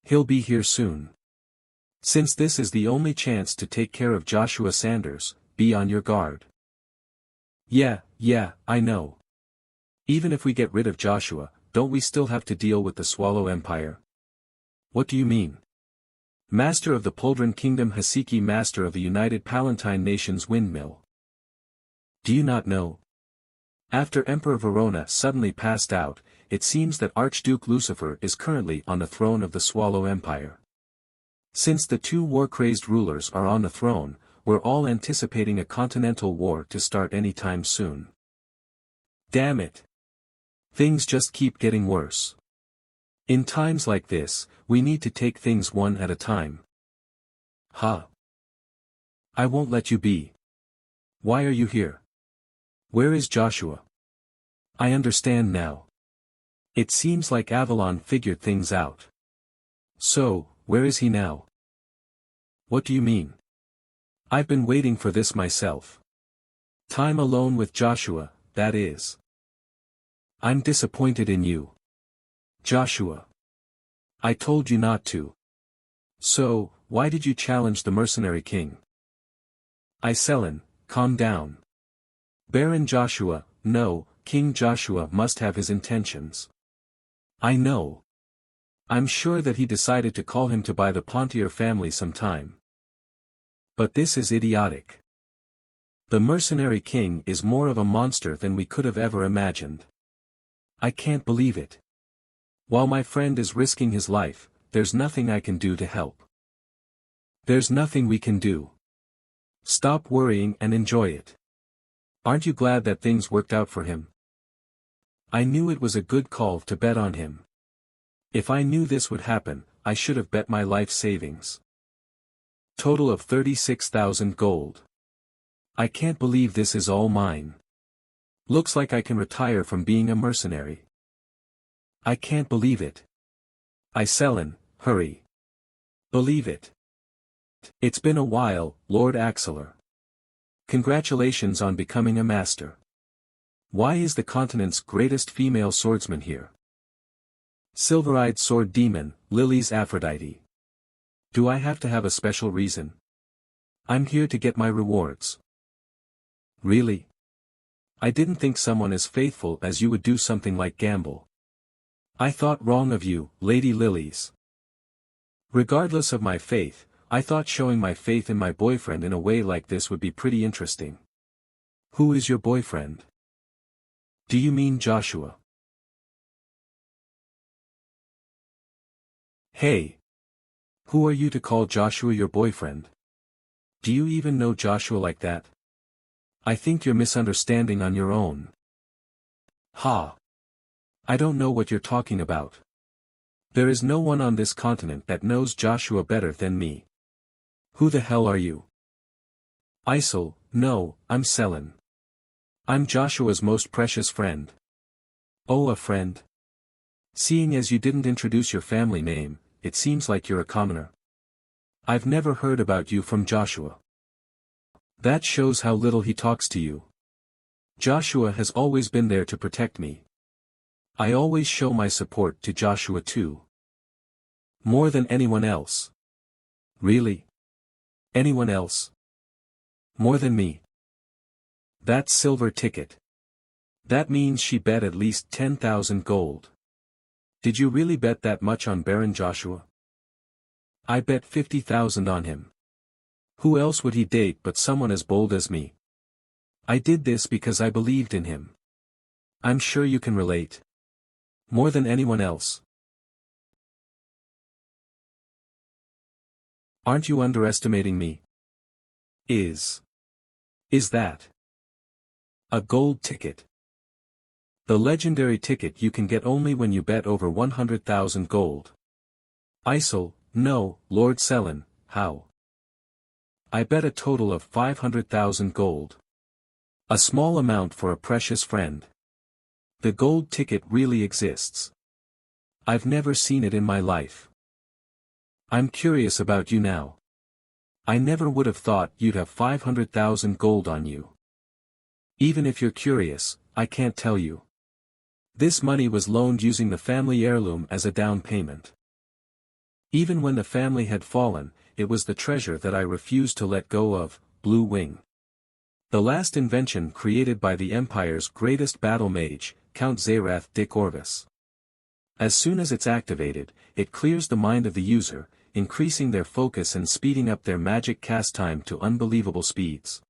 He'll be here soon. Since this is the only chance to take care of Joshua Sanders, be on your guard. Yeah, I know. Even if we get rid of Joshua, don't we still have to deal with the Swallow Empire? What do you mean? Master of the Poldran Kingdom Hasiki, Master of the United Palatine Nations Windmill. Do you not know? After Emperor Verona suddenly passed out, it seems that Archduke Lucifer is currently on the throne of the Swallow Empire. Since the two war-crazed rulers are on the throne, we're all anticipating a continental war to start anytime soon. Damn it! Things just keep getting worse. In times like this, we need to take things one at a time. Huh? I won't let you be. Why are you here? Where is Joshua? I understand now. It seems like Avalon figured things out. So, where is he now? What do you mean? I've been waiting for this myself. Time alone with Joshua, that is. I'm disappointed in you. Joshua. I told you not to. So, why did you challenge the mercenary king? Iselin, calm down. Baron Joshua, no, King Joshua must have his intentions. I know. I'm sure that he decided to call him to buy the Pontier family some time. But this is idiotic. The mercenary king is more of a monster than we could have ever imagined. I can't believe it. While my friend is risking his life, there's nothing I can do to help. There's nothing we can do. Stop worrying and enjoy it. Aren't you glad that things worked out for him? I knew it was a good call to bet on him. If I knew this would happen, I should have bet my life savings. Total of 36,000 gold. I can't believe this is all mine. Looks like I can retire from being a mercenary. I can't believe it. Iselin, hurry. Believe it. It's been a while, Lord Axelar. Congratulations on becoming a master. Why is the continent's greatest female swordsman here? Silver-eyed sword demon, Lily's Aphrodite. Do I have to have a special reason? I'm here to get my rewards. Really? I didn't think someone as faithful as you would do something like gamble. I thought wrong of you, Lady Lilies. Regardless of my faith, I thought showing my faith in my boyfriend in a way like this would be pretty interesting. Who is your boyfriend? Do you mean Joshua? Hey! Who are you to call Joshua your boyfriend? Do you even know Joshua like that? I think you're misunderstanding on your own. Ha! I don't know what you're talking about. There is no one on this continent that knows Joshua better than me. Who the hell are you? Isel, no, I'm Selin. I'm Joshua's most precious friend. Oh, a friend? Seeing as you didn't introduce your family name, it seems like you're a commoner. I've never heard about you from Joshua. That shows how little he talks to you. Joshua has always been there to protect me. I always show my support to Joshua too. More than anyone else. Really? Anyone else? More than me. That's silver ticket. That means she bet at least 10,000 gold. Did you really bet that much on Baron Joshua? I bet 50,000 on him. Who else would he date but someone as bold as me? I did this because I believed in him. I'm sure you can relate. More than anyone else. Aren't you underestimating me? Is that a gold ticket? The legendary ticket you can get only when you bet over 100,000 gold. Isel, no, Lord Selin, how? I bet a total of 500,000 gold. A small amount for a precious friend. The gold ticket really exists. I've never seen it in my life. I'm curious about you now. I never would have thought you'd have 500,000 gold on you. Even if you're curious, I can't tell you. This money was loaned using the family heirloom as a down payment. Even when the family had fallen, it was the treasure that I refused to let go of, Blue Wing. The last invention created by the Empire's greatest battle mage, Count Zayrath de Corvus. As soon as it's activated, it clears the mind of the user, increasing their focus and speeding up their magic cast time to unbelievable speeds.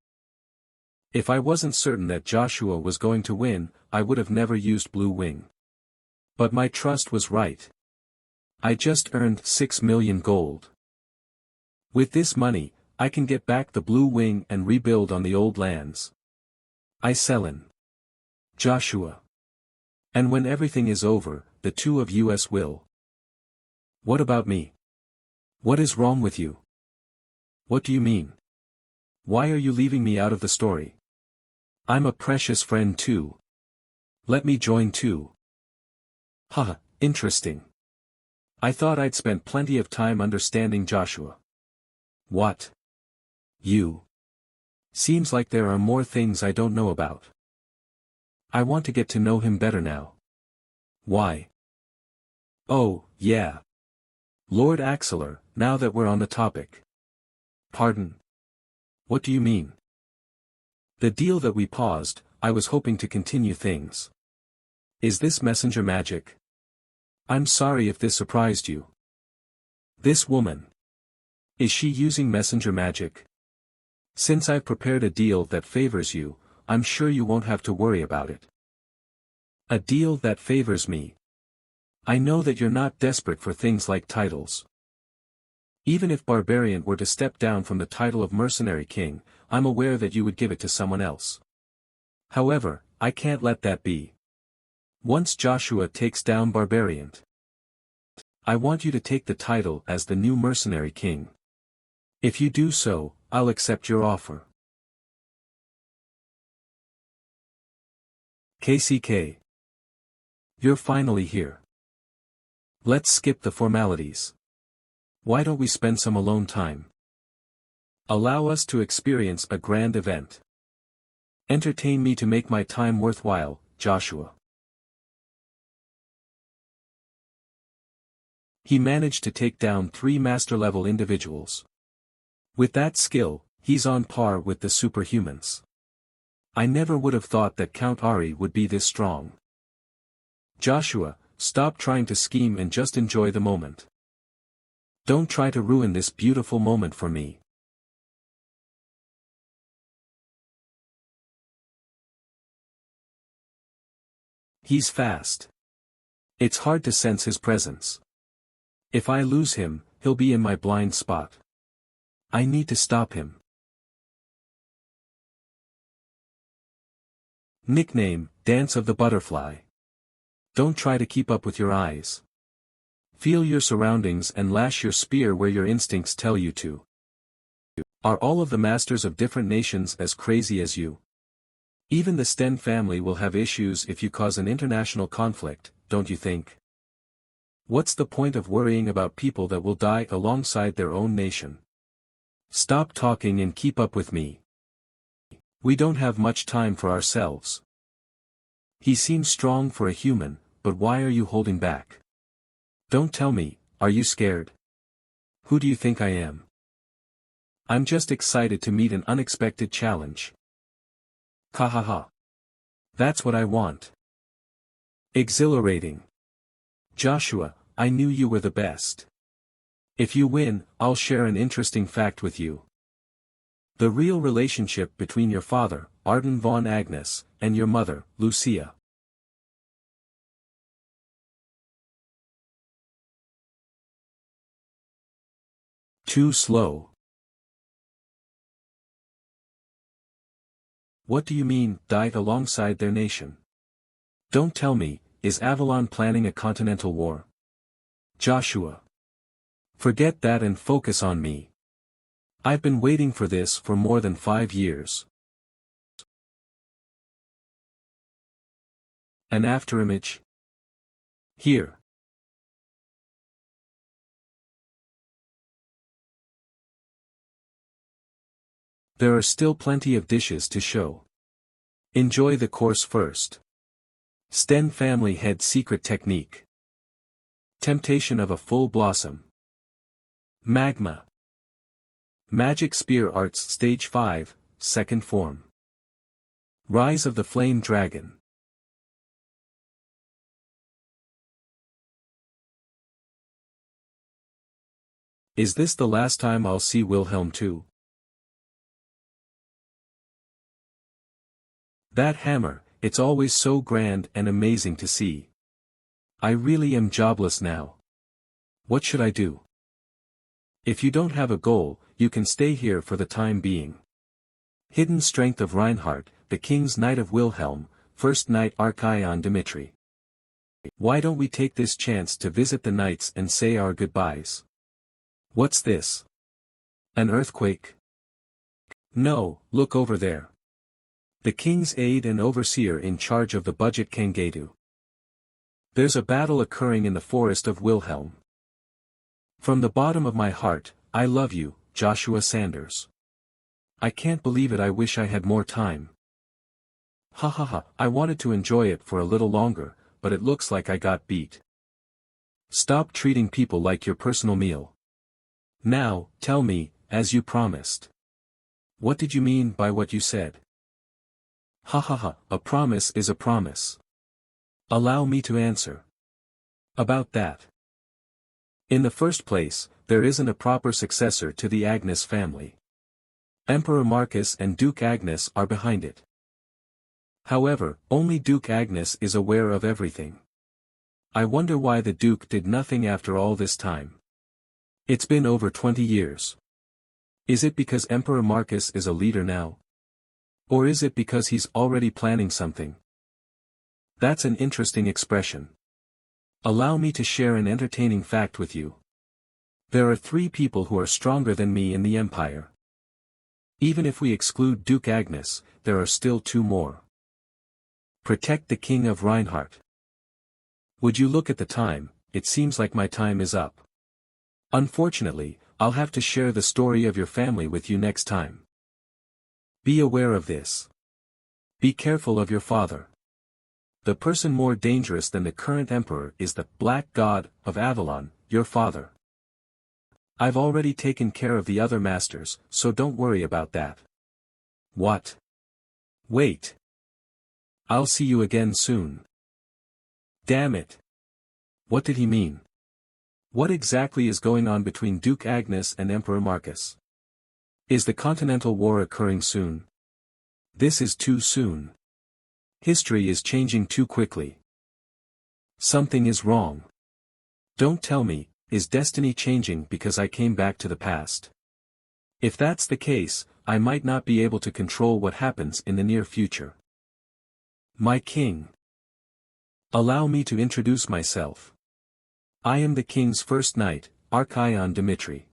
If I wasn't certain that Joshua was going to win, I would have never used Blue Wing. But my trust was right. I just earned 6 million gold. With this money, I can get back the Blue Wing and rebuild on the old lands. I sell in. Joshua. And when everything is over, the two of us will. What about me? What is wrong with you? What do you mean? Why are you leaving me out of the story? I'm a precious friend too. Let me join too. Haha, interesting. I thought I'd spent plenty of time understanding Joshua. What? You. Seems like there are more things I don't know about. I want to get to know him better now. Why? Oh, yeah. Lord Axelar, now that we're on the topic. Pardon? What do you mean? The deal that we paused, I was hoping to continue things. Is this messenger magic? I'm sorry if this surprised you. This woman. Is she using messenger magic? Since I've prepared a deal that favors you, I'm sure you won't have to worry about it. A deal that favors me. I know that you're not desperate for things like titles. Even if Barbarian were to step down from the title of Mercenary King, I'm aware that you would give it to someone else. However, I can't let that be. Once Joshua takes down Barbarian, I want you to take the title as the new Mercenary King. If you do so, I'll accept your offer. KCK. You're finally here. Let's skip the formalities. Why don't we spend some alone time? Allow us to experience a grand event. Entertain me to make my time worthwhile, Joshua. He managed to take down 3 master-level individuals. With that skill, he's on par with the superhumans. I never would have thought that Count Ari would be this strong. Joshua, stop trying to scheme and just enjoy the moment. Don't try to ruin this beautiful moment for me. He's fast. It's hard to sense his presence. If I lose him, he'll be in my blind spot. I need to stop him. Nickname, Dance of the Butterfly. Don't try to keep up with your eyes. Feel your surroundings and lash your spear where your instincts tell you to. Are all of the masters of different nations as crazy as you? Even the Sten family will have issues if you cause an international conflict, don't you think? What's the point of worrying about people that will die alongside their own nation? Stop talking and keep up with me. We don't have much time for ourselves. He seems strong for a human, but why are you holding back? Don't tell me, are you scared? Who do you think I am? I'm just excited to meet an unexpected challenge. Kahaha. That's what I want. Exhilarating. Joshua, I knew you were the best. If you win, I'll share an interesting fact with you. The real relationship between your father, Arden von Agnes, and your mother, Lucia. Too slow. What do you mean, died alongside their nation? Don't tell me, is Avalon planning a continental war? Joshua. Forget that and focus on me. I've been waiting for this for more than 5 years. An afterimage? Here. There are still plenty of dishes to show. Enjoy the course first. Sten family head secret technique. Temptation of a full blossom. Magma. Magic Spear Arts Stage 5, Second Form. Rise of the Flame Dragon. Is this the last time I'll see Wilhelm too? That hammer, it's always so grand and amazing to see. I really am jobless now. What should I do? If you don't have a goal, you can stay here for the time being. Hidden Strength of Reinhardt, the King's Knight of Wilhelm, First Knight Archaon Dimitri. Why don't we take this chance to visit the knights and say our goodbyes? What's this? An earthquake? No, look over there. The King's aide and overseer in charge of the budget Kangetu. There's a battle occurring in the forest of Wilhelm. From the bottom of my heart, I love you, Joshua Sanders. I can't believe it. I wish I had more time. Ha ha ha, I wanted to enjoy it for a little longer, but it looks like I got beat. Stop treating people like your personal meal. Now, tell me, as you promised. What did you mean by what you said? Ha ha ha, a promise is a promise. Allow me to answer. About that. In the first place, there isn't a proper successor to the Agnes family. Emperor Marcus and Duke Agnes are behind it. However, only Duke Agnes is aware of everything. I wonder why the Duke did nothing after all this time. It's been over 20 years. Is it because Emperor Marcus is a leader now? Or is it because he's already planning something? That's an interesting expression. Allow me to share an entertaining fact with you. There are 3 people who are stronger than me in the Empire. Even if we exclude Duke Agnes, there are still 2 more. Protect the King of Reinhardt. Would you look at the time? It seems like my time is up. Unfortunately, I'll have to share the story of your family with you next time. Be aware of this. Be careful of your father. The person more dangerous than the current emperor is the Black God of Avalon, your father. I've already taken care of the other masters, so don't worry about that. What? Wait. I'll see you again soon. Damn it. What did he mean? What exactly is going on between Duke Agnes and Emperor Marcus? Is the Continental War occurring soon? This is too soon. History is changing too quickly. Something is wrong. Don't tell me, is destiny changing because I came back to the past? If that's the case, I might not be able to control what happens in the near future. My king. Allow me to introduce myself. I am the king's first knight, Archaon Dimitri.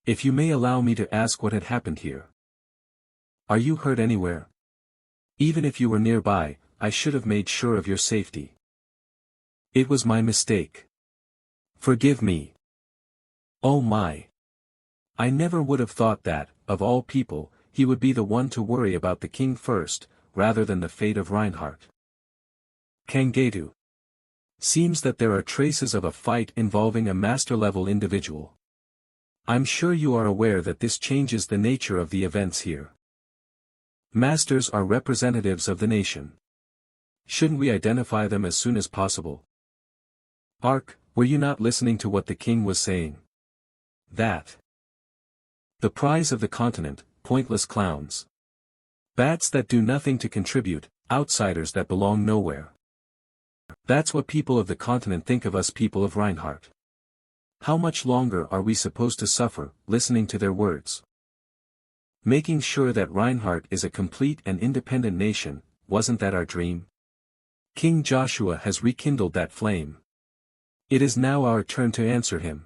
If you may allow me to ask what had happened here. Are you hurt anywhere? Even if you were nearby, I should have made sure of your safety. It was my mistake. Forgive me. Oh my. I never would have thought that, of all people, he would be the one to worry about the king first, rather than the fate of Reinhardt. Kangetu. Seems that there are traces of a fight involving a master-level individual. I'm sure you are aware that this changes the nature of the events here. Masters are representatives of the nation. Shouldn't we identify them as soon as possible? Ark, were you not listening to what the king was saying? That. The prize of the continent, pointless clowns. Bats that do nothing to contribute, outsiders that belong nowhere. That's what people of the continent think of us people of Reinhardt. How much longer are we supposed to suffer, listening to their words? Making sure that Reinhardt is a complete and independent nation, wasn't that our dream? King Joshua has rekindled that flame. It is now our turn to answer him.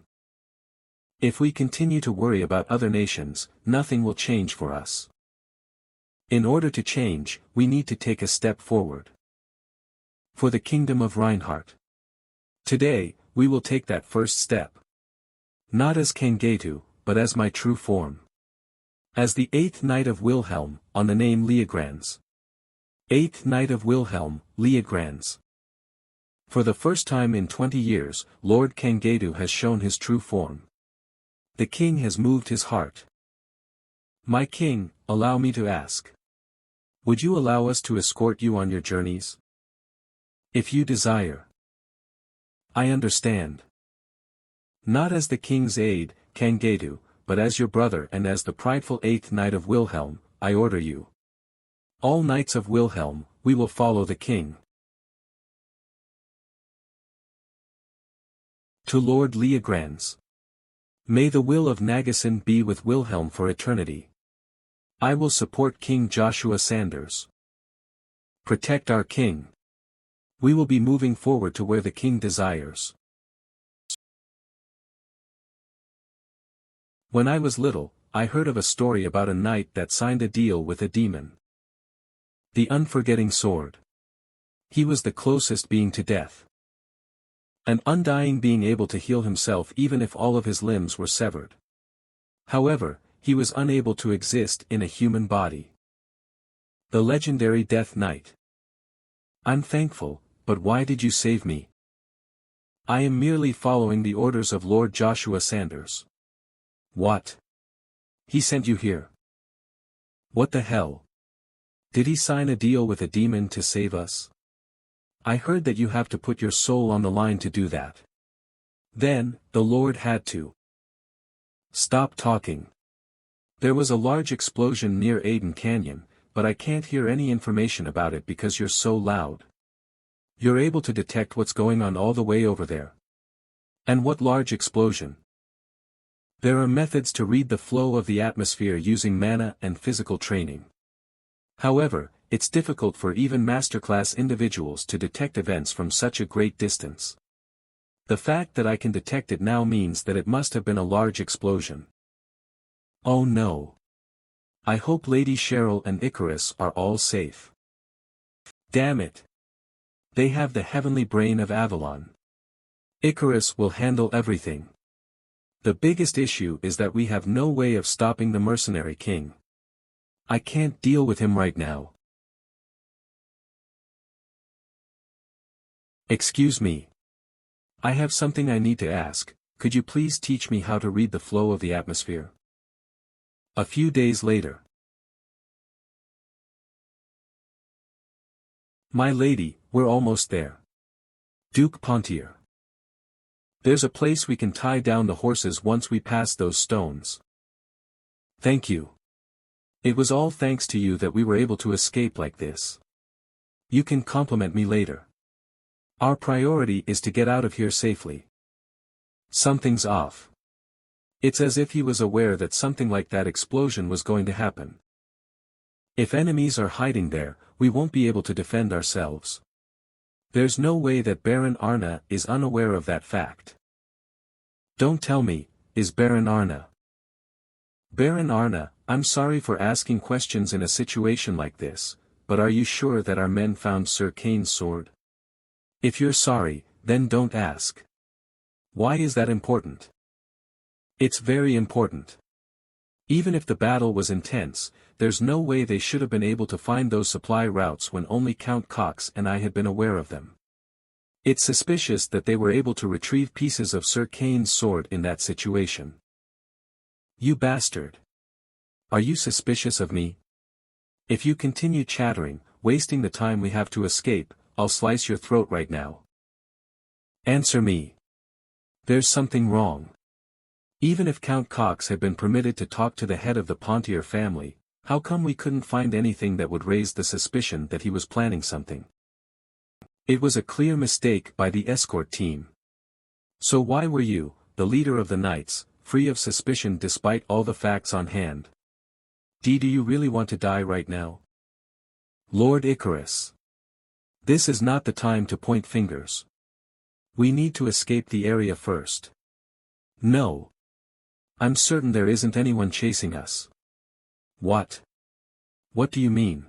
If we continue to worry about other nations, nothing will change for us. In order to change, we need to take a step forward. For the kingdom of Reinhardt. Today, we will take that first step. Not as Kangetu, but as my true form. As the 8th Knight of Wilhelm, on the name Leograns. 8th Knight of Wilhelm, Leograns. For the first time in 20 years, Lord Kangetu has shown his true form. The king has moved his heart. My king, allow me to ask. Would you allow us to escort you on your journeys? If you desire. I understand. Not as the king's aide, Kangetu, but as your brother and as the prideful 8th knight of Wilhelm, I order you. All knights of Wilhelm, we will follow the king. To Lord Leograns. May the will of Nagasin be with Wilhelm for eternity. I will support King Joshua Sanders. Protect our king. We will be moving forward to where the king desires. When I was little, I heard of a story about a knight that signed a deal with a demon. The unforgetting sword. He was the closest being to death. An undying being able to heal himself even if all of his limbs were severed. However, he was unable to exist in a human body. The legendary Death Knight. I'm thankful, but why did you save me? I am merely following the orders of Lord Joshua Sanders. What? He sent you here. What the hell? Did he sign a deal with a demon to save us? I heard that you have to put your soul on the line to do that. Then, the Lord had to. Stop talking. There was a large explosion near Aden Canyon, but I can't hear any information about it because you're so loud. You're able to detect what's going on all the way over there. And what large explosion? There are methods to read the flow of the atmosphere using mana and physical training. However, it's difficult for even masterclass individuals to detect events from such a great distance. The fact that I can detect it now means that it must have been a large explosion. Oh no. I hope Lady Cheryl and Icarus are all safe. Damn it. They have the heavenly brain of Avalon. Icarus will handle everything. The biggest issue is that we have no way of stopping the mercenary king. I can't deal with him right now. Excuse me. I have something I need to ask, could you please teach me how to read the flow of the atmosphere? A few days later. My lady, we're almost there. Duke Pontier. There's a place we can tie down the horses once we pass those stones. Thank you. It was all thanks to you that we were able to escape like this. You can compliment me later. Our priority is to get out of here safely. Something's off. It's as if he was aware that something like that explosion was going to happen. If enemies are hiding there, we won't be able to defend ourselves. There's no way that Baron Arna is unaware of that fact. Don't tell me, is Baron Arna? Baron Arna, I'm sorry for asking questions in a situation like this, but are you sure that our men found Sir Kane's sword? If you're sorry, then don't ask. Why is that important? It's very important. Even if the battle was intense, there's no way they should have been able to find those supply routes when only Count Cox and I had been aware of them. It's suspicious that they were able to retrieve pieces of Sir Kane's sword in that situation. You bastard. Are you suspicious of me? If you continue chattering, wasting the time we have to escape, I'll slice your throat right now. Answer me. There's something wrong. Even if Count Cox had been permitted to talk to the head of the Pontier family, how come we couldn't find anything that would raise the suspicion that he was planning something? It was a clear mistake by the escort team. So why were you, the leader of the knights, free of suspicion despite all the facts on hand? Do you really want to die right now? Lord Icarus. This is not the time to point fingers. We need to escape the area first. No. I'm certain there isn't anyone chasing us. What? What do you mean?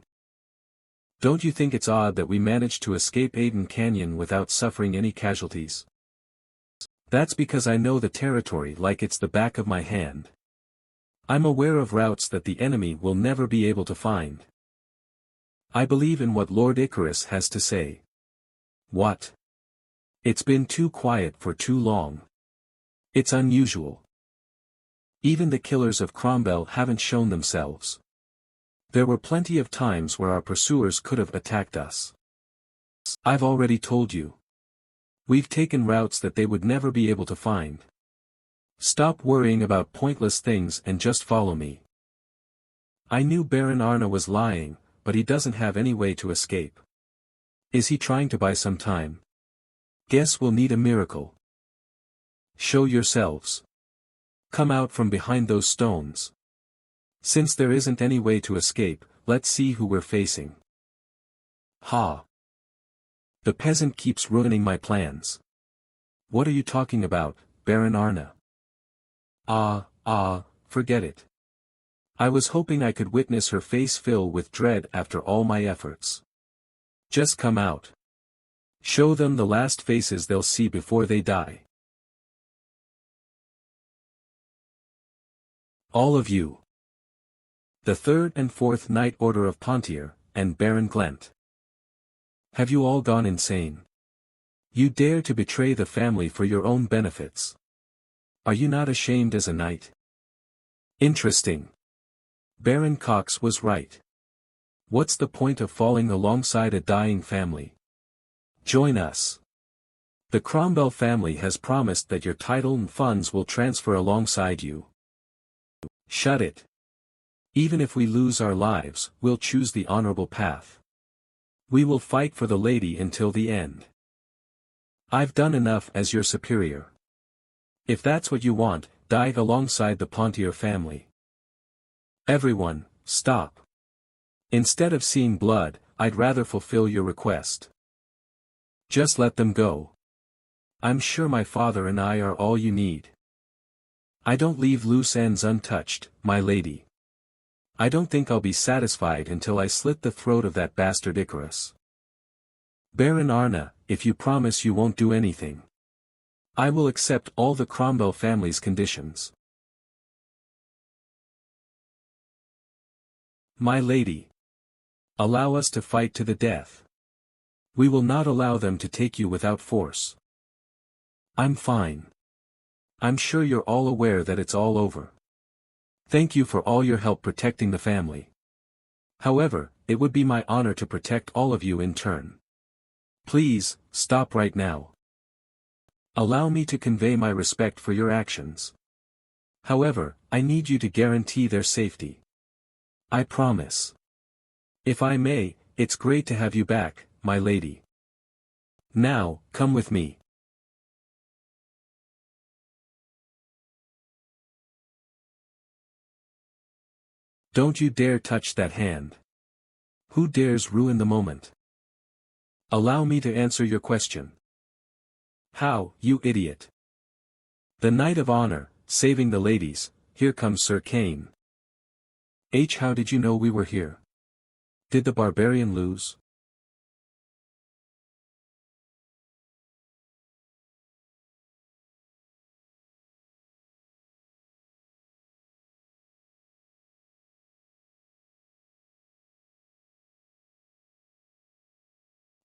Don't you think it's odd that we managed to escape Aden Canyon without suffering any casualties? That's because I know the territory like it's the back of my hand. I'm aware of routes that the enemy will never be able to find. I believe in what Lord Icarus has to say. What? It's been too quiet for too long. It's unusual. Even the killers of Cromwell haven't shown themselves. There were plenty of times where our pursuers could have attacked us. I've already told you. We've taken routes that they would never be able to find. Stop worrying about pointless things and just follow me. I knew Baron Arna was lying, but he doesn't have any way to escape. Is he trying to buy some time? Guess we'll need a miracle. Show yourselves. Come out from behind those stones. Since there isn't any way to escape, let's see who we're facing. Ha! The peasant keeps ruining my plans. What are you talking about, Baron Arna? Forget it. I was hoping I could witness her face fill with dread after all my efforts. Just come out. Show them the last faces they'll see before they die. All of you. The Third and Fourth Knight Order of Pontier, and Baron Glent. Have you all gone insane? You dare to betray the family for your own benefits. Are you not ashamed as a knight? Interesting. Baron Cox was right. What's the point of falling alongside a dying family? Join us. The Cromwell family has promised that your title and funds will transfer alongside you. Shut it. Even if we lose our lives, we'll choose the honorable path. We will fight for the lady until the end. I've done enough as your superior. If that's what you want, die alongside the Pontier family. Everyone, stop. Instead of seeing blood, I'd rather fulfill your request. Just let them go. I'm sure my father and I are all you need. I don't leave loose ends untouched, my lady. I don't think I'll be satisfied until I slit the throat of that bastard Icarus. Baron Arna, if you promise you won't do anything, I will accept all the Cromwell family's conditions. My lady. Allow us to fight to the death. We will not allow them to take you without force. I'm fine. I'm sure you're all aware that it's all over. Thank you for all your help protecting the family. However, it would be my honor to protect all of you in turn. Please, stop right now. Allow me to convey my respect for your actions. However, I need you to guarantee their safety. I promise. If I may, it's great to have you back, my lady. Now, come with me. Don't you dare touch that hand. Who dares ruin the moment? Allow me to answer your question. How, you idiot? The Knight of Honor, saving the ladies, here comes Sir Kane. How did you know we were here? Did the barbarian lose?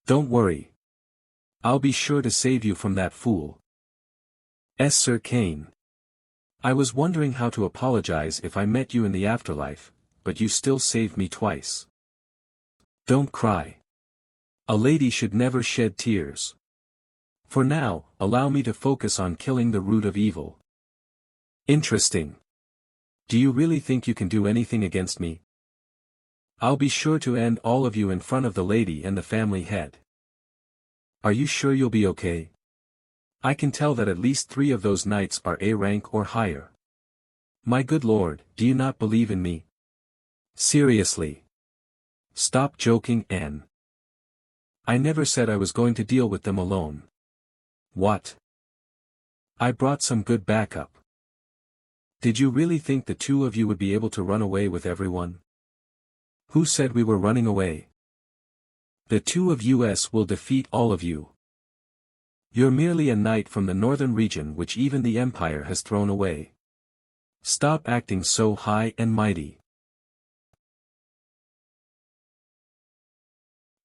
Don't worry. I'll be sure to save you from that fool. Sir Kane. I was wondering how to apologize if I met you in the afterlife, but you still saved me twice. Don't cry. A lady should never shed tears. For now, allow me to focus on killing the root of evil. Interesting. Do you really think you can do anything against me? I'll be sure to end all of you in front of the lady and the family head. Are you sure you'll be okay? I can tell that at least 3 of those knights are A rank or higher. My good lord, do you not believe in me? Seriously. Stop joking, Anne. I never said I was going to deal with them alone. What? I brought some good backup. Did you really think the 2 of you would be able to run away with everyone? Who said we were running away? The 2 of us will defeat all of you. You're merely a knight from the northern region which even the Empire has thrown away. Stop acting so high and mighty.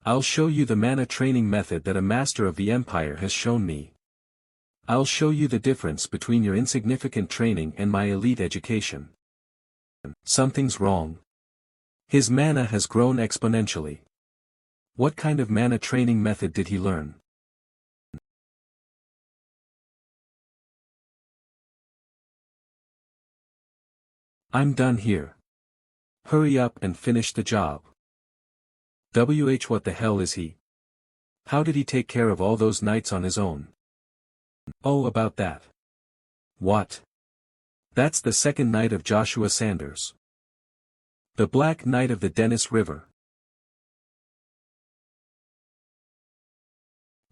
I'll show you the mana training method that a master of the Empire has shown me. I'll show you the difference between your insignificant training and my elite education. Something's wrong. His mana has grown exponentially. What kind of mana training method did he learn? I'm done here. Hurry up and finish the job. What the hell is he? How did he take care of all those knights on his own? Oh, about that. What? That's the second knight of Joshua Sanders. The Black Knight of the Dennis River.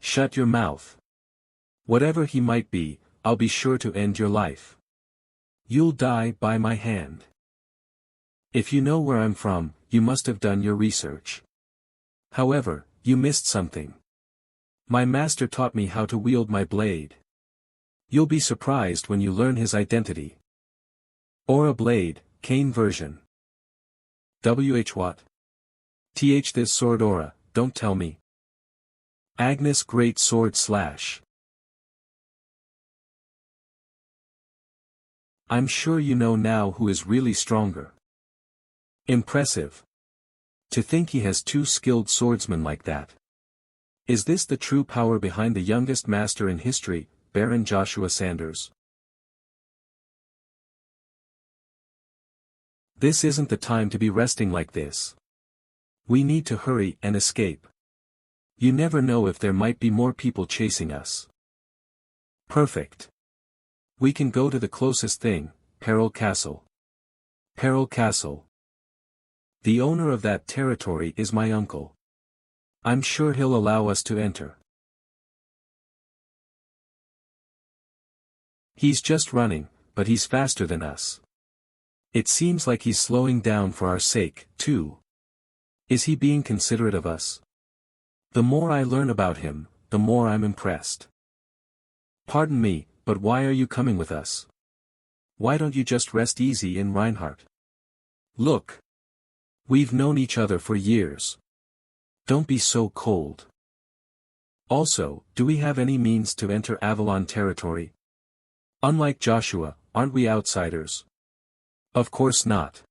Shut your mouth. Whatever he might be, I'll be sure to end your life. You'll die by my hand. If you know where I'm from, you must have done your research. However, you missed something. My master taught me how to wield my blade. You'll be surprised when you learn his identity. Aura Blade, Kane version. What? This sword aura, don't tell me. Agnes Great Sword Slash. I'm sure you know now who is really stronger. Impressive. To think he has two skilled swordsmen like that. Is this the true power behind the youngest master in history, Baron Joshua Sanders? This isn't the time to be resting like this. We need to hurry and escape. You never know if there might be more people chasing us. Perfect. We can go to the closest thing, Peril Castle. Peril Castle. The owner of that territory is my uncle. I'm sure he'll allow us to enter. He's just running, but he's faster than us. It seems like he's slowing down for our sake, too. Is he being considerate of us? The more I learn about him, the more I'm impressed. Pardon me, but why are you coming with us? Why don't you just rest easy in Reinhardt? Look. We've known each other for years. Don't be so cold. Also, do we have any means to enter Avalon territory? Unlike Joshua, aren't we outsiders? Of course not.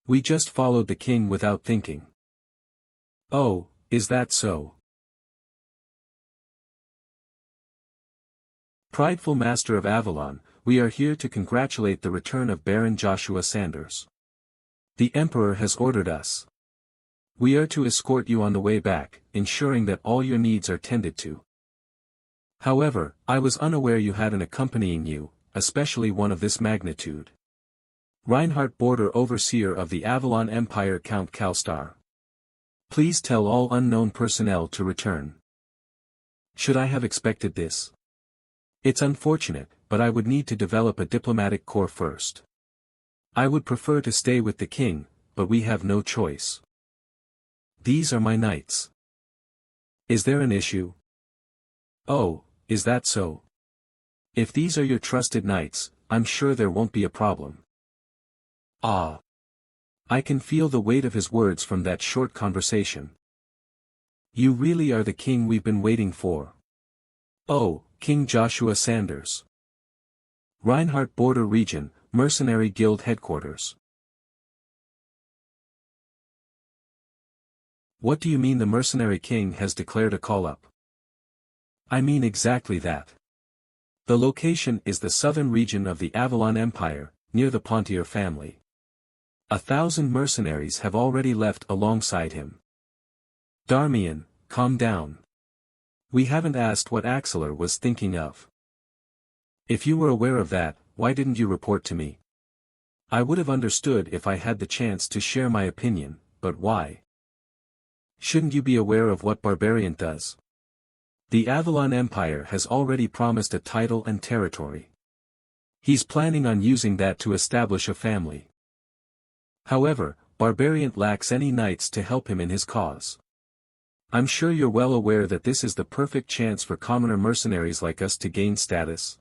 We just followed the king without thinking. Oh, is that so? Prideful Master of Avalon, we are here to congratulate the return of Baron Joshua Sanders. The Emperor has ordered us. We are to escort you on the way back, ensuring that all your needs are tended to. However, I was unaware you had an accompanying you, especially one of this magnitude. Reinhardt, Border Overseer of the Avalon Empire, Count Kalstar. Please tell all unknown personnel to return. Should I have expected this? It's unfortunate, but I would need to develop a diplomatic corps first. I would prefer to stay with the king, but we have no choice. These are my knights. Is there an issue? Oh, is that so? If these are your trusted knights, I'm sure there won't be a problem. Ah. I can feel the weight of his words from that short conversation. You really are the king we've been waiting for. Oh, King Joshua Sanders. Reinhardt, Border Region, Mercenary Guild Headquarters. What do you mean the Mercenary King has declared a call-up? I mean exactly that. The location is the southern region of the Avalon Empire, near the Pontier family. 1,000 mercenaries have already left alongside him. Darmian, calm down. We haven't asked what Axelar was thinking of. If you were aware of that, why didn't you report to me? I would have understood if I had the chance to share my opinion, but why? Shouldn't you be aware of what Barbarian does? The Avalon Empire has already promised a title and territory. He's planning on using that to establish a family. However, Barbarian lacks any knights to help him in his cause. I'm sure you're well aware that this is the perfect chance for commoner mercenaries like us to gain status.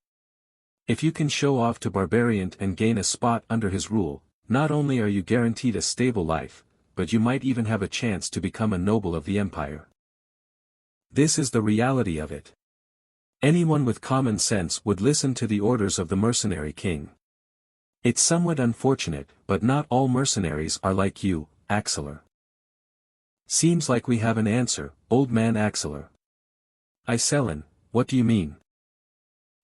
If you can show off to Barbarian and gain a spot under his rule, not only are you guaranteed a stable life, but you might even have a chance to become a noble of the empire. This is the reality of it. Anyone with common sense would listen to the orders of the mercenary king. It's somewhat unfortunate, but not all mercenaries are like you, Axeler. Seems like we have an answer, old man Axeler. Iselin, what do you mean?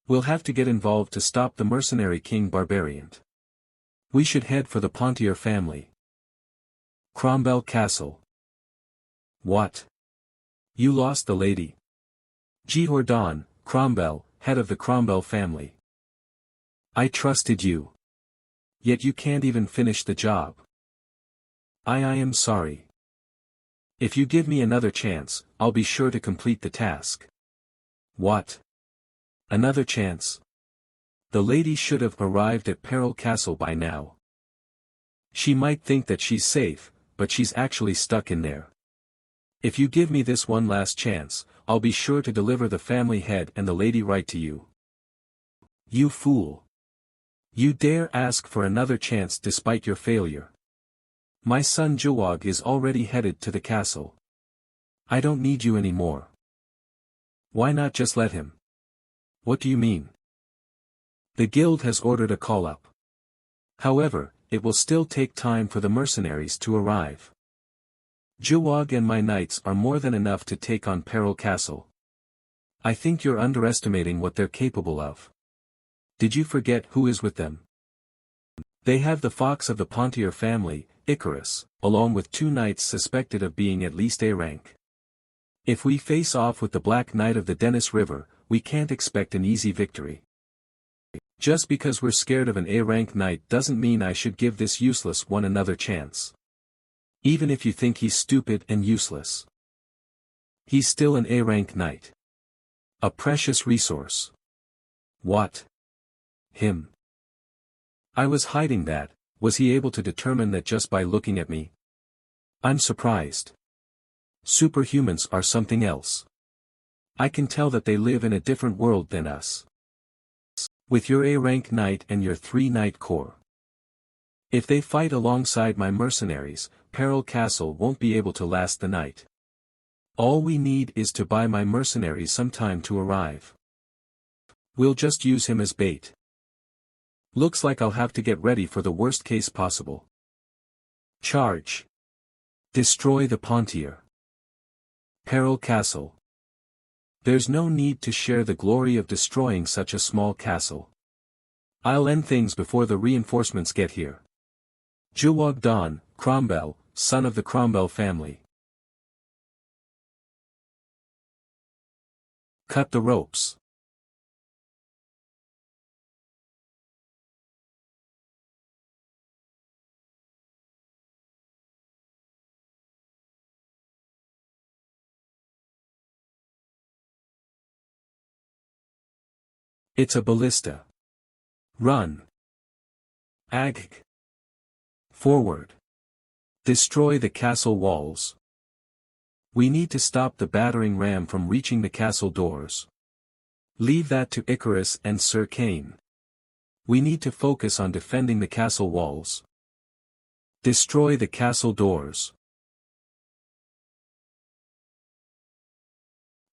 We'll have to get involved to stop the mercenary king Barbarian. We should head for the Pontier family. Cromwell Castle. What? You lost the lady? Jordan, Cromwell, head of the Cromwell family. I trusted you. Yet you can't even finish the job. I am sorry. If you give me another chance, I'll be sure to complete the task. What? Another chance? The lady should have arrived at Peril Castle by now. She might think that she's safe, but she's actually stuck in there. If you give me this one last chance, I'll be sure to deliver the family head and the lady right to you. You fool. You dare ask for another chance despite your failure. My son Jawag is already headed to the castle. I don't need you anymore. Why not just let him? What do you mean? The guild has ordered a call-up. However, it will still take time for the mercenaries to arrive. Jawag and my knights are more than enough to take on Peril Castle. I think you're underestimating what they're capable of. Did you forget who is with them? They have the fox of the Pontier family, Icarus, along with 2 knights suspected of being at least A rank. If we face off with the Black Knight of the Dennis River, we can't expect an easy victory. Just because we're scared of an A rank knight doesn't mean I should give this useless one another chance. Even if you think he's stupid and useless. He's still an A rank knight. A precious resource. What? Him. I was hiding that. Was he able to determine that just by looking at me? I'm surprised. Superhumans are something else. I can tell that they live in a different world than us. With your A-rank knight and your 3-knight corps. If they fight alongside my mercenaries, Peril Castle won't be able to last the night. All we need is to buy my mercenaries some time to arrive. We'll just use him as bait. Looks like I'll have to get ready for the worst case possible. Charge. Destroy the Pontier. Peril Castle. There's no need to share the glory of destroying such a small castle. I'll end things before the reinforcements get here. Jawag Don, Cromwell, son of the Cromwell family. Cut the ropes. It's a ballista. Run. Ag. Forward. Destroy the castle walls. We need to stop the battering ram from reaching the castle doors. Leave that to Icarus and Sir Kane. We need to focus on defending the castle walls. Destroy the castle doors.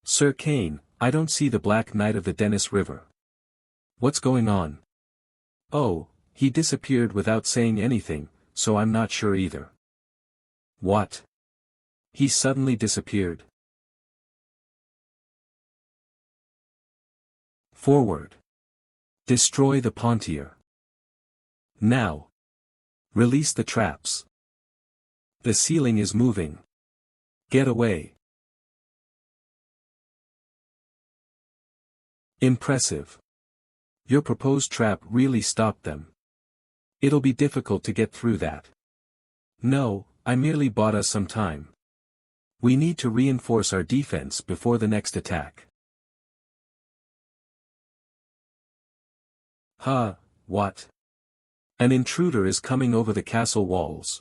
Sir Kane, I don't see the Black Knight of the Dennis River. What's going on? Oh, he disappeared without saying anything, so I'm not sure either. What? He suddenly disappeared. Forward. Destroy the Pontier. Now. Release the traps. The ceiling is moving. Get away. Impressive. Your proposed trap really stopped them. It'll be difficult to get through that. No, I merely bought us some time. We need to reinforce our defense before the next attack. What? An intruder is coming over the castle walls.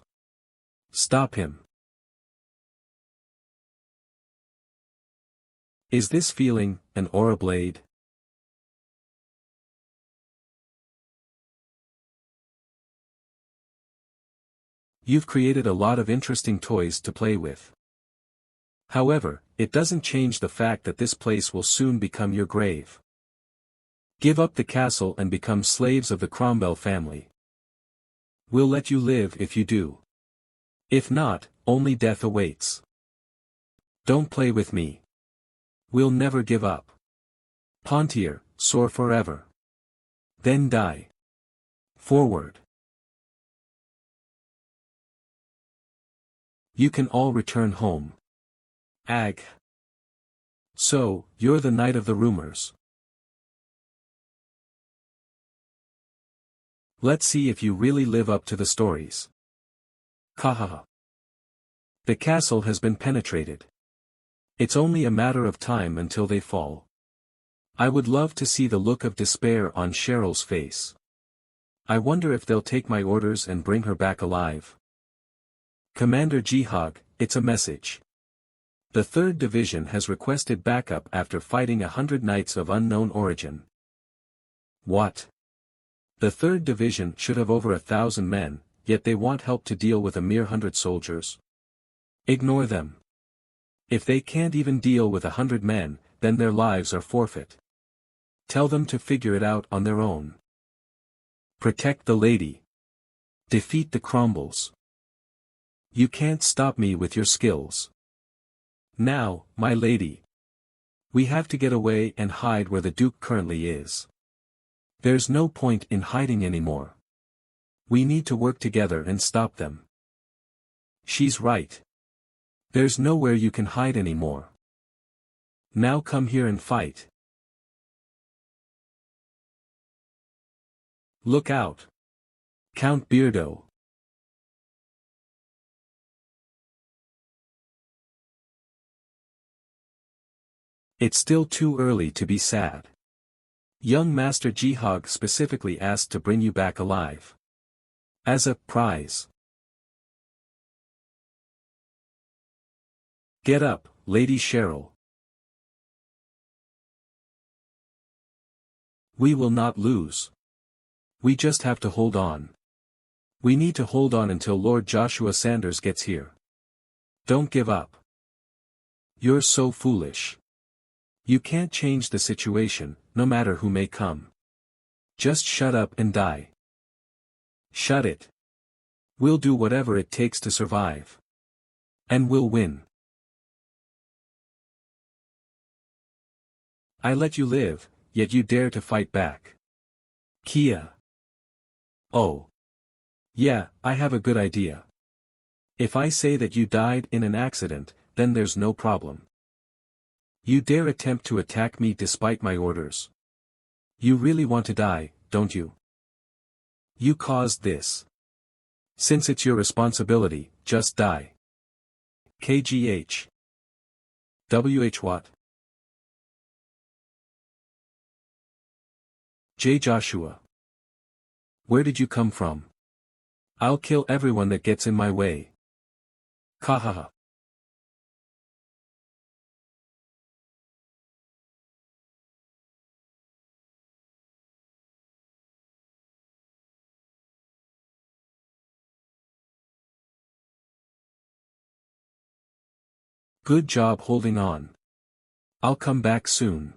Stop him. Is this feeling an aura blade? You've created a lot of interesting toys to play with. However, it doesn't change the fact that this place will soon become your grave. Give up the castle and become slaves of the Cromwell family. We'll let you live if you do. If not, only death awaits. Don't play with me. We'll never give up. Pontier, soar forever. Then die. Forward. You can all return home. Ag. So, you're the knight of the rumors. Let's see if you really live up to the stories. Kahaha. The castle has been penetrated. It's only a matter of time until they fall. I would love to see the look of despair on Cheryl's face. I wonder if they'll take my orders and bring her back alive. Commander Jihad, it's a message. The 3rd Division has requested backup after fighting 100 knights of unknown origin. What? The 3rd Division should have over 1,000 men, yet they want help to deal with a mere 100 soldiers. Ignore them. If they can't even deal with 100 men, then their lives are forfeit. Tell them to figure it out on their own. Protect the lady. Defeat the Cromwells. You can't stop me with your skills. Now, my lady. We have to get away and hide where the Duke currently is. There's no point in hiding anymore. We need to work together and stop them. She's right. There's nowhere you can hide anymore. Now come here and fight. Look out. Count Beardo. It's still too early to be sad. Young Master Jihad specifically asked to bring you back alive. As a prize. Get up, Lady Cheryl. We will not lose. We just have to hold on. We need to hold on until Lord Joshua Sanders gets here. Don't give up. You're so foolish. You can't change the situation, no matter who may come. Just shut up and die. Shut it. We'll do whatever it takes to survive. And we'll win. I let you live, yet you dare to fight back. Kia. Oh. Yeah, I have a good idea. If I say that you died in an accident, then there's no problem. You dare attempt to attack me despite my orders. You really want to die, don't you? You caused this. Since it's your responsibility, just die. KGH. WH what? J. Joshua. Where did you come from? I'll kill everyone that gets in my way. Kahaha. Good job holding on. I'll come back soon.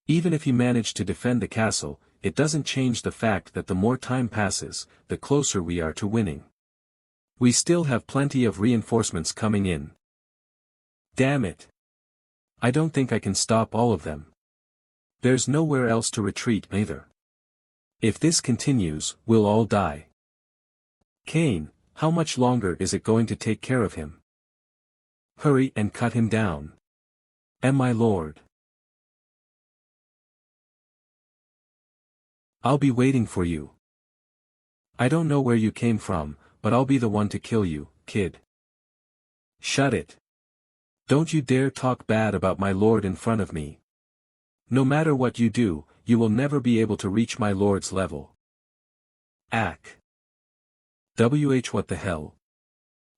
Even if you manage to defend the castle, it doesn't change the fact that the more time passes, the closer we are to winning. We still have plenty of reinforcements coming in. Damn it. I don't think I can stop all of them. There's nowhere else to retreat either. If this continues, we'll all die. Cain, how much longer is it going to take care of him? Hurry and cut him down. My lord. I'll be waiting for you. I don't know where you came from, but I'll be the one to kill you, kid. Shut it. Don't you dare talk bad about my lord in front of me. No matter what you do, you will never be able to reach my lord's level. Ack. What the hell?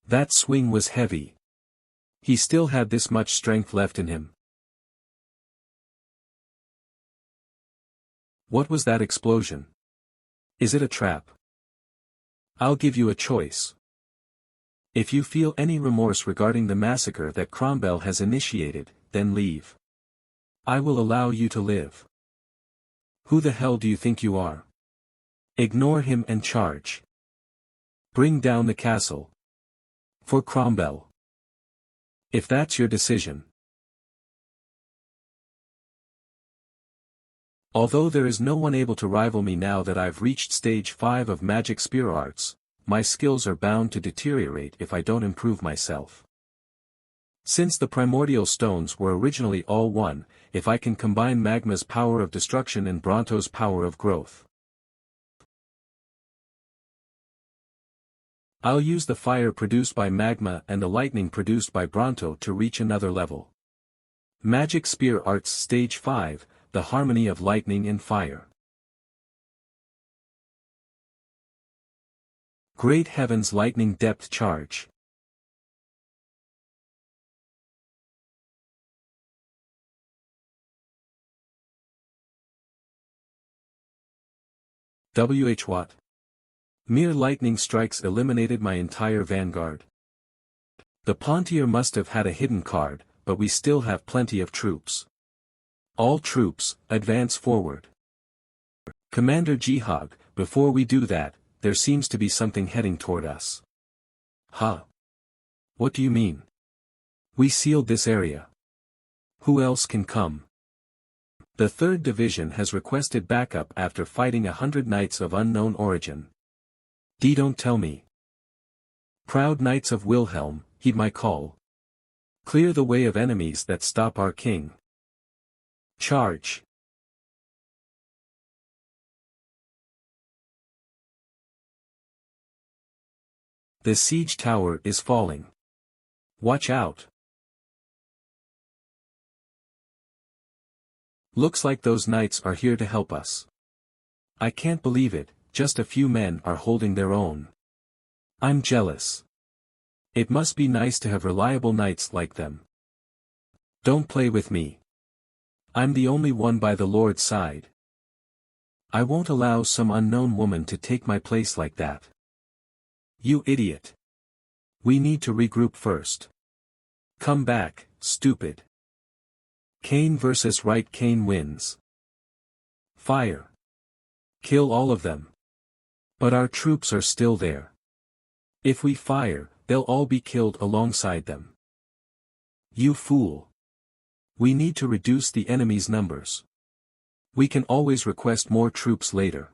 That swing was heavy. He still had this much strength left in him. What was that explosion? Is it a trap? I'll give you a choice. If you feel any remorse regarding the massacre that Cromwell has initiated, then leave. I will allow you to live. Who the hell do you think you are? Ignore him and charge. Bring down the castle. For Cromwell. If that's your decision. Although there is no one able to rival me now that I've reached stage 5 of magic spear arts, my skills are bound to deteriorate if I don't improve myself. Since the primordial stones were originally all one, if I can combine magma's power of destruction and Bronto's power of growth, I'll use the fire produced by magma and the lightning produced by Bronto to reach another level. Magic Spear Arts Stage 5, the harmony of lightning and fire. Great Heavens Lightning Depth Charge. What? Mere lightning strikes eliminated my entire vanguard. The Pontier must have had a hidden card, but we still have plenty of troops. All troops, advance forward. Commander Jihad, before we do that, there seems to be something heading toward us. Huh? What do you mean? We sealed this area. Who else can come? The 3rd Division has requested backup after fighting 100 knights of unknown origin. Don't tell me. Proud knights of Wilhelm, heed my call. Clear the way of enemies that stop our king. Charge. The siege tower is falling. Watch out. Looks like those knights are here to help us. I can't believe it, just a few men are holding their own. I'm jealous. It must be nice to have reliable knights like them. Don't play with me. I'm the only one by the Lord's side. I won't allow some unknown woman to take my place like that. You idiot. We need to regroup first. Come back, stupid. Kane versus Right. Kane wins. Fire. Kill all of them. But our troops are still there. If we fire, they'll all be killed alongside them. You fool. We need to reduce the enemy's numbers. We can always request more troops later.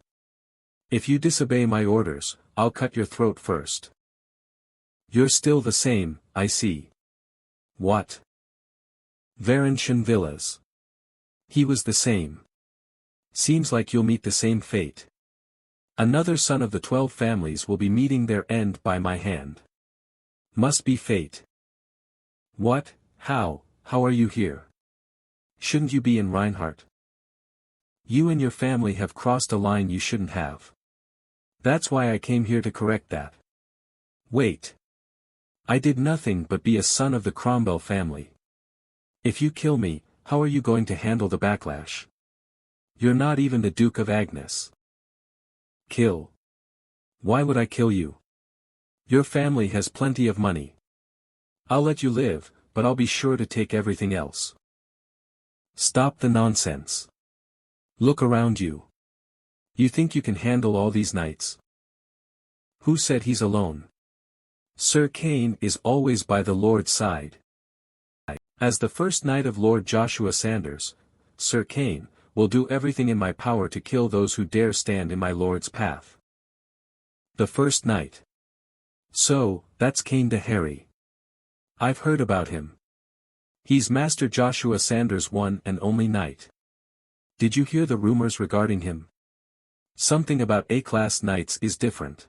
If you disobey my orders, I'll cut your throat first. You're still the same, I see. What? Varenchen Villas. He was the same. Seems like you'll meet the same fate. Another son of the 12 families will be meeting their end by my hand. Must be fate. What? How are you here? Shouldn't you be in Reinhardt? You and your family have crossed a line you shouldn't have. That's why I came here to correct that. Wait. I did nothing but be a son of the Cromwell family. If you kill me, how are you going to handle the backlash? You're not even the Duke of Agnes. Kill. Why would I kill you? Your family has plenty of money. I'll let you live, but I'll be sure to take everything else. Stop the nonsense. Look around you. You think you can handle all these knights? Who said he's alone? Sir Kane is always by the Lord's side. As the first knight of Lord Joshua Sanders, Sir Kane, will do everything in my power to kill those who dare stand in my lord's path. The first knight. So, that's Kane de Harry. I've heard about him. He's Master Joshua Sanders' one and only knight. Did you hear the rumors regarding him? Something about A-class knights is different.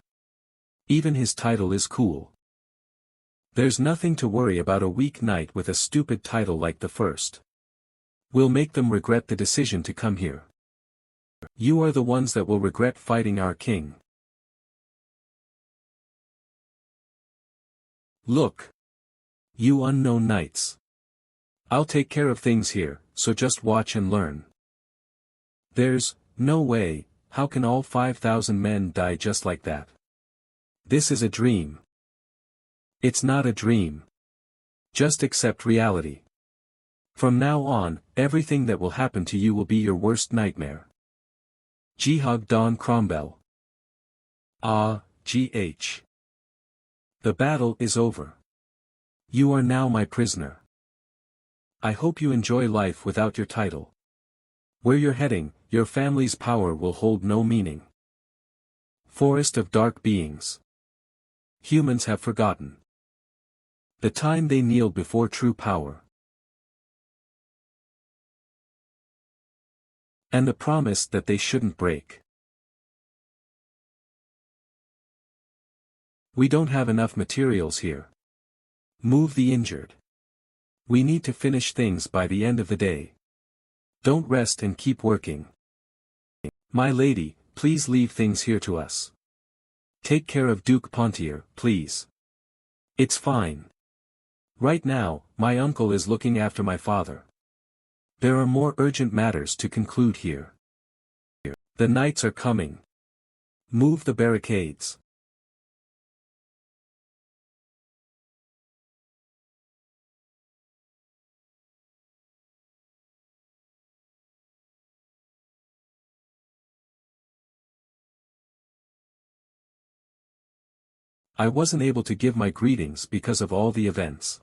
Even his title is cool. There's nothing to worry about a weak knight with a stupid title like the first. We'll make them regret the decision to come here. You are the ones that will regret fighting our king. Look. You unknown knights. I'll take care of things here, so just watch and learn. There's No way, how can all 5,000 men die just like that? This is a dream. It's not a dream. Just accept reality. From now on, everything that will happen to you will be your worst nightmare. Jihad Don Cromwell. Gh. The battle is over. You are now my prisoner. I hope you enjoy life without your title. Where you're heading, your family's power will hold no meaning. Forest of Dark Beings. Humans have forgotten the time they kneeled before true power. And the promise that they shouldn't break. We don't have enough materials here. Move the injured. We need to finish things by the end of the day. Don't rest and keep working. My lady, please leave things here to us. Take care of Duke Pontier, please. It's fine. Right now, my uncle is looking after my father. There are more urgent matters to conclude here. The knights are coming. Move the barricades. I wasn't able to give my greetings because of all the events.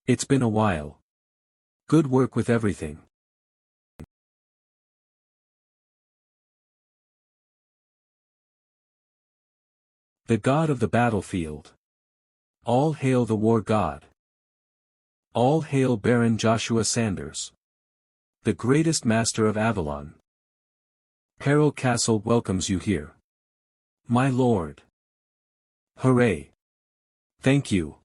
It's been a while. Good work with everything. The god of the battlefield. All hail the war god. All hail Baron Joshua Sanders, the greatest master of Avalon. Peril Castle welcomes you here. My lord. Hooray. Thank you.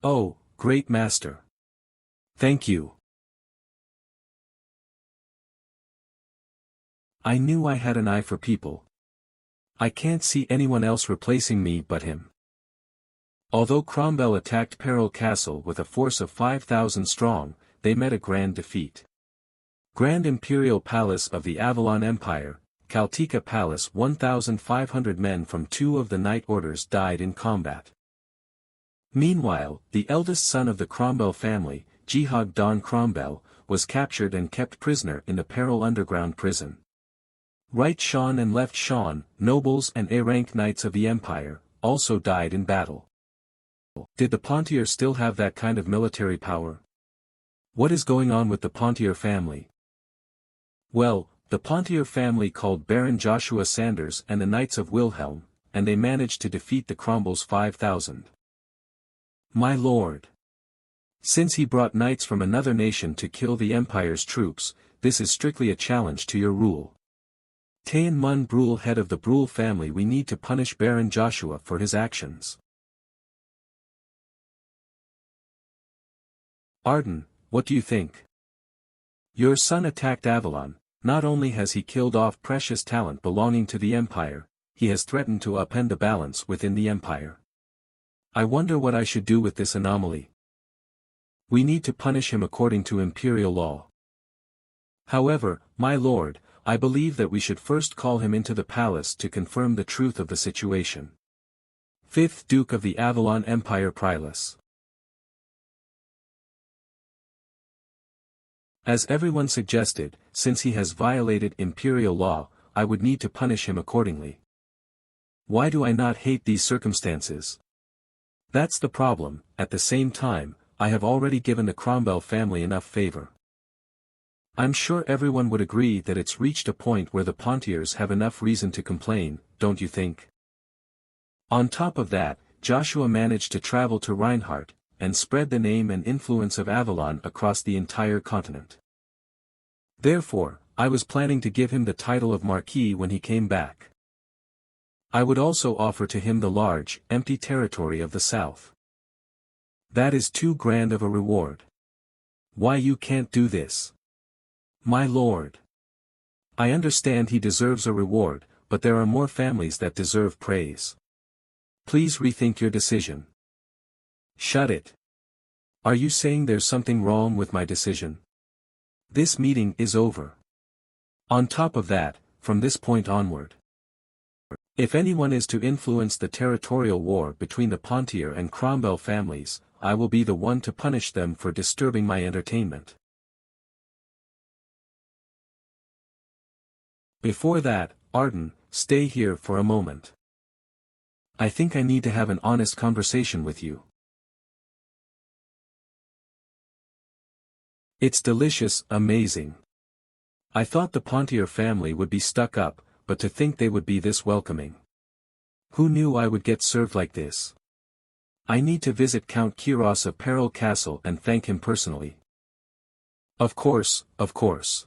Oh, great master. Thank you. I knew I had an eye for people. I can't see anyone else replacing me but him. Although Cromwell attacked Peril Castle with a force of 5,000 strong, they met a grand defeat. Grand Imperial Palace of the Avalon Empire, Kaltika Palace, 1,500 men from 2 of the Knight Orders died in combat. Meanwhile, the eldest son of the Cromwell family, Jihad Don Cromwell, was captured and kept prisoner in the Peril underground prison. Right Shan and Left Shan, nobles and A-rank knights of the empire, also died in battle. Did the Pontier still have that kind of military power? What is going on with the Pontier family? Well, the Pontier family called Baron Joshua Sanders and the Knights of Wilhelm, and they managed to defeat the Cromwells 5,000. My lord. Since he brought knights from another nation to kill the Empire's troops, this is strictly a challenge to your rule. Tayan Mun Brule, head of the Brule family, we need to punish Baron Joshua for his actions. Arden, what do you think? Your son attacked Avalon. Not only has he killed off precious talent belonging to the Empire, he has threatened to upend the balance within the Empire. I wonder what I should do with this anomaly. We need to punish him according to imperial law. However, my lord, I believe that we should first call him into the palace to confirm the truth of the situation. 5th Duke of the Avalon Empire Prilus. As everyone suggested, since he has violated imperial law, I would need to punish him accordingly. Why do I not hate these circumstances? That's the problem. At the same time, I have already given the Cromwell family enough favor. I'm sure everyone would agree that it's reached a point where the Pontiers have enough reason to complain, don't you think? On top of that, Joshua managed to travel to Reinhardt, and spread the name and influence of Avalon across the entire continent. Therefore, I was planning to give him the title of Marquis when he came back. I would also offer to him the large, empty territory of the south. That is too grand of a reward. Why you can't do this? My lord. I understand he deserves a reward, but there are more families that deserve praise. Please rethink your decision. Shut it. Are you saying there's something wrong with my decision? This meeting is over. On top of that, from this point onward, if anyone is to influence the territorial war between the Pontier and Cromwell families, I will be the one to punish them for disturbing my entertainment. Before that, Arden, stay here for a moment. I think I need to have an honest conversation with you. It's delicious, amazing. I thought the Pontier family would be stuck up, but to think they would be this welcoming. Who knew I would get served like this? I need to visit Count Kiros of Peril Castle and thank him personally. Of course, of course.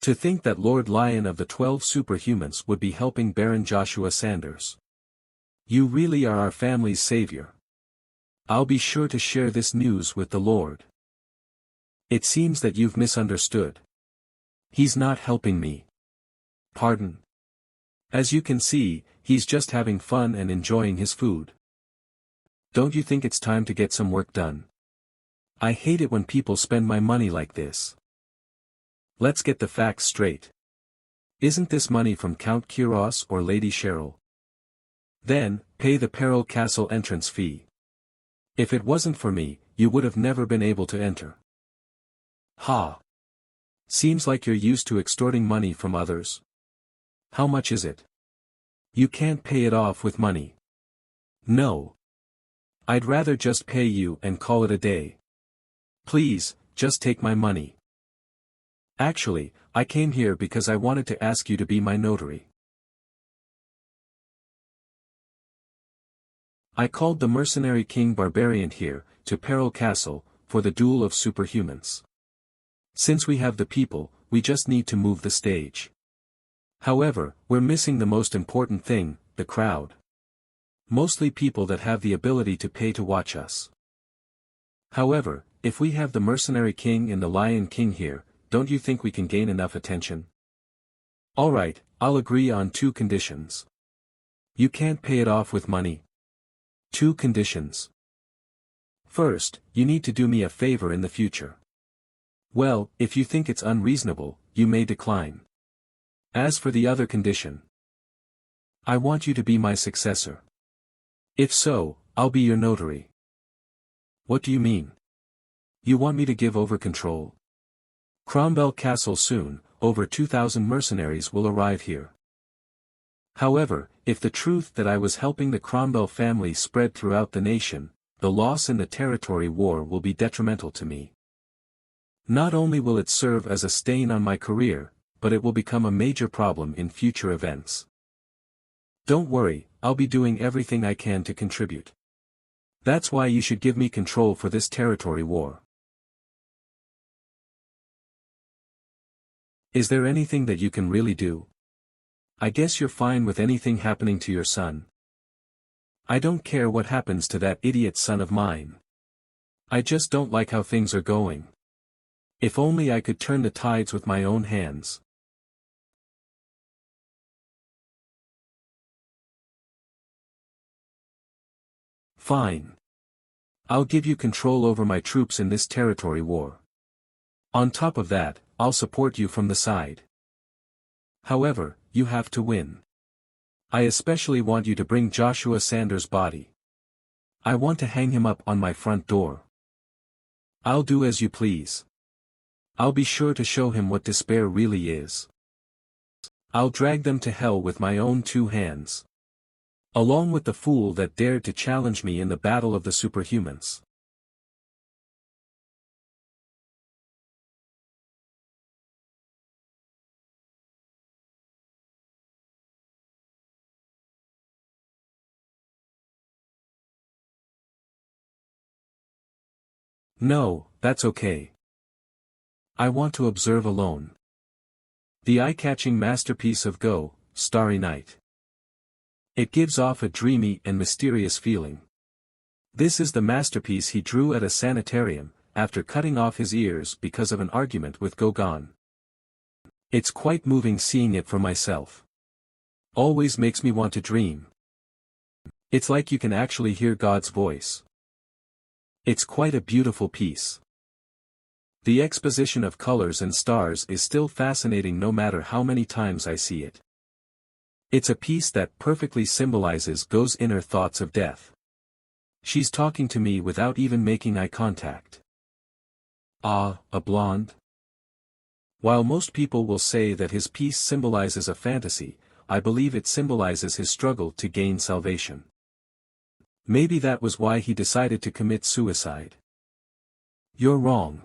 To think that Lord Lion of the 12 Superhumans would be helping Baron Joshua Sanders. You really are our family's savior. I'll be sure to share this news with the Lord. It seems that you've misunderstood. He's not helping me. Pardon? As you can see, he's just having fun and enjoying his food. Don't you think it's time to get some work done? I hate it when people spend my money like this. Let's get the facts straight. Isn't this money from Count Kiros or Lady Cheryl? Then, pay the Peril Castle entrance fee. If it wasn't for me, you would have never been able to enter. Ha! Seems like you're used to extorting money from others. How much is it? You can't pay it off with money. No. I'd rather just pay you and call it a day. Please, just take my money. Actually, I came here because I wanted to ask you to be my notary. I called the mercenary King Barbarian here, to Peril Castle, for the duel of superhumans. Since we have the people, we just need to move the stage. However, we're missing the most important thing, the crowd. Mostly people that have the ability to pay to watch us. However, if we have the mercenary king and the lion king here, don't you think we can gain enough attention? Alright, I'll agree on 2 conditions. You can't pay it off with money. 2 conditions. First, you need to do me a favor in the future. Well, if you think it's unreasonable, you may decline. As for the other condition, I want you to be my successor. If so, I'll be your notary. What do you mean? You want me to give over control? Cromwell Castle soon, over 2,000 mercenaries will arrive here. However, if the truth that I was helping the Cromwell family spread throughout the nation, the loss in the territory war will be detrimental to me. Not only will it serve as a stain on my career, but it will become a major problem in future events. Don't worry, I'll be doing everything I can to contribute. That's why you should give me control for this territory war. Is there anything that you can really do? I guess you're fine with anything happening to your son. I don't care what happens to that idiot son of mine. I just don't like how things are going. If only I could turn the tides with my own hands. Fine. I'll give you control over my troops in this territory war. On top of that, I'll support you from the side. However, you have to win. I especially want you to bring Joshua Sanders' body. I want to hang him up on my front door. I'll do as you please. I'll be sure to show him what despair really is. I'll drag them to hell with my own 2 hands. Along with the fool that dared to challenge me in the battle of the superhumans. No, that's okay. I want to observe alone. The eye-catching masterpiece of Go, Starry Night. It gives off a dreamy and mysterious feeling. This is the masterpiece he drew at a sanitarium, after cutting off his ears because of an argument with Gauguin. It's quite moving seeing it for myself. Always makes me want to dream. It's like you can actually hear God's voice. It's quite a beautiful piece. The exposition of colors and stars is still fascinating no matter how many times I see it. It's a piece that perfectly symbolizes Go's inner thoughts of death. She's talking to me without even making eye contact. Ah, a blonde? While most people will say that his piece symbolizes a fantasy, I believe it symbolizes his struggle to gain salvation. Maybe that was why he decided to commit suicide. You're wrong.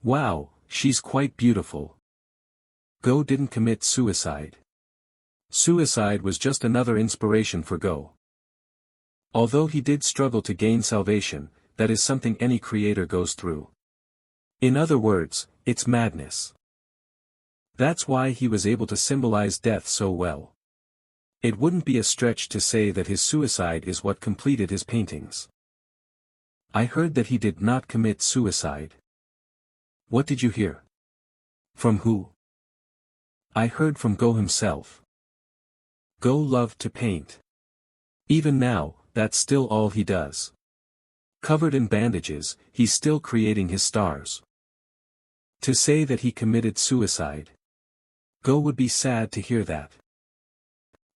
Wow, she's quite beautiful. Go didn't commit suicide. Suicide was just another inspiration for Go. Although he did struggle to gain salvation, that is something any creator goes through. In other words, it's madness. That's why he was able to symbolize death so well. It wouldn't be a stretch to say that his suicide is what completed his paintings. I heard that he did not commit suicide. What did you hear? From who? I heard from Go himself. Go loved to paint. Even now, that's still all he does. Covered in bandages, he's still creating his stars. To say that he committed suicide. Go would be sad to hear that.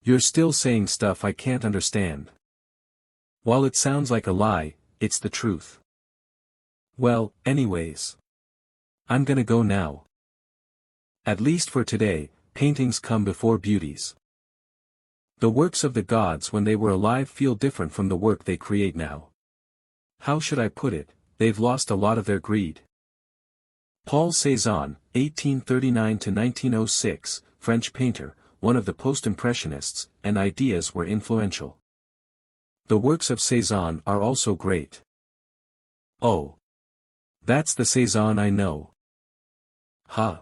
You're still saying stuff I can't understand. While it sounds like a lie, it's the truth. Well, anyways. I'm gonna go now. At least for today, paintings come before beauties. The works of the gods when they were alive feel different from the work they create now. How should I put it, they've lost a lot of their greed. Paul Cézanne, 1839–1906, French painter, one of the post-impressionists, and ideas were influential. The works of Cézanne are also great. Oh. That's the Cézanne I know. Huh.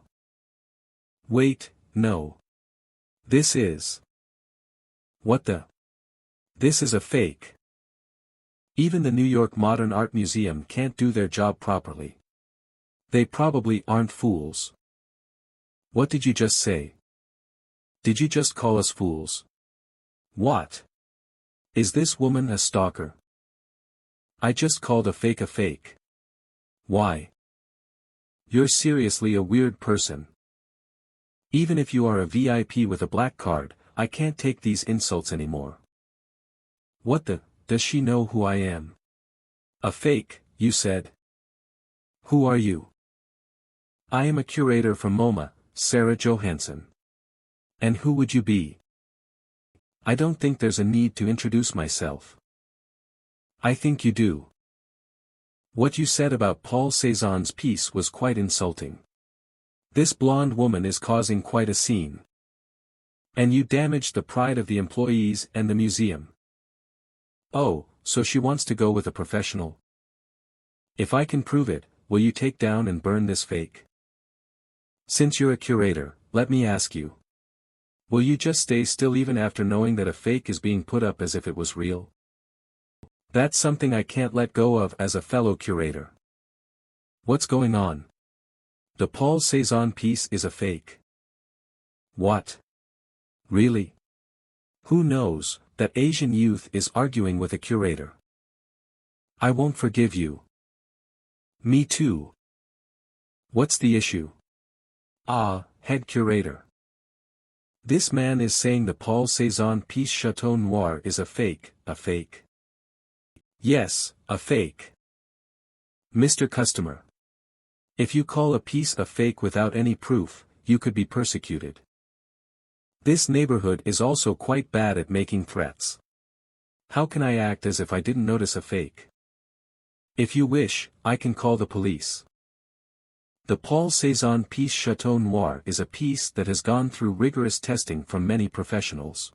Wait, no. This is. What the? This is a fake. Even the New York Modern Art Museum can't do their job properly. They probably aren't fools. What did you just say? Did you just call us fools? What? Is this woman a stalker? I just called a fake a fake. Why? You're seriously a weird person. Even if you are a VIP with a black card, I can't take these insults anymore. What the, does she know who I am? A fake, you said. Who are you? I am a curator from MoMA, Sarah Johansson. And who would you be? I don't think there's a need to introduce myself. I think you do. What you said about Paul Cézanne's piece was quite insulting. This blonde woman is causing quite a scene. And you damaged the pride of the employees and the museum. Oh, so she wants to go with a professional? If I can prove it, will you take down and burn this fake? Since you're a curator, let me ask you. Will you just stay still even after knowing that a fake is being put up as if it was real? That's something I can't let go of as a fellow curator. What's going on? The Paul Cézanne piece is a fake. What? Really? Who knows, that Asian youth is arguing with a curator. I won't forgive you. Me too. What's the issue? Ah, head curator. This man is saying the Paul Cézanne piece Chateau Noir is a fake, a fake. Yes, a fake. Mr. Customer. If you call a piece a fake without any proof, you could be persecuted. This neighborhood is also quite bad at making threats. How can I act as if I didn't notice a fake? If you wish, I can call the police. The Paul Cézanne piece Chateau Noir is a piece that has gone through rigorous testing from many professionals.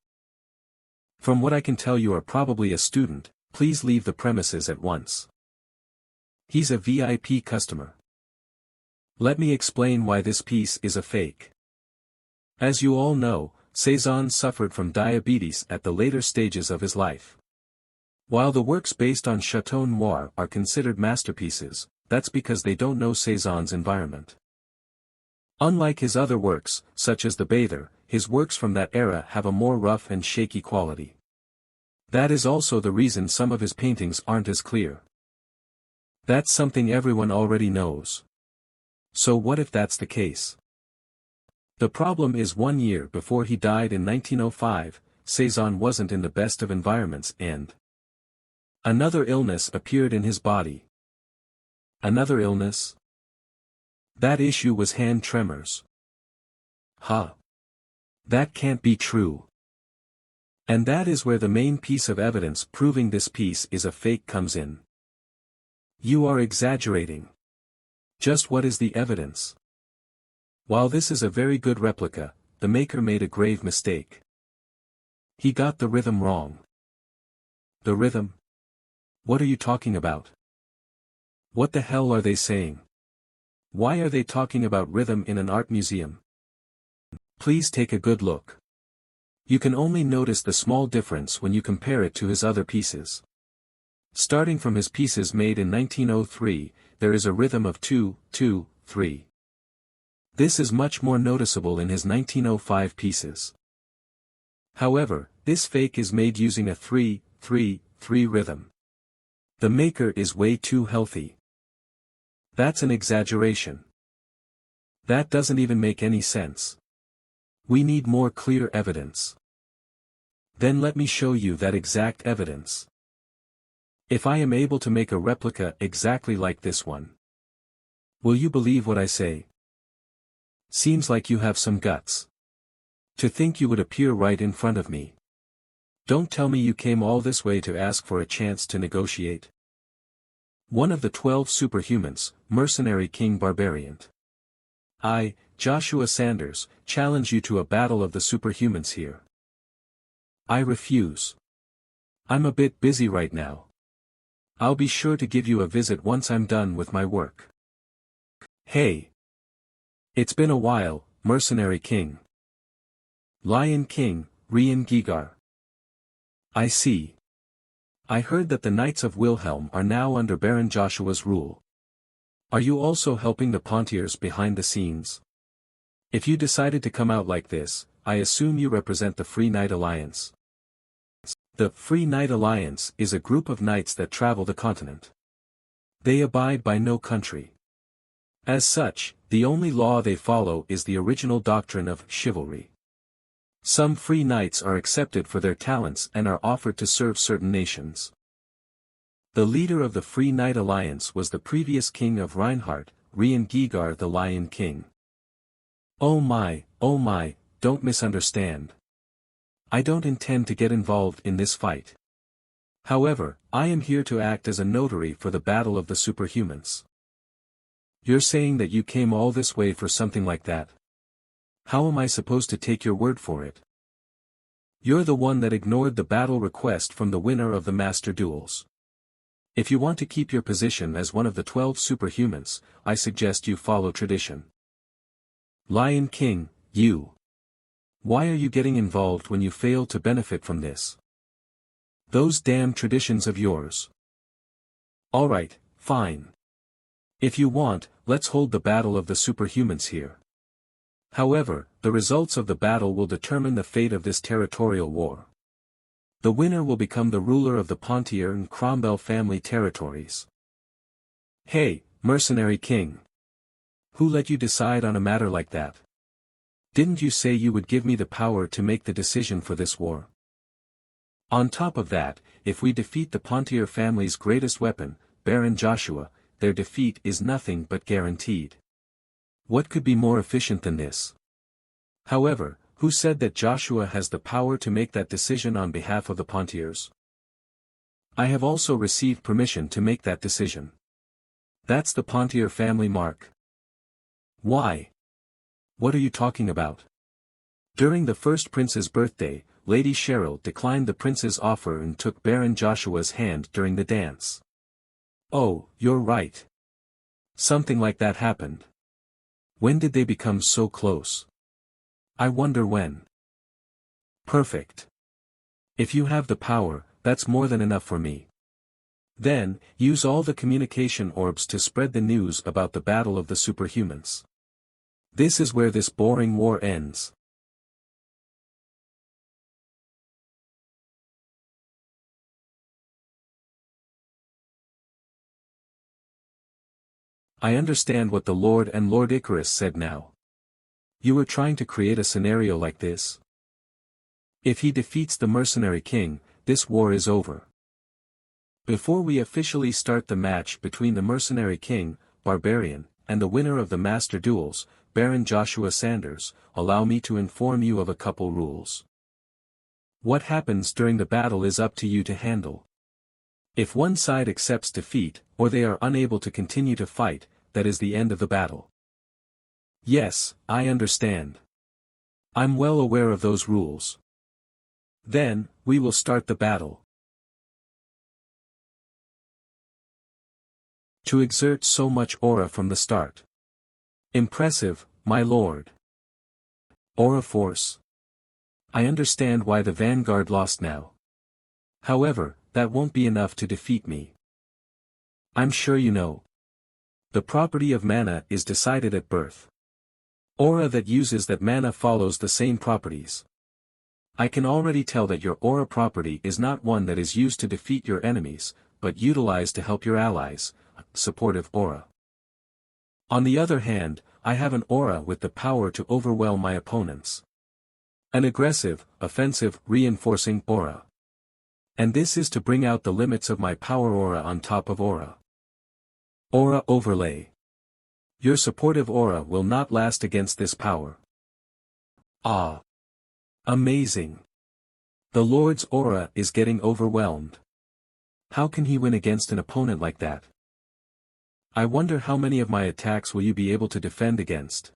From what I can tell, you are probably a student. Please leave the premises at once. He's a VIP customer. Let me explain why this piece is a fake. As you all know, Cézanne suffered from diabetes at the later stages of his life. While the works based on Chateau Noir are considered masterpieces, that's because they don't know Cézanne's environment. Unlike his other works, such as The Bather, his works from that era have a more rough and shaky quality. That is also the reason some of his paintings aren't as clear. That's something everyone already knows. So what if that's the case? The problem is 1 year before he died in 1905, Cezanne wasn't in the best of environments and another illness appeared in his body. Another illness? That issue was hand tremors. Huh. That can't be true. And that is where the main piece of evidence proving this piece is a fake comes in. You are exaggerating. Just what is the evidence? While this is a very good replica, the maker made a grave mistake. He got the rhythm wrong. The rhythm? What are you talking about? What the hell are they saying? Why are they talking about rhythm in an art museum? Please take a good look. You can only notice the small difference when you compare it to his other pieces. Starting from his pieces made in 1903, there is a rhythm of 2, 2, 3. This is much more noticeable in his 1905 pieces. However, this fake is made using a 3, 3, 3 rhythm. The maker is way too healthy. That's an exaggeration. That doesn't even make any sense. We need more clear evidence. Then let me show you that exact evidence. If I am able to make a replica exactly like this one, will you believe what I say? Seems like you have some guts. To think you would appear right in front of me. Don't tell me you came all this way to ask for a chance to negotiate. One of the 12 superhumans, mercenary King Barbarian. I, Joshua Sanders, challenge you to a battle of the superhumans here. I refuse. I'm a bit busy right now. I'll be sure to give you a visit once I'm done with my work. Hey. It's been a while, Mercenary King. Lion King, Rian Gigar. I see. I heard that the Knights of Wilhelm are now under Baron Joshua's rule. Are you also helping the Pontiers behind the scenes? If you decided to come out like this, I assume you represent the Free Knight Alliance. The Free Knight Alliance is a group of knights that travel the continent. They abide by no country. As such, the only law they follow is the original doctrine of chivalry. Some free knights are accepted for their talents and are offered to serve certain nations. The leader of the Free Knight Alliance was the previous king of Reinhardt, Rian Gigar the Lion King. Oh my, don't misunderstand. I don't intend to get involved in this fight. However, I am here to act as a notary for the battle of the superhumans. You're saying that you came all this way for something like that? How am I supposed to take your word for it? You're the one that ignored the battle request from the winner of the Master Duels. If you want to keep your position as one of the 12 superhumans, I suggest you follow tradition. Lion King, you. Why are you getting involved when you fail to benefit from this? Those damn traditions of yours. Alright, fine. If you want, let's hold the battle of the superhumans here. However, the results of the battle will determine the fate of this territorial war. The winner will become the ruler of the Pontier and Cromwell family territories. Hey, Mercenary King. Who let you decide on a matter like that? Didn't you say you would give me the power to make the decision for this war? On top of that, if we defeat the Pontier family's greatest weapon, Baron Joshua, their defeat is nothing but guaranteed. What could be more efficient than this? However, who said that Joshua has the power to make that decision on behalf of the Pontiers? I have also received permission to make that decision. That's the Pontier family mark. Why? What are you talking about? During the first prince's birthday, Lady Cheryl declined the prince's offer and took Baron Joshua's hand during the dance. Oh, you're right. Something like that happened. When did they become so close? I wonder when. Perfect. If you have the power, that's more than enough for me. Then, use all the communication orbs to spread the news about the battle of the superhumans. This is where this boring war ends. I understand what the Lord and Lord Icarus said now. You were trying to create a scenario like this. If he defeats the mercenary king, this war is over. Before we officially start the match between the mercenary king, Barbarian, and the winner of the Master Duels, Baron Joshua Sanders, allow me to inform you of a couple rules. What happens during the battle is up to you to handle. If one side accepts defeat, or they are unable to continue to fight, that is the end of the battle. Yes, I understand. I'm well aware of those rules. Then, we will start the battle. To exert so much aura from the start. Impressive, my lord. Aura force. I understand why the vanguard lost now. However, that won't be enough to defeat me. I'm sure you know. The property of mana is decided at birth. Aura that uses that mana follows the same properties. I can already tell that your aura property is not one that is used to defeat your enemies, but utilized to help your allies, supportive aura. On the other hand, I have an aura with the power to overwhelm my opponents. An aggressive, offensive, reinforcing aura. And this is to bring out the limits of my power aura on top of aura. Aura overlay. Your supportive aura will not last against this power. Ah! Amazing! The Lord's aura is getting overwhelmed. How can he win against an opponent like that? I wonder how many of my attacks will you be able to defend against?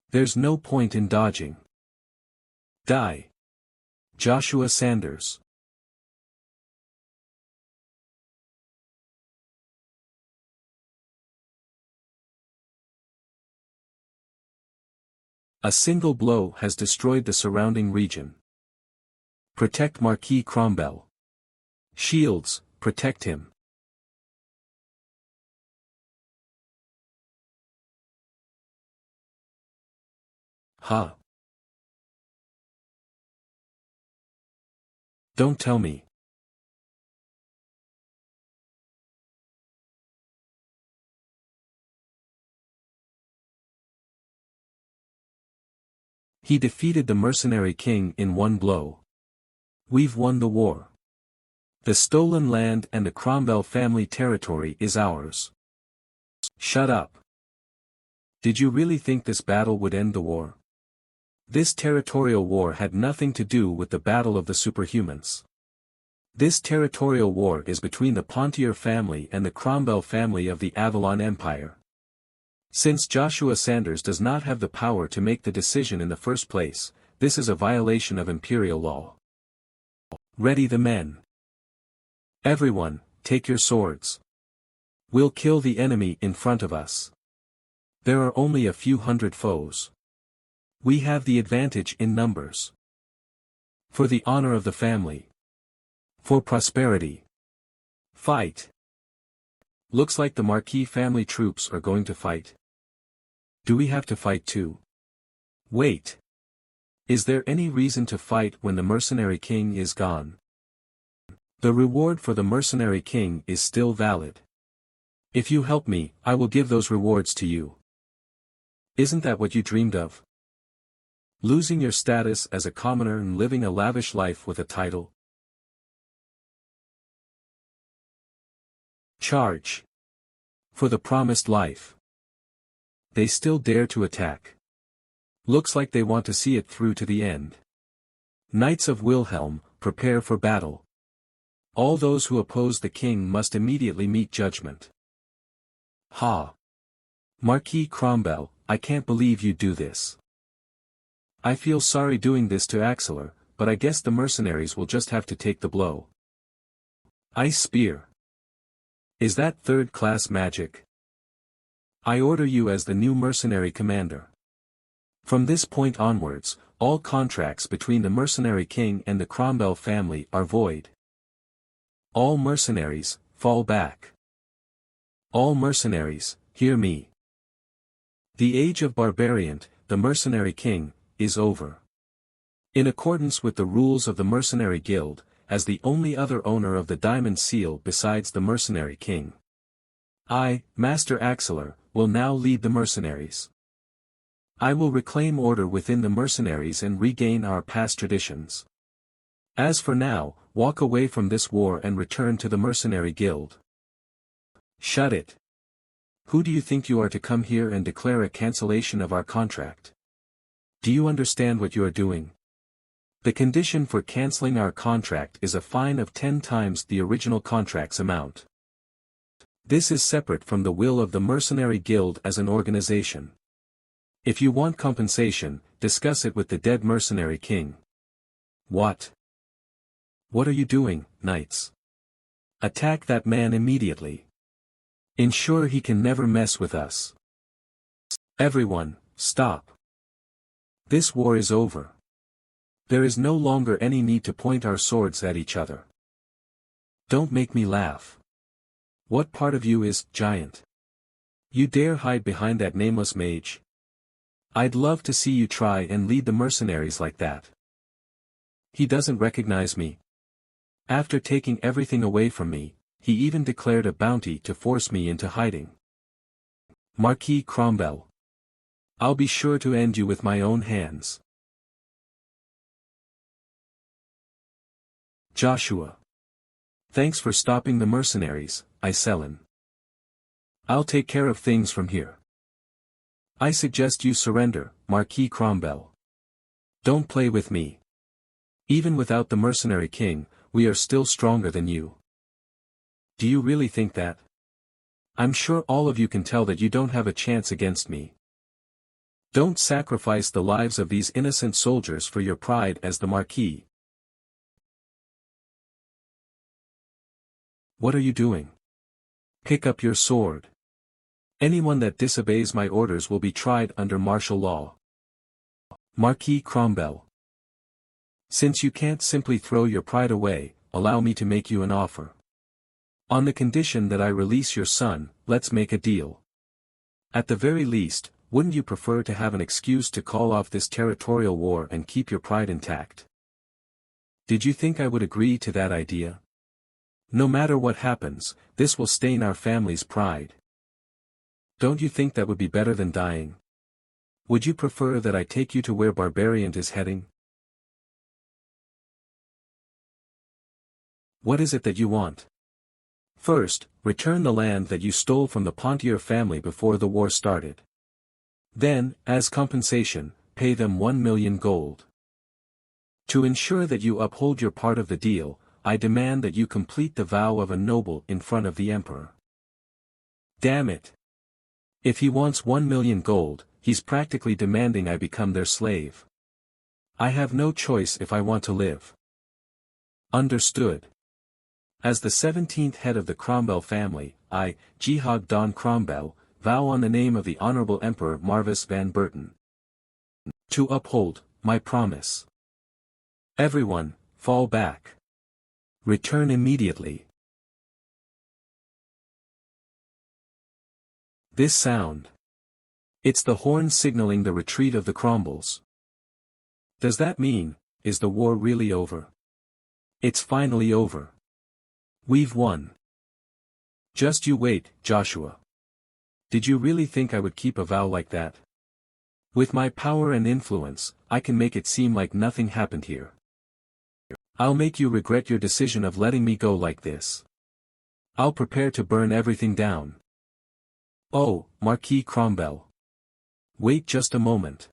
There's no point in dodging. Die. Joshua Sanders. A single blow has destroyed the surrounding region. Protect Marquis Cromwell. Shields, protect him. Ha! Don't tell me. He defeated the mercenary king in one blow. We've won the war. The stolen land and the Cromwell family territory is ours. Shut up. Did you really think this battle would end the war? This territorial war had nothing to do with the battle of the superhumans. This territorial war is between the Pontier family and the Cromwell family of the Avalon Empire. Since Joshua Sanders does not have the power to make the decision in the first place, this is a violation of imperial law. Ready the men. Everyone, take your swords. We'll kill the enemy in front of us. There are only a few hundred foes. We have the advantage in numbers. For the honor of the family. For prosperity. Fight. Looks like the Marquis family troops are going to fight. Do we have to fight too? Wait. Is there any reason to fight when the mercenary king is gone? The reward for the mercenary king is still valid. If you help me, I will give those rewards to you. Isn't that what you dreamed of? Losing your status as a commoner and living a lavish life with a title? Charge. For the promised life. They still dare to attack. Looks like they want to see it through to the end. Knights of Wilhelm, prepare for battle. All those who oppose the king must immediately meet judgment. Ha! Marquis Cromwell, I can't believe you do this. I feel sorry doing this to Axelar, but I guess the mercenaries will just have to take the blow. Ice Spear. Is that third-class magic? I order you as the new mercenary commander. From this point onwards, all contracts between the mercenary king and the Cromwell family are void. All mercenaries, fall back. All mercenaries, hear me. The age of Barbarian, the mercenary king, is over. In accordance with the rules of the Mercenary Guild, as the only other owner of the Diamond Seal besides the Mercenary King, I, Master Axelar, will now lead the mercenaries. I will reclaim order within the mercenaries and regain our past traditions. As for now, walk away from this war and return to the mercenary guild. Shut it. Who do you think you are to come here and declare a cancellation of our contract? Do you understand what you are doing? The condition for cancelling our contract is a fine of 10 times the original contract's amount. This is separate from the will of the mercenary guild as an organization. If you want compensation, discuss it with the dead mercenary king. What? What are you doing, knights? Attack that man immediately. Ensure he can never mess with us. Everyone, stop. This war is over. There is no longer any need to point our swords at each other. Don't make me laugh. What part of you is giant? You dare hide behind that nameless mage? I'd love to see you try and lead the mercenaries like that. He doesn't recognize me. After taking everything away from me, he even declared a bounty to force me into hiding. Marquis Cromwell. I'll be sure to end you with my own hands. Joshua. Thanks for stopping the mercenaries, Iselin. I'll take care of things from here. I suggest you surrender, Marquis Cromwell. Don't play with me. Even without the mercenary king, we are still stronger than you. Do you really think that? I'm sure all of you can tell that you don't have a chance against me. Don't sacrifice the lives of these innocent soldiers for your pride as the Marquis. What are you doing? Pick up your sword. Anyone that disobeys my orders will be tried under martial law. Marquis Cromwell. Since you can't simply throw your pride away, allow me to make you an offer. On the condition that I release your son, let's make a deal. At the very least, wouldn't you prefer to have an excuse to call off this territorial war and keep your pride intact? Did you think I would agree to that idea? No matter what happens, this will stain our family's pride. Don't you think that would be better than dying? Would you prefer that I take you to where Barbarian is heading? What is it that you want? First, return the land that you stole from the Pontier family before the war started. Then, as compensation, pay them 1 million gold. To ensure that you uphold your part of the deal, I demand that you complete the vow of a noble in front of the emperor. Damn it! If he wants 1 million gold, he's practically demanding I become their slave. I have no choice if I want to live. Understood. As the 17th head of the Cromwell family, I, Jehog Don Cromwell, vow on the name of the Honorable Emperor Marvis van Burton to uphold my promise. Everyone, fall back. Return immediately. This sound. It's the horn signaling the retreat of the Cromwells. Does that mean, is the war really over? It's finally over. We've won. Just you wait, Joshua. Did you really think I would keep a vow like that? With my power and influence, I can make it seem like nothing happened here. I'll make you regret your decision of letting me go like this. I'll prepare to burn everything down. Oh, Marquis Cromwell. Wait just a moment.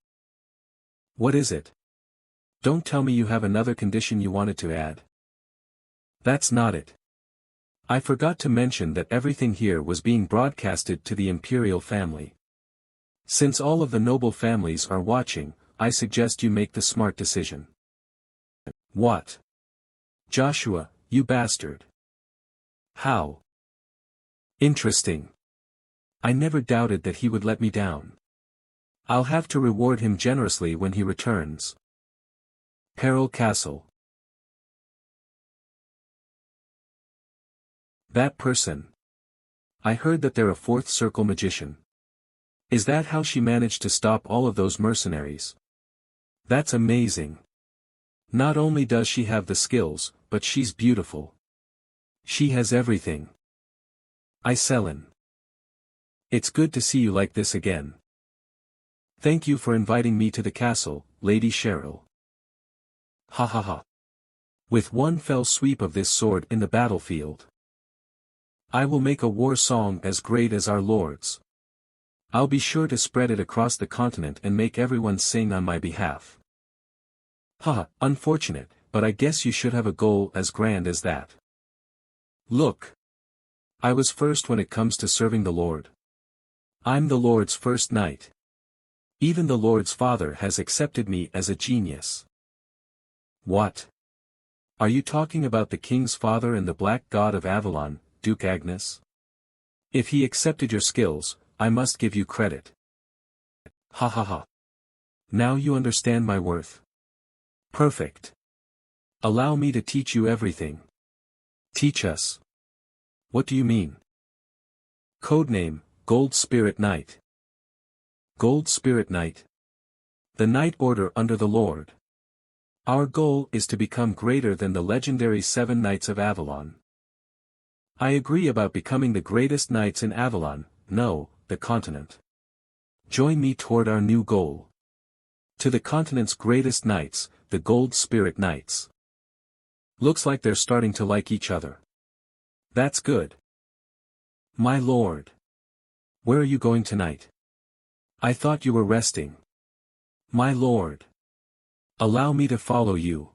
What is it? Don't tell me you have another condition you wanted to add. That's not it. I forgot to mention that everything here was being broadcasted to the imperial family. Since all of the noble families are watching, I suggest you make the smart decision. What? Joshua, you bastard. How? Interesting. I never doubted that he would let me down. I'll have to reward him generously when he returns. Peril Castle. That person. I heard that they're a fourth circle magician. Is that how she managed to stop all of those mercenaries? That's amazing. Not only does she have the skills, but she's beautiful. She has everything. Iselin. It's good to see you like this again. Thank you for inviting me to the castle, Lady Cheryl. Ha ha ha. With one fell sweep of this sword in the battlefield, I will make a war song as great as our lord's. I'll be sure to spread it across the continent and make everyone sing on my behalf. Haha, unfortunate, but I guess you should have a goal as grand as that. Look. I was first when it comes to serving the Lord. I'm the Lord's first knight. Even the Lord's father has accepted me as a genius. What? Are you talking about the king's father and the black god of Avalon, Duke Agnes? If he accepted your skills, I must give you credit. Ha ha ha. Now you understand my worth. Perfect. Allow me to teach you everything. Teach us. What do you mean? Codename, Gold Spirit Knight. Gold Spirit Knight. The Knight Order under the Lord. Our goal is to become greater than the legendary 7 Knights of Avalon. I agree about becoming the greatest knights in Avalon, no, the continent. Join me toward our new goal. To the continent's greatest knights, the Gold Spirit Knights. Looks like they're starting to like each other. That's good. My lord. Where are you going tonight? I thought you were resting. My lord. Allow me to follow you.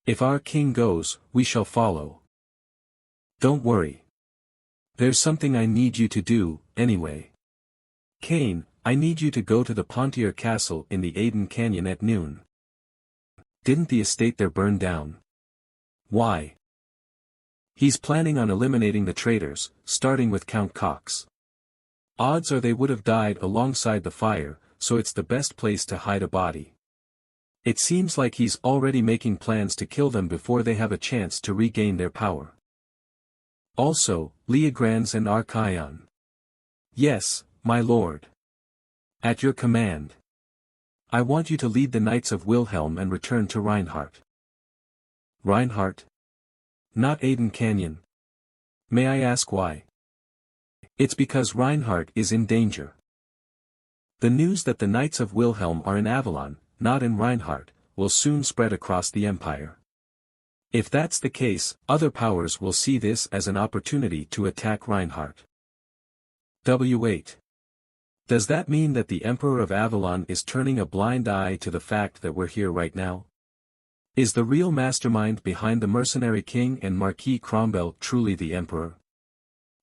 If our king goes, we shall follow. Don't worry. There's something I need you to do, anyway. Cain, I need you to go to the Pontier Castle in the Aden Canyon at noon. Didn't the estate there burn down? Why? He's planning on eliminating the traitors, starting with Count Cox. Odds are they would have died alongside the fire, so it's the best place to hide a body. It seems like he's already making plans to kill them before they have a chance to regain their power. Also, Leograns and Archaon. Yes, my lord. At your command. I want you to lead the Knights of Wilhelm and return to Reinhardt. Reinhardt? Not Aden Canyon. May I ask why? It's because Reinhardt is in danger. The news that the Knights of Wilhelm are in Avalon, not in Reinhardt, will soon spread across the empire. If that's the case, other powers will see this as an opportunity to attack Reinhardt. W8. Does that mean that the Emperor of Avalon is turning a blind eye to the fact that we're here right now? Is the real mastermind behind the mercenary king and Marquis Cromwell truly the Emperor?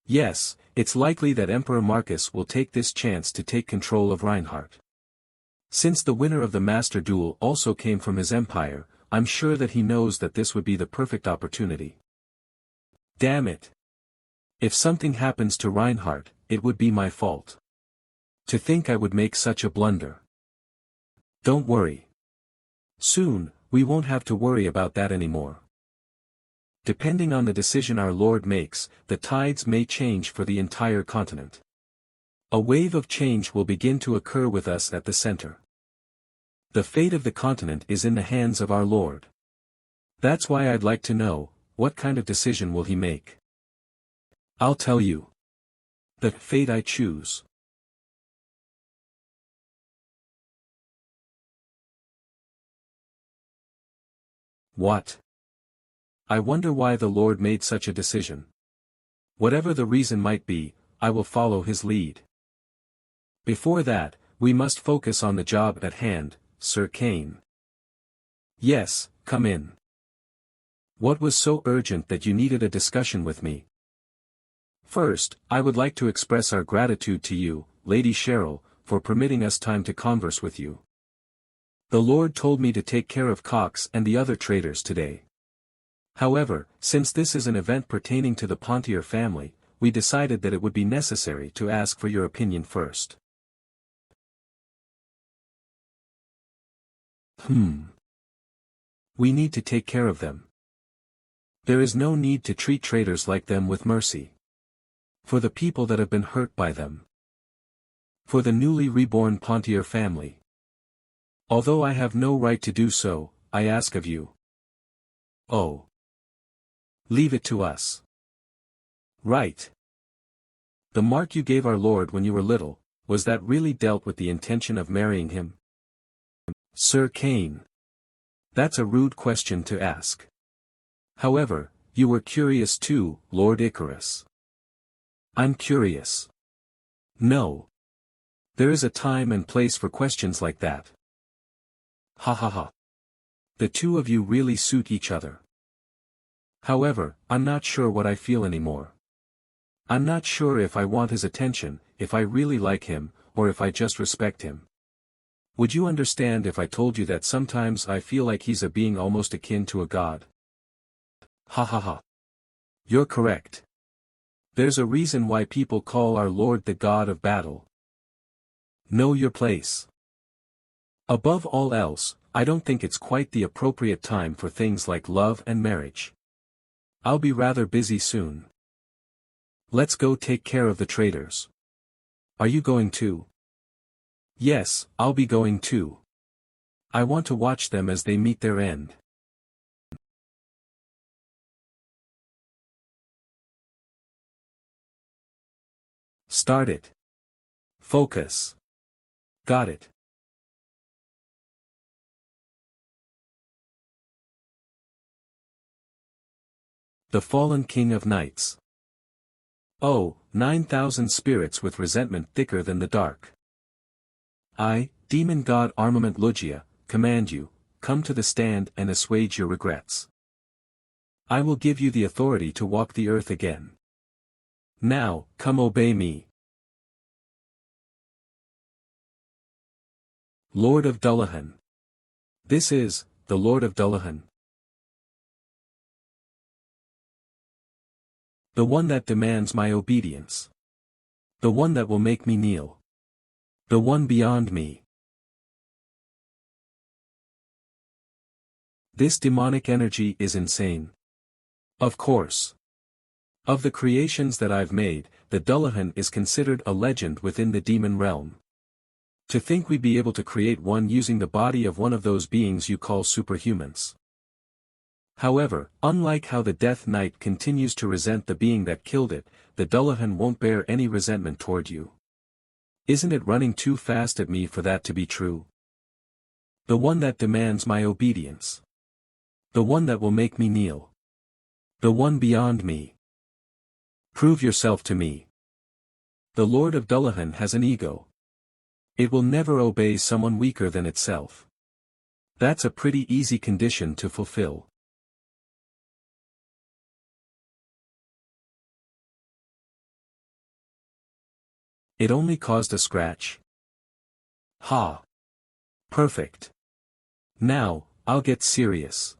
Yes, it's likely that Emperor Marcus will take this chance to take control of Reinhardt. Since the winner of the Master Duel also came from his empire, I'm sure that he knows that this would be the perfect opportunity. Damn it! If something happens to Reinhardt, it would be my fault. To think I would make such a blunder. Don't worry. Soon, we won't have to worry about that anymore. Depending on the decision our Lord makes, the tides may change for the entire continent. A wave of change will begin to occur with us at the center. The fate of the continent is in the hands of our Lord. That's why I'd like to know, what kind of decision will he make? I'll tell you. The fate I choose. What? I wonder why the Lord made such a decision. Whatever the reason might be, I will follow his lead. Before that, we must focus on the job at hand, Sir Cain. Yes, come in. What was so urgent that you needed a discussion with me? First, I would like to express our gratitude to you, Lady Cheryl, for permitting us time to converse with you. The Lord told me to take care of Cox and the other traitors today. However, since this is an event pertaining to the Pontier family, we decided that it would be necessary to ask for your opinion first. We need to take care of them. There is no need to treat traitors like them with mercy. For the people that have been hurt by them. For the newly reborn Pontier family. Although I have no right to do so, I ask of you. Oh. Leave it to us. Right. The mark you gave our Lord when you were little, was that really dealt with the intention of marrying him? Sir Cain. That's a rude question to ask. However, you were curious too, Lord Icarus. I'm curious. No. There is a time and place for questions like that. Ha ha ha. The two of you really suit each other. However, I'm not sure what I feel anymore. I'm not sure if I want his attention, if I really like him, or if I just respect him. Would you understand if I told you that sometimes I feel like he's a being almost akin to a god? Ha ha ha. You're correct. There's a reason why people call our Lord the God of battle. Know your place. Above all else, I don't think it's quite the appropriate time for things like love and marriage. I'll be rather busy soon. Let's go take care of the traitors. Are you going too? Yes, I'll be going too. I want to watch them as they meet their end. Start it. Focus. Got it. The fallen king of knights. Oh, 9,000 spirits with resentment thicker than the dark. I, demon god Armament Lugia, command you, come to the stand and assuage your regrets. I will give you the authority to walk the earth again. Now, come obey me. Lord of Dullahan. This is, the Lord of Dullahan. The one that demands my obedience. The one that will make me kneel. The one beyond me. This demonic energy is insane. Of course. Of the creations that I've made, the Dullahan is considered a legend within the demon realm. To think we'd be able to create one using the body of one of those beings you call superhumans. However, unlike how the Death Knight continues to resent the being that killed it, the Dullahan won't bear any resentment toward you. Isn't it running too fast at me for that to be true? The one that demands my obedience. The one that will make me kneel. The one beyond me. Prove yourself to me. The Lord of Dullahan has an ego. It will never obey someone weaker than itself. That's a pretty easy condition to fulfill. It only caused a scratch. Ha! Perfect. Now, I'll get serious.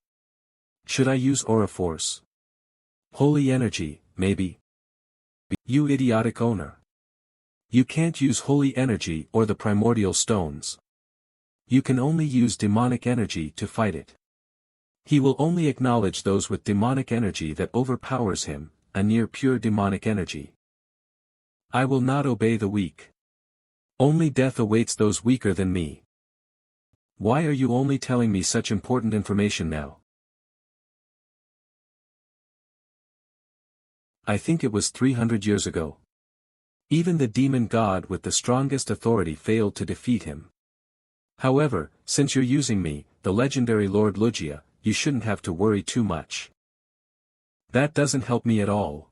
Should I use Aura Force? Holy Energy, maybe? You idiotic owner. You can't use Holy Energy or the Primordial Stones. You can only use demonic energy to fight it. He will only acknowledge those with demonic energy that overpowers him, a near pure demonic energy. I will not obey the weak. Only death awaits those weaker than me. Why are you only telling me such important information now? I think it was 300 years ago. Even the demon god with the strongest authority failed to defeat him. However, since you're using me, the legendary Lord Lugia, you shouldn't have to worry too much. That doesn't help me at all.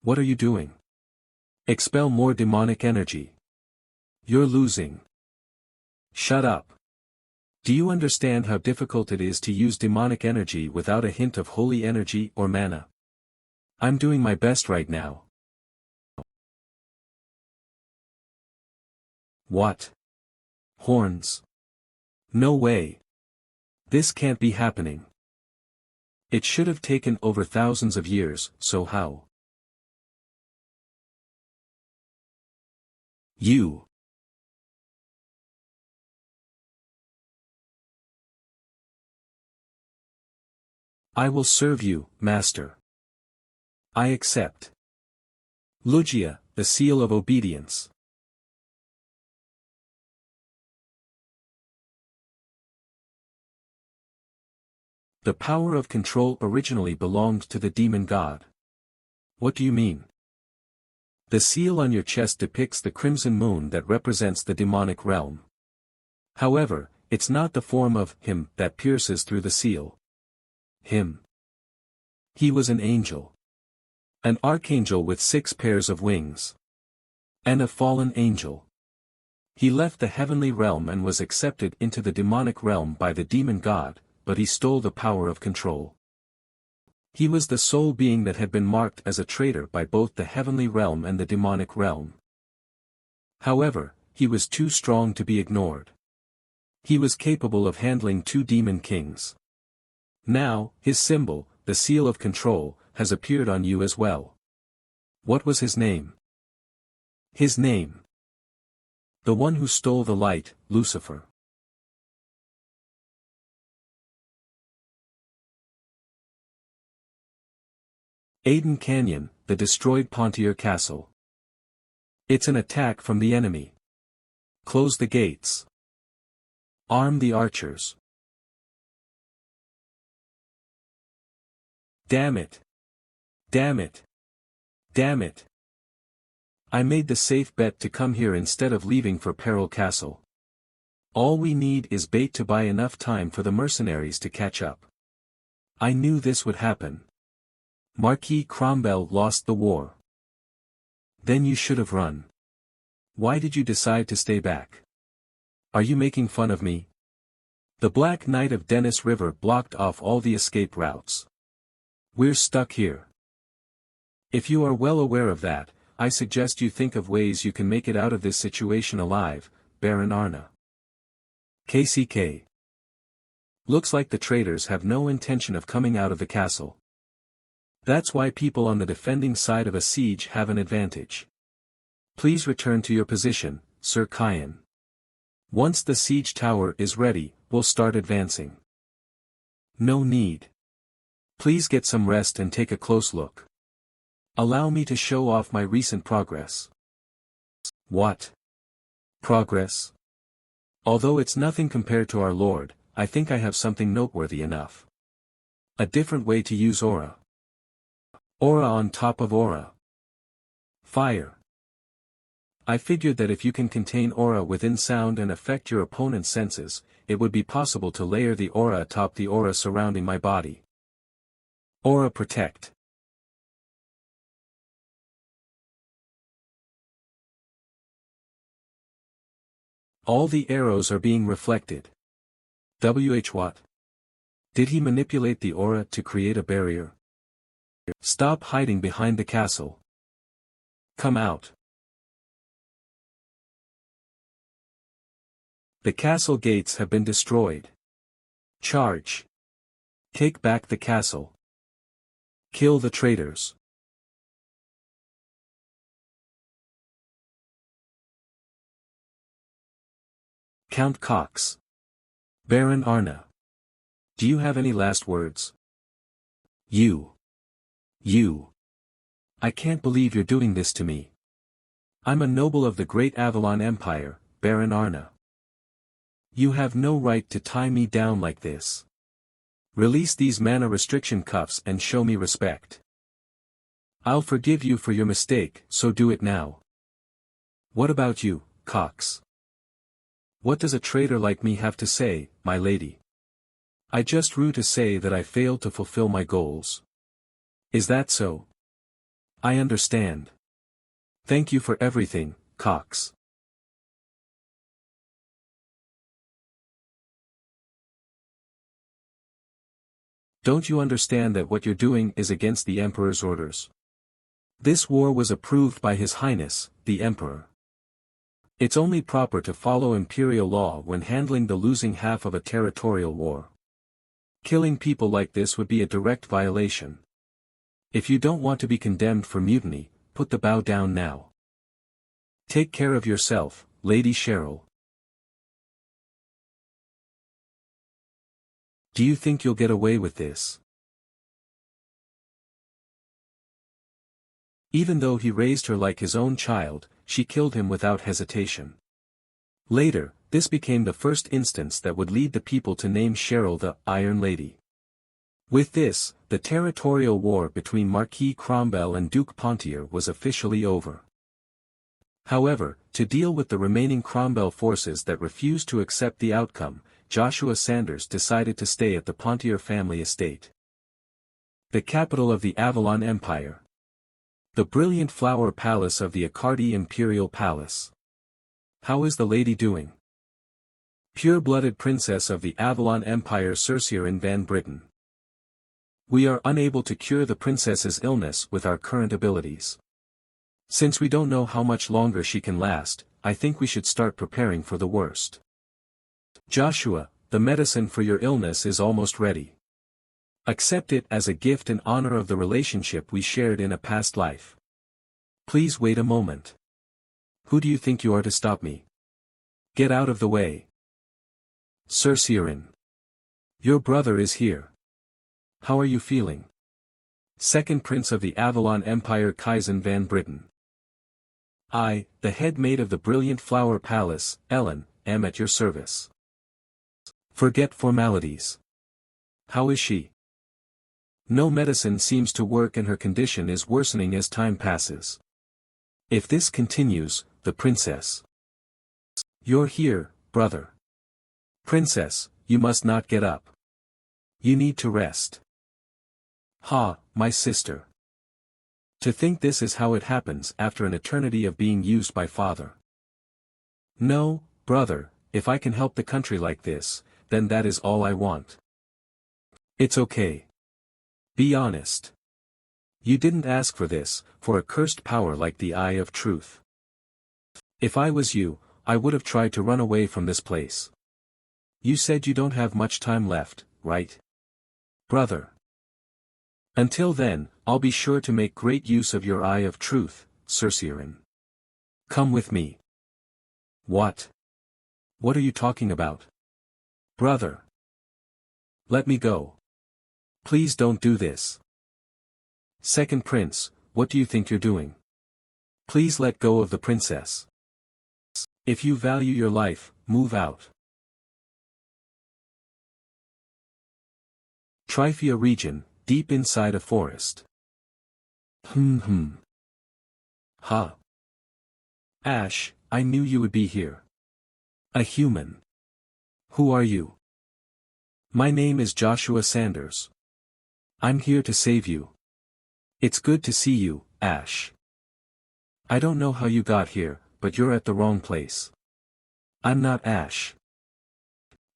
What are you doing? Expel more demonic energy. You're losing. Shut up. Do you understand how difficult it is to use demonic energy without a hint of holy energy or mana? I'm doing my best right now. What? Horns? No way. This can't be happening. It should have taken over thousands of years, so how? You. I will serve you, Master. I accept. Lugia, the seal of obedience. The power of control originally belonged to the demon god. What do you mean? The seal on your chest depicts the crimson moon that represents the demonic realm. However, it's not the form of him that pierces through the seal. He was an angel. An archangel with 6 pairs of wings. And a fallen angel. He left the heavenly realm and was accepted into the demonic realm by the demon god, but he stole the power of control. He was the sole being that had been marked as a traitor by both the heavenly realm and the demonic realm. However, he was too strong to be ignored. He was capable of handling 2 demon kings. Now, his symbol, the seal of control, has appeared on you as well. What was his name? His name. The one who stole the light, Lucifer. Aden Canyon, the destroyed Pontier Castle. It's an attack from the enemy. Close the gates. Arm the archers. Damn it. Damn it. Damn it. I made the safe bet to come here instead of leaving for Peril Castle. All we need is bait to buy enough time for the mercenaries to catch up. I knew this would happen. Marquis Cromwell lost the war. Then you should have run. Why did you decide to stay back? Are you making fun of me? The Black Knight of Dennis River blocked off all the escape routes. We're stuck here. If you are well aware of that, I suggest you think of ways you can make it out of this situation alive, Baron Arna. KCK. Looks like the traitors have no intention of coming out of the castle. That's why people on the defending side of a siege have an advantage. Please return to your position, Sir Kyan. Once the siege tower is ready, we'll start advancing. No need. Please get some rest and take a close look. Allow me to show off my recent progress. What? Progress? Although it's nothing compared to our Lord, I think I have something noteworthy enough. A different way to use aura. Aura on top of aura. Fire. I figured that if you can contain aura within sound and affect your opponent's senses, it would be possible to layer the aura atop the aura surrounding my body. Aura Protect. All the arrows are being reflected. What? Did he manipulate the aura to create a barrier? Stop hiding behind the castle. Come out. The castle gates have been destroyed. Charge. Take back the castle. Kill the traitors. Count Cox. Baron Arna. Do you have any last words? You. I can't believe you're doing this to me. I'm a noble of the great Avalon Empire, Baron Arna. You have no right to tie me down like this. Release these mana restriction cuffs and show me respect. I'll forgive you for your mistake, so do it now. What about you, Cox? What does a traitor like me have to say, my lady? I just rue to say that I failed to fulfill my goals. Is that so? I understand. Thank you for everything, Cox. Don't you understand that what you're doing is against the Emperor's orders? This war was approved by His Highness, the Emperor. It's only proper to follow imperial law when handling the losing half of a territorial war. Killing people like this would be a direct violation. If you don't want to be condemned for mutiny, put the bow down now. Take care of yourself, Lady Cheryl. Do you think you'll get away with this? Even though he raised her like his own child, she killed him without hesitation. Later, this became the first instance that would lead the people to name Cheryl the Iron Lady. With this, the territorial war between Marquis Cromwell and Duke Pontier was officially over. However, to deal with the remaining Cromwell forces that refused to accept the outcome, Joshua Sanders decided to stay at the Pontier family estate, the capital of the Avalon Empire, the brilliant flower palace of the Accardi Imperial Palace. How is the lady doing? Pure-blooded princess of the Avalon Empire Cerceirin van Britten. We are unable to cure the princess's illness with our current abilities. Since we don't know how much longer she can last, I think we should start preparing for the worst. Joshua, the medicine for your illness is almost ready. Accept it as a gift in honor of the relationship we shared in a past life. Please wait a moment. Who do you think you are to stop me? Get out of the way. Cerceirin. Your brother is here. How are you feeling? Second Prince of the Avalon Empire Kaizen van Britten. I, the head maid of the brilliant flower palace, Ellen, am at your service. Forget formalities. How is she? No medicine seems to work and her condition is worsening as time passes. If this continues, the princess. You're here, brother. Princess, you must not get up. You need to rest. Ha, my sister. To think this is how it happens after an eternity of being used by father. No, brother, if I can help the country like this, then that is all I want. It's okay. Be honest. You didn't ask for this, for a cursed power like the Eye of Truth. If I was you, I would have tried to run away from this place. You said you don't have much time left, right? Brother. Until then, I'll be sure to make great use of your Eye of Truth, Cerceirin. Come with me. What? What are you talking about? Brother. Let me go. Please don't do this. Second Prince, what do you think you're doing? Please let go of the princess. If you value your life, move out. Tryphia region, deep inside a forest. Ha. Ash, I knew you would be here. A human. Who are you? My name is Joshua Sanders. I'm here to save you. It's good to see you, Ash. I don't know how you got here, but you're at the wrong place. I'm not Ash.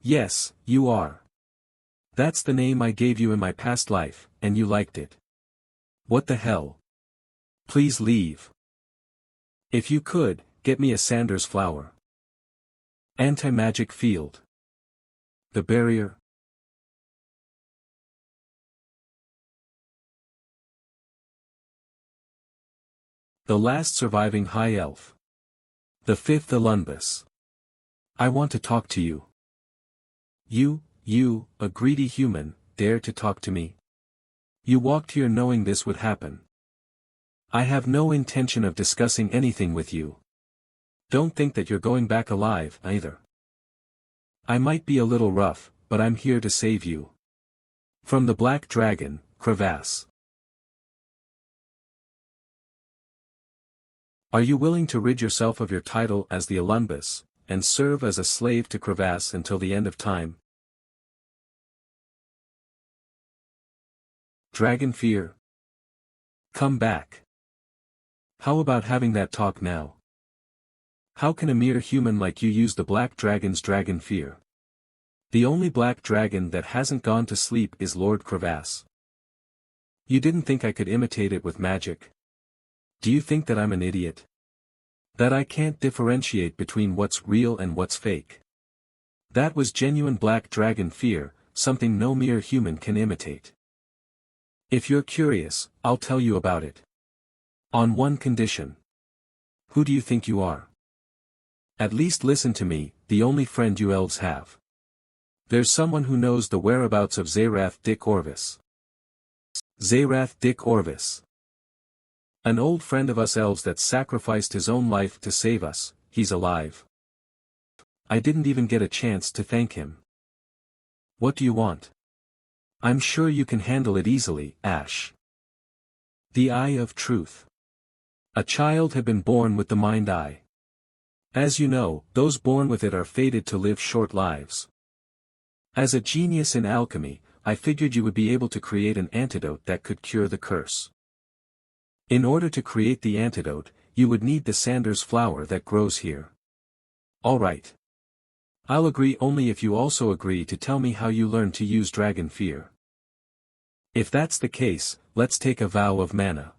Yes, you are. That's the name I gave you in my past life, and you liked it. What the hell? Please leave. If you could, get me a Sanders flower. Anti-magic field. The barrier. The last surviving high elf. The fifth Alunbus. I want to talk to you. You, a greedy human, dare to talk to me? You walked here knowing this would happen. I have no intention of discussing anything with you. Don't think that you're going back alive, either. I might be a little rough, but I'm here to save you. From the Black Dragon, Crevasse. Are you willing to rid yourself of your title as the Alunbus, and serve as a slave to Crevasse until the end of time? Dragon fear. Come back. How about having that talk now? How can a mere human like you use the Black Dragon's dragon fear? The only Black Dragon that hasn't gone to sleep is Lord Crevasse. You didn't think I could imitate it with magic? Do you think that I'm an idiot? That I can't differentiate between what's real and what's fake? That was genuine Black Dragon fear, something no mere human can imitate. If you're curious, I'll tell you about it. On one condition. Who do you think you are? At least listen to me, the only friend you elves have. There's someone who knows the whereabouts of Zerath Dick Orvis. Zerath Dick Orvis. An old friend of us elves that sacrificed his own life to save us. He's alive. I didn't even get a chance to thank him. What do you want? I'm sure you can handle it easily, Ash. The Eye of Truth. A child had been born with the mind eye. As you know, those born with it are fated to live short lives. As a genius in alchemy, I figured you would be able to create an antidote that could cure the curse. In order to create the antidote, you would need the Sanders flower that grows here. Alright. I'll agree only if you also agree to tell me how you learned to use dragon fear. If that's the case, let's take a vow of mana.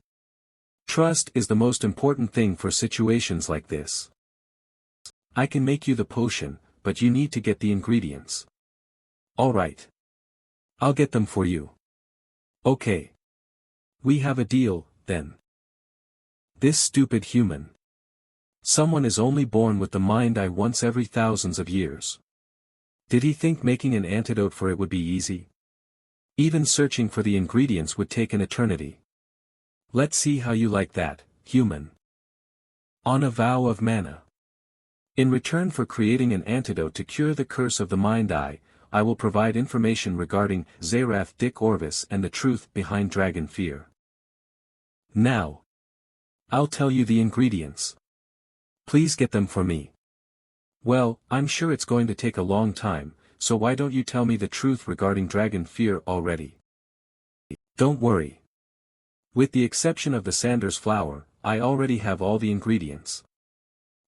Trust is the most important thing for situations like this. I can make you the potion, but you need to get the ingredients. Alright. I'll get them for you. Okay. We have a deal, then. This stupid human. Someone is only born with the mind eye once every thousands of years. Did he think making an antidote for it would be easy? Even searching for the ingredients would take an eternity. Let's see how you like that, human. On a vow of mana. In return for creating an antidote to cure the curse of the mind eye, I will provide information regarding Zerath Dick Orvis and the truth behind dragon fear. Now. I'll tell you the ingredients. Please get them for me. Well, I'm sure it's going to take a long time, so why don't you tell me the truth regarding dragon fear already? Don't worry. With the exception of the Sanders flower, I already have all the ingredients.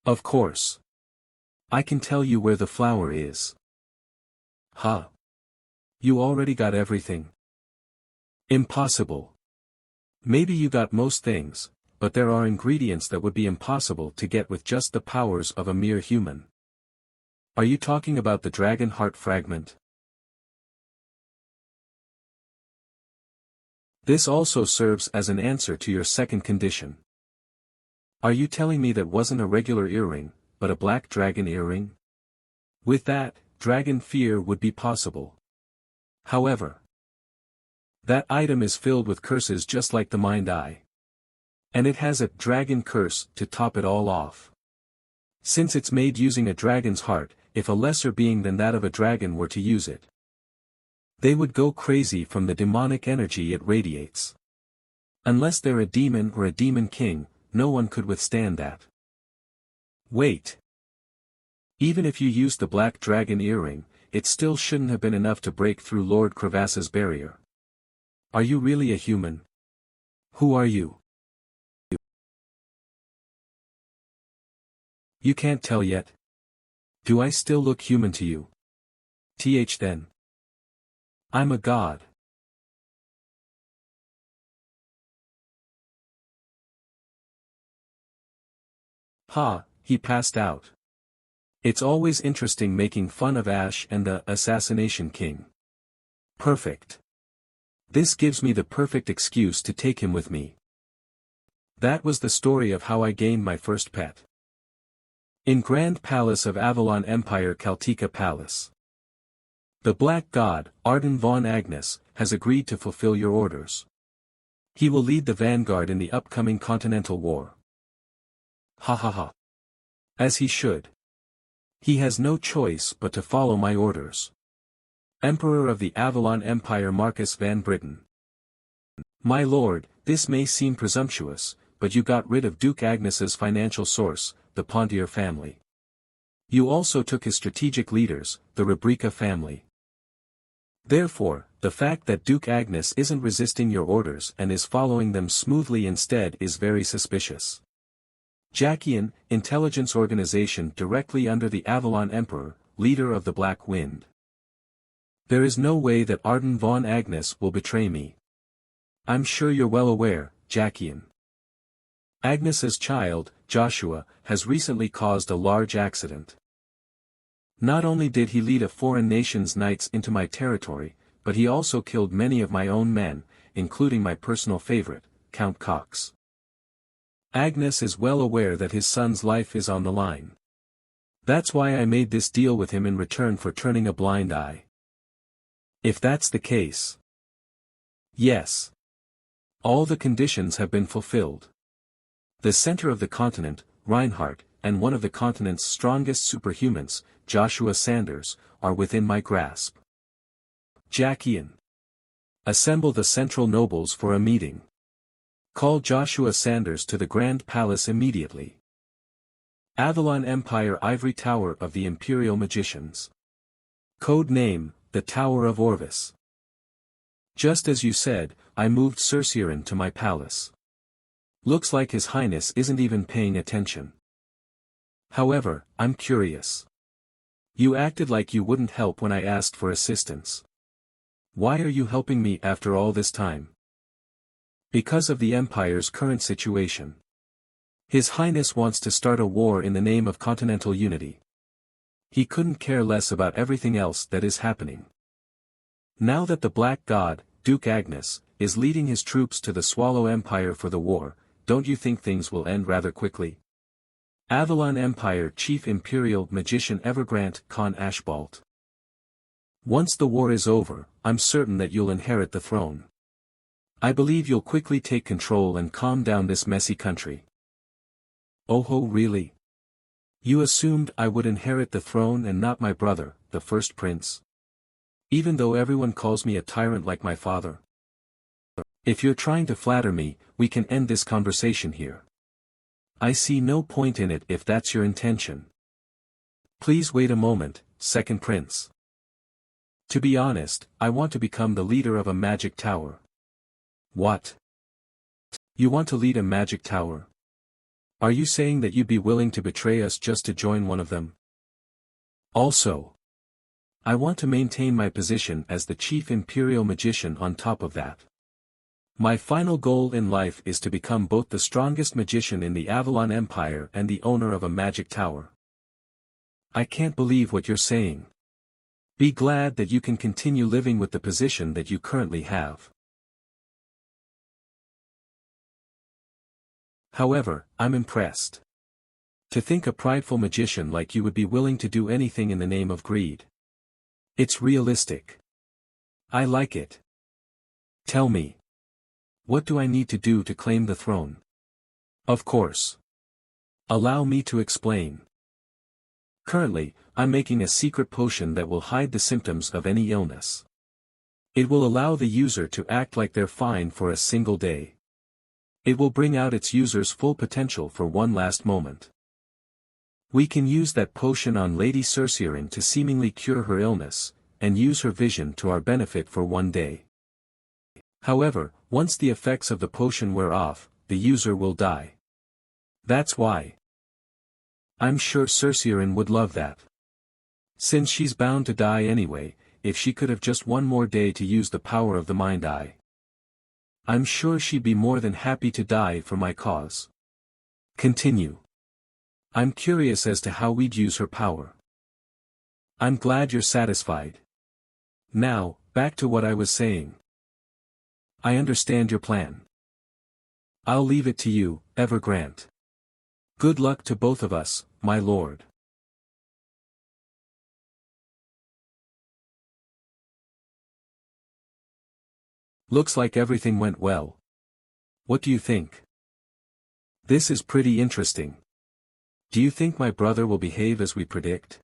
Of course. I can tell you where the flower is. Huh? You already got everything? Impossible. Maybe you got most things, but there are ingredients that would be impossible to get with just the powers of a mere human. Are you talking about the dragon heart fragment? This also serves as an answer to your second condition. Are you telling me that wasn't a regular earring, but a black dragon earring? With that, dragon fear would be possible. However, that item is filled with curses just like the mind eye. And it has a dragon curse to top it all off. Since it's made using a dragon's heart, if a lesser being than that of a dragon were to use it, they would go crazy from the demonic energy it radiates. Unless they're a demon or a demon king, no one could withstand that. Wait. Even if you used the black dragon earring, it still shouldn't have been enough to break through Lord Crevass's barrier. Are you really a human? Who are you? You can't tell yet? Do I still look human to you? Then. I'm a god. Ha, he passed out. It's always interesting making fun of Ash and the Assassination King. Perfect. This gives me the perfect excuse to take him with me. That was the story of how I gained my first pet. In Grand Palace of Avalon Empire Caltica Palace. The Black God, Arden von Agnes, has agreed to fulfill your orders. He will lead the vanguard in the upcoming Continental War. Ha ha ha. As he should. He has no choice but to follow my orders. Emperor of the Avalon Empire Marcus van Britten. My lord, this may seem presumptuous, but you got rid of Duke Agnes's financial source, the Pontier family. You also took his strategic leaders, the Rebrica family. Therefore, the fact that Duke Agnes isn't resisting your orders and is following them smoothly instead is very suspicious. Jackian, intelligence organization directly under the Avalon Emperor, leader of the Black Wind. There is no way that Arden von Agnes will betray me. I'm sure you're well aware, Jackian. Agnes's child, Joshua, has recently caused a large accident. Not only did he lead a foreign nation's knights into my territory, but he also killed many of my own men, including my personal favorite, Count Cox. Agnes is well aware that his son's life is on the line. That's why I made this deal with him in return for turning a blind eye. If that's the case. Yes. All the conditions have been fulfilled. The center of the continent, Reinhardt, and one of the continent's strongest superhumans, Joshua Sanders, are within my grasp. Jackian. Assemble the central nobles for a meeting. Call Joshua Sanders to the Grand Palace immediately. Avalon Empire Ivory Tower of the Imperial Magicians. Code name, the Tower of Orvis. Just as you said, I moved Cerceiron to my palace. Looks like His Highness isn't even paying attention. However, I'm curious. You acted like you wouldn't help when I asked for assistance. Why are you helping me after all this time? Because of the Empire's current situation. His Highness wants to start a war in the name of continental unity. He couldn't care less about everything else that is happening. Now that the Black God, Duke Agnes, is leading his troops to the Swallow Empire for the war, don't you think things will end rather quickly? Avalon Empire Chief Imperial Magician Evergrant Khan Ashbalt. Once the war is over, I'm certain that you'll inherit the throne. I believe you'll quickly take control and calm down this messy country. Oh really? You assumed I would inherit the throne and not my brother, the first prince? Even though everyone calls me a tyrant like my father? If you're trying to flatter me, we can end this conversation here. I see no point in it if that's your intention. Please wait a moment, second prince. To be honest, I want to become the leader of a magic tower. What? You want to lead a magic tower? Are you saying that you'd be willing to betray us just to join one of them? Also, I want to maintain my position as the chief imperial magician on top of that. My final goal in life is to become both the strongest magician in the Avalon Empire and the owner of a magic tower. I can't believe what you're saying. Be glad that you can continue living with the position that you currently have. However, I'm impressed. To think a prideful magician like you would be willing to do anything in the name of greed. It's realistic. I like it. Tell me. What do I need to do to claim the throne? Of course. Allow me to explain. Currently, I'm making a secret potion that will hide the symptoms of any illness. It will allow the user to act like they're fine for a single day. It will bring out its user's full potential for one last moment. We can use that potion on Lady Cerceiron to seemingly cure her illness, and use her vision to our benefit for one day. However, once the effects of the potion wear off, the user will die. That's why. I'm sure Cerceiron would love that. Since she's bound to die anyway, if she could have just one more day to use the power of the Mind Eye. I'm sure she'd be more than happy to die for my cause. Continue. I'm curious as to how we'd use her power. I'm glad you're satisfied. Now, back to what I was saying. I understand your plan. I'll leave it to you, Evergrant. Good luck to both of us, my lord. Looks like everything went well. What do you think? This is pretty interesting. Do you think my brother will behave as we predict?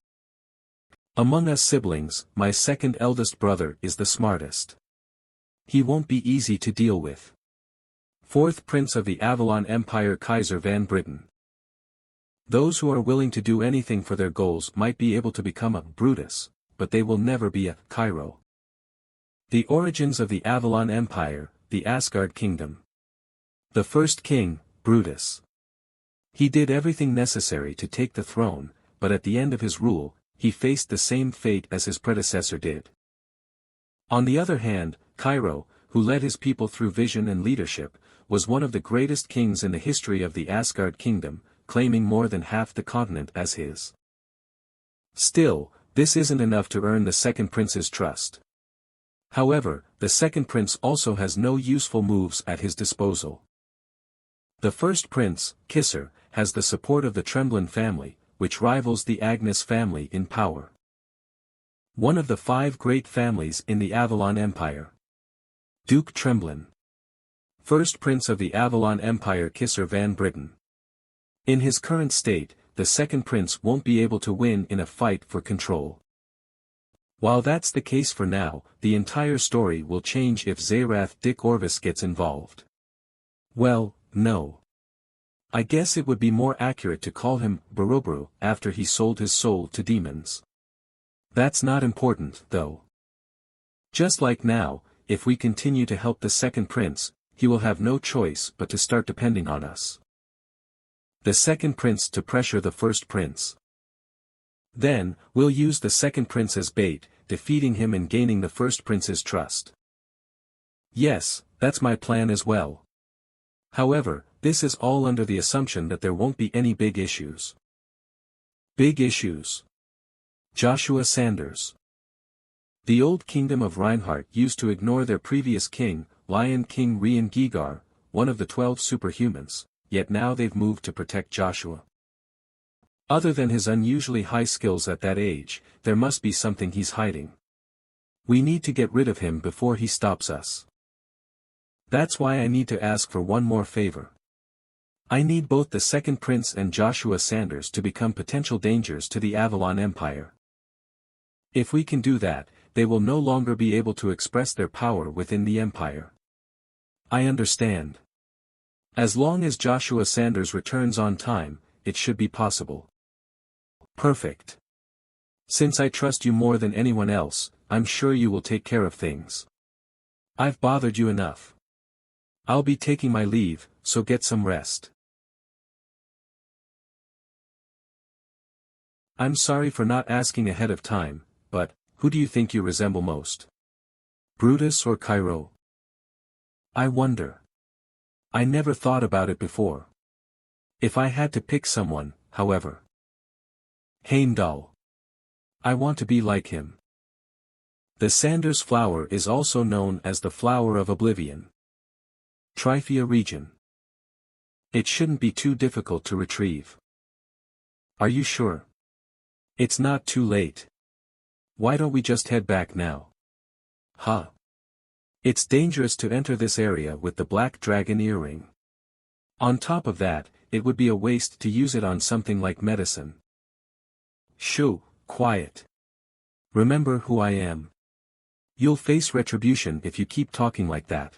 Among us siblings, my second eldest brother is the smartest. He won't be easy to deal with. Fourth Prince of the Avalon Empire Kaiser Van Britten. Those who are willing to do anything for their goals might be able to become a Brutus, but they will never be a Cairo. The origins of the Avalon Empire, the Asgard Kingdom. The first king, Brutus. He did everything necessary to take the throne, but at the end of his rule, he faced the same fate as his predecessor did. On the other hand, Cairo, who led his people through vision and leadership, was one of the greatest kings in the history of the Asgard Kingdom, claiming more than half the continent as his. Still, this isn't enough to earn the second prince's trust. However, the second prince also has no useful moves at his disposal. The first prince, Kisser, has the support of the Tremblin family, which rivals the Agnes family in power. One of the 5 great families in the Avalon Empire. Duke Tremblin. First Prince of the Avalon Empire Kisser Van Britten. In his current state, the second prince won't be able to win in a fight for control. While that's the case for now, the entire story will change if Zayrath Dick Orvis gets involved. Well, no. I guess it would be more accurate to call him Boroboru after he sold his soul to demons. That's not important, though. Just like now, if we continue to help the second prince, he will have no choice but to start depending on us. The second prince to pressure the first prince. Then, we'll use the second prince as bait, defeating him and gaining the first prince's trust. Yes, that's my plan as well. However, this is all under the assumption that there won't be any big issues. Big issues. Joshua Sanders. The old kingdom of Reinhardt used to ignore their previous king, Lion King Rian Gigar, one of the 12 superhumans, yet now they've moved to protect Joshua. Other than his unusually high skills at that age, there must be something he's hiding. We need to get rid of him before he stops us. That's why I need to ask for one more favor. I need both the second prince and Joshua Sanders to become potential dangers to the Avalon Empire. If we can do that, they will no longer be able to express their power within the empire. I understand. As long as Joshua Sanders returns on time, it should be possible. Perfect. Since I trust you more than anyone else, I'm sure you will take care of things. I've bothered you enough. I'll be taking my leave, so get some rest. I'm sorry for not asking ahead of time, but, who do you think you resemble most? Brutus or Cairo? I wonder. I never thought about it before. If I had to pick someone, however. Heimdall. I want to be like him. The Sanders flower is also known as the flower of oblivion. Tryphia region. It shouldn't be too difficult to retrieve. Are you sure? It's not too late. Why don't we just head back now? Huh. It's dangerous to enter this area with the black dragon earring. On top of that, it would be a waste to use it on something like medicine. Shoo, quiet. Remember who I am. You'll face retribution if you keep talking like that.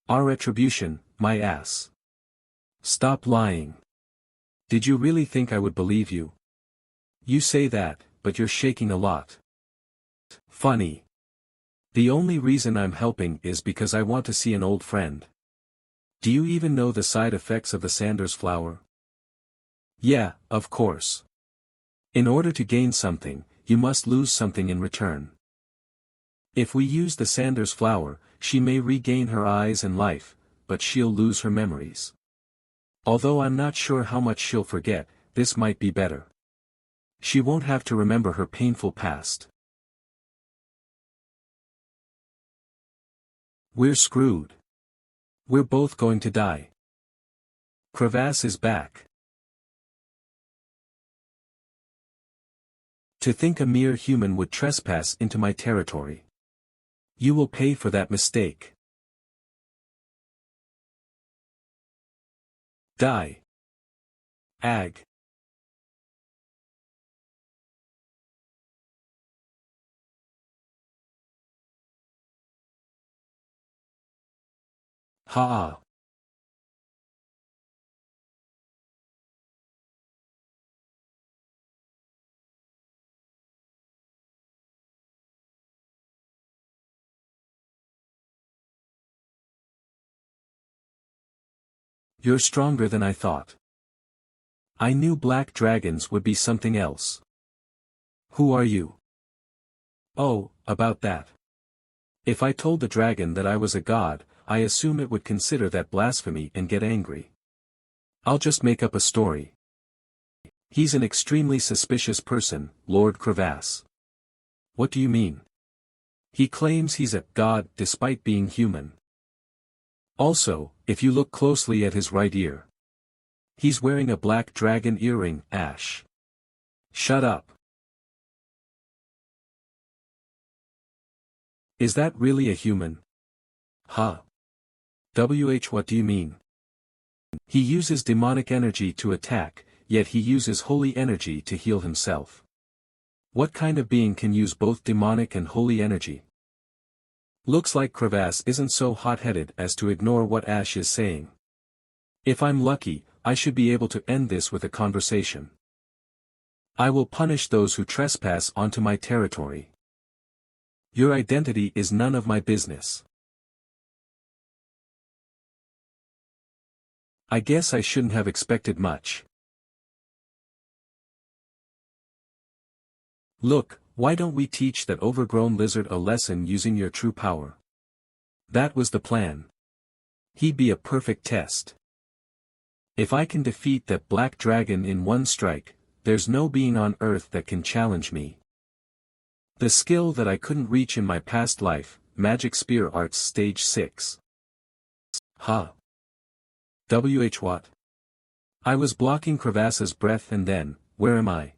Our retribution, my ass. Stop lying. Did you really think I would believe you? You say that, but you're shaking a lot. Funny. The only reason I'm helping is because I want to see an old friend. Do you even know the side effects of the Sanders flower? Yeah, of course. In order to gain something, you must lose something in return. If we use the Sanders flower, she may regain her eyes and life, but she'll lose her memories. Although I'm not sure how much she'll forget, this might be better. She won't have to remember her painful past. We're screwed. We're both going to die. Crevasse is back. To think a mere human would trespass into my territory. You will pay for that mistake. Die. Ag. Ha. You're stronger than I thought. I knew black dragons would be something else. Who are you? Oh, about that. If I told the dragon that I was a god, I assume it would consider that blasphemy and get angry. I'll just make up a story. He's an extremely suspicious person, Lord Crevasse. What do you mean? He claims he's a god despite being human. Also, if you look closely at his right ear. He's wearing a black dragon earring, Ash. Shut up. Is that really a human? Huh. What do you mean? He uses demonic energy to attack, yet he uses holy energy to heal himself. What kind of being can use both demonic and holy energy? Looks like Crevasse isn't so hot-headed as to ignore what Ash is saying. If I'm lucky, I should be able to end this with a conversation. I will punish those who trespass onto my territory. Your identity is none of my business. I guess I shouldn't have expected much. Look, why don't we teach that overgrown lizard a lesson using your true power? That was the plan. He'd be a perfect test. If I can defeat that black dragon in one strike, there's no being on earth that can challenge me. The skill that I couldn't reach in my past life, Magic Spear Arts Stage 6. Ha. What? I was blocking Crevasse's breath and then, where am I?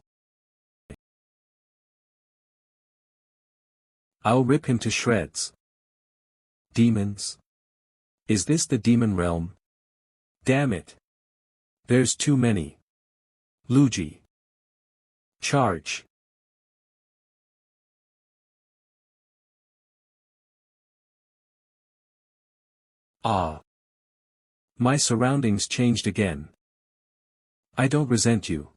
I'll rip him to shreds. Demons? Is this the demon realm? Damn it. There's too many. Luigi. Charge. Ah. My surroundings changed again. I don't resent you.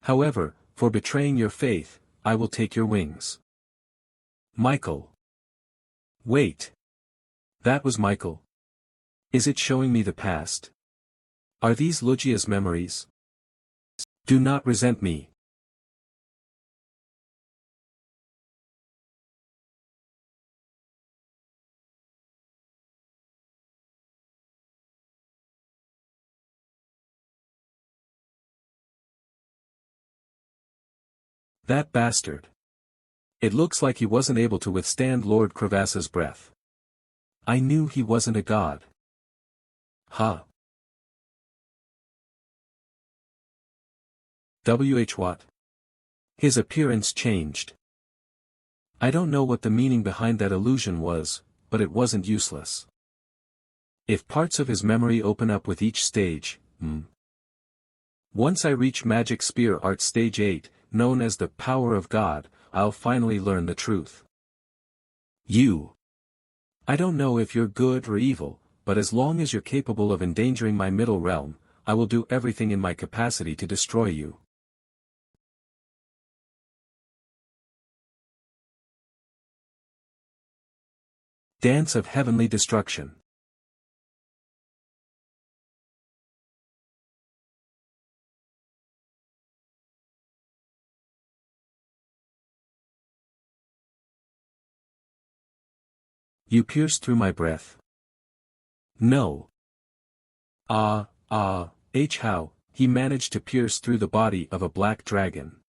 However, for betraying your faith, I will take your wings. Michael. Wait. That was Michael. Is it showing me the past? Are these Luigi's memories? Do not resent me. That bastard. It looks like he wasn't able to withstand Lord Crevasse's breath. I knew he wasn't a god. Ha. What? His appearance changed. I don't know what the meaning behind that illusion was, but it wasn't useless. If parts of his memory open up with each stage, Once I reach Magic Spear Art Stage 8, known as the Power of God, I'll finally learn the truth. You. I don't know if you're good or evil, but as long as you're capable of endangering my middle realm, I will do everything in my capacity to destroy you. Dance of Heavenly Destruction. You pierced through my breath. No. How, he managed to pierce through the body of a black dragon.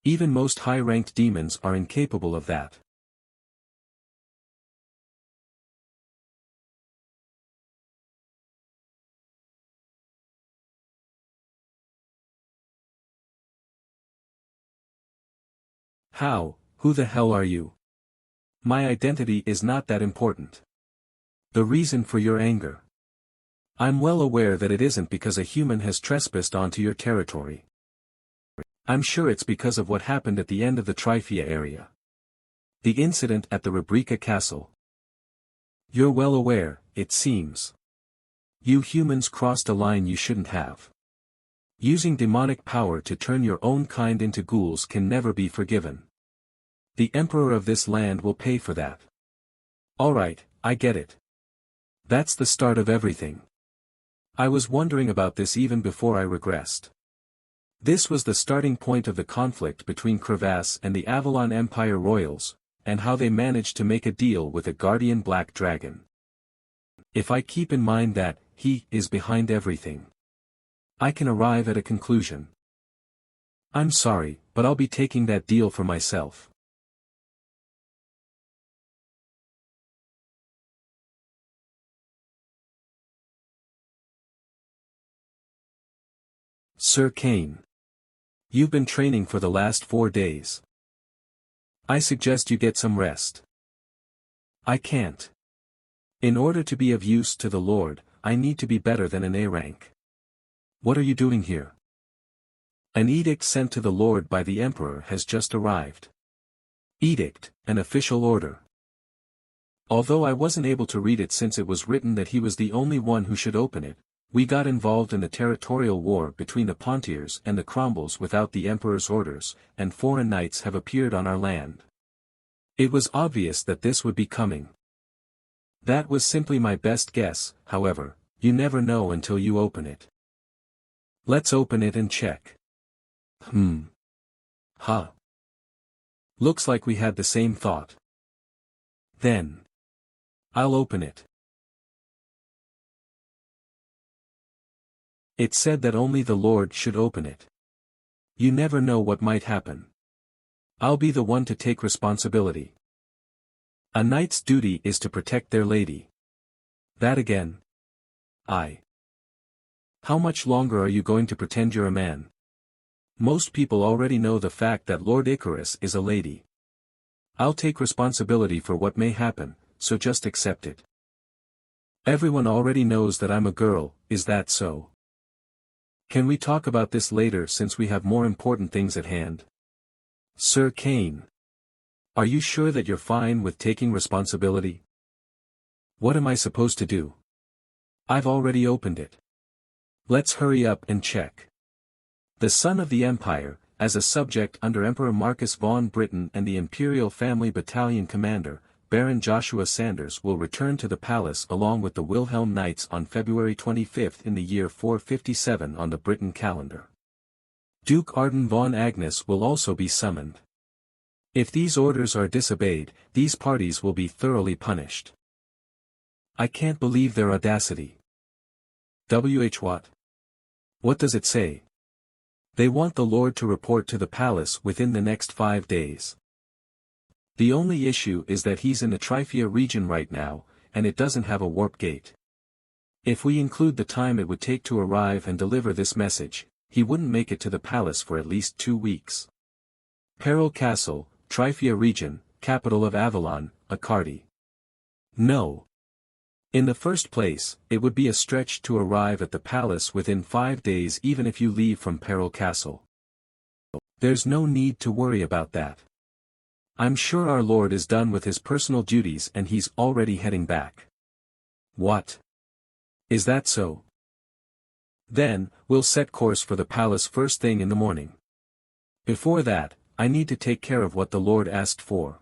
Even most high-ranked demons are incapable of that. How, who the hell are you? My identity is not that important. The reason for your anger. I'm well aware that it isn't because a human has trespassed onto your territory. I'm sure it's because of what happened at the end of the Trifia area. The incident at the Rebrica Castle. You're well aware, it seems. You humans crossed a line you shouldn't have. Using demonic power to turn your own kind into ghouls can never be forgiven. The Emperor of this land will pay for that. Alright, I get it. That's the start of everything. I was wondering about this even before I regressed. This was the starting point of the conflict between Crevasse and the Avalon Empire royals, and how they managed to make a deal with a guardian black dragon. If I keep in mind that, he is behind everything, I can arrive at a conclusion. I'm sorry, but I'll be taking that deal for myself. Sir Kane. You've been training for the last 4 days. I suggest you get some rest. I can't. In order to be of use to the Lord, I need to be better than an A rank. What are you doing here? An edict sent to the Lord by the Emperor has just arrived. Edict, an official order. Although I wasn't able to read it since it was written that he was the only one who should open it, we got involved in the territorial war between the Pontiers and the Cromwells without the Emperor's orders, and foreign knights have appeared on our land. It was obvious that this would be coming. That was simply my best guess, however, you never know until you open it. Let's open it and check. Huh. Looks like we had the same thought. Then. I'll open it. It said that only the Lord should open it. You never know what might happen. I'll be the one to take responsibility. A knight's duty is to protect their lady. That again. How much longer are you going to pretend you're a man? Most people already know the fact that Lord Icarus is a lady. I'll take responsibility for what may happen, so just accept it. Everyone already knows that I'm a girl, is that so? Can we talk about this later since we have more important things at hand? Sir Kane. Are you sure that you're fine with taking responsibility? What am I supposed to do? I've already opened it. Let's hurry up and check. The son of the Empire, as a subject under Emperor Marcus von Britain and the Imperial Family Battalion Commander, Baron Joshua Sanders will return to the palace along with the Wilhelm Knights on February 25 in the year 457 on the Britain calendar. Duke Arden von Agnes will also be summoned. If these orders are disobeyed, these parties will be thoroughly punished. I can't believe their audacity. What? What does it say? They want the Lord to report to the palace within the next 5 days. The only issue is that he's in the Tryphia region right now, and it doesn't have a warp gate. If we include the time it would take to arrive and deliver this message, he wouldn't make it to the palace for at least 2 weeks. Peril Castle, Tryphia region, capital of Avalon, Accardi. No. In the first place, it would be a stretch to arrive at the palace within 5 days even if you leave from Peril Castle. There's no need to worry about that. I'm sure our Lord is done with his personal duties and he's already heading back. What? Is that so? Then, we'll set course for the palace first thing in the morning. Before that, I need to take care of what the Lord asked for.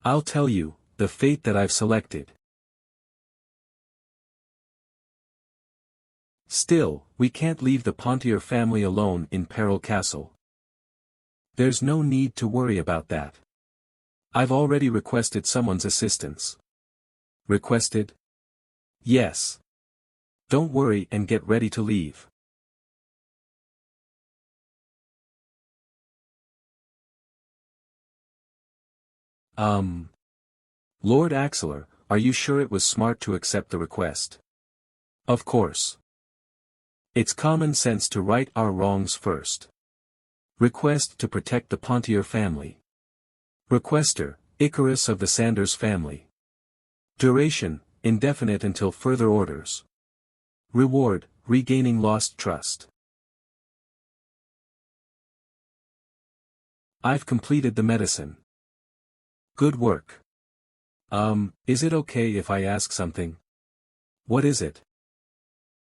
I'll tell you, the fate that I've selected. Still, we can't leave the Pontier family alone in Peril Castle. There's no need to worry about that. I've already requested someone's assistance. Requested? Yes. Don't worry and get ready to leave. Lord Axeler, are you sure it was smart to accept the request? Of course. It's common sense to right our wrongs first. Request to protect the Pontier family. Requester, Icarus of the Sanders family. Duration, indefinite until further orders. Reward, regaining lost trust. I've completed the medicine. Good work. Is it okay if I ask something? What is it?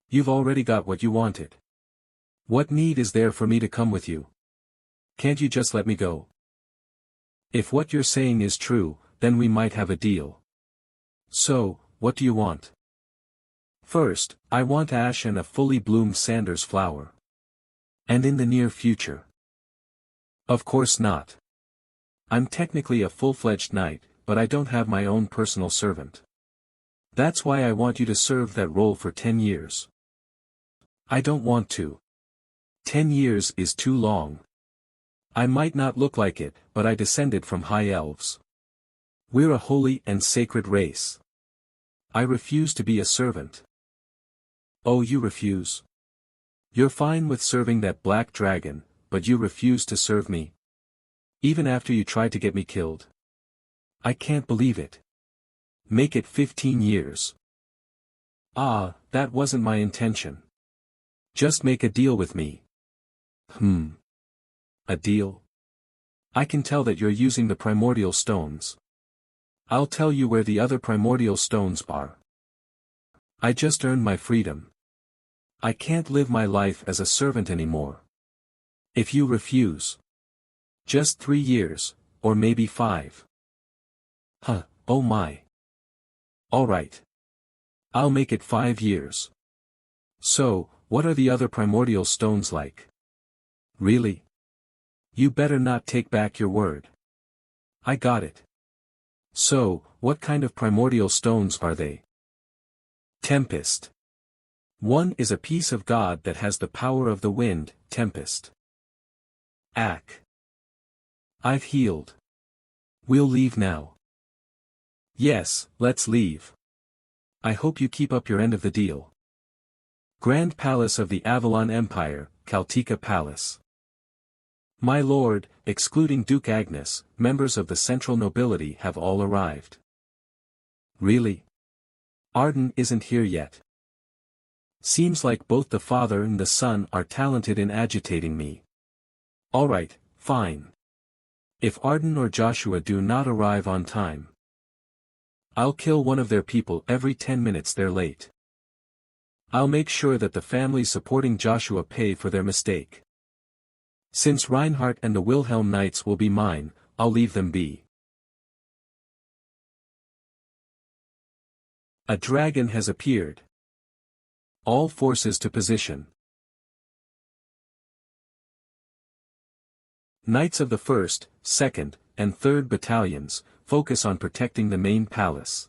You've already got what you wanted. What need is there for me to come with you? Can't you just let me go? If what you're saying is true, then we might have a deal. So, what do you want? First, I want ash and a fully bloomed Sanders flower. And in the near future? Of course not. I'm technically a full-fledged knight, but I don't have my own personal servant. That's why I want you to serve that role for 10 years. I don't want to. 10 years is too long. I might not look like it, but I descended from high elves. We're a holy and sacred race. I refuse to be a servant. Oh, you refuse? You're fine with serving that black dragon, but you refuse to serve me? Even after you tried to get me killed? I can't believe it. Make it 15 years. Ah, that wasn't my intention. Just make a deal with me. A deal? I can tell that you're using the primordial stones. I'll tell you where the other primordial stones are. I just earned my freedom. I can't live my life as a servant anymore. If you refuse. Just 3 years, or maybe 5. Huh, oh my. Alright. I'll make it 5 years. So, what are the other primordial stones like? Really? You better not take back your word. I got it. So, what kind of primordial stones are they? Tempest. One is a piece of God that has the power of the wind, tempest. Ak. I've healed. We'll leave now. Yes, let's leave. I hope you keep up your end of the deal. Grand Palace of the Avalon Empire, Kaltika Palace. My lord, excluding Duke Agnes, members of the central nobility have all arrived. Really? Arden isn't here yet. Seems like both the father and the son are talented in agitating me. Alright, fine. If Arden or Joshua do not arrive on time, I'll kill one of their people every 10 minutes they're late. I'll make sure that the families supporting Joshua pay for their mistake. Since Reinhardt and the Wilhelm Knights will be mine, I'll leave them be. A dragon has appeared. All forces to position. Knights of the 1st, 2nd, and 3rd battalions, focus on protecting the main palace.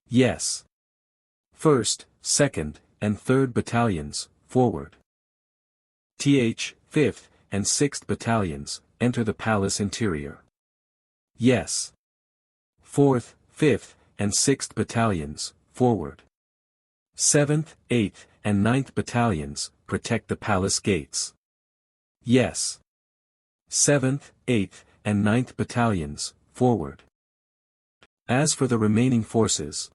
Yes. 1st, 2nd, and 3rd battalions, forward. 5th, and 6th battalions, enter the palace interior. Yes. 4th, 5th, and 6th battalions, forward. 7th, 8th, and 9th battalions, protect the palace gates. Yes. 7th, 8th, and 9th battalions, forward. As for the remaining forces,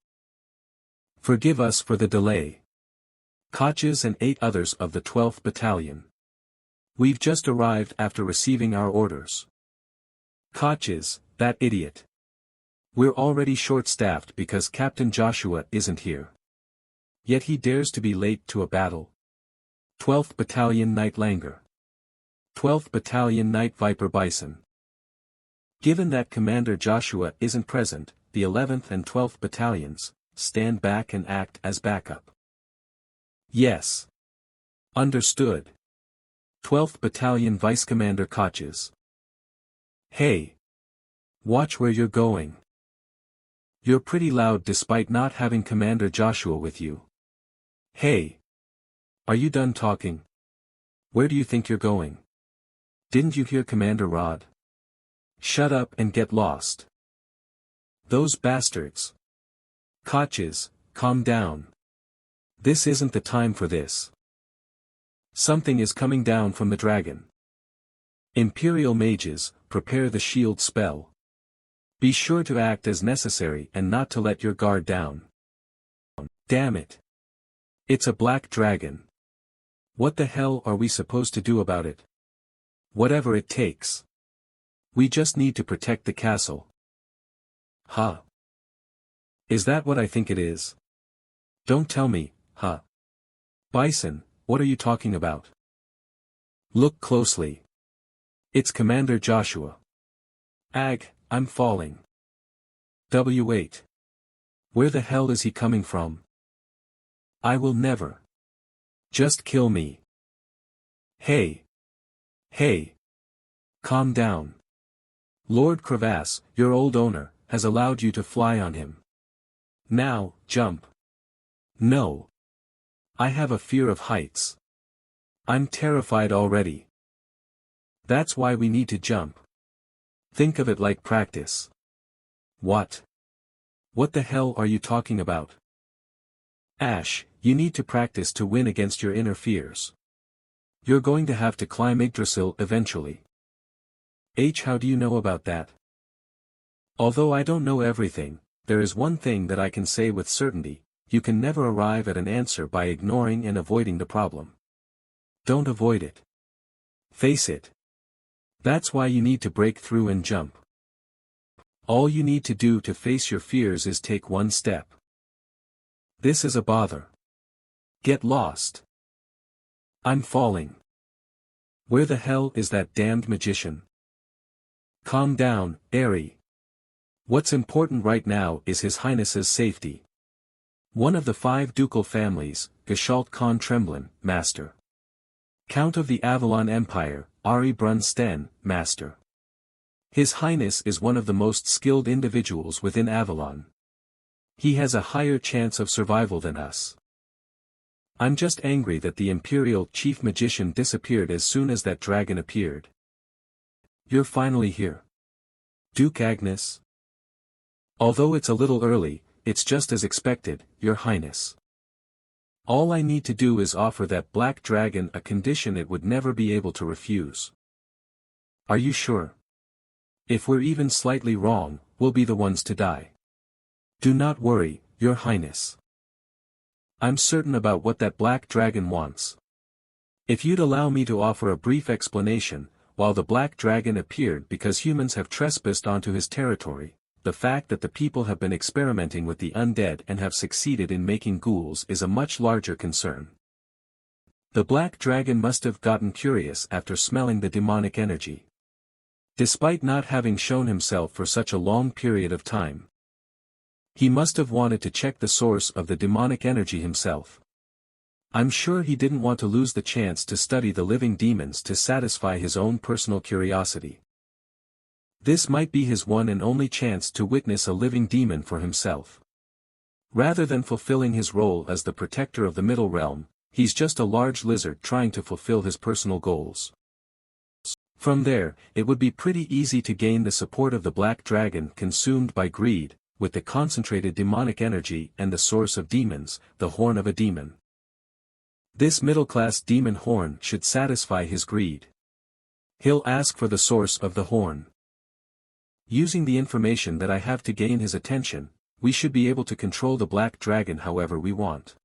forgive us for the delay. Koches and 8 others of the 12th battalion. We've just arrived after receiving our orders. Koches, that idiot. We're already short-staffed because Captain Joshua isn't here. Yet he dares to be late to a battle. 12th Battalion Night Langer. 12th Battalion Night Viper Bison. Given that Commander Joshua isn't present, the 11th and 12th battalions, stand back and act as backup. Yes. Understood. 12th Battalion Vice Commander Koches. Hey. Watch where you're going. You're pretty loud despite not having Commander Joshua with you. Hey. Are you done talking? Where do you think you're going? Didn't you hear Commander Rod? Shut up and get lost. Those bastards. Koches, calm down. This isn't the time for this. Something is coming down from the dragon. Imperial mages, prepare the shield spell. Be sure to act as necessary and not to let your guard down. Damn it. It's a black dragon. What the hell are we supposed to do about it? Whatever it takes. We just need to protect the castle. Huh. Is that what I think it is? Don't tell me, huh? Bison, what are you talking about? Look closely. It's Commander Joshua. Ag, I'm falling. W8. Where the hell is he coming from? I will never. Just kill me. Hey. Hey. Calm down. Lord Crevasse, your old owner, has allowed you to fly on him. Now, jump. No. I have a fear of heights. I'm terrified already. That's why we need to jump. Think of it like practice. What? What the hell are you talking about? Ash, you need to practice to win against your inner fears. You're going to have to climb Yggdrasil eventually. How do you know about that? Although I don't know everything, there is one thing that I can say with certainty: you can never arrive at an answer by ignoring and avoiding the problem. Don't avoid it. Face it. That's why you need to break through and jump. All you need to do to face your fears is take one step. This is a bother. Get lost. I'm falling. Where the hell is that damned magician? Calm down, Airy. What's important right now is His Highness's safety. One of the 5 ducal families, Geshalt Khan Tremblin, Master. Count of the Avalon Empire, Ari Brunsten, Master. His Highness is one of the most skilled individuals within Avalon. He has a higher chance of survival than us. I'm just angry that the Imperial Chief Magician disappeared as soon as that dragon appeared. You're finally here. Duke Agnes. Although it's a little early, it's just as expected, Your Highness. All I need to do is offer that black dragon a condition it would never be able to refuse. Are you sure? If we're even slightly wrong, we'll be the ones to die. Do not worry, Your Highness. I'm certain about what that black dragon wants. If you'd allow me to offer a brief explanation, while the black dragon appeared because humans have trespassed onto his territory, the fact that the people have been experimenting with the undead and have succeeded in making ghouls is a much larger concern. The black dragon must have gotten curious after smelling the demonic energy. Despite not having shown himself for such a long period of time, he must have wanted to check the source of the demonic energy himself. I'm sure he didn't want to lose the chance to study the living demons to satisfy his own personal curiosity. This might be his one and only chance to witness a living demon for himself. Rather than fulfilling his role as the protector of the Middle Realm, he's just a large lizard trying to fulfill his personal goals. From there, it would be pretty easy to gain the support of the black dragon consumed by greed, with the concentrated demonic energy and the source of demons, the horn of a demon. This middle-class demon horn should satisfy his greed. He'll ask for the source of the horn. Using the information that I have to gain his attention, we should be able to control the black dragon however we want.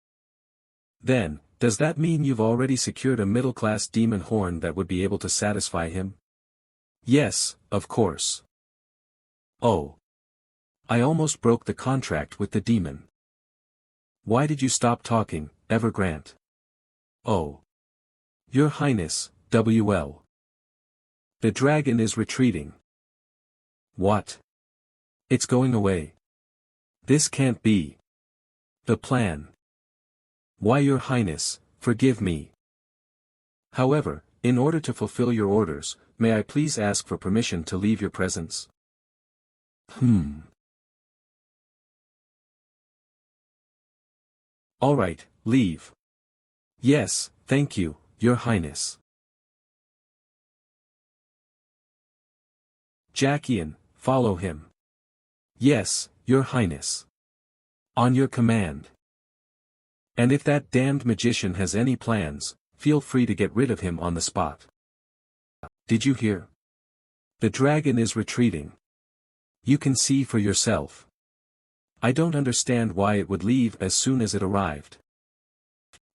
Then, does that mean you've already secured a middle-class demon horn that would be able to satisfy him? Yes, of course. Oh. I almost broke the contract with the demon. Why did you stop talking, Evergrande? Oh. Your Highness, WL. The dragon is retreating. What? It's going away. This can't be. The plan. Why, Your Highness, forgive me. However, in order to fulfill your orders, may I please ask for permission to leave your presence? Alright, leave. Yes, thank you, Your Highness. Jackian, follow him. Yes, Your Highness. On your command. And if that damned magician has any plans, feel free to get rid of him on the spot. Did you hear? The dragon is retreating. You can see for yourself. I don't understand why it would leave as soon as it arrived.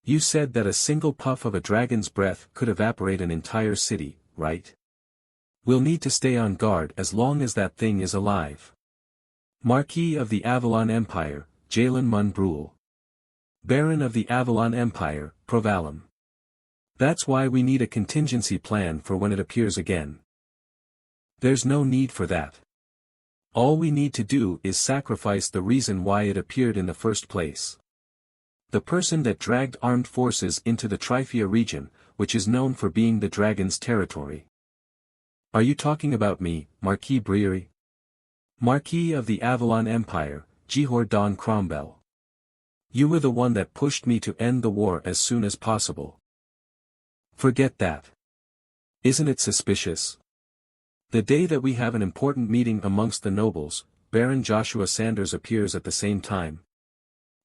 You said that a single puff of a dragon's breath could evaporate an entire city, right? We'll need to stay on guard as long as that thing is alive. Marquis of the Avalon Empire, Jalen Mun Brule. Baron of the Avalon Empire, Provalum. That's why we need a contingency plan for when it appears again. There's no need for that. All we need to do is sacrifice the reason why it appeared in the first place. The person that dragged armed forces into the Tryphia region, which is known for being the dragon's territory. Are you talking about me, Marquis Breery? Marquis of the Avalon Empire, Jihor Don Cromwell. You were the one that pushed me to end the war as soon as possible. Forget that. Isn't it suspicious? The day that we have an important meeting amongst the nobles, Baron Joshua Sanders appears at the same time.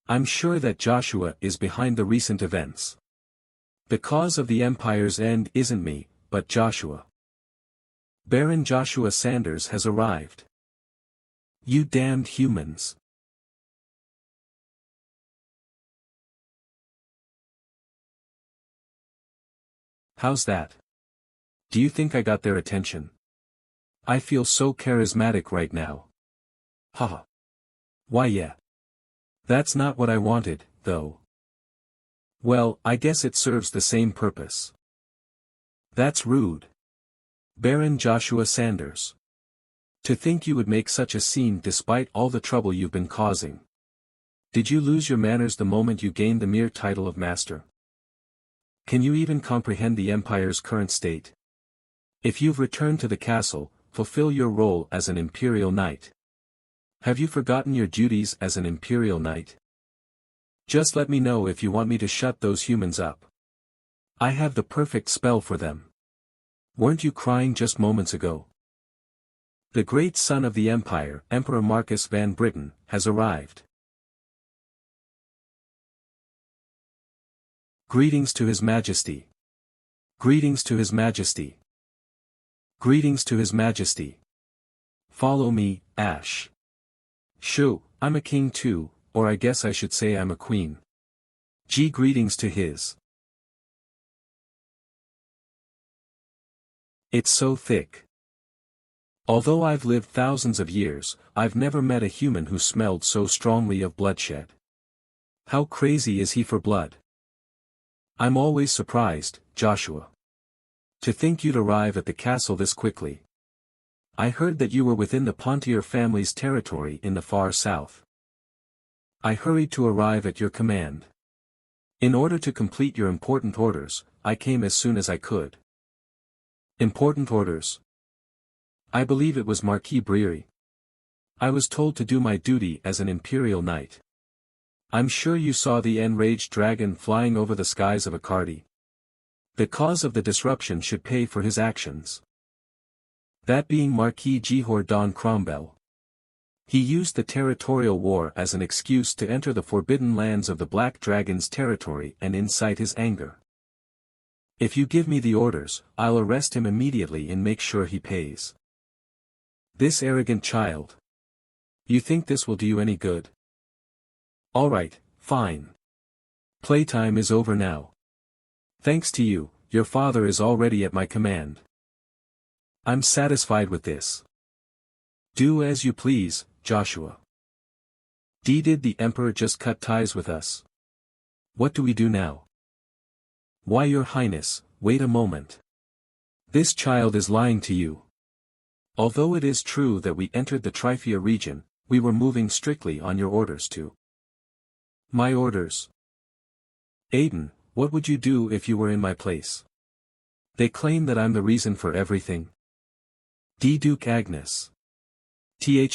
I'm sure that Joshua is behind the recent events. The cause of the Empire's end isn't me, but Joshua. Baron Joshua Sanders has arrived. You damned humans. How's that? Do you think I got their attention? I feel so charismatic right now. Haha. Why yeah. That's not what I wanted, though. Well, I guess it serves the same purpose. That's rude. Baron Joshua Sanders. To think you would make such a scene despite all the trouble you've been causing. Did you lose your manners the moment you gained the mere title of master? Can you even comprehend the Empire's current state? If you've returned to the castle, fulfill your role as an Imperial Knight. Have you forgotten your duties as an Imperial Knight? Just let me know if you want me to shut those humans up. I have the perfect spell for them. Weren't you crying just moments ago? The great son of the Empire, Emperor Marcus van Britain, has arrived. Greetings to His Majesty. Greetings to His Majesty. Greetings to His Majesty. Follow me, Ash. Shoo, I'm a king too, or I guess I should say I'm a queen. Greetings to his. It's so thick. Although I've lived thousands of years, I've never met a human who smelled so strongly of bloodshed. How crazy is he for blood? I'm always surprised, Joshua. To think you'd arrive at the castle this quickly. I heard that you were within the Pontier family's territory in the far south. I hurried to arrive at your command. In order to complete your important orders, I came as soon as I could. Important orders? I believe it was Marquis Breery. I was told to do my duty as an Imperial Knight. I'm sure you saw the enraged dragon flying over the skies of Akardi. The cause of the disruption should pay for his actions. That being Marquis Jihor Don Cromwell. He used the territorial war as an excuse to enter the forbidden lands of the Black Dragon's territory and incite his anger. If you give me the orders, I'll arrest him immediately and make sure he pays. This arrogant child. You think this will do you any good? Alright, fine. Playtime is over now. Thanks to you, your father is already at my command. I'm satisfied with this. Do as you please, Joshua. Did the Emperor just cut ties with us? What do we do now? Why, Your Highness, wait a moment. This child is lying to you. Although it is true that we entered the Trifia region, we were moving strictly on your orders too. My orders? Aiden, what would you do if you were in my place? They claim that I'm the reason for everything. Duke Agnes.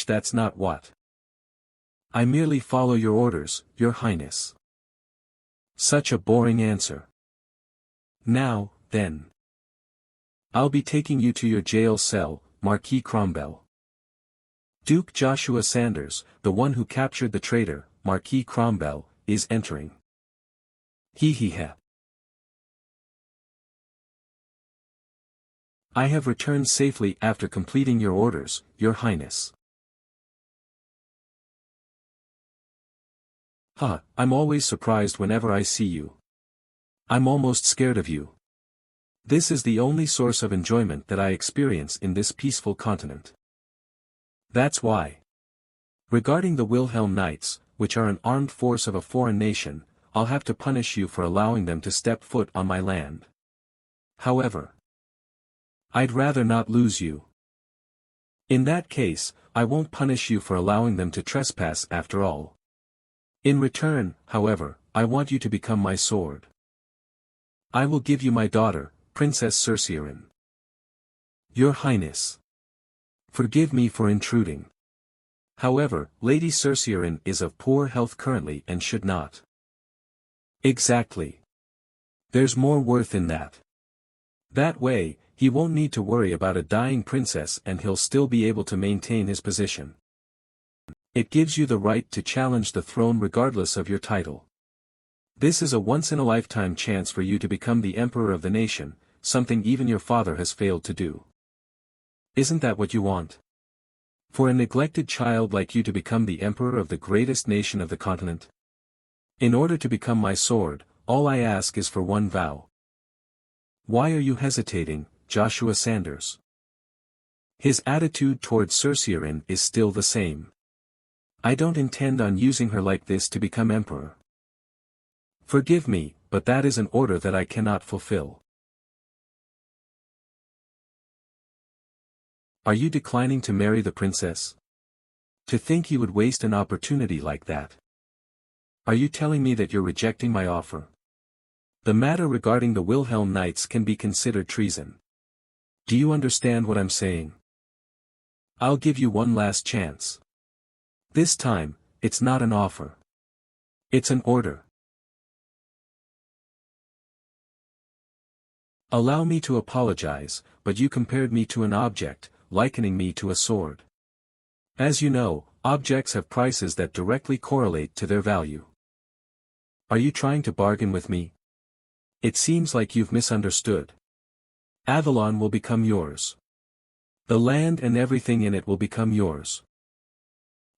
That's not what. I merely follow your orders, Your Highness. Such a boring answer. Now, then. I'll be taking you to your jail cell, Marquis Cromwell. Duke Joshua Sanders, the one who captured the traitor, Marquis Cromwell, is entering. He. I have returned safely after completing your orders, Your Highness. I'm always surprised whenever I see you. I'm almost scared of you. This is the only source of enjoyment that I experience in this peaceful continent. That's why. Regarding the Wilhelm Knights, which are an armed force of a foreign nation, I'll have to punish you for allowing them to step foot on my land. However, I'd rather not lose you. In that case, I won't punish you for allowing them to trespass after all. In return, however, I want you to become my sword. I will give you my daughter, Princess Cerceirin. Your Highness. Forgive me for intruding. However, Lady Cerceirin is of poor health currently and should not. Exactly. There's more worth in that. That way, he won't need to worry about a dying princess and he'll still be able to maintain his position. It gives you the right to challenge the throne regardless of your title. This is a once-in-a-lifetime chance for you to become the emperor of the nation, something even your father has failed to do. Isn't that what you want? For a neglected child like you to become the emperor of the greatest nation of the continent? In order to become my sword, all I ask is for one vow. Why are you hesitating, Joshua Sanders? His attitude towards Cerceirin is still the same. I don't intend on using her like this to become emperor. Forgive me, but that is an order that I cannot fulfill. Are you declining to marry the princess? To think you would waste an opportunity like that. Are you telling me that you're rejecting my offer? The matter regarding the Wilhelm Knights can be considered treason. Do you understand what I'm saying? I'll give you one last chance. This time, it's not an offer. It's an order. Allow me to apologize, but you compared me to an object, likening me to a sword. As you know, objects have prices that directly correlate to their value. Are you trying to bargain with me? It seems like you've misunderstood. Avalon will become yours. The land and everything in it will become yours.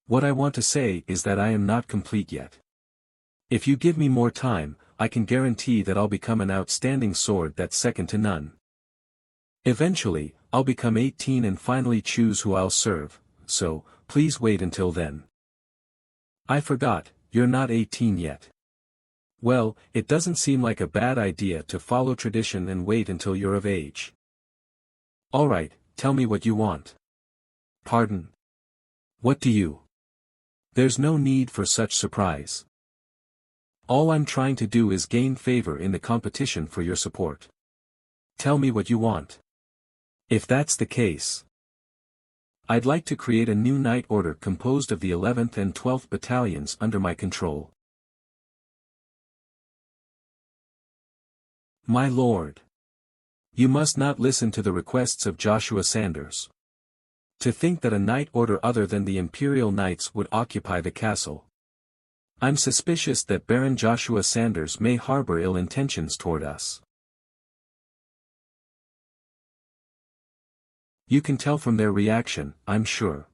What I want to say is that I am not complete yet. If you give me more time, I can guarantee that I'll become an outstanding sword that's second to none. Eventually, I'll become 18 and finally choose who I'll serve, so, please wait until then. I forgot, you're not 18 yet. Well, it doesn't seem like a bad idea to follow tradition and wait until you're of age. Alright, tell me what you want. Pardon? What do you? There's no need for such surprise. All I'm trying to do is gain favor in the competition for your support. Tell me what you want. If that's the case, I'd like to create a new Knight Order composed of the 11th and 12th battalions under my control. My lord. You must not listen to the requests of Joshua Sanders. To think that a Knight Order other than the Imperial Knights would occupy the castle. I'm suspicious that Baron Joshua Sanders may harbor ill intentions toward us. You can tell from their reaction, I'm sure.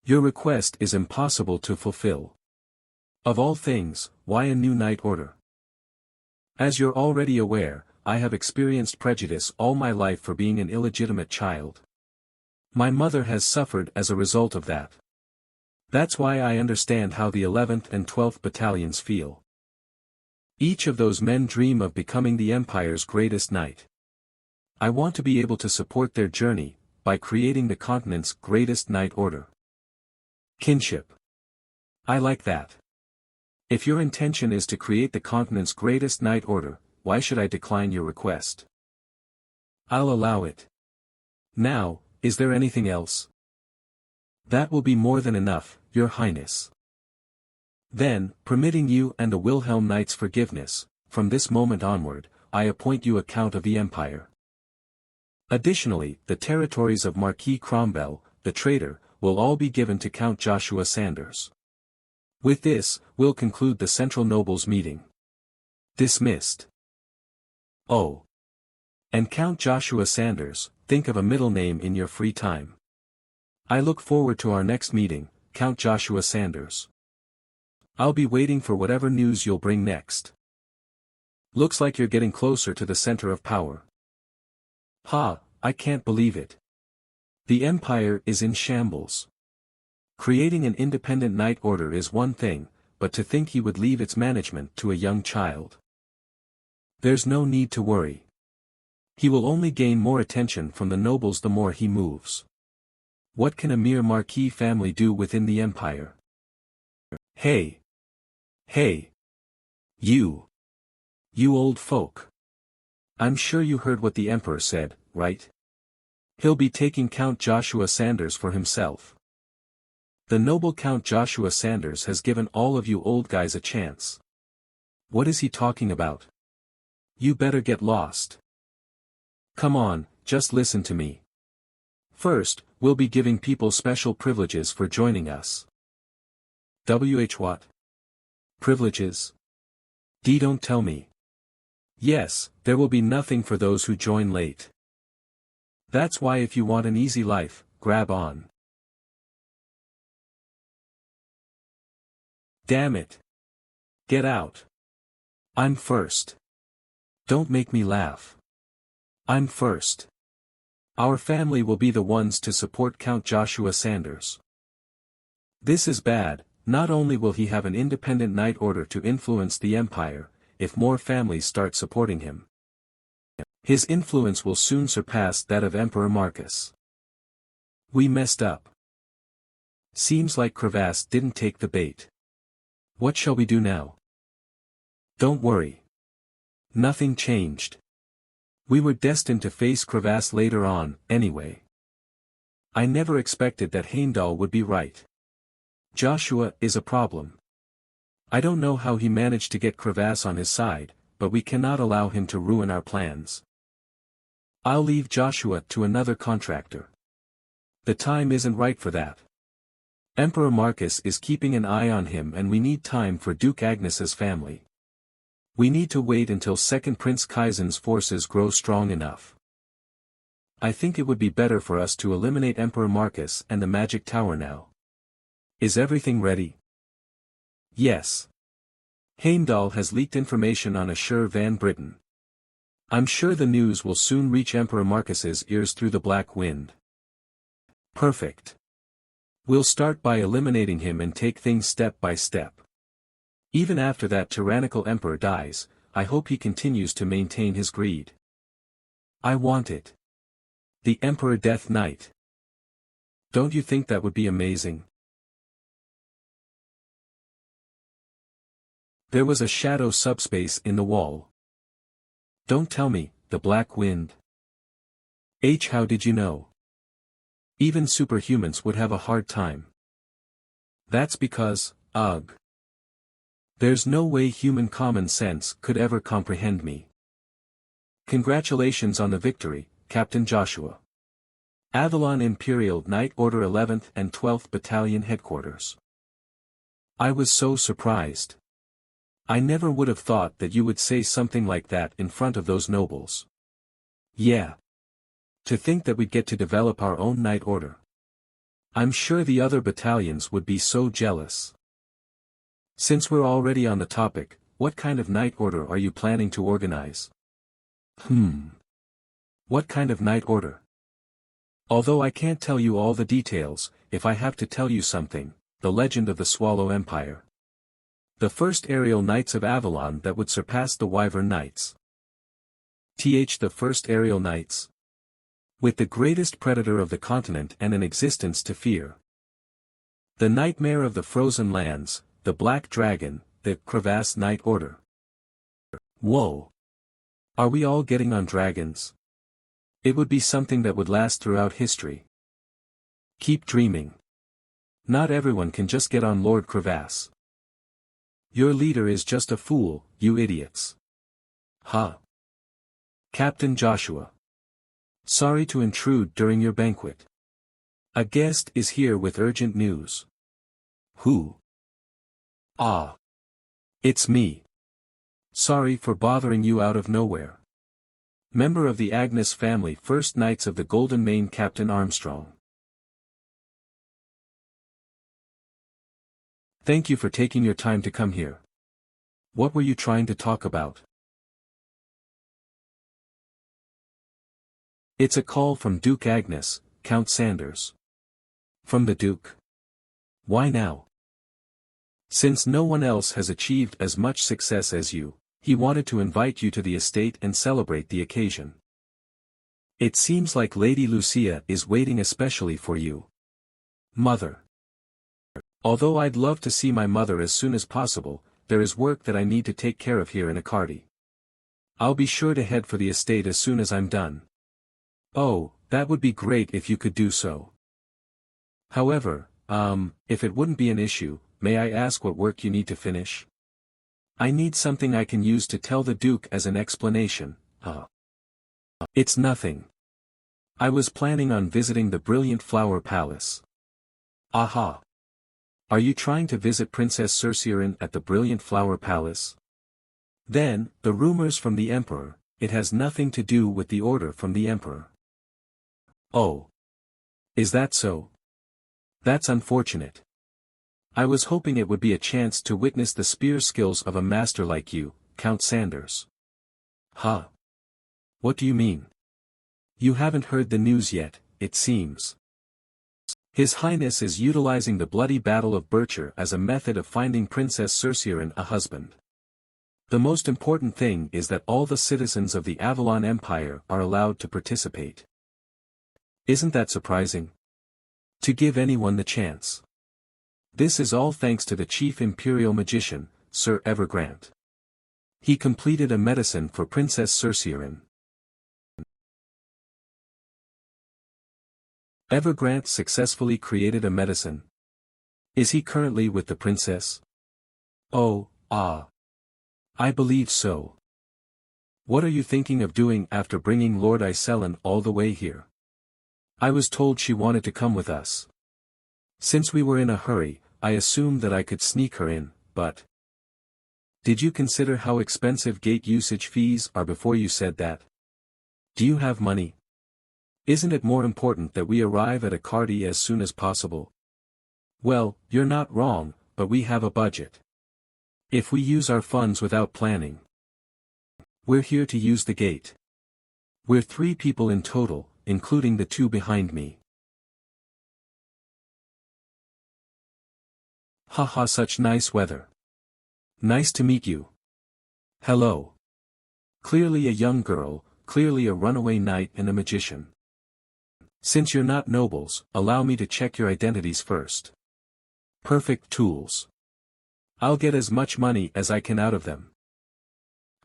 Your request is impossible to fulfill. Of all things, why a new Knight Order? As you're already aware, I have experienced prejudice all my life for being an illegitimate child. My mother has suffered as a result of that. That's why I understand how the 11th and 12th battalions feel. Each of those men dream of becoming the Empire's greatest knight. I want to be able to support their journey, by creating the continent's greatest Knight Order. Kinship. I like that. If your intention is to create the continent's greatest Knight Order, why should I decline your request? I'll allow it. Now, is there anything else? That will be more than enough, Your Highness. Then, permitting you and the Wilhelm Knights forgiveness, from this moment onward, I appoint you a Count of the Empire. Additionally, the territories of Marquis Cromwell, the traitor, will all be given to Count Joshua Sanders. With this, we'll conclude the Central Nobles meeting. Dismissed. Oh. And Count Joshua Sanders, think of a middle name in your free time. I look forward to our next meeting, Count Joshua Sanders. I'll be waiting for whatever news you'll bring next. Looks like you're getting closer to the center of power. Ha, I can't believe it. The Empire is in shambles. Creating an independent Knight Order is one thing, but to think he would leave its management to a young child. There's no need to worry. He will only gain more attention from the nobles the more he moves. What can a mere Marquis family do within the Empire? Hey! Hey! You! You old folk! I'm sure you heard what the Emperor said, right? He'll be taking Count Joshua Sanders for himself. The noble Count Joshua Sanders has given all of you old guys a chance. What is he talking about? You better get lost. Come on, just listen to me. First, we'll be giving people special privileges for joining us. What? Privileges? Don't tell me. Yes, there will be nothing for those who join late. That's why if you want an easy life, grab on. Damn it. Get out. I'm first. Don't make me laugh. I'm first. Our family will be the ones to support Count Joshua Sanders. This is bad. Not only will he have an independent Knight Order to influence the Empire, if more families start supporting him, his influence will soon surpass that of Emperor Marcus. We messed up. Seems like Crevasse didn't take the bait. What shall we do now? Don't worry. Nothing changed. We were destined to face Crevasse later on, anyway. I never expected that Heimdall would be right. Joshua is a problem. I don't know how he managed to get Crevasse on his side, but we cannot allow him to ruin our plans. I'll leave Joshua to another contractor. The time isn't right for that. Emperor Marcus is keeping an eye on him and we need time for Duke Agnes's family. We need to wait until Second Prince Kaizen's forces grow strong enough. I think it would be better for us to eliminate Emperor Marcus and the Magic Tower now. Is everything ready? Yes. Heimdall has leaked information on Assur van Britten. I'm sure the news will soon reach Emperor Marcus's ears through the Black Wind. Perfect. We'll start by eliminating him and take things step by step. Even after that tyrannical emperor dies, I hope he continues to maintain his greed. I want it. The Emperor Death Knight. Don't you think that would be amazing? There was a shadow subspace in the wall. Don't tell me, the Black Wind. How did you know? Even superhumans would have a hard time. That's because, ugh. There's no way human common sense could ever comprehend me. Congratulations on the victory, Captain Joshua. Avalon Imperial Knight Order 11th and 12th Battalion Headquarters. I was so surprised. I never would have thought that you would say something like that in front of those nobles. Yeah. To think that we'd get to develop our own Knight Order. I'm sure the other battalions would be so jealous. Since we're already on the topic, what kind of Knight Order are you planning to organize? What kind of Knight Order? Although I can't tell you all the details, if I have to tell you something, the legend of the Swallow Empire. The first aerial knights of Avalon that would surpass the Wyvern Knights. The first aerial knights. With the greatest predator of the continent and an existence to fear. The nightmare of the frozen lands, the Black Dragon, the Crevasse Knight Order. Whoa! Are we all getting on dragons? It would be something that would last throughout history. Keep dreaming. Not everyone can just get on Lord Crevasse. Your leader is just a fool, you idiots. Huh. Captain Joshua. Sorry to intrude during your banquet. A guest is here with urgent news. Who? Ah. It's me. Sorry for bothering you out of nowhere. Member of the Agnes family, First Knights of the Golden Mane, Captain Armstrong. Thank you for taking your time to come here. What were you trying to talk about? It's a call from Duke Agnes, Count Sanders. From the Duke? Why now? Since no one else has achieved as much success as you, he wanted to invite you to the estate and celebrate the occasion. It seems like Lady Lucia is waiting especially for you. Mother. Although I'd love to see my mother as soon as possible, there is work that I need to take care of here in Accardi. I'll be sure to head for the estate as soon as I'm done. Oh, that would be great if you could do so. However, if it wouldn't be an issue, may I ask what work you need to finish? I need something I can use to tell the Duke as an explanation. It's nothing. I was planning on visiting the Brilliant Flower Palace. Aha. Are you trying to visit Princess Cerceirin at the Brilliant Flower Palace? Then, the rumors from the Emperor, it has nothing to do with the order from the Emperor. Oh. Is that so? That's unfortunate. I was hoping it would be a chance to witness the spear skills of a master like you, Count Sanders. Huh? What do you mean? You haven't heard the news yet, it seems. His Highness is utilizing the bloody Battle of Bircher as a method of finding Princess Cerceiren a husband. The most important thing is that all the citizens of the Avalon Empire are allowed to participate. Isn't that surprising? To give anyone the chance. This is all thanks to the chief imperial magician, Sir Evergrant. He completed a medicine for Princess Cerceiren. Evergrant successfully created a medicine. Is he currently with the princess? Oh, ah. I believe so. What are you thinking of doing after bringing Lord Iselin all the way here? I was told she wanted to come with us. Since we were in a hurry, I assumed that I could sneak her in, but... Did you consider how expensive gate usage fees are before you said that? Do you have money? Isn't it more important that we arrive at Akardi as soon as possible? Well, you're not wrong, but we have a budget. If we use our funds without planning. We're here to use the gate. We're 3 people in total, including the 2 behind me. Haha, such nice weather. Nice to meet you. Hello. Clearly a young girl, clearly a runaway knight and a magician. Since you're not nobles, allow me to check your identities first. Perfect tools. I'll get as much money as I can out of them.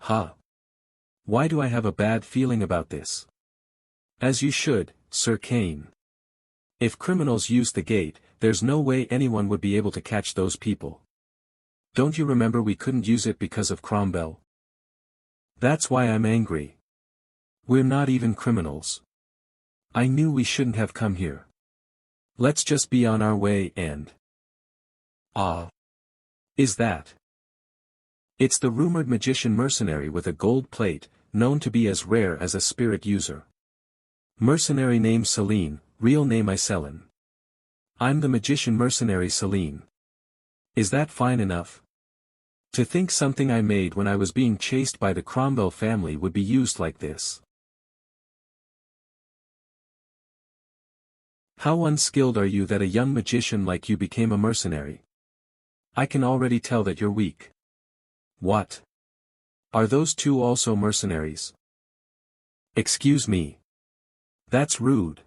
Huh. Why do I have a bad feeling about this? As you should, Sir Kane. If criminals use the gate, there's no way anyone would be able to catch those people. Don't you remember we couldn't use it because of Cromwell? That's why I'm angry. We're not even criminals. I knew we shouldn't have come here. Let's just be on our way and... Ah. Is that? It's the rumored magician mercenary with a gold plate, known to be as rare as a spirit user. Mercenary name Celine, real name Iselin. I'm the magician mercenary Celine. Is that fine enough? To think something I made when I was being chased by the Cromwell family would be used like this. How unskilled are you that a young magician like you became a mercenary? I can already tell that you're weak. What? Are those 2 also mercenaries? Excuse me. That's rude.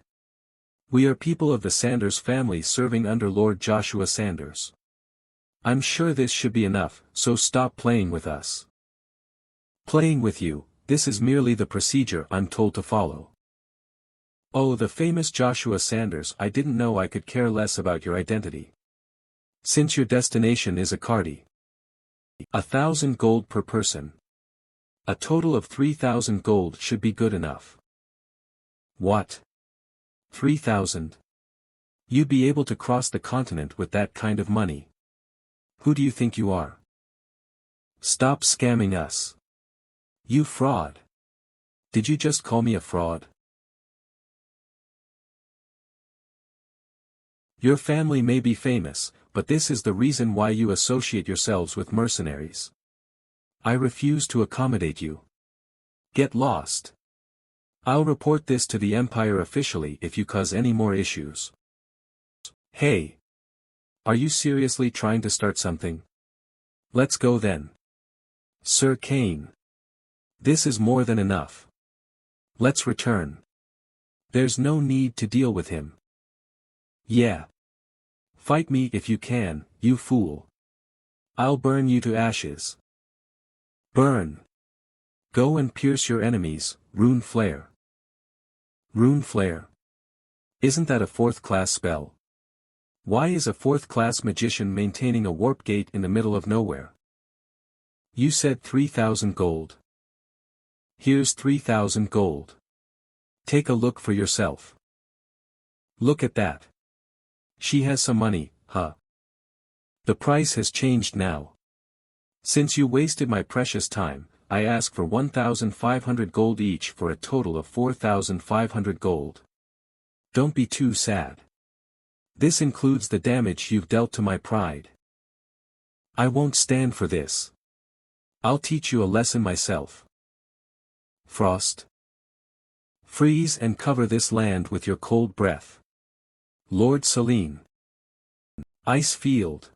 We are people of the Sanders family serving under Lord Joshua Sanders. I'm sure this should be enough, so stop playing with us. Playing with you, this is merely the procedure I'm told to follow. Oh, the famous Joshua Sanders, I didn't know I could care less about your identity. Since your destination is Akardi. 1,000 gold per person. A total of 3,000 gold should be good enough. What? 3,000? You'd be able to cross the continent with that kind of money. Who do you think you are? Stop scamming us. You fraud. Did you just call me a fraud? Your family may be famous, but this is the reason why you associate yourselves with mercenaries. I refuse to accommodate you. Get lost. I'll report this to the Empire officially if you cause any more issues. Hey! Are you seriously trying to start something? Let's go then. Sir Kane. This is more than enough. Let's return. There's no need to deal with him. Yeah. Fight me if you can, you fool. I'll burn you to ashes. Burn. Go and pierce your enemies, Rune Flare. Rune Flare. Isn't that a 4th-class spell? Why is a 4th-class magician maintaining a warp gate in the middle of nowhere? You said 3,000 gold. Here's 3,000 gold. Take a look for yourself. Look at that. She has some money, huh? The price has changed now. Since you wasted my precious time, I ask for 1,500 gold each for a total of 4,500 gold. Don't be too sad. This includes the damage you've dealt to my pride. I won't stand for this. I'll teach you a lesson myself. Frost. Freeze and cover this land with your cold breath. Lord Selene. Ice field.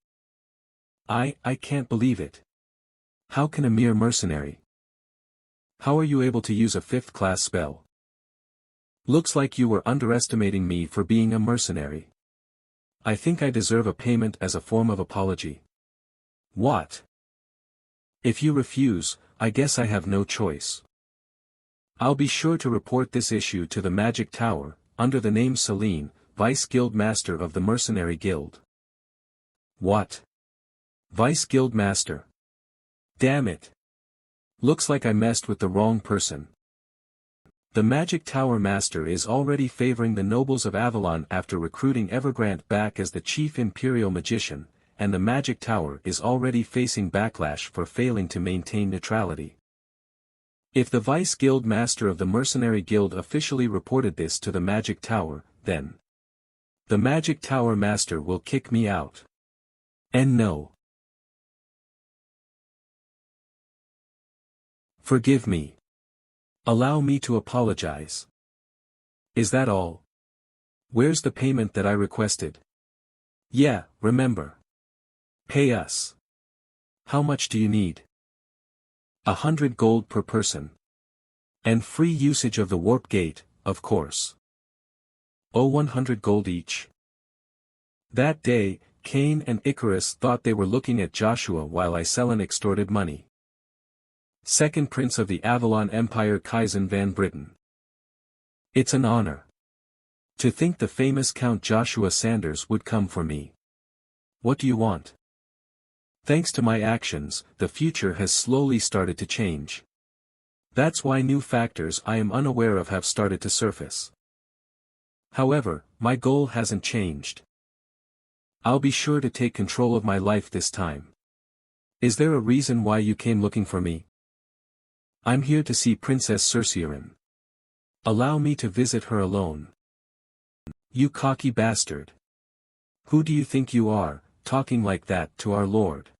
I can't believe it. How can a mere mercenary? How are you able to use a 5th-class spell? Looks like you were underestimating me for being a mercenary. I think I deserve a payment as a form of apology. What? If you refuse, I guess I have no choice. I'll be sure to report this issue to the Magic Tower, under the name Selene, Vice Guild Master of the Mercenary Guild. What? Vice Guild Master? Damn it. Looks like I messed with the wrong person. The Magic Tower Master is already favoring the nobles of Avalon after recruiting Evergrande back as the chief Imperial Magician, and the Magic Tower is already facing backlash for failing to maintain neutrality. If the Vice Guild Master of the Mercenary Guild officially reported this to the Magic Tower, then the Magic Tower Master will kick me out. And no. Forgive me. Allow me to apologize. Is that all? Where's the payment that I requested? Yeah, remember. Pay us. How much do you need? 100 gold per person. And free usage of the warp gate, of course. Oh, 100 gold each. That day, Cain and Icarus thought they were looking at Joshua while Iselin extorted money. Second Prince of the Avalon Empire Kaizen Van Britten. It's an honor. To think the famous Count Joshua Sanders would come for me. What do you want? Thanks to my actions, the future has slowly started to change. That's why new factors I am unaware of have started to surface. However, my goal hasn't changed. I'll be sure to take control of my life this time. Is there a reason why you came looking for me? I'm here to see Princess Cerceirin. Allow me to visit her alone. You cocky bastard. Who do you think you are, talking like that to our lord?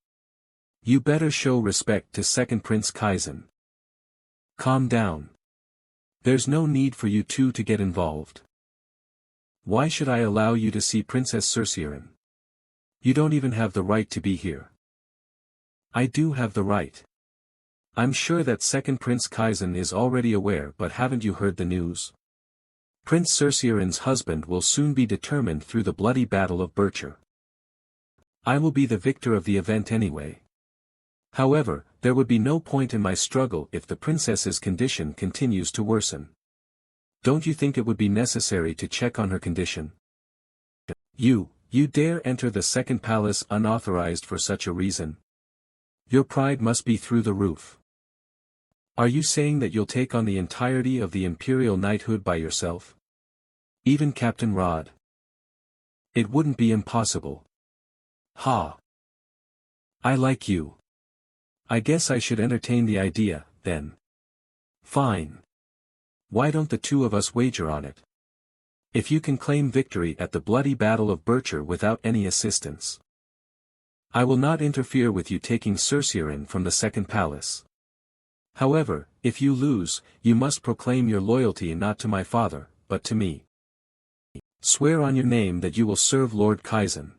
You better show respect to Second Prince Kaizen. Calm down. There's no need for you two to get involved. Why should I allow you to see Princess Cerceirin? You don't even have the right to be here. I do have the right. I'm sure that Second Prince Kaizen is already aware, but haven't you heard the news? Prince Cerceirin's husband will soon be determined through the bloody Battle of Bircher. I will be the victor of the event anyway. However, there would be no point in my struggle if the princess's condition continues to worsen. Don't you think it would be necessary to check on her condition? You dare enter the second palace unauthorized for such a reason? Your pride must be through the roof. Are you saying that you'll take on the entirety of the Imperial Knighthood by yourself? Even Captain Rod? It wouldn't be impossible. Ha! I like you. I guess I should entertain the idea, then. Fine. Why don't the two of us wager on it? If you can claim victory at the bloody Battle of Bircher without any assistance, I will not interfere with you taking Cerceirin from the second palace. However, if you lose, you must proclaim your loyalty not to my father, but to me. Swear on your name that you will serve Lord Kaizen.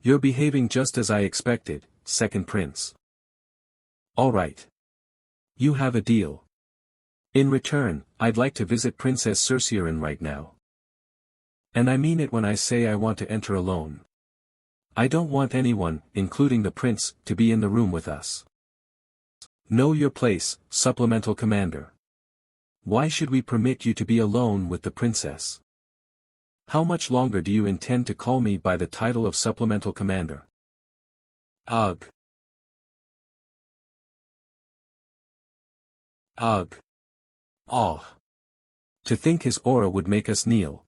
You're behaving just as I expected, Second Prince. All right. You have a deal. In return, I'd like to visit Princess Cerceirin right now. And I mean it when I say I want to enter alone. I don't want anyone, including the prince, to be in the room with us. Know your place, Supplemental Commander. Why should we permit you to be alone with the princess? How much longer do you intend to call me by the title of Supplemental Commander? Ugh. Ugh. Oh. To think his aura would make us kneel.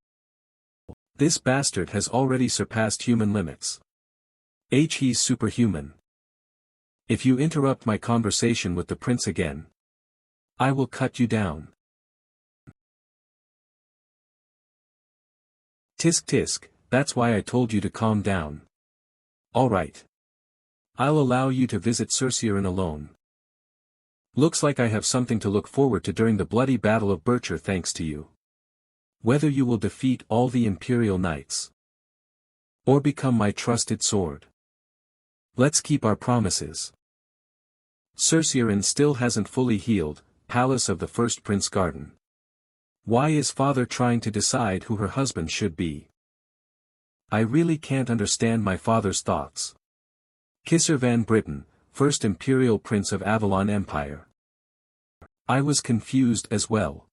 This bastard has already surpassed human limits. He's superhuman. If you interrupt my conversation with the prince again, I will cut you down. Tisk tisk, that's why I told you to calm down. Alright. I'll allow you to visit Cerceirin alone. Looks like I have something to look forward to during the bloody Battle of Bircher thanks to you. Whether you will defeat all the Imperial Knights. Or become my trusted sword. Let's keep our promises. Cerceirin still hasn't fully healed, Palace of the First Prince Garden. Why is father trying to decide who her husband should be? I really can't understand my father's thoughts. Kisser van Britten, first Imperial Prince of Avalon Empire. I was confused as well.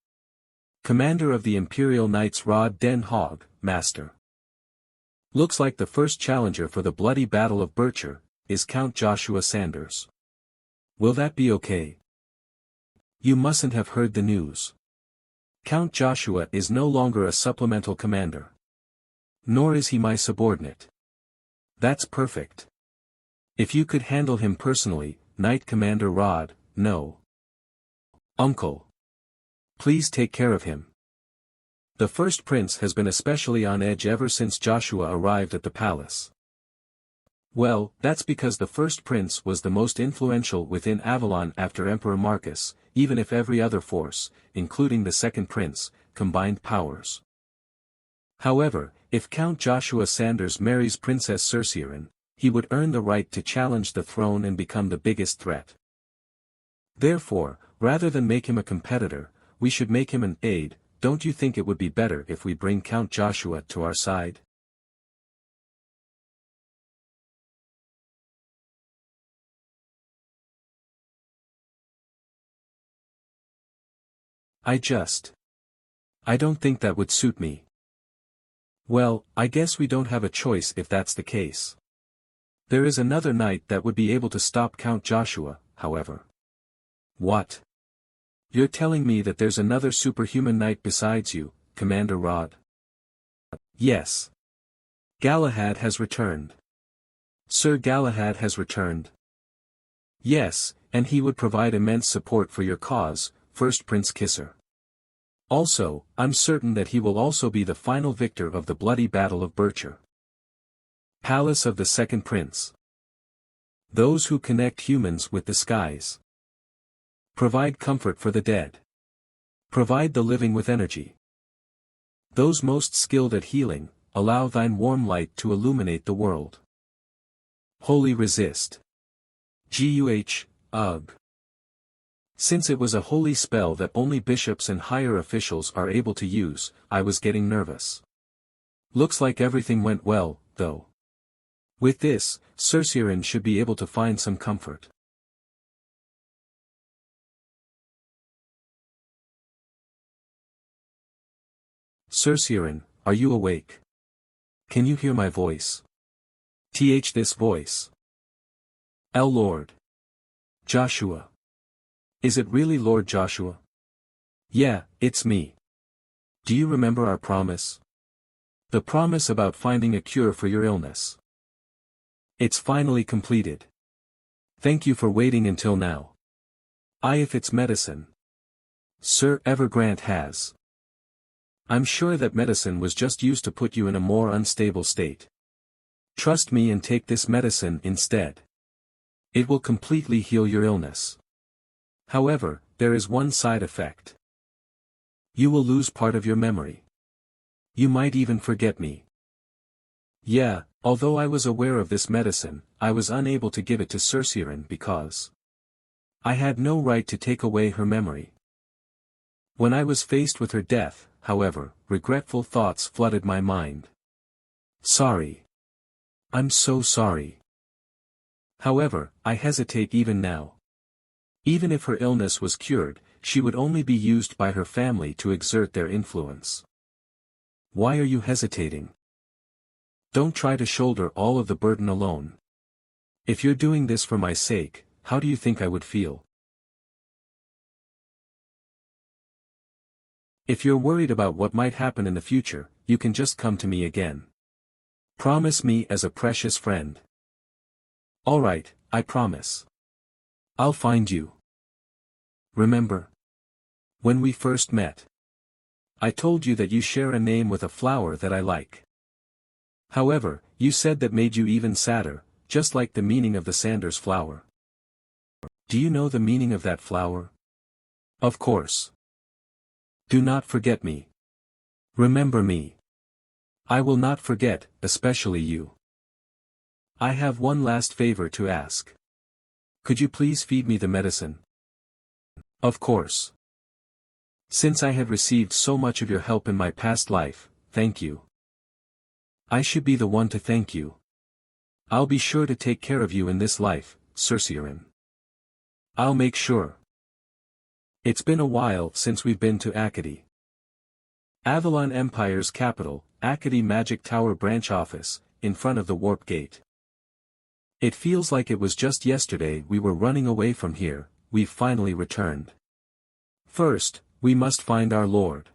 Commander of the Imperial Knights Rod den Haag, Master. Looks like the first challenger for the bloody Battle of Bircher, is Count Joshua Sanders. Will that be okay? You mustn't have heard the news. Count Joshua is no longer a supplemental commander. Nor is he my subordinate. That's perfect. If you could handle him personally, Knight Commander Rod, no. Uncle. Please take care of him. The first prince has been especially on edge ever since Joshua arrived at the palace. Well, that's because the first prince was the most influential within Avalon after Emperor Marcus, even if every other force, including the second prince, combined powers. However, if Count Joshua Sanders marries Princess Cerceirin, he would earn the right to challenge the throne and become the biggest threat. Therefore, rather than make him a competitor, we should make him an aide. Don't you think it would be better if we bring Count Joshua to our side? I don't think that would suit me. Well, I guess we don't have a choice if that's the case. There is another knight that would be able to stop Count Joshua, however. What? You're telling me that there's another superhuman knight besides you, Commander Rod? Yes. Galahad has returned. Sir Galahad has returned. Yes, and he would provide immense support for your cause, First Prince Kisser. Also, I'm certain that he will also be the final victor of the bloody Battle of Bircher. Palace of the Second Prince. Those who connect humans with the skies. Provide comfort for the dead. Provide the living with energy. Those most skilled at healing, allow thine warm light to illuminate the world. Holy resist. Ugh. Since it was a holy spell that only bishops and higher officials are able to use, I was getting nervous. Looks like everything went well, though. With this, Cerceirin should be able to find some comfort. Cerceirin, are you awake? Can you hear my voice? This voice. El Lord. Joshua. Is it really Lord Joshua? Yeah, it's me. Do you remember our promise? The promise about finding a cure for your illness. It's finally completed. Thank you for waiting until now. If it's medicine. Sir Evergrant has. I'm sure that medicine was just used to put you in a more unstable state. Trust me and take this medicine instead. It will completely heal your illness. However, there is one side effect. You will lose part of your memory. You might even forget me. Yeah, although I was aware of this medicine, I was unable to give it to Cerceirin because I had no right to take away her memory. When I was faced with her death, however, regretful thoughts flooded my mind. Sorry. I'm so sorry. However, I hesitate even now. Even if her illness was cured, she would only be used by her family to exert their influence. Why are you hesitating? Don't try to shoulder all of the burden alone. If you're doing this for my sake, how do you think I would feel? If you're worried about what might happen in the future, you can just come to me again. Promise me as a precious friend. Alright, I promise. I'll find you. Remember? When we first met. I told you that you share a name with a flower that I like. However, you said that made you even sadder, just like the meaning of the Sanders flower. Do you know the meaning of that flower? Of course. Do not forget me. Remember me. I will not forget, especially you. I have one last favor to ask. Could you please feed me the medicine? Of course. Since I had received so much of your help in my past life, thank you. I should be the one to thank you. I'll be sure to take care of you in this life, Cerceirin. I'll make sure. It's been a while since we've been to Acadie. Avalon Empire's capital, Acadie Magic Tower branch office, in front of the warp gate. It feels like it was just yesterday we were running away from here. We've finally returned. First, we must find our Lord.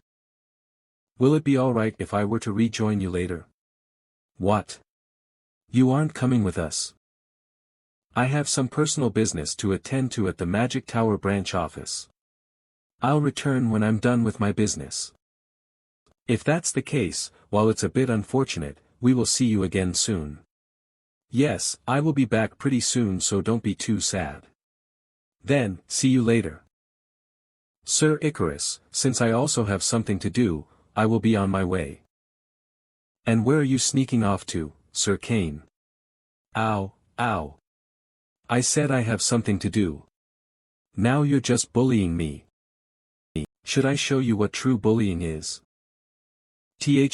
Will it be alright if I were to rejoin you later? What? You aren't coming with us? I have some personal business to attend to at the Magic Tower branch office. I'll return when I'm done with my business. If that's the case, while it's a bit unfortunate, we will see you again soon. Yes, I will be back pretty soon, so don't be too sad. Then, see you later. Sir Icarus, since I also have something to do, I will be on my way. And where are you sneaking off to, Sir Kane? Ow, ow. I said I have something to do. Now you're just bullying me. Should I show you what true bullying is?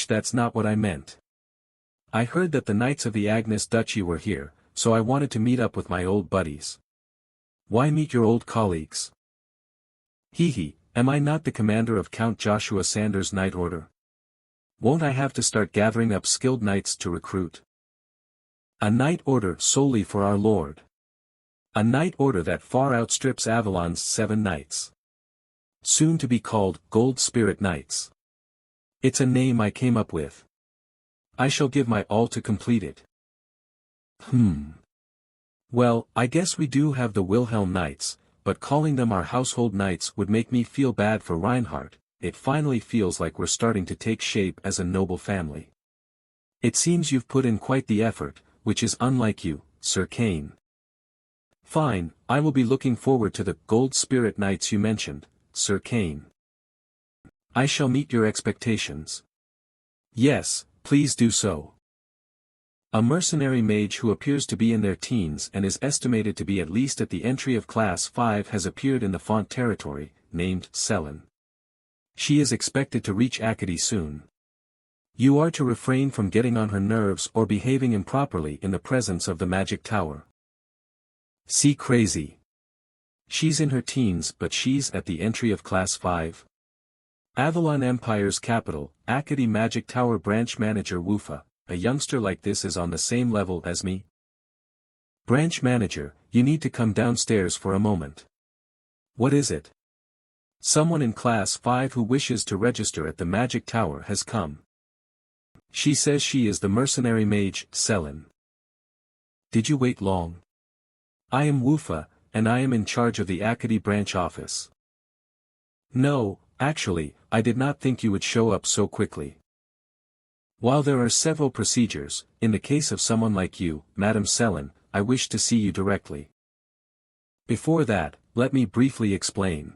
That's not what I meant. I heard that the Knights of the Agnes Duchy were here, so I wanted to meet up with my old buddies. Why meet your old colleagues? Hee, am I not the commander of Count Joshua Sanders' Knight Order? Won't I have to start gathering up skilled knights to recruit? A Knight Order solely for our Lord. A Knight Order that far outstrips Avalon's 7 knights. Soon to be called Gold Spirit Knights. It's a name I came up with. I shall give my all to complete it. Well, I guess we do have the Wilhelm Knights, but calling them our household knights would make me feel bad for Reinhardt. It finally feels like we're starting to take shape as a noble family. It seems you've put in quite the effort, which is unlike you, Sir Kane. Fine, I will be looking forward to the Gold Spirit Knights you mentioned, Sir Kane. I shall meet your expectations. Yes, please do so. A mercenary mage who appears to be in their teens and is estimated to be at least at the entry of Class 5 has appeared in the Font territory, named Selin. She is expected to reach Acadie soon. You are to refrain from getting on her nerves or behaving improperly in the presence of the Magic Tower. See crazy. She's in her teens, but she's at the entry of Class 5. Avalon Empire's capital, Acadie Magic Tower branch manager Wufa, a youngster like this is on the same level as me? Branch manager, you need to come downstairs for a moment. What is it? Someone in Class 5 who wishes to register at the Magic Tower has come. She says she is the mercenary mage, Selin. Did you wait long? I am Wufa, and I am in charge of the Acadie branch office. No, actually, I did not think you would show up so quickly. While there are several procedures, in the case of someone like you, Madam Selin, I wish to see you directly. Before that, let me briefly explain.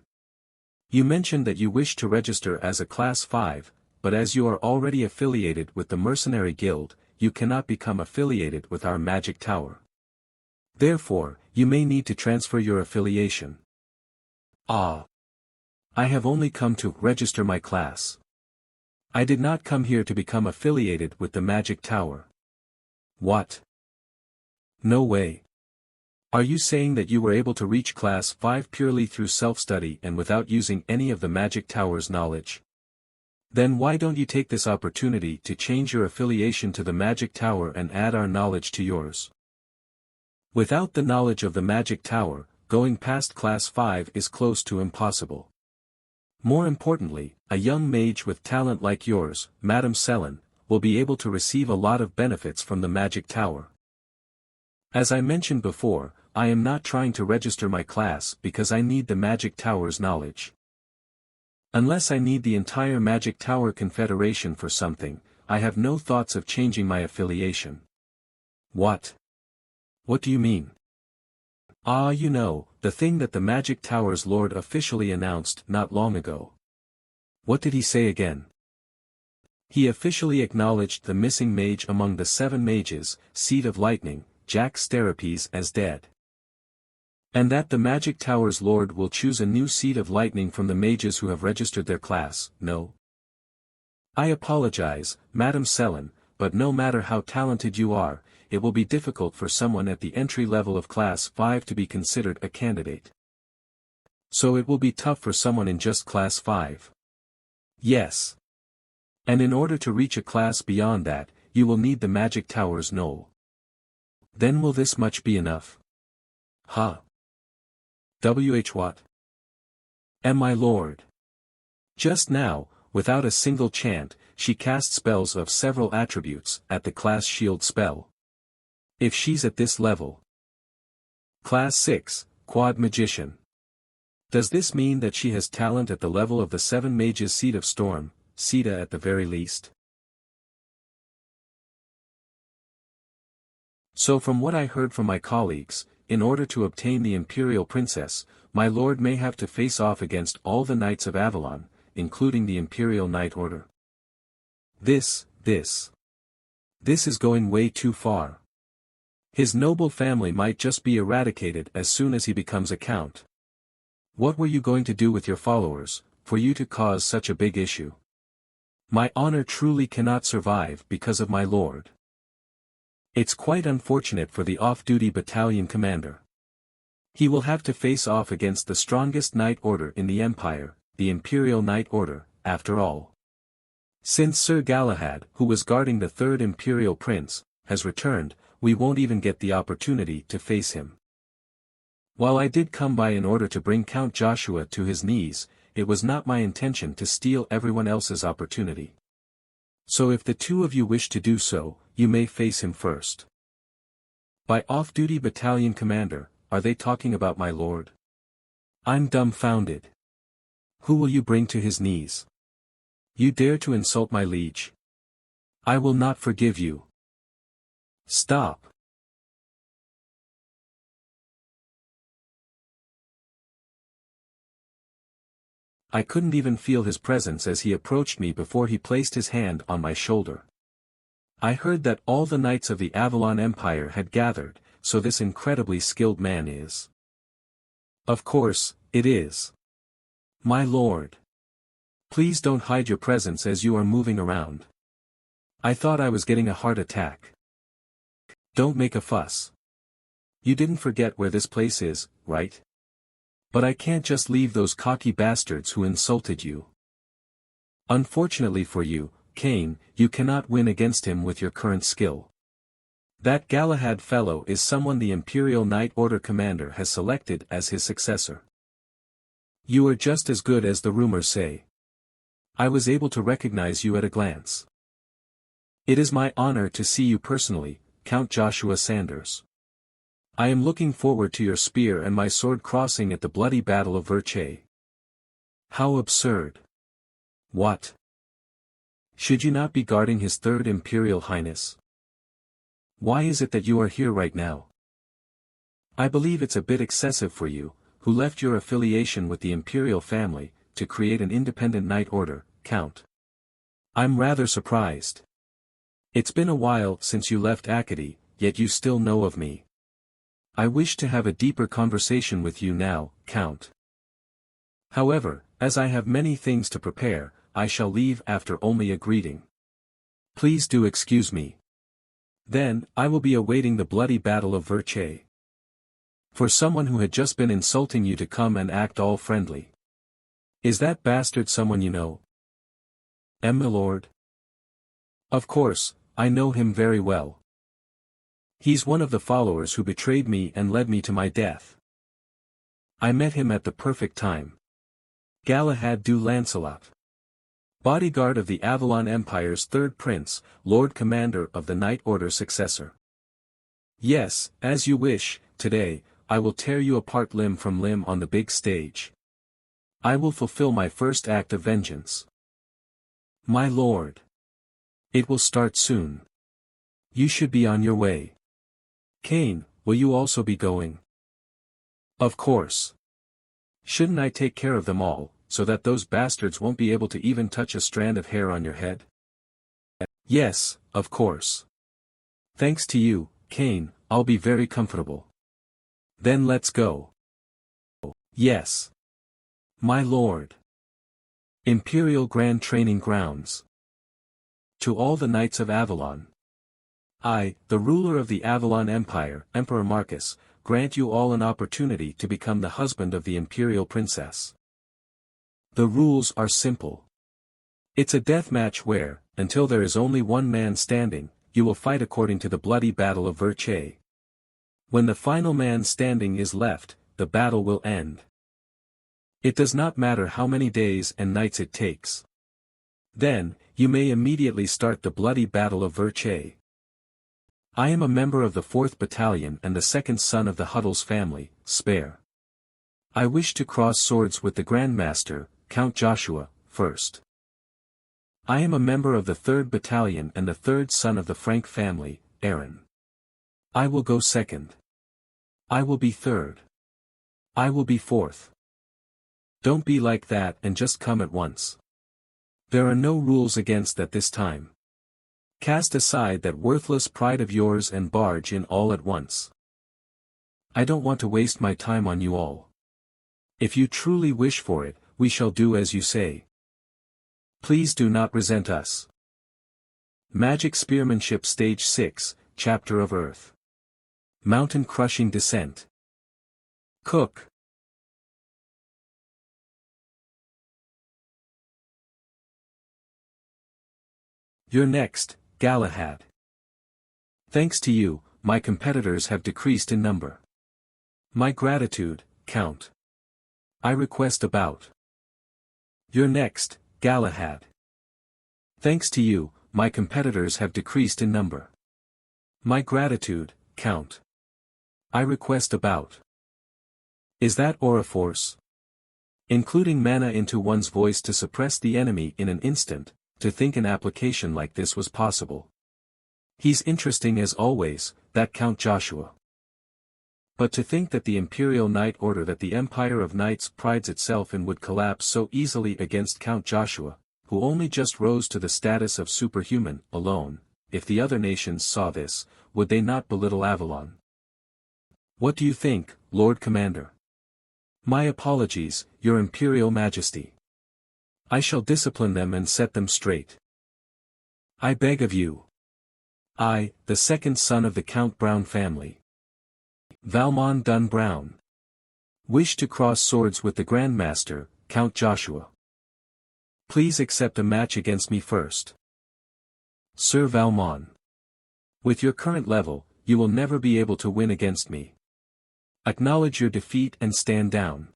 You mentioned that you wish to register as a Class 5, but as you are already affiliated with the Mercenary Guild, you cannot become affiliated with our Magic Tower. Therefore, you may need to transfer your affiliation. Ah. I have only come to register my class. I did not come here to become affiliated with the Magic Tower. What? No way. Are you saying that you were able to reach Class 5 purely through self-study and without using any of the Magic Tower's knowledge? Then why don't you take this opportunity to change your affiliation to the Magic Tower and add our knowledge to yours? Without the knowledge of the Magic Tower, going past Class 5 is close to impossible. More importantly, a young mage with talent like yours, Madam Selin, will be able to receive a lot of benefits from the Magic Tower. As I mentioned before, I am not trying to register my class because I need the Magic Tower's knowledge. Unless I need the entire Magic Tower Confederation for something, I have no thoughts of changing my affiliation. What? What do you mean? Ah, you know, the thing that the Magic Tower's Lord officially announced not long ago. What did he say again? He officially acknowledged the missing mage among the 7 mages, Seed of Lightning, Jack Sterapes, as dead. And that the Magic Tower's Lord will choose a new Seed of Lightning from the mages who have registered their class. No. I apologize, Madam Selene, but no matter how talented you are, it will be difficult for someone at the entry level of Class 5 to be considered a candidate. So it will be tough for someone in just Class 5. Yes. And in order to reach a class beyond that, you will need the Magic Tower's knoll. Then will this much be enough? Huh. What? My lord. Just now, without a single chant, she cast spells of several attributes at the class shield spell. If she's at this level. Class 6, Quad Magician. Does this mean that she has talent at the level of the 7 mages Seed of Storm, Sita at the very least? So from what I heard from my colleagues, in order to obtain the Imperial Princess, my lord may have to face off against all the Knights of Avalon, including the Imperial Knight Order. This is going way too far. His noble family might just be eradicated as soon as he becomes a count. What were you going to do with your followers, for you to cause such a big issue? My honor truly cannot survive because of my lord. It's quite unfortunate for the off-duty battalion commander. He will have to face off against the strongest Knight Order in the Empire, the Imperial Knight Order, after all. Since Sir Galahad, who was guarding the 3rd Imperial Prince, has returned, we won't even get the opportunity to face him. While I did come by in order to bring Count Joshua to his knees, it was not my intention to steal everyone else's opportunity. So if the 2 of you wish to do so, you may face him first. By off-duty battalion commander, are they talking about my lord? I'm dumbfounded. Who will you bring to his knees? You dare to insult my liege? I will not forgive you. Stop. I couldn't even feel his presence as he approached me before he placed his hand on my shoulder. I heard that all the knights of the Avalon Empire had gathered, so this incredibly skilled man is. Of course, it is. My lord. Please don't hide your presence as you are moving around. I thought I was getting a heart attack. Don't make a fuss. You didn't forget where this place is, right? But I can't just leave those cocky bastards who insulted you. Unfortunately for you, Cain, you cannot win against him with your current skill. That Galahad fellow is someone the Imperial Knight Order commander has selected as his successor. You are just as good as the rumors say. I was able to recognize you at a glance. It is my honor to see you personally, Count Joshua Sanders. I am looking forward to your spear and my sword crossing at the bloody Battle of Versailles. How absurd. What? Should you not be guarding his 3rd Imperial Highness? Why is it that you are here right now? I believe it's a bit excessive for you, who left your affiliation with the Imperial family, to create an independent Knight Order, Count. I'm rather surprised. It's been a while since you left Acadie, yet you still know of me. I wish to have a deeper conversation with you now, Count. However, as I have many things to prepare, I shall leave after only a greeting. Please do excuse me. Then, I will be awaiting the bloody Battle of Versailles. For someone who had just been insulting you to come and act all friendly. Is that bastard someone you know? My lord? Of course, I know him very well. He's one of the followers who betrayed me and led me to my death. I met him at the perfect time. Galahad du Lancelot. Bodyguard of the Avalon Empire's 3rd Prince, Lord Commander of the Knight Order successor. Yes, as you wish, today, I will tear you apart limb from limb on the big stage. I will fulfill my first act of vengeance. My lord. It will start soon. You should be on your way. Cain, will you also be going? Of course. Shouldn't I take care of them all, so that those bastards won't be able to even touch a strand of hair on your head? Yes, of course. Thanks to you, Cain, I'll be very comfortable. Then let's go. Yes. My lord. Imperial Grand Training Grounds. To all the knights of Avalon. I, the ruler of the Avalon Empire, Emperor Marcus, grant you all an opportunity to become the husband of the Imperial Princess. The rules are simple. It's a death match where, until there is only one man standing, you will fight according to the bloody battle of Versailles. When the final man standing is left, the battle will end. It does not matter how many days and nights it takes. Then, you may immediately start the bloody battle of Versailles. I am a member of the 4th Battalion and the second son of the Huddles family, Spare. I wish to cross swords with the Grand Master, Count Joshua, first. I am a member of the 3rd Battalion and the third son of the Frank family, Aaron. I will go second. I will be third. I will be fourth. Don't be like that and just come at once. There are no rules against that this time. Cast aside that worthless pride of yours and barge in all at once. I don't want to waste my time on you all. If you truly wish for it, we shall do as you say. Please do not resent us. Magic Spearmanship Stage 6, Chapter of Earth. Mountain Crushing Descent. Cook. You're next, Galahad. Thanks to you, my competitors have decreased in number. My gratitude, Count. I request a bout. You're next, Galahad. Thanks to you, my competitors have decreased in number. My gratitude, Count. I request a bout. Is that aura force? Including mana into one's voice to suppress the enemy in an instant, to think an application like this was possible. He's interesting as always, that Count Joshua. But to think that the Imperial Knight Order that the Empire of Knights prides itself in would collapse so easily against Count Joshua, who only just rose to the status of superhuman, alone, if the other nations saw this, would they not belittle Avalon? What do you think, Lord Commander? My apologies, Your Imperial Majesty. I shall discipline them and set them straight. I beg of you. I, the second son of the Count Brown family. Valmon Dun Brown. Wish to cross swords with the Grand Master, Count Joshua. Please accept a match against me first. Sir Valmon. With your current level, you will never be able to win against me. Acknowledge your defeat and stand down.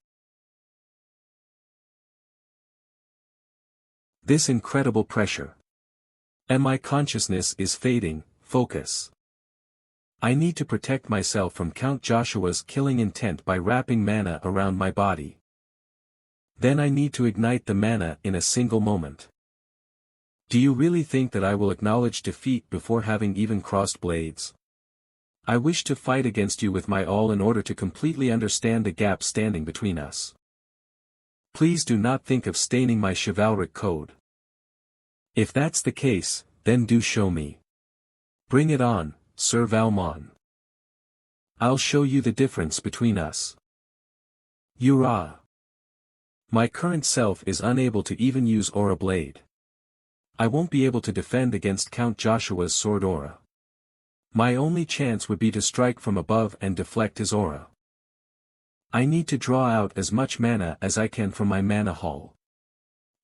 This incredible pressure. And my consciousness is fading, focus. I need to protect myself from Count Joshua's killing intent by wrapping mana around my body. Then I need to ignite the mana in a single moment. Do you really think that I will acknowledge defeat before having even crossed blades? I wish to fight against you with my all in order to completely understand the gap standing between us. Please do not think of staining my chivalric code. If that's the case, then do show me. Bring it on, Sir Valmon. I'll show you the difference between us. Yura. My current self is unable to even use Aura Blade. I won't be able to defend against Count Joshua's sword aura. My only chance would be to strike from above and deflect his aura. I need to draw out as much mana as I can from my mana hall.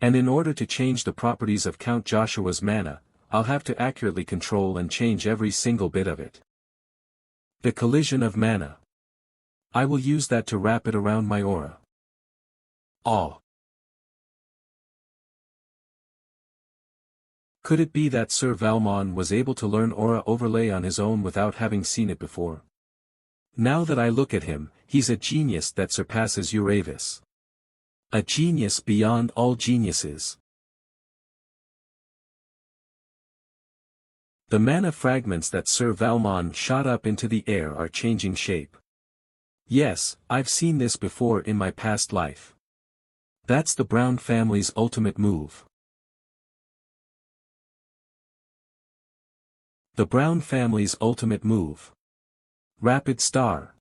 And in order to change the properties of Count Joshua's mana, I'll have to accurately control and change every single bit of it. The collision of mana. I will use that to wrap it around my aura. Oh. Could it be that Sir Valmon was able to learn aura overlay on his own without having seen it before? Now that I look at him, he's a genius that surpasses Uravis. A genius beyond all geniuses. The mana fragments that Sir Valmon shot up into the air are changing shape. Yes, I've seen this before in my past life. That's the Brown family's ultimate move. The Brown family's ultimate move. Rapid Star.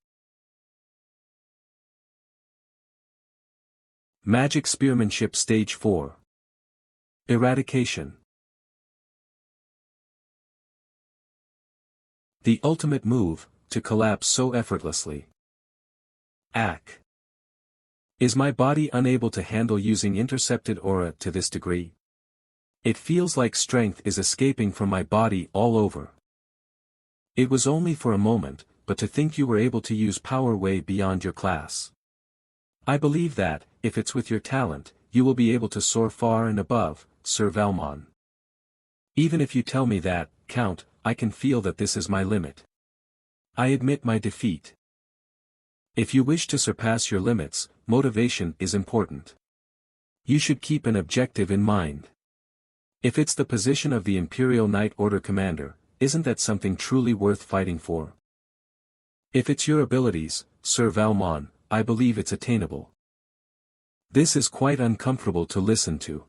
Magic Spearmanship Stage 4. Eradication. The ultimate move, to collapse so effortlessly. Ack. Is my body unable to handle using intercepted aura to this degree? It feels like strength is escaping from my body all over. It was only for a moment, but to think you were able to use power way beyond your class. I believe that, if it's with your talent, you will be able to soar far and above, Sir Valmon. Even if you tell me that, Count, I can feel that this is my limit. I admit my defeat. If you wish to surpass your limits, motivation is important. You should keep an objective in mind. If it's the position of the Imperial Knight Order Commander, isn't that something truly worth fighting for? If it's your abilities, Sir Valmon, I believe it's attainable. This is quite uncomfortable to listen to.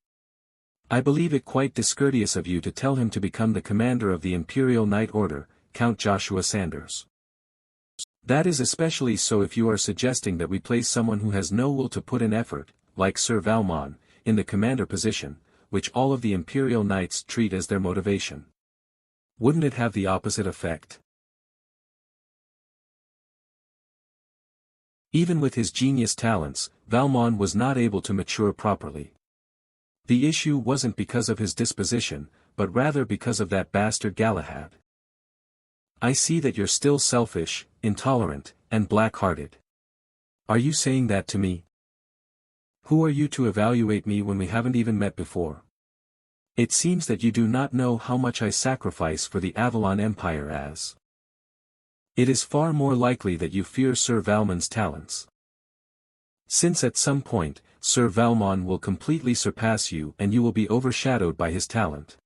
I believe it quite discourteous of you to tell him to become the commander of the Imperial Knight Order, Count Joshua Sanders. That is especially so if you are suggesting that we place someone who has no will to put in effort, like Sir Valmon, in the commander position, which all of the Imperial Knights treat as their motivation. Wouldn't it have the opposite effect? Even with his genius talents, Valmon was not able to mature properly. The issue wasn't because of his disposition, but rather because of that bastard Galahad. I see that you're still selfish, intolerant, and black-hearted. Are you saying that to me? Who are you to evaluate me when we haven't even met before? It seems that you do not know how much I sacrifice for the Avalon Empire as. It is far more likely that you fear Sir Valmon's talents. Since at some point, Sir Valmon will completely surpass you and you will be overshadowed by his talent.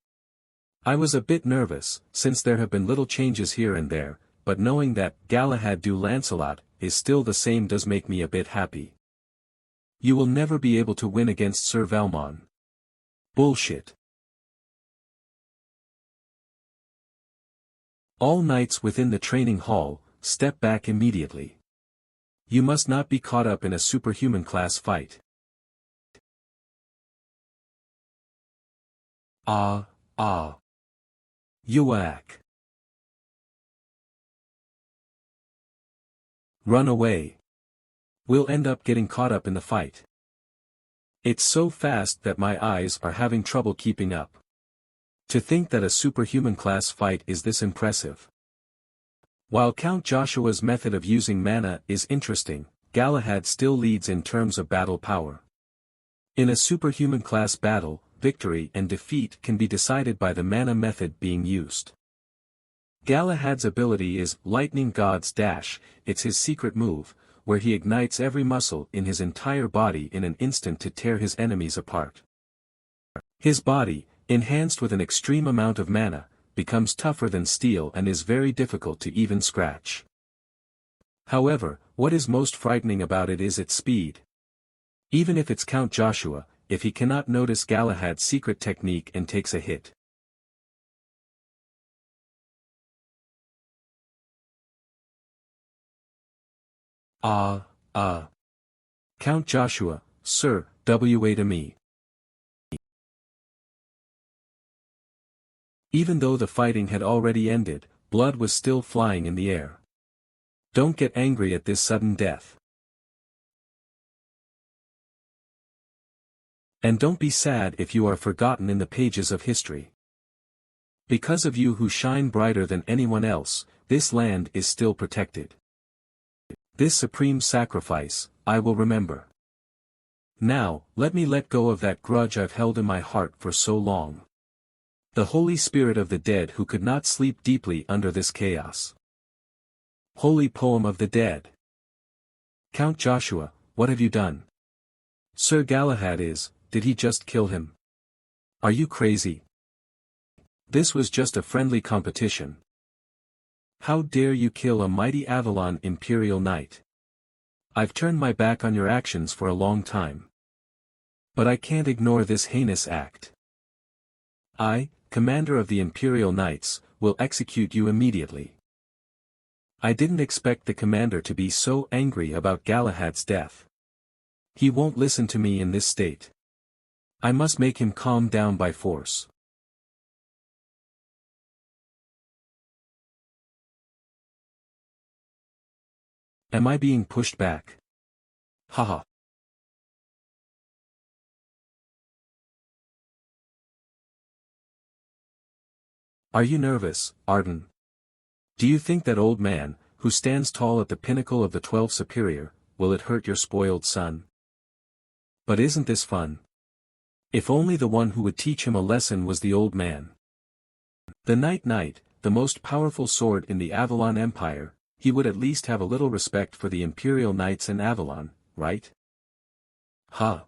I was a bit nervous, since there have been little changes here and there, but knowing that Galahad du Lancelot is still the same does make me a bit happy. You will never be able to win against Sir Valmon. Bullshit. All knights within the training hall, step back immediately. You must not be caught up in a superhuman class fight. Yuak. Run away. We'll end up getting caught up in the fight. It's so fast that my eyes are having trouble keeping up. To think that a superhuman class fight is this impressive. While Count Joshua's method of using mana is interesting, Galahad still leads in terms of battle power. In a superhuman class battle, victory and defeat can be decided by the mana method being used. Galahad's ability is Lightning God's Dash. It's his secret move, where he ignites every muscle in his entire body in an instant to tear his enemies apart. His body, enhanced with an extreme amount of mana, becomes tougher than steel and is very difficult to even scratch. However, what is most frightening about it is its speed. Even if it's Count Joshua, if he cannot notice Galahad's secret technique and takes a hit. Count Joshua, sir, WA to me. Even though the fighting had already ended, blood was still flying in the air. Don't get angry at this sudden death. And don't be sad if you are forgotten in the pages of history. Because of you who shine brighter than anyone else, this land is still protected. This supreme sacrifice, I will remember. Now, let me let go of that grudge I've held in my heart for so long. The Holy Spirit of the dead who could not sleep deeply under this chaos. Holy Poem of the Dead. Count Joshua, what have you done? Sir Galahad did he just kill him? Are you crazy? This was just a friendly competition. How dare you kill a mighty Avalon Imperial Knight? I've turned my back on your actions for a long time. But I can't ignore this heinous act. I, Commander of the Imperial Knights, will execute you immediately. I didn't expect the commander to be so angry about Galahad's death. He won't listen to me in this state. I must make him calm down by force. Am I being pushed back? Haha. Are you nervous, Arden? Do you think that old man, who stands tall at the pinnacle of the 12 superior, will it hurt your spoiled son? But isn't this fun? If only the one who would teach him a lesson was the old man. The Knight, the most powerful sword in the Avalon Empire, he would at least have a little respect for the Imperial Knights in Avalon, right? Ha!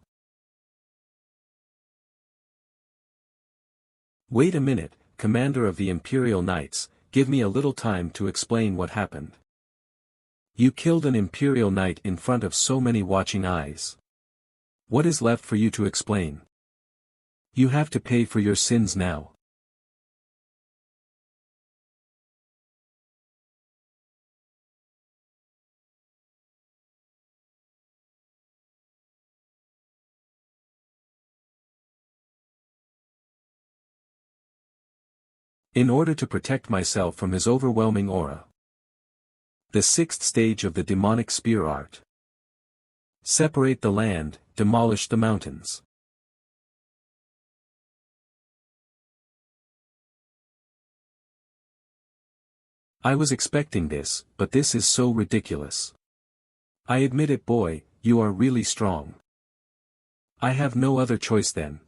Wait a minute, Commander of the Imperial Knights, give me a little time to explain what happened. You killed an Imperial Knight in front of so many watching eyes. What is left for you to explain? You have to pay for your sins now. In order to protect myself from his overwhelming aura. The 6th stage of the demonic spear art. Separate the land, demolish the mountains. I was expecting this, but this is so ridiculous. I admit it, boy, you are really strong. I have no other choice then.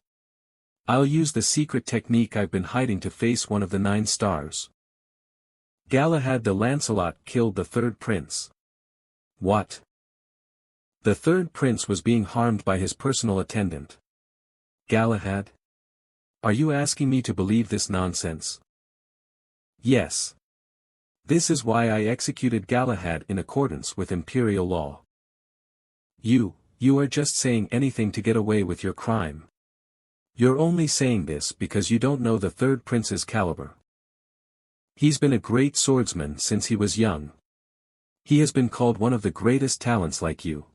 I'll use the secret technique I've been hiding to face one of the 9 stars. Galahad the Lancelot killed the 3rd prince. What? The 3rd prince was being harmed by his personal attendant. Galahad? Are you asking me to believe this nonsense? Yes. This is why I executed Galahad in accordance with imperial law. You are just saying anything to get away with your crime. You're only saying this because you don't know the 3rd prince's caliber. He's been a great swordsman since he was young. He has been called one of the greatest talents like you.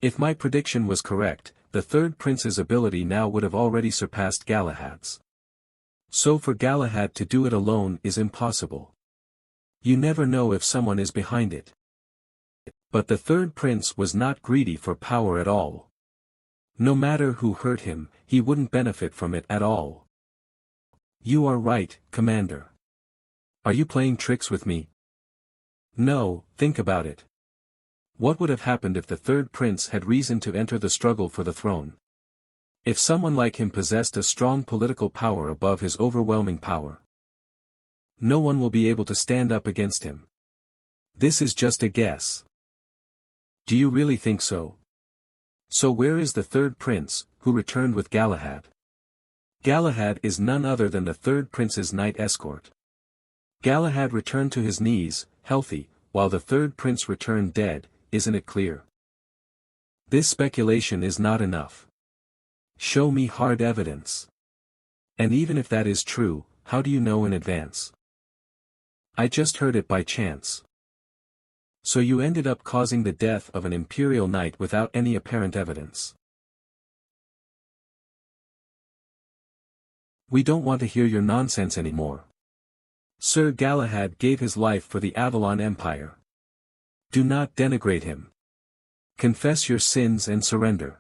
If my prediction was correct, the 3rd prince's ability now would have already surpassed Galahad's. So for Galahad to do it alone is impossible. You never know if someone is behind it. But the 3rd prince was not greedy for power at all. No matter who hurt him, he wouldn't benefit from it at all. You are right, Commander. Are you playing tricks with me? No, think about it. What would have happened if the 3rd prince had reason to enter the struggle for the throne? If someone like him possessed a strong political power above his overwhelming power, no one will be able to stand up against him. This is just a guess. Do you really think so? So where is the 3rd prince, who returned with Galahad? Galahad is none other than the 3rd prince's knight escort. Galahad returned to his knees, healthy, while the 3rd prince returned dead, isn't it clear? This speculation is not enough. Show me hard evidence. And even if that is true, how do you know in advance? I just heard it by chance. So you ended up causing the death of an imperial knight without any apparent evidence. We don't want to hear your nonsense anymore. Sir Galahad gave his life for the Avalon Empire. Do not denigrate him. Confess your sins and surrender.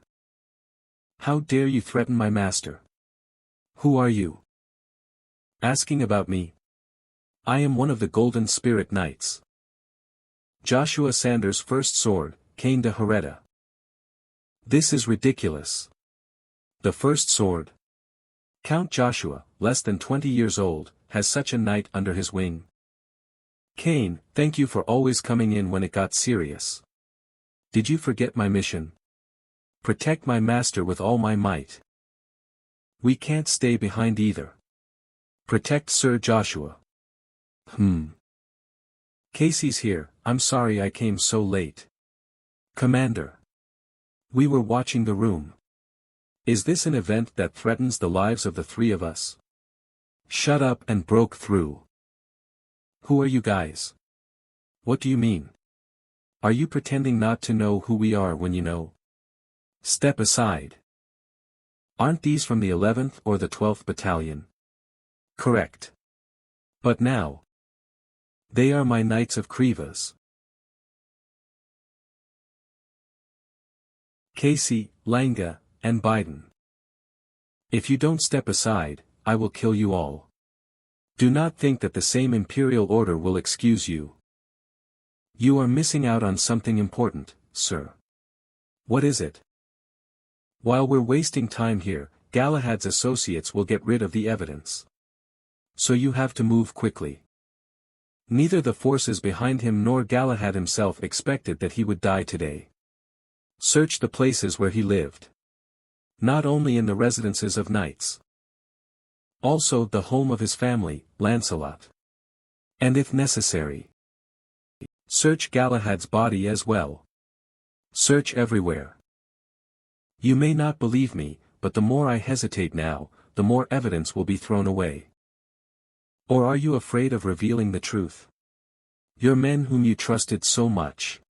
How dare you threaten my master? Who are you? Asking about me? I am one of the Golden Spirit Knights. Joshua Sanders' first sword, Cain de Hereta. This is ridiculous. The first sword. Count Joshua, less than 20 years old, has such a knight under his wing. Cain, thank you for always coming in when it got serious. Did you forget my mission? Protect my master with all my might. We can't stay behind either. Protect Sir Joshua. Casey's here, I'm sorry I came so late. Commander. We were watching the room. Is this an event that threatens the lives of the 3 of us? shut up and broke through. Who are you guys? What do you mean? Are you pretending not to know who we are when you know? Step aside. Aren't these from the 11th or the 12th Battalion? Correct. But now. They are my Knights of Krivas. Casey, Langa, and Biden. If you don't step aside, I will kill you all. Do not think that the same imperial order will excuse you. You are missing out on something important, sir. What is it? While we're wasting time here, Galahad's associates will get rid of the evidence. So you have to move quickly. Neither the forces behind him nor Galahad himself expected that he would die today. Search the places where he lived. Not only in the residences of knights. Also the home of his family, Lancelot. And if necessary, search Galahad's body as well. Search everywhere. You may not believe me, but the more I hesitate now, the more evidence will be thrown away. Or are you afraid of revealing the truth? Your men whom you trusted so much.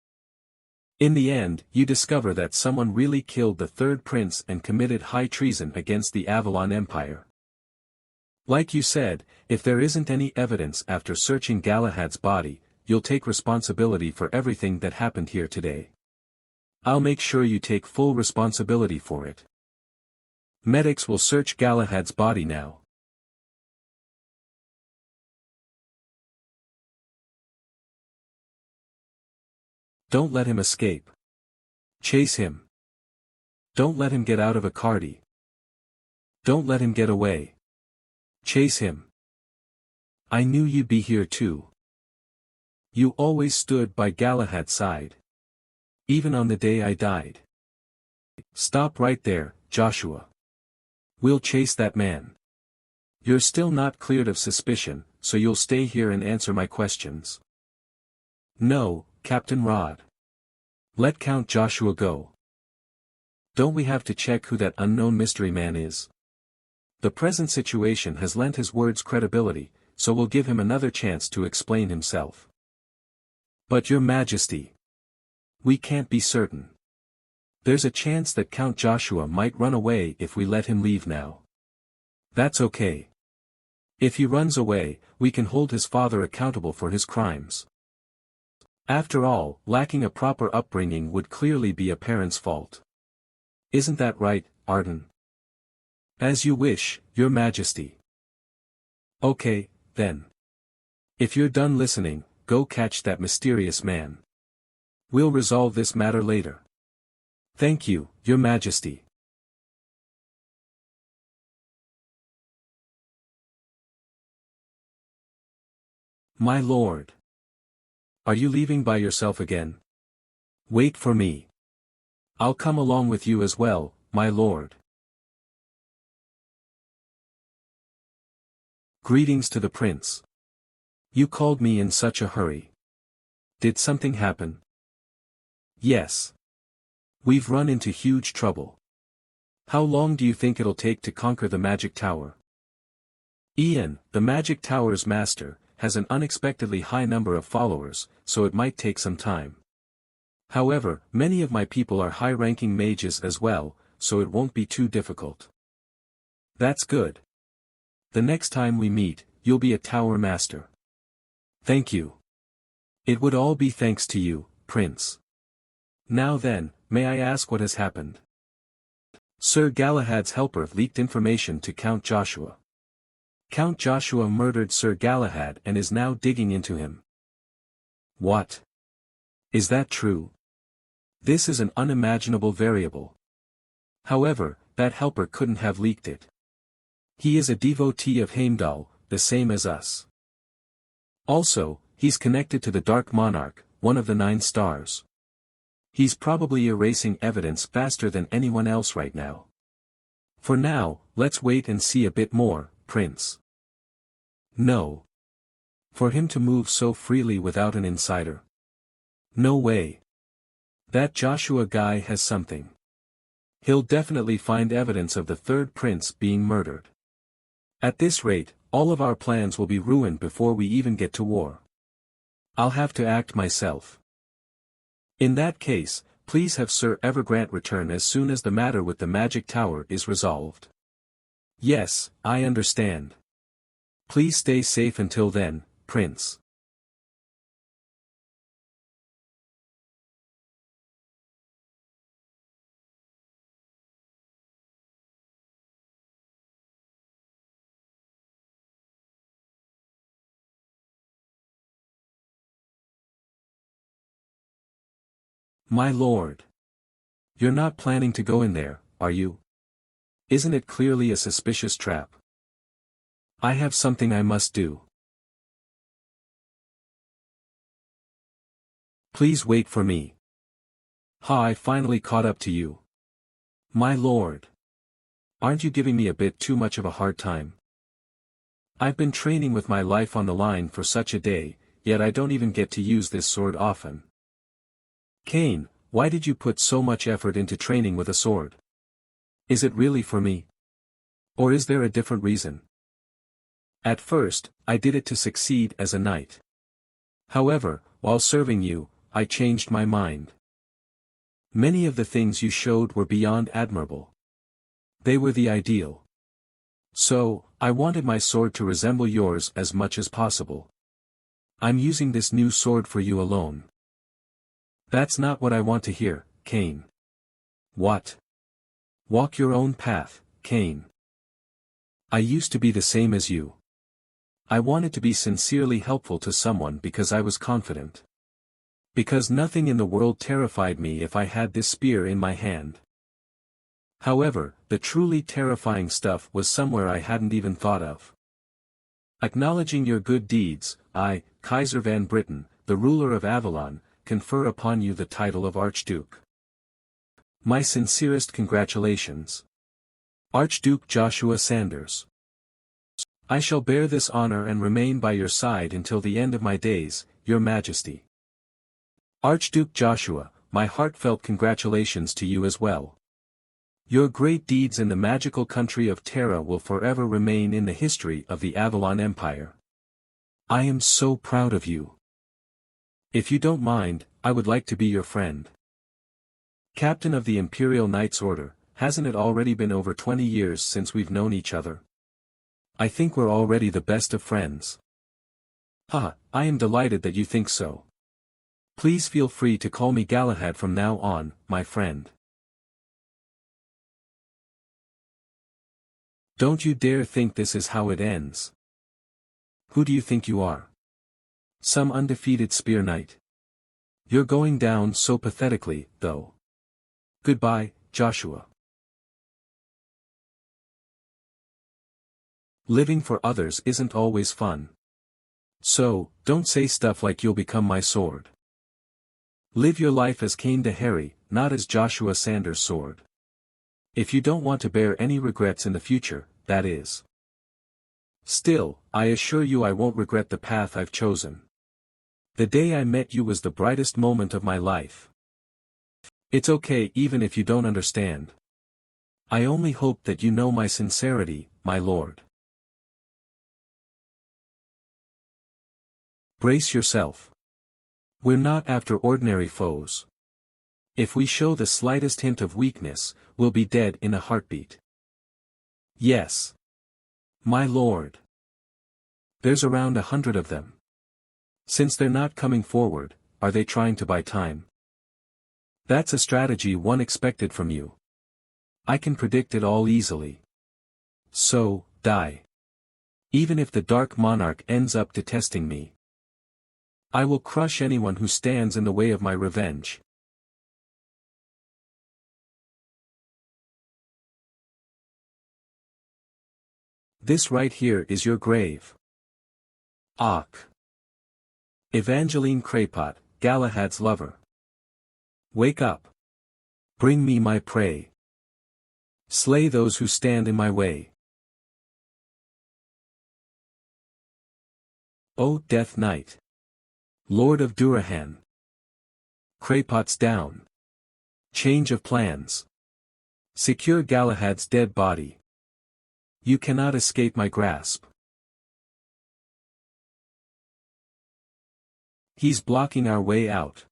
In the end, you discover that someone really killed the third prince and committed high treason against the Avalon Empire. Like you said, if there isn't any evidence after searching Galahad's body, you'll take responsibility for everything that happened here today. I'll make sure you take full responsibility for it. Medics will search Galahad's body now. Don't let him escape. Chase him. Don't let him get out of Accardi. Don't let him get away. Chase him. I knew you'd be here too. You always stood by Galahad's side. Even on the day I died. Stop right there, Joshua. We'll chase that man. You're still not cleared of suspicion, so you'll stay here and answer my questions. No, Captain Rod. Let Count Joshua go. Don't we have to check who that unknown mystery man is? The present situation has lent his words credibility, so we'll give him another chance to explain himself. But Your Majesty. We can't be certain. There's a chance that Count Joshua might run away if we let him leave now. That's okay. If he runs away, we can hold his father accountable for his crimes. After all, lacking a proper upbringing would clearly be a parent's fault. Isn't that right, Arden? As you wish, Your Majesty. Okay, then. If you're done listening, go catch that mysterious man. We'll resolve this matter later. Thank you, Your Majesty. My lord. Are you leaving by yourself again? Wait for me. I'll come along with you as well, my lord. Greetings to the prince. You called me in such a hurry. Did something happen? Yes. We've run into huge trouble. How long do you think it'll take to conquer the magic tower? Ian, the magic tower's master, has an unexpectedly high number of followers, so it might take some time. However, many of my people are high-ranking mages as well, so it won't be too difficult. That's good. The next time we meet, you'll be a tower master. Thank you. It would all be thanks to you, Prince. Now then, may I ask what has happened? Sir Galahad's helper leaked information to Count Joshua. Count Joshua murdered Sir Galahad and is now digging into him. What? Is that true? This is an unimaginable variable. However, that helper couldn't have leaked it. He is a devotee of Heimdall, the same as us. Also, he's connected to the Dark Monarch, one of the 9 stars. He's probably erasing evidence faster than anyone else right now. For now, let's wait and see a bit more, Prince. No. For him to move so freely without an insider. No way. That Joshua guy has something. He'll definitely find evidence of the third prince being murdered. At this rate, All of our plans will be ruined before we even get to war. I'll have to act myself. In that case, please have Sir Evergrant return as soon as the matter with the magic tower is resolved. Yes, I understand. Please stay safe until then, Prince. My lord. You're not planning to go in there, are you? Isn't it clearly a suspicious trap? I have something I must do. Please wait for me. Ha, I finally caught up to you. My lord. Aren't you giving me a bit too much of a hard time? I've been training with my life on the line for such a day, yet I don't even get to use this sword often. Cain, why did you put so much effort into training with a sword? Is it really for me? Or is there a different reason? At first, I did it to succeed as a knight. However, while serving you, I changed my mind. Many of the things you showed were beyond admirable. They were the ideal. So, I wanted my sword to resemble yours as much as possible. I'm using this new sword for you alone. That's not what I want to hear, Cain. What? Walk your own path, Cain. I used to be the same as you. I wanted to be sincerely helpful to someone because I was confident. Because nothing in the world terrified me if I had this spear in my hand. However, the truly terrifying stuff was somewhere I hadn't even thought of. Acknowledging your good deeds, I, Kaiser van Britain, the ruler of Avalon, confer upon you the title of Archduke. My sincerest congratulations. Archduke Joshua Sanders. I shall bear this honor and remain by your side until the end of my days, Your Majesty. Archduke Joshua, my heartfelt congratulations to you as well. Your great deeds in the magical country of Terra will forever remain in the history of the Avalon Empire. I am so proud of you. If you don't mind, I would like to be your friend. Captain of the Imperial Knights Order, hasn't it already been over 20 years since we've known each other? I think we're already the best of friends. Ha, I am delighted that you think so. Please feel free to call me Galahad from now on, my friend. Don't you dare think this is how it ends. Who do you think you are? Some undefeated spear knight? You're going down so pathetically, though. Goodbye, Joshua. Living for others isn't always fun. So, don't say stuff like you'll become my sword. Live your life as Cain de Harry, not as Joshua Sanders' sword. If you don't want to bear any regrets in the future, that is. Still, I assure you I won't regret the path I've chosen. The day I met you was the brightest moment of my life. It's okay even if you don't understand. I only hope that you know my sincerity, my lord. Brace yourself. We're not after ordinary foes. If we show the slightest hint of weakness, we'll be dead in a heartbeat. Yes. My lord. There's around 100 of them. Since they're not coming forward, are they trying to buy time? That's a strategy one expected from you. I can predict it all easily. So, die. Even if the Dark Monarch ends up detesting me. I will crush anyone who stands in the way of my revenge. This right here is your grave. Ach. Evangeline Craypot, Galahad's lover. Wake up. Bring me my prey. Slay those who stand in my way. O Death Knight. Lord of Durahan. Craypot's down. Change of plans. Secure Galahad's dead body. You cannot escape my grasp. He's blocking our way out.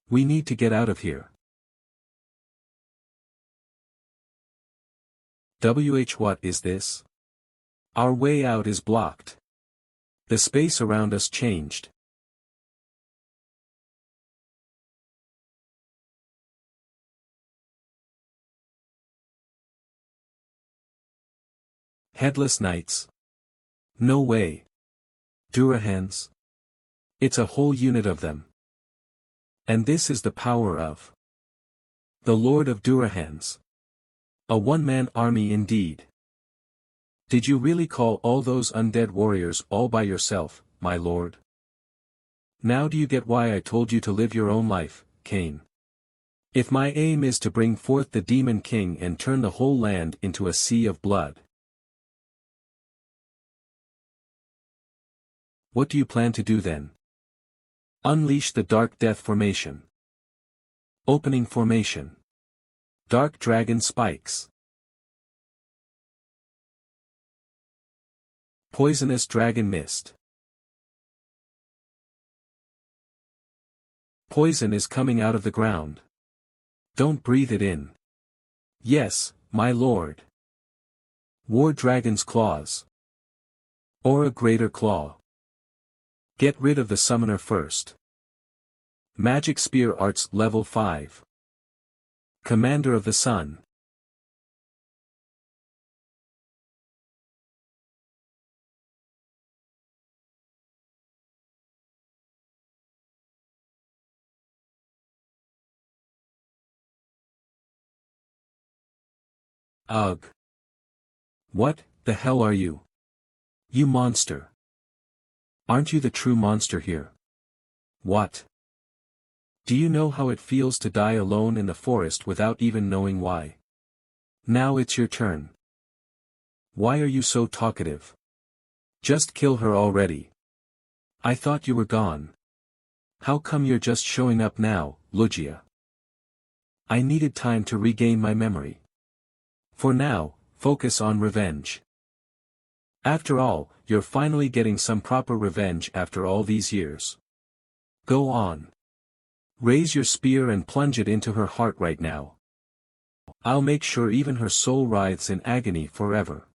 We need to get out of here. What is this? Our way out is blocked. The space around us changed. Headless knights. No way. Durahans. It's a whole unit of them. And this is the power of the Lord of Durahans. A one-man army indeed. Did you really call all those undead warriors all by yourself, my lord? Now do you get why I told you to live your own life, Cain? If my aim is to bring forth the Demon King and turn the whole land into a sea of blood. What do you plan to do then? Unleash the Dark Death Formation. Opening Formation. Dark Dragon Spikes. Poisonous Dragon Mist. Poison is coming out of the ground. Don't breathe it in. Yes, my lord. War Dragon's Claws. Or a Greater Claw. Get rid of the Summoner first. Magic Spear Arts Level 5. Commander of the Sun. Ugh. What the hell are you? You monster. Aren't you the true monster here? What? Do you know how it feels to die alone in the forest without even knowing why? Now it's your turn. Why are you so talkative? Just kill her already. I thought you were gone. How come you're just showing up now, Lugia? I needed time to regain my memory. For now, focus on revenge. After all, you're finally getting some proper revenge after all these years. Go on. Raise your spear and plunge it into her heart right now. I'll make sure even her soul writhes in agony forever.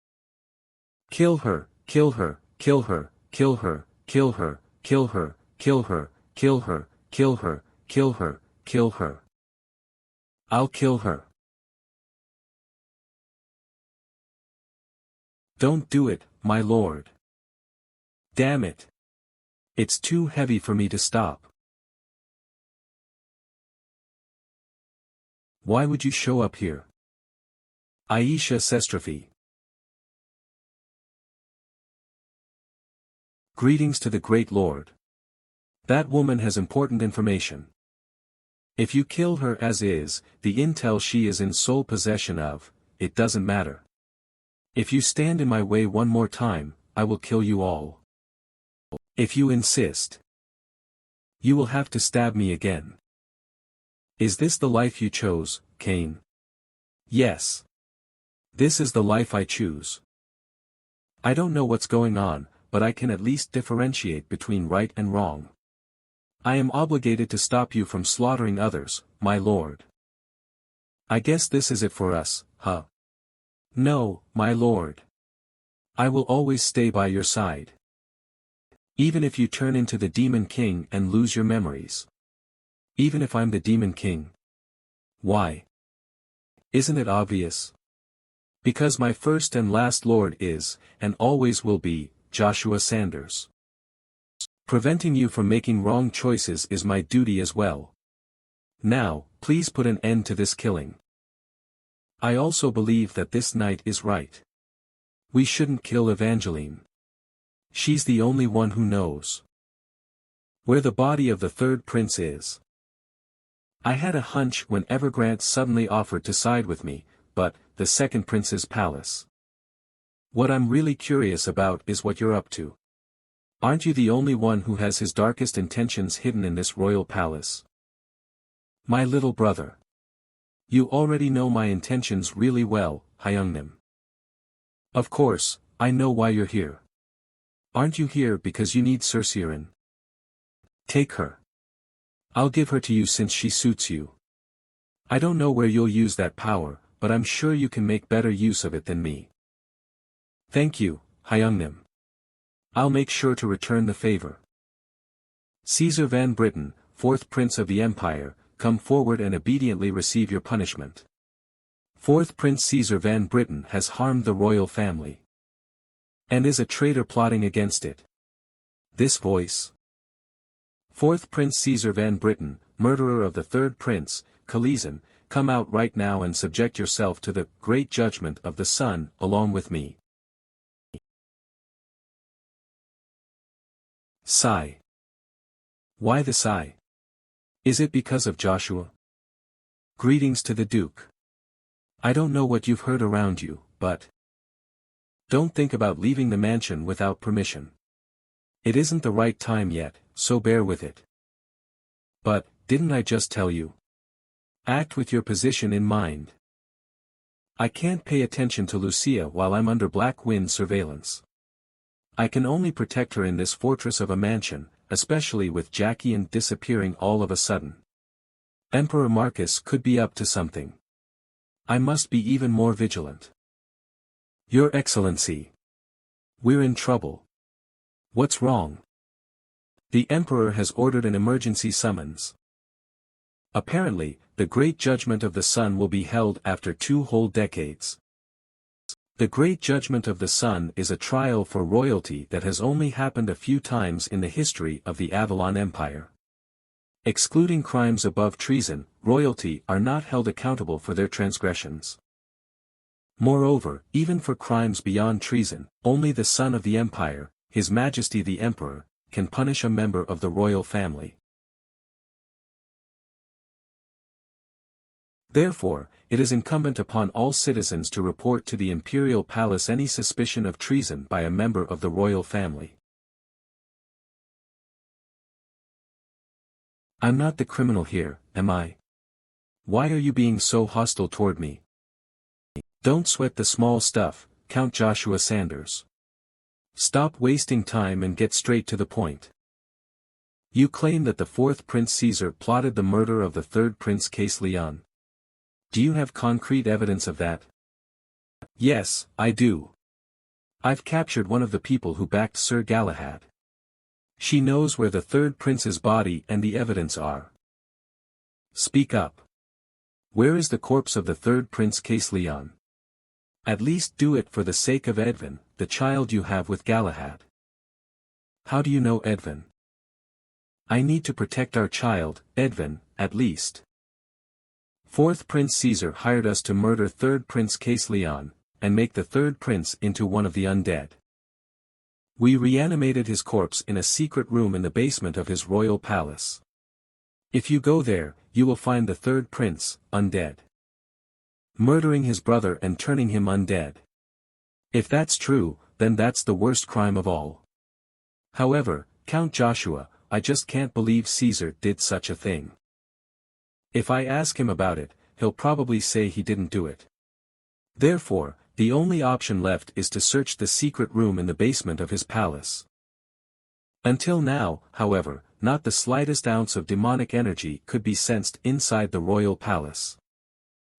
Kill her, kill her, kill her, kill her, kill her, kill her, kill her, kill her, kill her, kill her, kill her. I'll kill her. Don't do it, my lord. Damn it. It's too heavy for me to stop. Why would you show up here? Aisha Sestrophy. Greetings to the Great Lord. That woman has important information. If you kill her as is, the intel she is in sole possession of, it doesn't matter. If you stand in my way one more time, I will kill you all. If you insist, you will have to stab me again. Is this the life you chose, Cain? Yes. This is the life I choose. I don't know what's going on, but I can at least differentiate between right and wrong. I am obligated to stop you from slaughtering others, my lord. I guess this is it for us, huh? No, my lord. I will always stay by your side. Even if you turn into the Demon King and lose your memories. Even if I'm the Demon King. Why? Isn't it obvious? Because my first and last lord is, and always will be, Joshua Sanders. Preventing you from making wrong choices is my duty as well. Now, please put an end to this killing. I also believe that this knight is right. We shouldn't kill Evangeline. She's the only one who knows where the body of the third prince is. I had a hunch when Evergrande suddenly offered to side with me, but, the second prince's palace. What I'm really curious about is what you're up to. Aren't you the only one who has his darkest intentions hidden in this royal palace? My little brother. You already know my intentions really well, Hyungnim. Of course, I know why you're here. Aren't you here because you need Cerceirin? Take her. I'll give her to you since she suits you. I don't know where you'll use that power, but I'm sure you can make better use of it than me. Thank you, Hyungnim. I'll make sure to return the favor. Caesar Van Britain, 4th Prince of the Empire, come forward and obediently receive your punishment. 4th Prince Caesar Van Britain has harmed the royal family. And is a traitor plotting against it. This voice. 4th Prince Caesar Van Britain, murderer of the 3rd Prince, Khalizan, come out right now and subject yourself to the great judgment of the sun, along with me. Sigh. Why the sigh? Is it because of Joshua? Greetings to the Duke. I don't know what you've heard around you, but don't think about leaving the mansion without permission. It isn't the right time yet, so bear with it. But, didn't I just tell you? Act with your position in mind. I can't pay attention to Lucia while I'm under Black Wind surveillance. I can only protect her in this fortress of a mansion, especially with Jackie and disappearing all of a sudden. Emperor Marcus could be up to something. I must be even more vigilant. Your Excellency. We're in trouble. What's wrong? The Emperor has ordered an emergency summons. Apparently, the Great Judgment of the Sun will be held after 2 whole decades. The Great Judgment of the Sun is a trial for royalty that has only happened a few times in the history of the Avalon Empire. Excluding crimes above treason, royalty are not held accountable for their transgressions. Moreover, even for crimes beyond treason, only the son of the empire, His Majesty the Emperor, can punish a member of the royal family. Therefore, it is incumbent upon all citizens to report to the imperial palace any suspicion of treason by a member of the royal family. I'm not the criminal here, am I? Why are you being so hostile toward me? Don't sweat the small stuff, Count Joshua Sanders. Stop wasting time and get straight to the point. You claim that the 4th Prince Caesar plotted the murder of the 3rd Prince Case Leon. Do you have concrete evidence of that? Yes, I do. I've captured one of the people who backed Sir Galahad. She knows where the 3rd Prince's body and the evidence are. Speak up. Where is the corpse of the 3rd Prince Case Leon? At least do it for the sake of Edvin, the child you have with Galahad. How do you know Edvin? I need to protect our child, Edvin, at least. 4th Prince Caesar hired us to murder 3rd Prince Case Leon, and make the 3rd Prince into one of the undead. We reanimated his corpse in a secret room in the basement of his royal palace. If you go there, you will find the 3rd Prince, undead. Murdering his brother and turning him undead. If that's true, then that's the worst crime of all. However, Count Joshua, I just can't believe Caesar did such a thing. If I ask him about it, he'll probably say he didn't do it. Therefore, the only option left is to search the secret room in the basement of his palace. Until now, however, not the slightest ounce of demonic energy could be sensed inside the royal palace.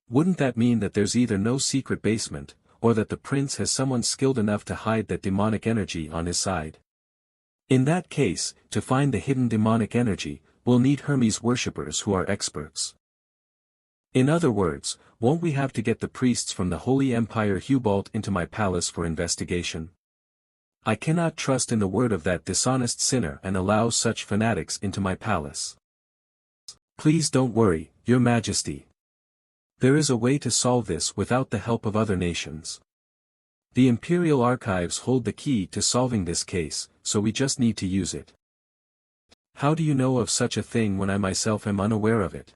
Wouldn't that mean that there's either no secret basement, or that the prince has someone skilled enough to hide that demonic energy on his side? In that case, to find the hidden demonic energy, we'll need Hermes worshippers who are experts. In other words, won't we have to get the priests from the Holy Empire Hubalt into my palace for investigation? I cannot trust in the word of that dishonest sinner and allow such fanatics into my palace. Please don't worry, Your Majesty. There is a way to solve this without the help of other nations. The Imperial Archives hold the key to solving this case, so we just need to use it. How do you know of such a thing when I myself am unaware of it?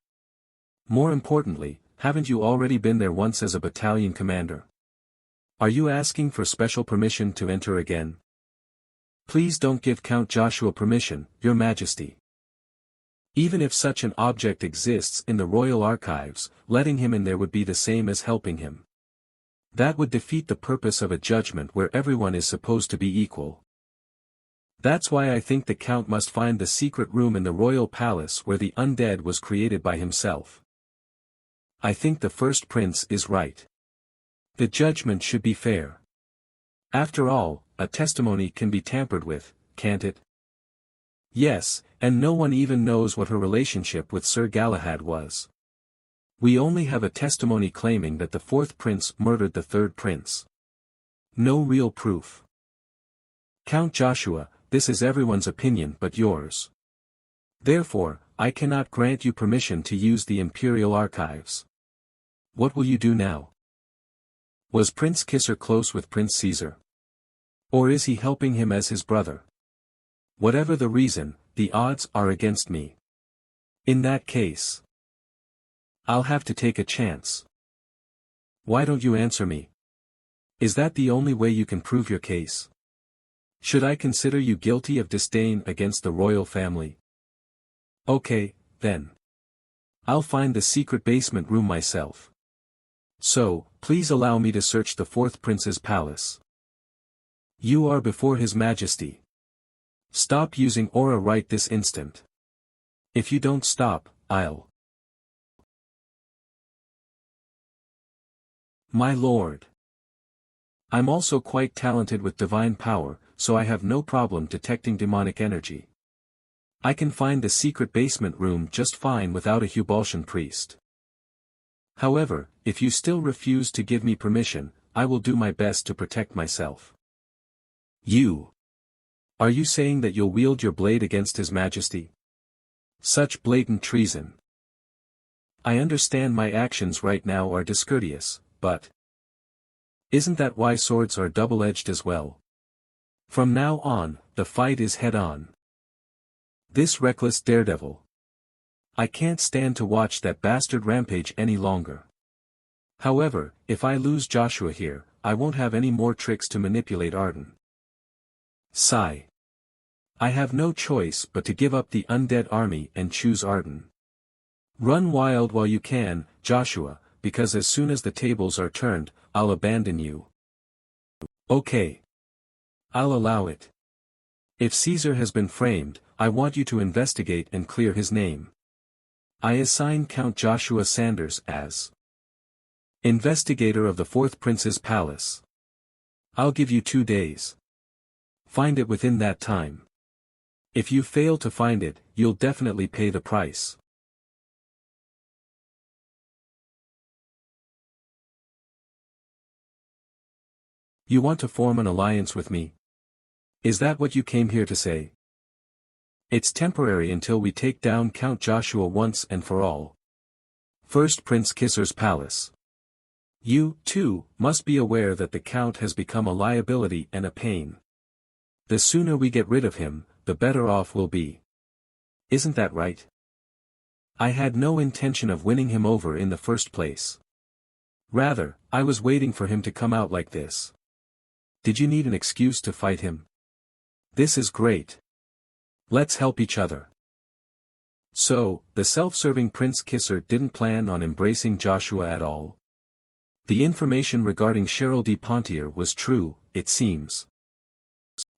More importantly, haven't you already been there once as a battalion commander? Are you asking for special permission to enter again? Please don't give Count Joshua permission, Your Majesty. Even if such an object exists in the royal archives, letting him in there would be the same as helping him. That would defeat the purpose of a judgment where everyone is supposed to be equal. That's why I think the Count must find the secret room in the royal palace where the undead was created by himself. I think the first prince is right. The judgment should be fair. After all, a testimony can be tampered with, can't it? Yes, and no one even knows what her relationship with Sir Galahad was. We only have a testimony claiming that the fourth prince murdered the third prince. No real proof. Count Joshua, this is everyone's opinion but yours. Therefore, I cannot grant you permission to use the Imperial archives. What will you do now? Was Prince Kisser close with Prince Caesar? Or is he helping him as his brother? Whatever the reason, the odds are against me. In that case, I'll have to take a chance. Why don't you answer me? Is that the only way you can prove your case? Should I consider you guilty of disdain against the royal family? Okay, then. I'll find the secret basement room myself. So, please allow me to search the fourth prince's palace. You are before His Majesty. Stop using aura right this instant. If you don't stop, I'll. My lord. I'm also quite talented with divine power, so I have no problem detecting demonic energy. I can find the secret basement room just fine without a Hubaltian priest. However, if you still refuse to give me permission, I will do my best to protect myself. You. Are you saying that you'll wield your blade against His Majesty? Such blatant treason. I understand my actions right now are discourteous, but isn't that why swords are double-edged as well? From now on, the fight is head-on. This reckless daredevil. I can't stand to watch that bastard rampage any longer. However, if I lose Joshua here, I won't have any more tricks to manipulate Arden. Sigh. I have no choice but to give up the undead army and choose Arden. Run wild while you can, Joshua, because as soon as the tables are turned, I'll abandon you. Okay. I'll allow it. If Caesar has been framed, I want you to investigate and clear his name. I assign Count Joshua Sanders as investigator of the fourth prince's palace. I'll give you 2 days. Find it within that time. If you fail to find it, you'll definitely pay the price. You want to form an alliance with me? Is that what you came here to say? It's temporary until we take down Count Joshua once and for all. First Prince Kisser's palace. You, too, must be aware that the Count has become a liability and a pain. The sooner we get rid of him, the better off we'll be. Isn't that right? I had no intention of winning him over in the first place. Rather, I was waiting for him to come out like this. Did you need an excuse to fight him? This is great. Let's help each other. So, the self-serving Prince Kisser didn't plan on embracing Joshua at all? The information regarding Cheryl de Pontier was true, it seems.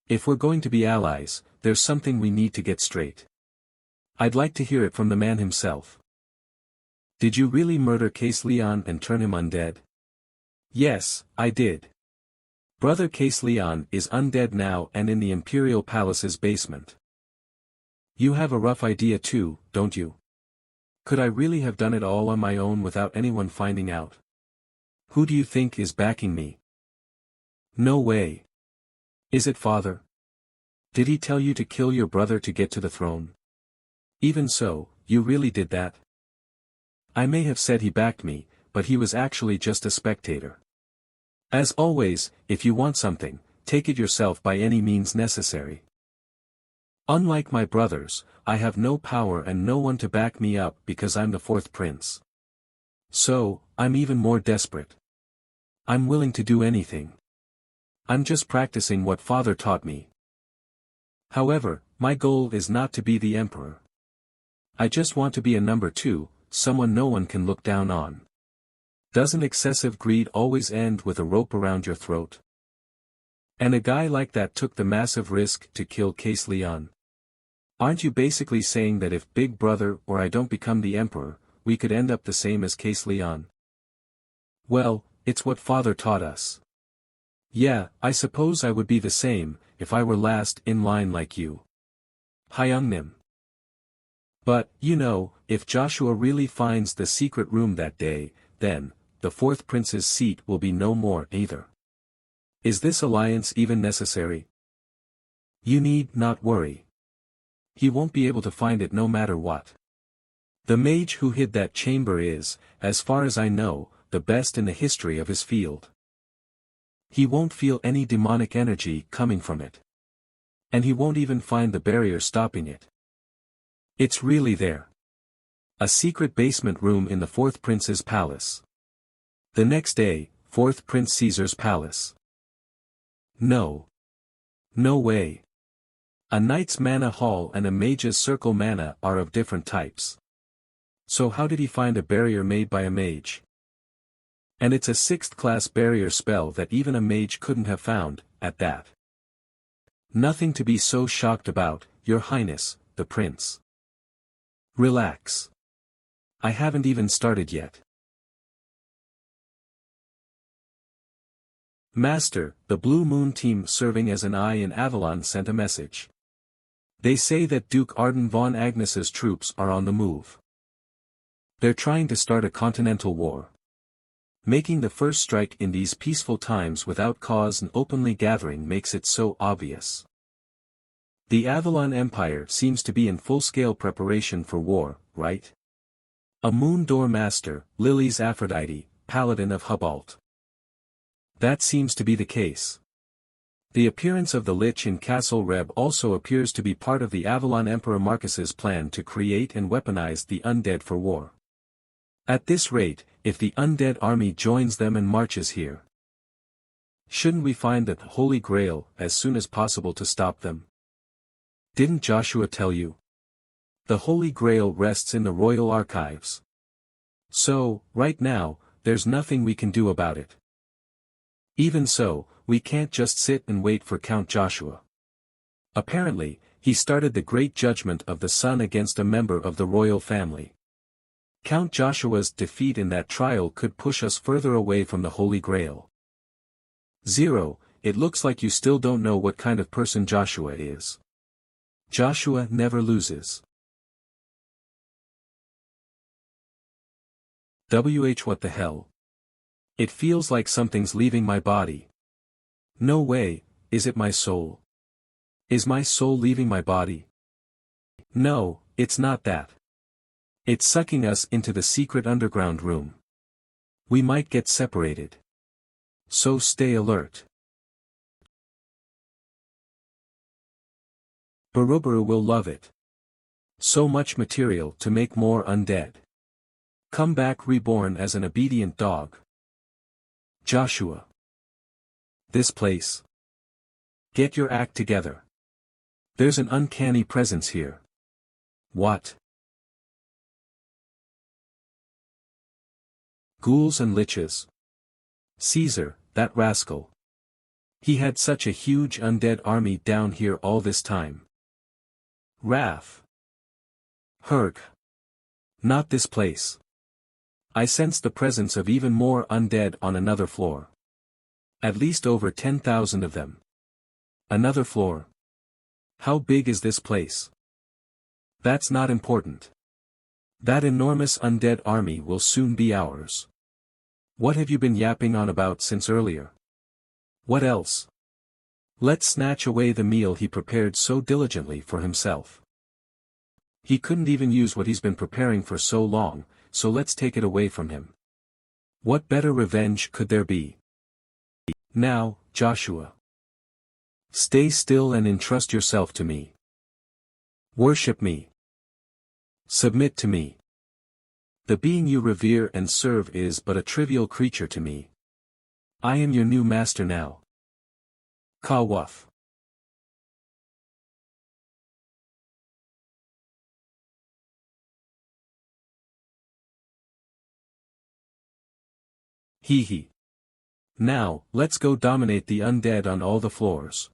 If we're going to be allies, there's something we need to get straight. I'd like to hear it from the man himself. Did you really murder Case Leon and turn him undead? Yes, I did. Brother Case Leon is undead now and in the Imperial Palace's basement. You have a rough idea too, don't you? Could I really have done it all on my own without anyone finding out? Who do you think is backing me? No way. Is it Father? Did he tell you to kill your brother to get to the throne? Even so, you really did that? I may have said he backed me, but he was actually just a spectator. As always, if you want something, take it yourself by any means necessary. Unlike my brothers, I have no power and no one to back me up because I'm the fourth prince. So, I'm even more desperate. I'm willing to do anything. I'm just practicing what Father taught me. However, my goal is not to be the emperor. I just want to be a number 2, someone no one can look down on. Doesn't excessive greed always end with a rope around your throat? And a guy like that took the massive risk to kill Case Leon. Aren't you basically saying that if Big Brother or I don't become the Emperor, we could end up the same as Case Leon? Well, it's what Father taught us. Yeah, I suppose I would be the same, if I were last in line like you. Hyungnim. But, you know, if Joshua really finds the secret room that day, then, the fourth prince's seat will be no more either. Is this alliance even necessary? You need not worry. He won't be able to find it no matter what. The mage who hid that chamber is, as far as I know, the best in the history of his field. He won't feel any demonic energy coming from it. And he won't even find the barrier stopping it. It's really there. A secret basement room in the fourth prince's palace. The next day, fourth Prince Caesar's palace. No. No way. A knight's mana hall and a mage's circle mana are of different types. So how did he find a barrier made by a mage? And it's a 6th class barrier spell that even a mage couldn't have found, at that. Nothing to be so shocked about, Your Highness, the prince. Relax. I haven't even started yet. Master, the Blue Moon team serving as an eye in Avalon sent a message. They say that Duke Arden von Agnes's troops are on the move. They're trying to start a continental war. Making the first strike in these peaceful times without cause and openly gathering makes it so obvious. The Avalon Empire seems to be in full-scale preparation for war, right? A moon door master, Lily's Aphrodite, paladin of Hubalt. That seems to be the case. The appearance of the Lich in Castle Reb also appears to be part of the Avalon Emperor Marcus's plan to create and weaponize the undead for war. At this rate, if the undead army joins them and marches here, shouldn't we find the Holy Grail as soon as possible to stop them? Didn't Joshua tell you? The Holy Grail rests in the royal archives. So, right now, there's nothing we can do about it. Even so, we can't just sit and wait for Count Joshua. Apparently, he started the great judgment of the sun against a member of the royal family. Count Joshua's defeat in that trial could push us further away from the Holy Grail. 0. It looks like you still don't know what kind of person Joshua is. Joshua never loses. What the hell? It feels like something's leaving my body. No way, is it my soul? Is my soul leaving my body? No, it's not that. It's sucking us into the secret underground room. We might get separated. So stay alert. Baruburu will love it. So much material to make more undead. Come back reborn as an obedient dog. Joshua. This place. Get your act together. There's an uncanny presence here. What? Ghouls and liches. Caesar, that rascal. He had such a huge undead army down here all this time. Wrath. Herg. Not this place. I sense the presence of even more undead on another floor. At least over 10,000 of them. Another floor. How big is this place? That's not important. That enormous undead army will soon be ours. What have you been yapping on about since earlier? What else? Let's snatch away the meal he prepared so diligently for himself. He couldn't even use what he's been preparing for so long, so let's take it away from him. What better revenge could there be? Now, Joshua. Stay still and entrust yourself to me. Worship me. Submit to me. The being you revere and serve is but a trivial creature to me. I am your new master now. Kawuf. Hee hee. Now, let's go dominate the undead on all the floors.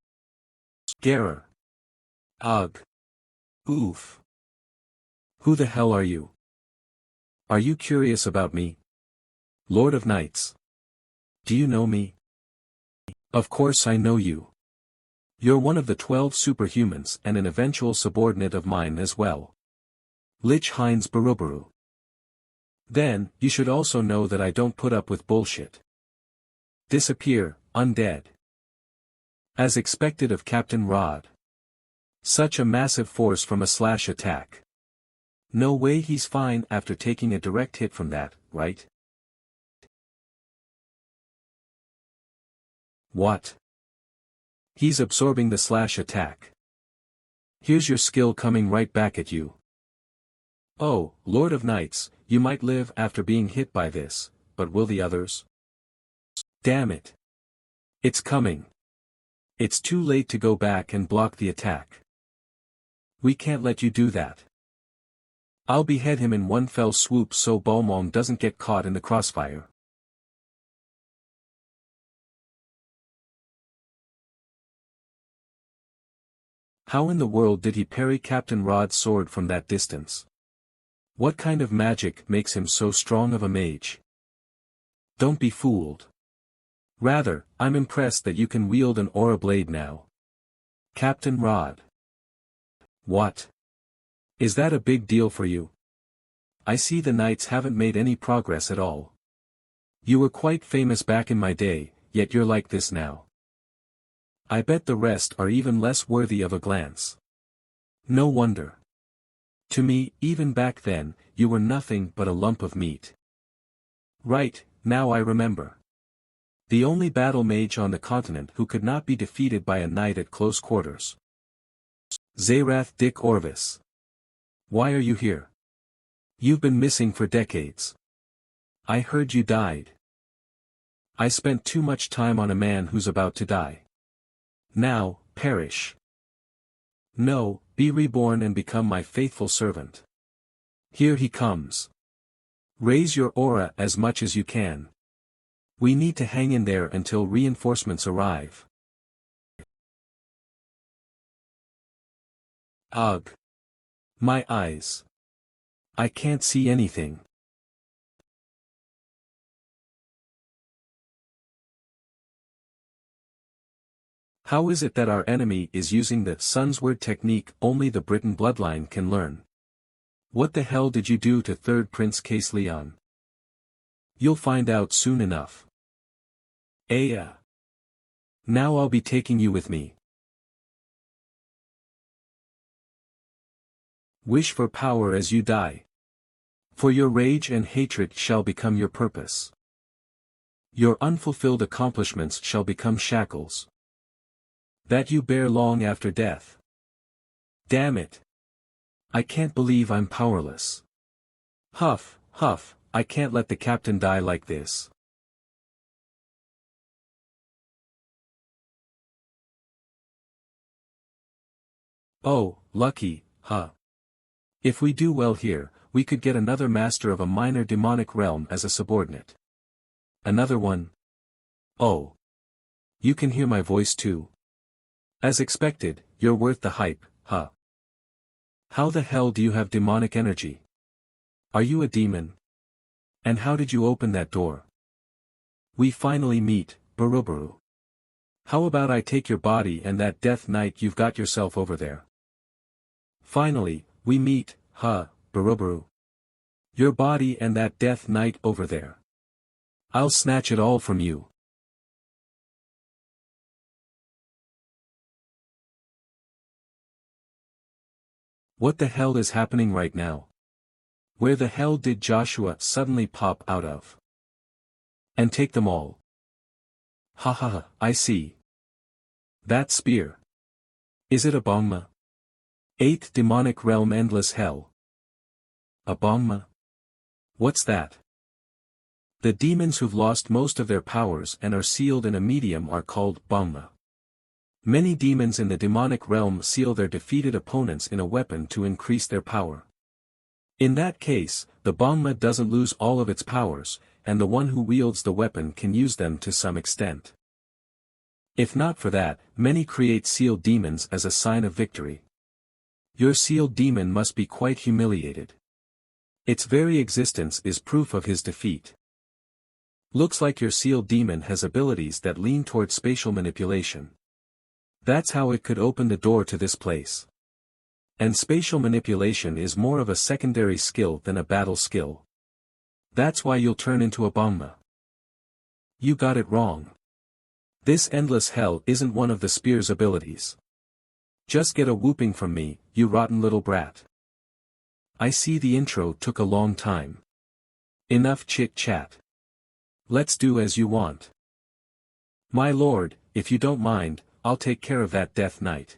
Gerar. Ugh. Oof. Who the hell are you? Are you curious about me? Lord of Knights. Do you know me? Of course I know you. You're one of the 12 superhumans and an eventual subordinate of mine as well. Lich Heinz Barubaru. Then, you should also know that I don't put up with bullshit. Disappear, undead. As expected of Captain Rod. Such a massive force from a slash attack. No way he's fine after taking a direct hit from that, right? What? He's absorbing the slash attack. Here's your skill coming right back at you. Oh, Lord of Knights, you might live after being hit by this, but will the others? Damn it. It's coming. It's too late to go back and block the attack. We can't let you do that. I'll behead him in one fell swoop so Balmong doesn't get caught in the crossfire. How in the world did he parry Captain Rod's sword from that distance? What kind of magic makes him so strong of a mage? Don't be fooled. Rather, I'm impressed that you can wield an aura blade now. Captain Rod. What? Is that a big deal for you? I see the knights haven't made any progress at all. You were quite famous back in my day, yet you're like this now. I bet the rest are even less worthy of a glance. No wonder. To me, even back then, you were nothing but a lump of meat. Right, now I remember. The only battle mage on the continent who could not be defeated by a knight at close quarters. Zerath Dick Orvis. Why are you here? You've been missing for decades. I heard you died. I spent too much time on a man who's about to die. Now, perish. No, be reborn and become my faithful servant. Here he comes. Raise your aura as much as you can. We need to hang in there until reinforcements arrive. Ugh. My eyes. I can't see anything. How is it that our enemy is using the Sun's Word technique only the Britain bloodline can learn? What the hell did you do to Third Prince Case Leon? You'll find out soon enough. Now I'll be taking you with me. Wish for power as you die. For your rage and hatred shall become your purpose. Your unfulfilled accomplishments shall become shackles that you bear long after death. Damn it. I can't believe I'm powerless. Huff, huff, I can't let the captain die like this. Oh, lucky, huh? If we do well here, we could get another master of a minor demonic realm as a subordinate. Another one? Oh. You can hear my voice too. As expected, you're worth the hype, huh? How the hell do you have demonic energy? Are you a demon? And how did you open that door? We finally meet, Barubaru. How about I take your body and that death knight you've got yourself over there? Finally, we meet, huh, Barubaru. Your body and that death knight over there. I'll snatch it all from you. What the hell is happening right now? Where the hell did Joshua suddenly pop out of? And take them all. Ha ha ha, I see. That spear. Is it a bongma? 8th demonic realm endless hell. A bongma? What's that? The demons who've lost most of their powers and are sealed in a medium are called bongma. Many demons in the demonic realm seal their defeated opponents in a weapon to increase their power. In that case, the Bangma doesn't lose all of its powers, and the one who wields the weapon can use them to some extent. If not for that, many create sealed demons as a sign of victory. Your sealed demon must be quite humiliated. Its very existence is proof of his defeat. Looks like your sealed demon has abilities that lean toward spatial manipulation. That's how it could open the door to this place. And spatial manipulation is more of a secondary skill than a battle skill. That's why you'll turn into a Bangma. You got it wrong. This endless hell isn't one of the spear's abilities. Just get a whooping from me, you rotten little brat. I see the intro took a long time. Enough chit-chat. Let's do as you want. My lord, if you don't mind, I'll take care of that Death Knight.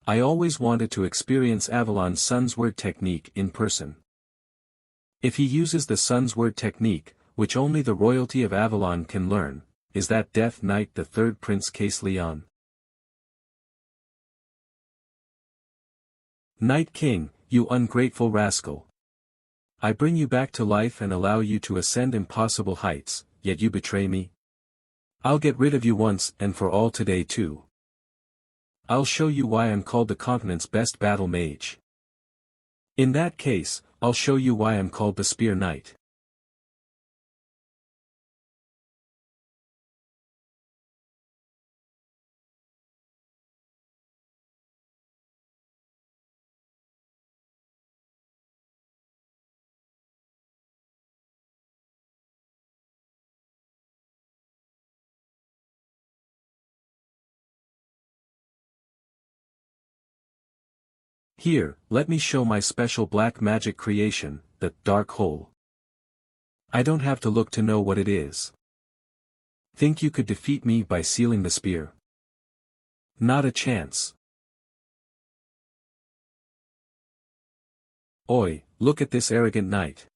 I always wanted to experience Avalon's Sun's Word technique in person. If he uses the Sun's Word technique, which only the royalty of Avalon can learn, is that Death Knight the third Prince Case Leon? Night King, you ungrateful rascal. I bring you back to life and allow you to ascend impossible heights, yet you betray me? I'll get rid of you once and for all today too. I'll show you why I'm called the continent's best battle mage. In that case, I'll show you why I'm called the Spear Knight. Here, let me show my special black magic creation, the Dark Hole. I don't have to look to know what it is. Think you could defeat me by sealing the spear? Not a chance. Oi, look at this arrogant knight.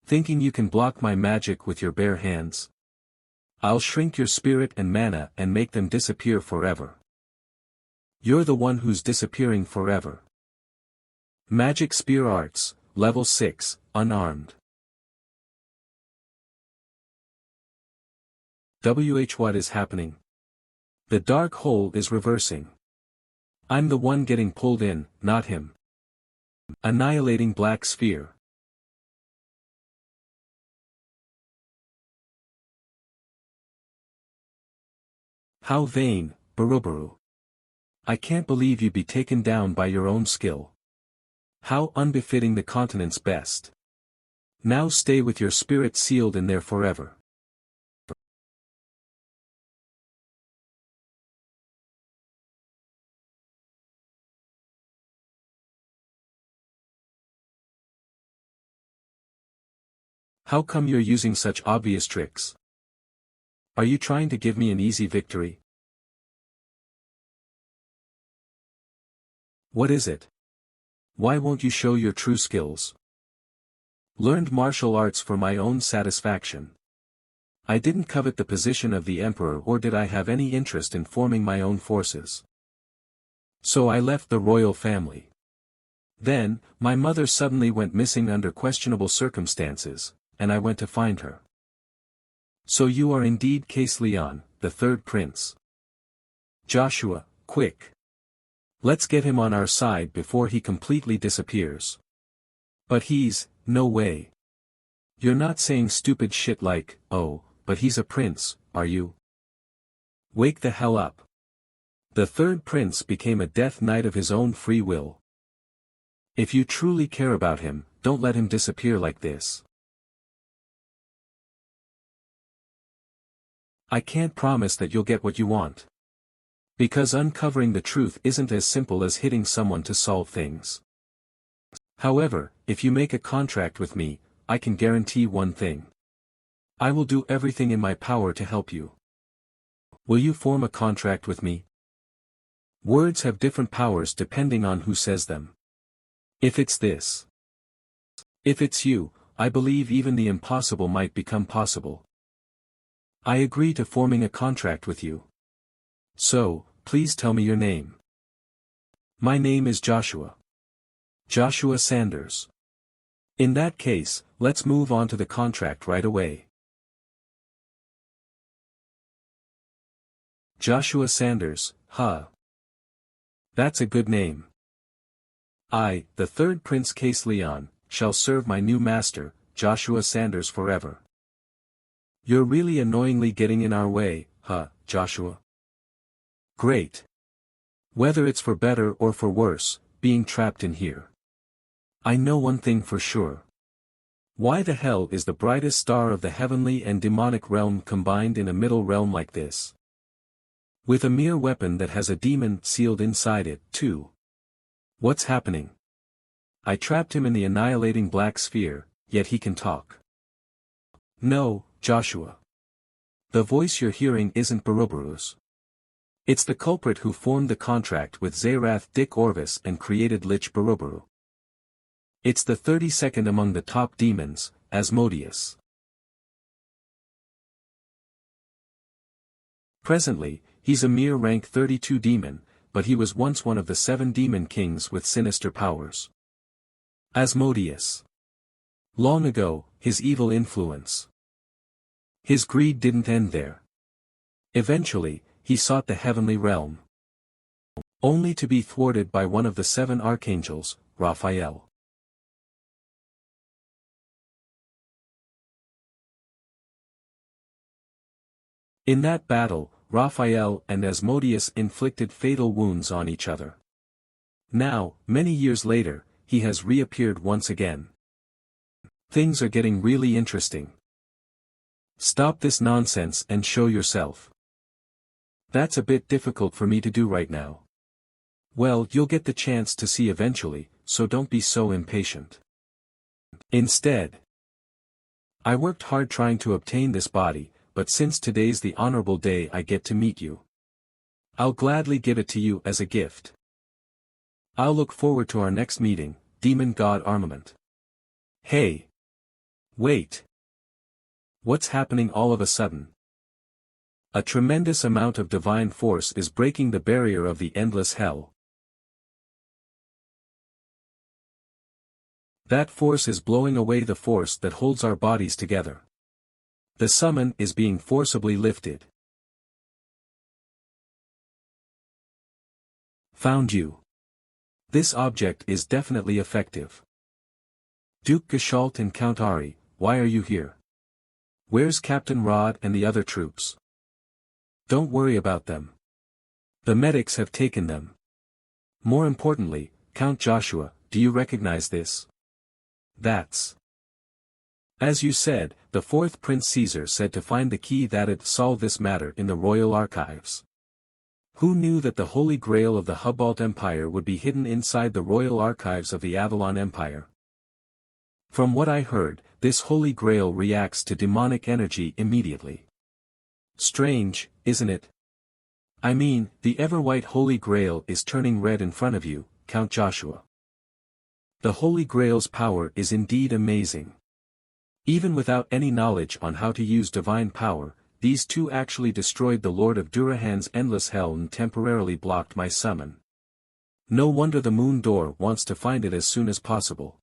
Thinking you can block my magic with your bare hands? I'll shrink your spirit and mana and make them disappear forever. You're the one who's disappearing forever. Magic Spear Arts, Level 6, Unarmed. What is happening? The Dark Hole is reversing. I'm the one getting pulled in, not him. Annihilating Black Sphere. How vain, Barubaru. I can't believe you'd be taken down by your own skill. How unbefitting the continent's best. Now stay with your spirit sealed in there forever. How come you're using such obvious tricks? Are you trying to give me an easy victory? What is it? Why won't you show your true skills? Learned martial arts for my own satisfaction. I didn't covet the position of the emperor, or did I have any interest in forming my own forces. So I left the royal family. Then, my mother suddenly went missing under questionable circumstances, and I went to find her. So you are indeed Case Leon, the third prince. Joshua, quick. Let's get him on our side before he completely disappears. But no way. You're not saying stupid shit like, oh, but he's a prince, are you? Wake the hell up. The third prince became a Death Knight of his own free will. If you truly care about him, don't let him disappear like this. I can't promise that you'll get what you want. Because uncovering the truth isn't as simple as hitting someone to solve things. However, if you make a contract with me, I can guarantee one thing. I will do everything in my power to help you. Will you form a contract with me? Words have different powers depending on who says them. If it's this. If it's you, I believe even the impossible might become possible. I agree to forming a contract with you. So, please tell me your name. My name is Joshua. Joshua Sanders. In that case, let's move on to the contract right away. Joshua Sanders, huh? That's a good name. I, the third Prince Case Leon, shall serve my new master, Joshua Sanders forever. You're really annoyingly getting in our way, huh, Joshua? Great. Whether it's for better or for worse, being trapped in here. I know one thing for sure. Why the hell is the brightest star of the heavenly and demonic realm combined in a middle realm like this? With a mere weapon that has a demon sealed inside it, too. What's happening? I trapped him in the annihilating black sphere, yet he can talk. No, Joshua. The voice you're hearing isn't Barobaru's. It's the culprit who formed the contract with Zerath Dick Orvis and created Lich Barobaru. It's the 32nd among the top demons, Asmodeus. Presently, he's a mere rank 32 demon, but he was once one of the 7 demon kings with sinister powers. Asmodeus. Long ago, his evil influence. His greed didn't end there. Eventually, he sought the heavenly realm. Only to be thwarted by one of the 7 archangels, Raphael. In that battle, Raphael and Asmodeus inflicted fatal wounds on each other. Now, many years later, he has reappeared once again. Things are getting really interesting. Stop this nonsense and show yourself. That's a bit difficult for me to do right now. Well, you'll get the chance to see eventually, so don't be so impatient. Instead, I worked hard trying to obtain this body, but since today's the honorable day I get to meet you. I'll gladly give it to you as a gift. I'll look forward to our next meeting, Demon God Armament. Hey! Wait! What's happening all of a sudden? A tremendous amount of divine force is breaking the barrier of the endless hell. That force is blowing away the force that holds our bodies together. The summon is being forcibly lifted. Found you. This object is definitely effective. Duke Gestalt and Count Ari, why are you here? Where's Captain Rod and the other troops? Don't worry about them. The medics have taken them. More importantly, Count Joshua, do you recognize this? That's. As you said, the 4th Prince Caesar said to find the key that'd solve this matter in the royal archives. Who knew that the Holy Grail of the Hubbalt Empire would be hidden inside the royal archives of the Avalon Empire? From what I heard, this Holy Grail reacts to demonic energy immediately. Strange, isn't it? I mean, the ever-white Holy Grail is turning red in front of you, Count Joshua. The Holy Grail's power is indeed amazing. Even without any knowledge on how to use divine power, these two actually destroyed the Lord of Durahan's endless hell and temporarily blocked my summon. No wonder the Moon Door wants to find it as soon as possible.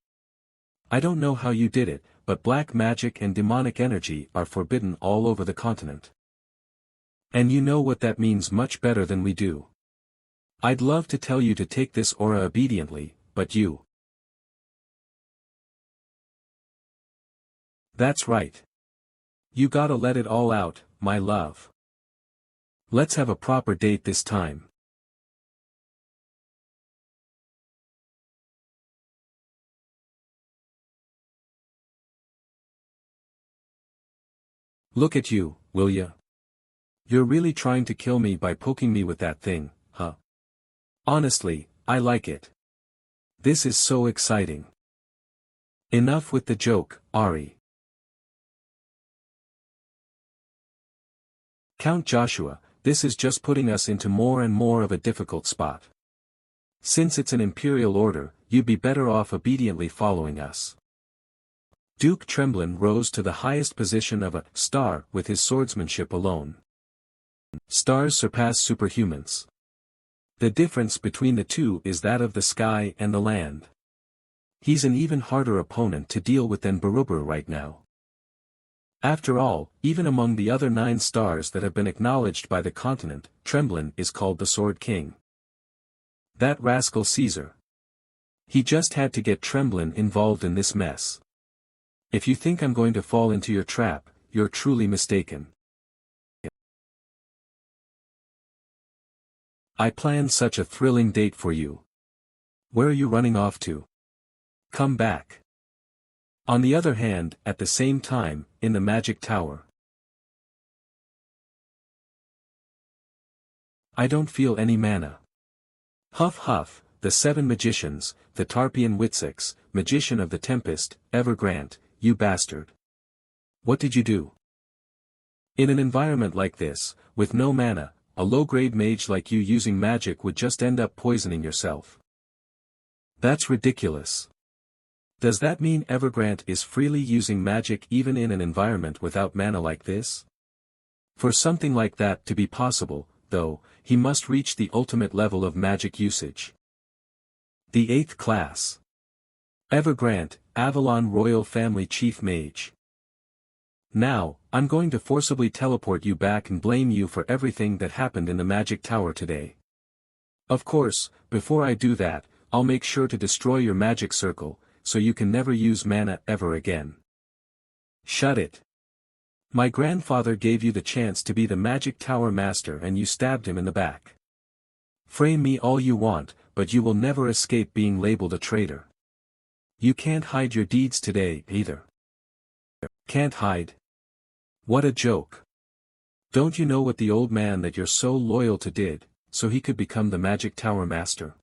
I don't know how you did it, but black magic and demonic energy are forbidden all over the continent. And you know what that means much better than we do. I'd love to tell you to take this aura obediently, but you. That's right. You gotta let it all out, my love. Let's have a proper date this time. Look at you, will ya? You're really trying to kill me by poking me with that thing, huh? Honestly, I like it. This is so exciting. Enough with the joke, Ari. Count Joshua, this is just putting us into more and more of a difficult spot. Since it's an imperial order, you'd be better off obediently following us. Duke Tremblin rose to the highest position of a star with his swordsmanship alone. Stars surpass superhumans. The difference between the two is that of the sky and the land. He's an even harder opponent to deal with than Barubur right now. After all, even among the other 9 stars that have been acknowledged by the continent, Tremblin is called the Sword King. That rascal Caesar. He just had to get Tremblin involved in this mess. If you think I'm going to fall into your trap, you're truly mistaken. I planned such a thrilling date for you. Where are you running off to? Come back. On the other hand, at the same time, in the magic tower. I don't feel any mana. Huff huff, the 7 magicians, the Tarpeian Witsix, magician of the Tempest, Evergrant, you bastard. What did you do? In an environment like this, with no mana, a low-grade mage like you using magic would just end up poisoning yourself. That's ridiculous. Does that mean Evergrant is freely using magic even in an environment without mana like this? For something like that to be possible, though, he must reach the ultimate level of magic usage. The 8th class. Evergrant, Avalon Royal Family Chief Mage. Now, I'm going to forcibly teleport you back and blame you for everything that happened in the magic tower today. Of course, before I do that, I'll make sure to destroy your magic circle, so you can never use mana ever again. Shut it. My grandfather gave you the chance to be the magic tower master and you stabbed him in the back. Frame me all you want, but you will never escape being labeled a traitor. You can't hide your deeds today, either. Can't hide? What a joke. Don't you know what the old man that you're so loyal to did, so he could become the magic tower master?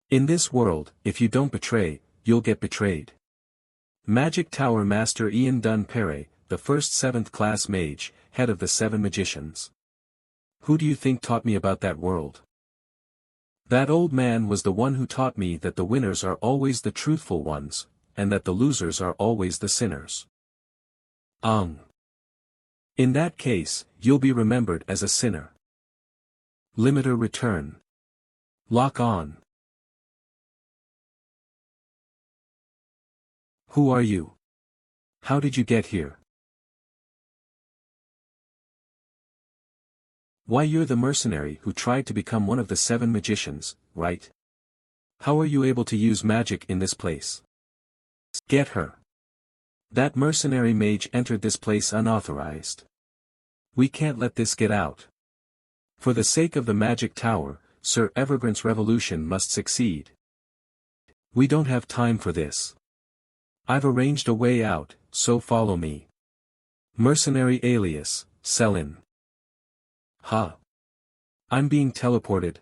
In this world, if you don't betray, you'll get betrayed. Magic Tower Master Ian Dun Perret, the first 7th class mage, head of the 7 magicians. Who do you think taught me about that world? That old man was the one who taught me that the winners are always the truthful ones, and that the losers are always the sinners. In that case, you'll be remembered as a sinner. Limiter return. Lock on. Who are you? How did you get here? Why, you're the mercenary who tried to become one of the 7 magicians, right? How are you able to use magic in this place? Get her. That mercenary mage entered this place unauthorized. We can't let this get out. For the sake of the magic tower, Sir Evergrant's revolution must succeed. We don't have time for this. I've arranged a way out, so follow me. Mercenary alias, Selin. Huh. I'm being teleported.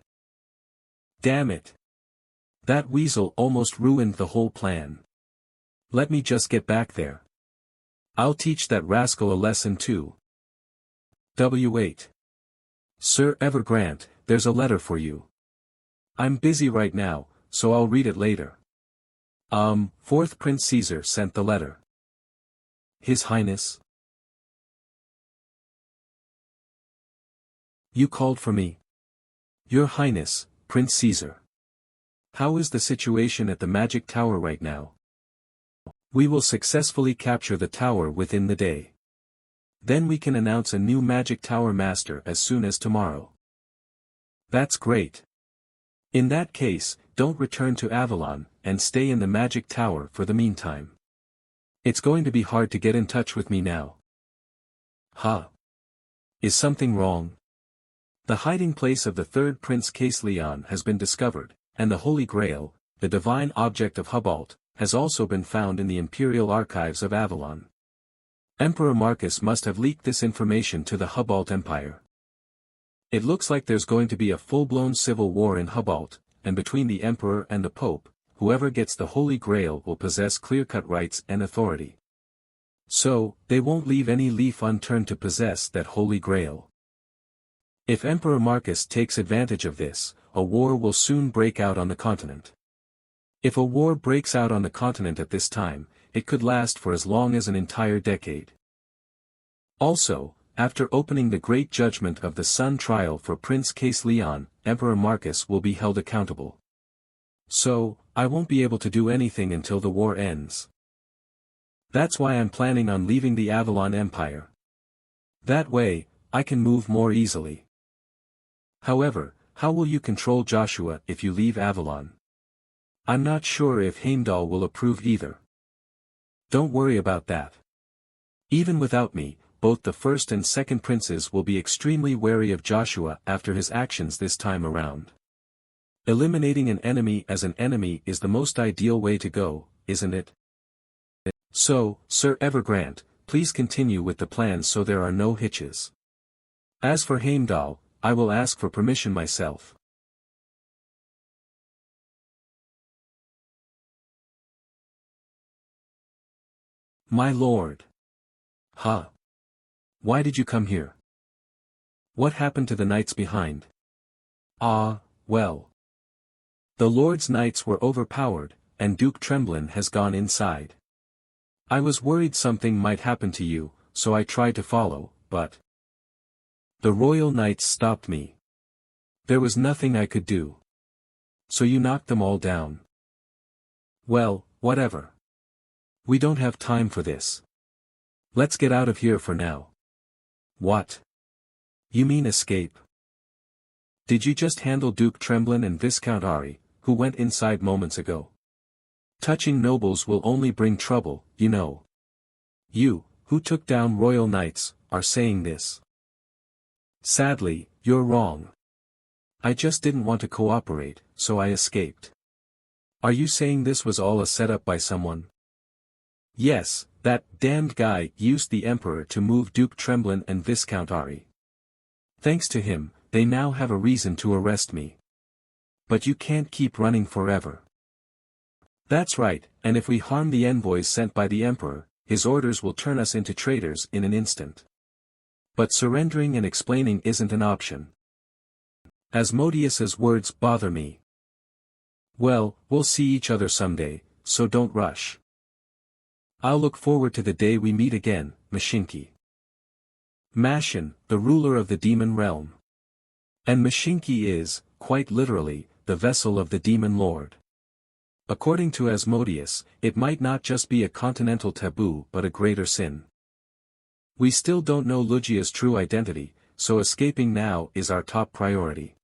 Damn it. That weasel almost ruined the whole plan. Let me just get back there. I'll teach that rascal a lesson too. W8. Sir Evergrant, there's a letter for you. I'm busy right now, so I'll read it later. 4th Prince Caesar sent the letter. His Highness? You called for me? Your Highness, Prince Caesar. How is the situation at the Magic Tower right now? We will successfully capture the tower within the day. Then we can announce a new Magic Tower Master as soon as tomorrow. That's great. In that case, don't return to Avalon, and stay in the Magic Tower for the meantime. It's going to be hard to get in touch with me now. Huh? Is something wrong? The hiding place of the 3rd Prince Case Leon has been discovered, and the Holy Grail, the divine object of Hubalt, has also been found in the Imperial Archives of Avalon. Emperor Marcus must have leaked this information to the Hubalt Empire. It looks like there's going to be a full-blown civil war in Hubalt, and between the Emperor and the Pope, whoever gets the Holy Grail will possess clear-cut rights and authority. So, they won't leave any leaf unturned to possess that Holy Grail. If Emperor Marcus takes advantage of this, a war will soon break out on the continent. If a war breaks out on the continent at this time, it could last for as long as an entire decade. Also, after opening the great judgment of the Sun trial for Prince Case Leon, Emperor Marcus will be held accountable. So, I won't be able to do anything until the war ends. That's why I'm planning on leaving the Avalon Empire. That way, I can move more easily. However, how will you control Joshua if you leave Avalon? I'm not sure if Heimdall will approve either. Don't worry about that. Even without me, both the first and second princes will be extremely wary of Joshua after his actions this time around. Eliminating an enemy as an enemy is the most ideal way to go, isn't it? So, Sir Evergrande, please continue with the plan so there are no hitches. As for Heimdall, I will ask for permission myself. My lord. Huh? Why did you come here? What happened to the knights behind? Ah, well. The Lord's knights were overpowered, and Duke Tremblin has gone inside. I was worried something might happen to you, so I tried to follow, but the royal knights stopped me. There was nothing I could do. So you knocked them all down. Well, whatever. We don't have time for this. Let's get out of here for now. What? You mean escape? Did you just handle Duke Tremblin and Viscount Ari, who went inside moments ago? Touching nobles will only bring trouble, you know. You, who took down royal knights, are saying this. Sadly, you're wrong. I just didn't want to cooperate, so I escaped. Are you saying this was all a setup by someone? Yes, that damned guy used the Emperor to move Duke Tremblin and Viscount Ari. Thanks to him, they now have a reason to arrest me. But you can't keep running forever. That's right, and if we harm the envoys sent by the Emperor, his orders will turn us into traitors in an instant. But surrendering and explaining isn't an option. Asmodeus's words bother me. Well, we'll see each other someday, so don't rush. I'll look forward to the day we meet again, Mashinki. Mashin, the ruler of the demon realm. And Mashinki is, quite literally, the vessel of the demon lord. According to Asmodeus, it might not just be a continental taboo but a greater sin. We still don't know Lugia's true identity, so escaping now is our top priority.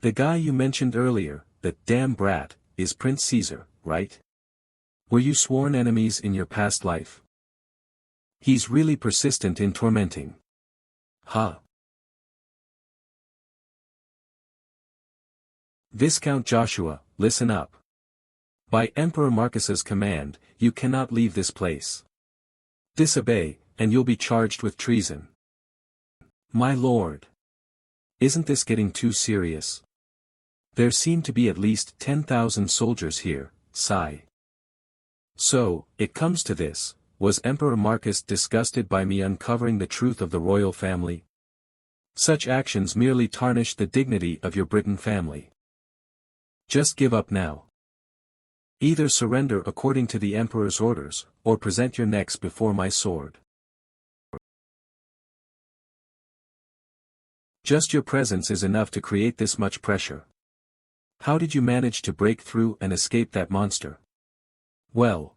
The guy you mentioned earlier, that damn brat, is Prince Caesar, right? Were you sworn enemies in your past life? He's really persistent in tormenting. Huh? Viscount Joshua, listen up. By Emperor Marcus's command, you cannot leave this place. Disobey, and you'll be charged with treason. My lord. Isn't this getting too serious? There seem to be at least 10,000 soldiers here, sigh. So, it comes to this, was Emperor Marcus disgusted by me uncovering the truth of the royal family? Such actions merely tarnish the dignity of your Britain family. Just give up now. Either surrender according to the Emperor's orders, or present your necks before my sword. Just your presence is enough to create this much pressure. How did you manage to break through and escape that monster? Well,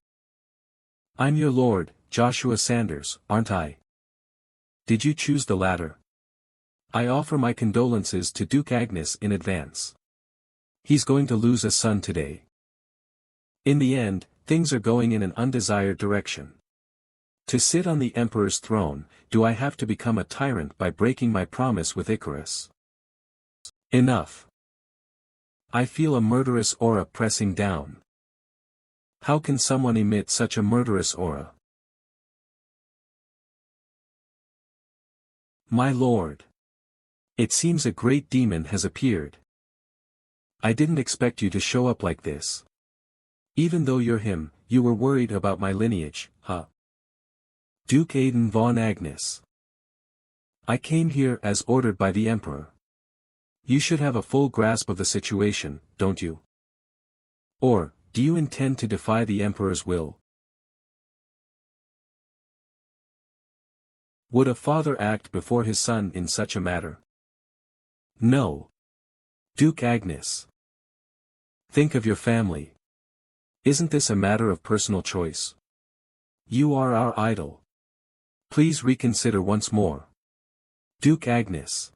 I'm your lord, Joshua Sanders, aren't I? Did you choose the latter? I offer my condolences to Duke Agnes in advance. He's going to lose a son today. In the end, things are going in an undesired direction. To sit on the Emperor's throne, do I have to become a tyrant by breaking my promise with Icarus? Enough. I feel a murderous aura pressing down. How can someone emit such a murderous aura? My lord. It seems a great demon has appeared. I didn't expect you to show up like this. Even though you're him, you were worried about my lineage, huh? Duke Aidan von Agnes. I came here as ordered by the Emperor. You should have a full grasp of the situation, don't you? Or, do you intend to defy the Emperor's will? Would a father act before his son in such a matter? No. Duke Agnes. Think of your family. Isn't this a matter of personal choice? You are our idol. Please reconsider once more. Duke Agnes.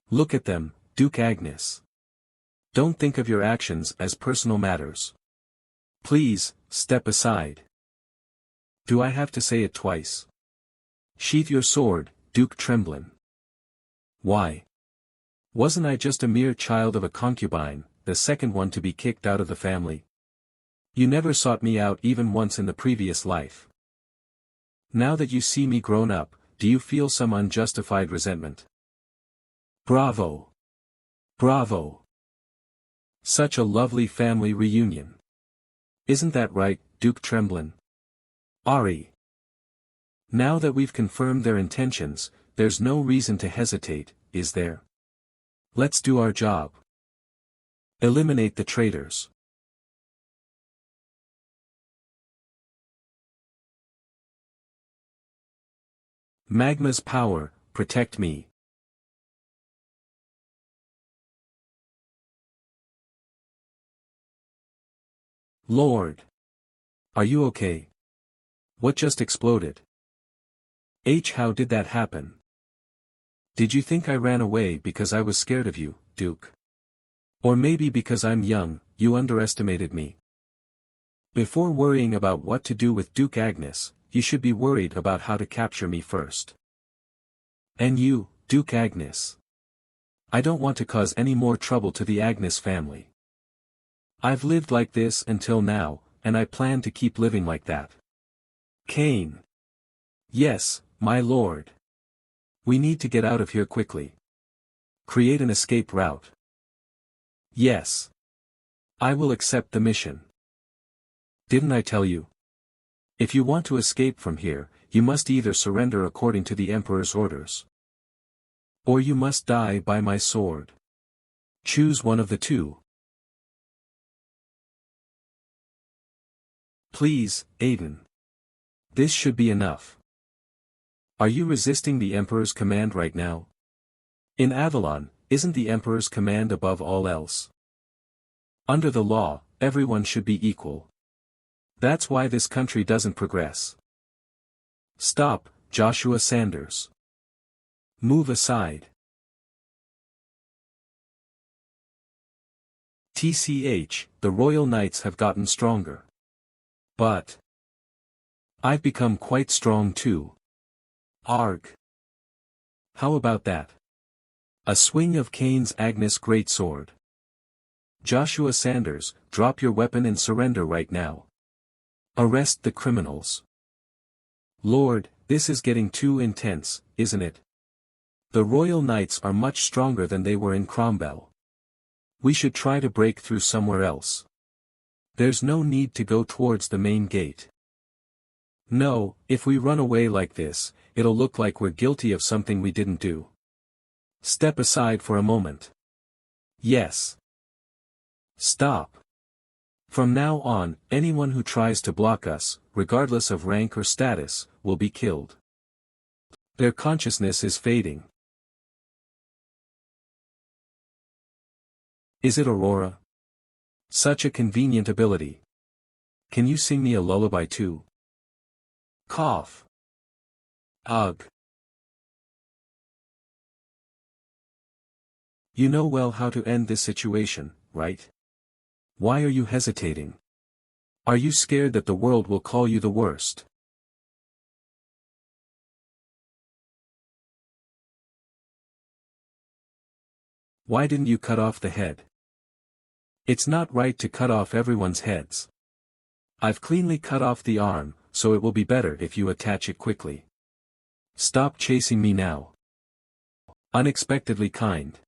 Look at them, Duke Agnes. Don't think of your actions as personal matters. Please, step aside. Do I have to say it twice? Sheath your sword, Duke Tremblin. Why? Wasn't I just a mere child of a concubine, the second one to be kicked out of the family? You never sought me out even once in the previous life. Now that you see me grown up, do you feel some unjustified resentment? Bravo! Bravo! Such a lovely family reunion. Isn't that right, Duke Tremblin? Ari. Now that we've confirmed their intentions, there's no reason to hesitate, is there? Let's do our job. Eliminate the traitors. Magma's power, protect me. Lord. Are you okay? What just exploded? How did that happen? Did you think I ran away because I was scared of you, Duke? Or maybe because I'm young, you underestimated me? Before worrying about what to do with Duke Agnes, you should be worried about how to capture me first. And you, Duke Agnes. I don't want to cause any more trouble to the Agnes family. I've lived like this until now, and I plan to keep living like that. Cain. Yes, my lord. We need to get out of here quickly. Create an escape route. Yes. I will accept the mission. Didn't I tell you? If you want to escape from here, you must either surrender according to the Emperor's orders. Or you must die by my sword. Choose one of the two. Please, Aiden. This should be enough. Are you resisting the Emperor's command right now? In Avalon, isn't the Emperor's command above all else? Under the law, everyone should be equal. That's why this country doesn't progress. Stop, Joshua Sanders. Move aside. TCH, the Royal Knights have gotten stronger. But I've become quite strong too. Arg. How about that? A swing of Cain's Agnes greatsword. Joshua Sanders, drop your weapon and surrender right now. Arrest the criminals. Lord, this is getting too intense, isn't it? The Royal Knights are much stronger than they were in Cromwell. We should try to break through somewhere else. There's no need to go towards the main gate. No, if we run away like this, it'll look like we're guilty of something we didn't do. Step aside for a moment. Yes. Stop. From now on, anyone who tries to block us, regardless of rank or status, will be killed. Their consciousness is fading. Is it Aurora? Such a convenient ability. Can you sing me a lullaby too? Cough. Ugh. You know well how to end this situation, right? Why are you hesitating? Are you scared that the world will call you the worst? Why didn't you cut off the head? It's not right to cut off everyone's heads. I've cleanly cut off the arm, so it will be better if you attach it quickly. Stop chasing me now. Unexpectedly kind.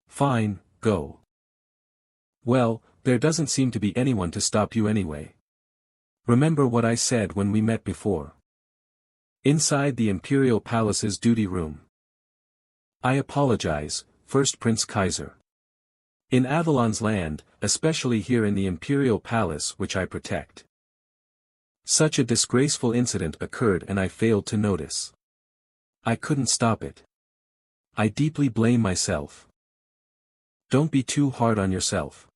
Fine, go. Well, there doesn't seem to be anyone to stop you anyway. Remember what I said when we met before. Inside the Imperial Palace's duty room. I apologize, First Prince Kaiser. In Avalon's land, especially here in the Imperial Palace which I protect. Such a disgraceful incident occurred and I failed to notice. I couldn't stop it. I deeply blame myself. Don't be too hard on yourself.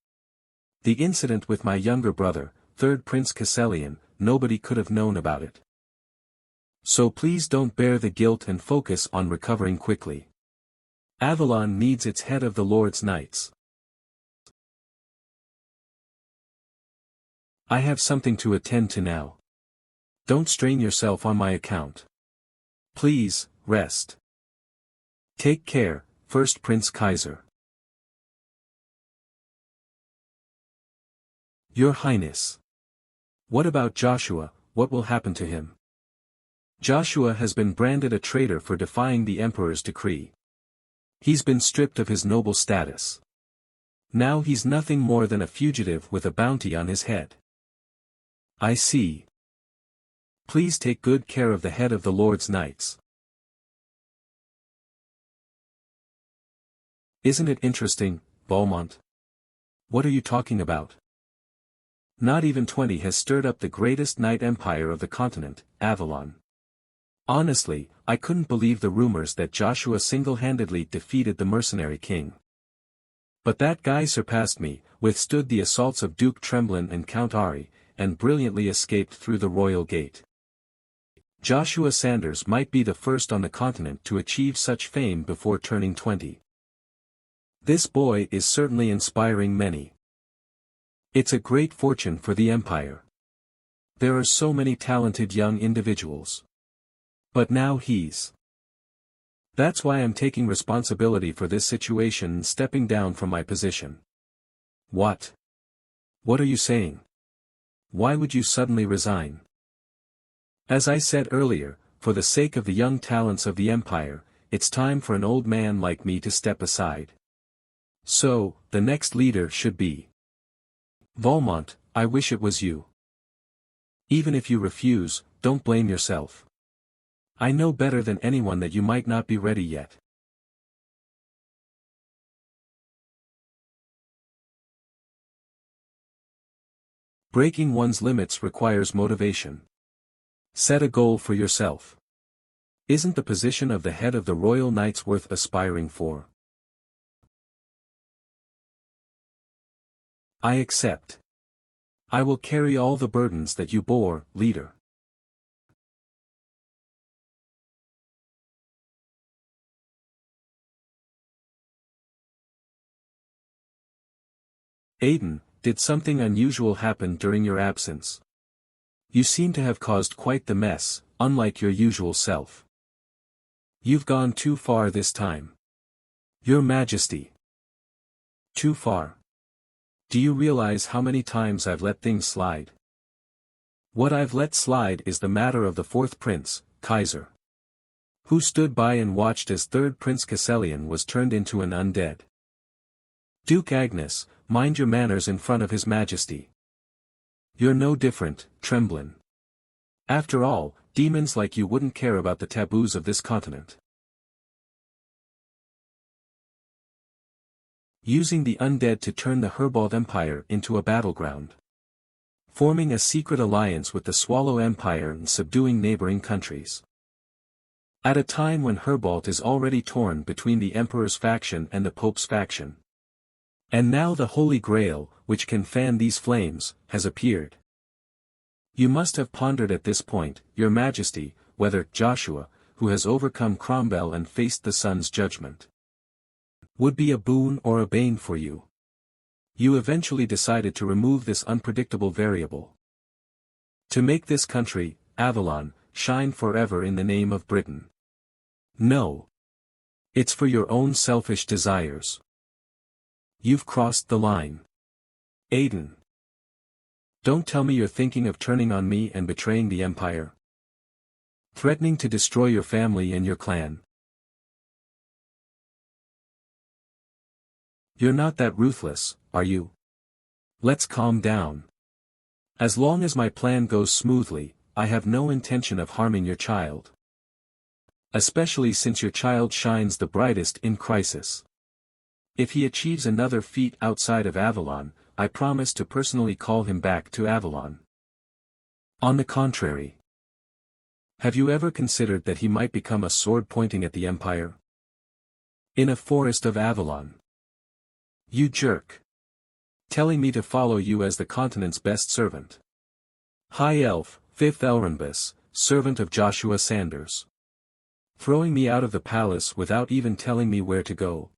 The incident with my younger brother, 3rd Prince Casselian, nobody could have known about it. So please don't bear the guilt and focus on recovering quickly. Avalon needs its head of the Lord's Knights. I have something to attend to now. Don't strain yourself on my account. Please, rest. Take care, 1st Prince Kaiser. Your Highness. What about Joshua, what will happen to him? Joshua has been branded a traitor for defying the Emperor's decree. He's been stripped of his noble status. Now he's nothing more than a fugitive with a bounty on his head. I see. Please take good care of the head of the Lord's Knights. Isn't it interesting, Beaumont? What are you talking about? Not even 20 has stirred up the greatest knight empire of the continent, Avalon. Honestly, I couldn't believe the rumors that Joshua single-handedly defeated the mercenary king. But that guy surpassed me, withstood the assaults of Duke Tremblin and Count Ari, and brilliantly escaped through the royal gate. Joshua Sanders might be the first on the continent to achieve such fame before turning 20. This boy is certainly inspiring many. It's a great fortune for the empire. There are so many talented young individuals. But now he's. That's why I'm taking responsibility for this situation and stepping down from my position. What? What are you saying? Why would you suddenly resign? As I said earlier, for the sake of the young talents of the empire, it's time for an old man like me to step aside. So, the next leader should be. Beaumont, I wish it was you. Even if you refuse, don't blame yourself. I know better than anyone that you might not be ready yet. Breaking one's limits requires motivation. Set a goal for yourself. Isn't the position of the head of the Royal Knights worth aspiring for? I accept. I will carry all the burdens that you bore, leader. Aiden, did something unusual happen during your absence? You seem to have caused quite the mess, unlike your usual self. You've gone too far this time. Your Majesty. Too far. Do you realize how many times I've let things slide? What I've let slide is the matter of the 4th Prince, Kaiser. Who stood by and watched as 3rd Prince Casselian was turned into an undead. Duke Agnes, mind your manners in front of His Majesty. You're no different, Tremblin. After all, demons like you wouldn't care about the taboos of this continent. Using the undead to turn the Herbold Empire into a battleground. Forming a secret alliance with the Swallow Empire and subduing neighboring countries. At a time when Herbold is already torn between the Emperor's faction and the Pope's faction. And now the Holy Grail, which can fan these flames, has appeared. You must have pondered at this point, Your Majesty, whether Joshua, who has overcome Cromwell and faced the sun's judgment, would be a boon or a bane for you. You eventually decided to remove this unpredictable variable. To make this country, Avalon, shine forever in the name of Britain. No. It's for your own selfish desires. You've crossed the line. Aiden. Don't tell me you're thinking of turning on me and betraying the Empire. Threatening to destroy your family and your clan. You're not that ruthless, are you? Let's calm down. As long as my plan goes smoothly, I have no intention of harming your child. Especially since your child shines the brightest in crisis. If he achieves another feat outside of Avalon, I promise to personally call him back to Avalon. On the contrary. Have you ever considered that he might become a sword pointing at the Empire? In a forest of Avalon. You jerk. telling me to follow you as the continent's best servant. High Elf, 5th Elrinbus, servant of Joshua Sanders. Throwing me out of the palace without even telling me where to go.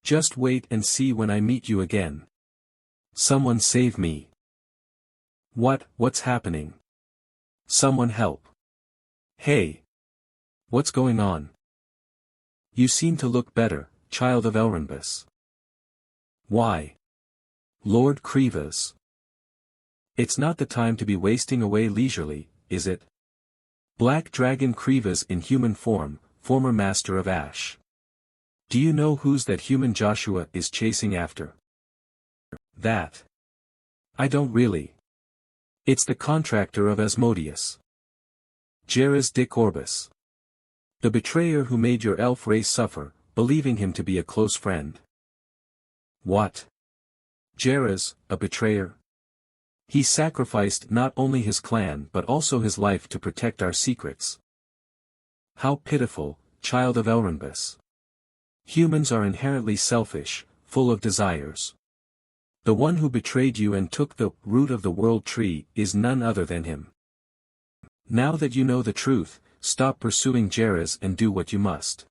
Just wait and see when I meet you again. Someone save me. What's happening? Someone help. Hey. What's going on? You seem to look better, child of Elrinbus. Why? Lord Krivas. It's not the time to be wasting away leisurely, is it? Black Dragon Krivas in human form, former master of Ash. Do you know who's that human Joshua is chasing after? That. I don't really. It's the contractor of Asmodeus. Jairus Dick Orbis. The betrayer who made your elf race suffer, believing him to be a close friend. What? Jairus, a betrayer? He sacrificed not only his clan but also his life to protect our secrets. How pitiful, child of Elrinbus. Humans are inherently selfish, full of desires. The one who betrayed you and took the root of the world tree is none other than him. Now that you know the truth, stop pursuing Jairus and do what you must.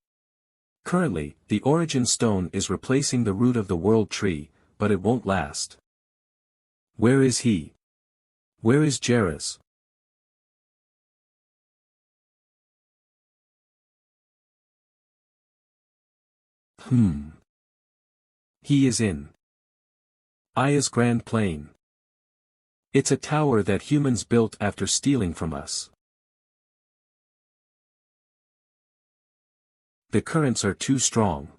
Currently, the origin stone is replacing the root of the world tree, but it won't last. Where is he? Where is Jairus? He is in Aya's Grand Plain. It's a tower that humans built after stealing from us. The currents are too strong.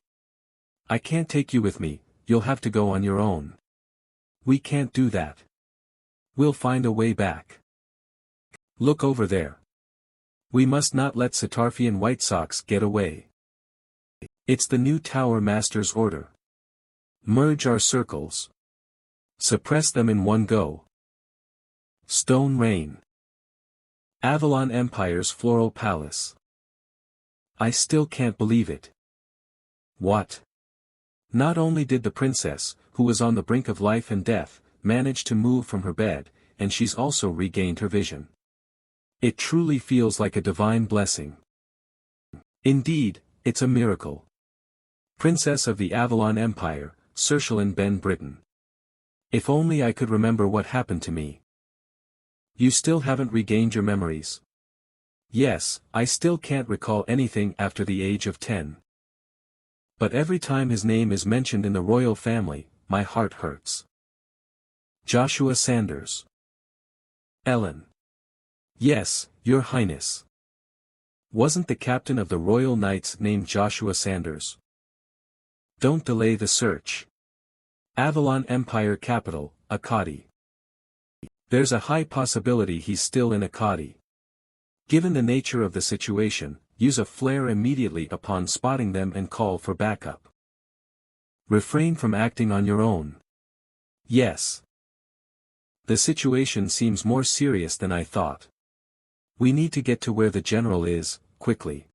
I can't take you with me, you'll have to go on your own. We can't do that. We'll find a way back. Look over there. We must not let Sitarfian White Sox get away. It's the new Tower Master's order. Merge our circles. Suppress them in one go. Stone Rain. Avalon Empire's Floral Palace. I still can't believe it. What? Not only did the princess, who was on the brink of life and death, manage to move from her bed, and she's also regained her vision. It truly feels like a divine blessing. Indeed, it's a miracle. Princess of the Avalon Empire, Cershalin Ben Britain. If only I could remember what happened to me. You still haven't regained your memories. Yes, I still can't recall anything after the age of 10. But every time his name is mentioned in the royal family, my heart hurts. Joshua Sanders. Ellen. Yes, Your Highness. Wasn't the captain of the Royal Knights named Joshua Sanders? Don't delay the search. Avalon Empire capital, Akkadi. There's a high possibility he's still in Akkadi. Given the nature of the situation, use a flare immediately upon spotting them and call for backup. Refrain from acting on your own. Yes. The situation seems more serious than I thought. We need to get to where the general is, quickly.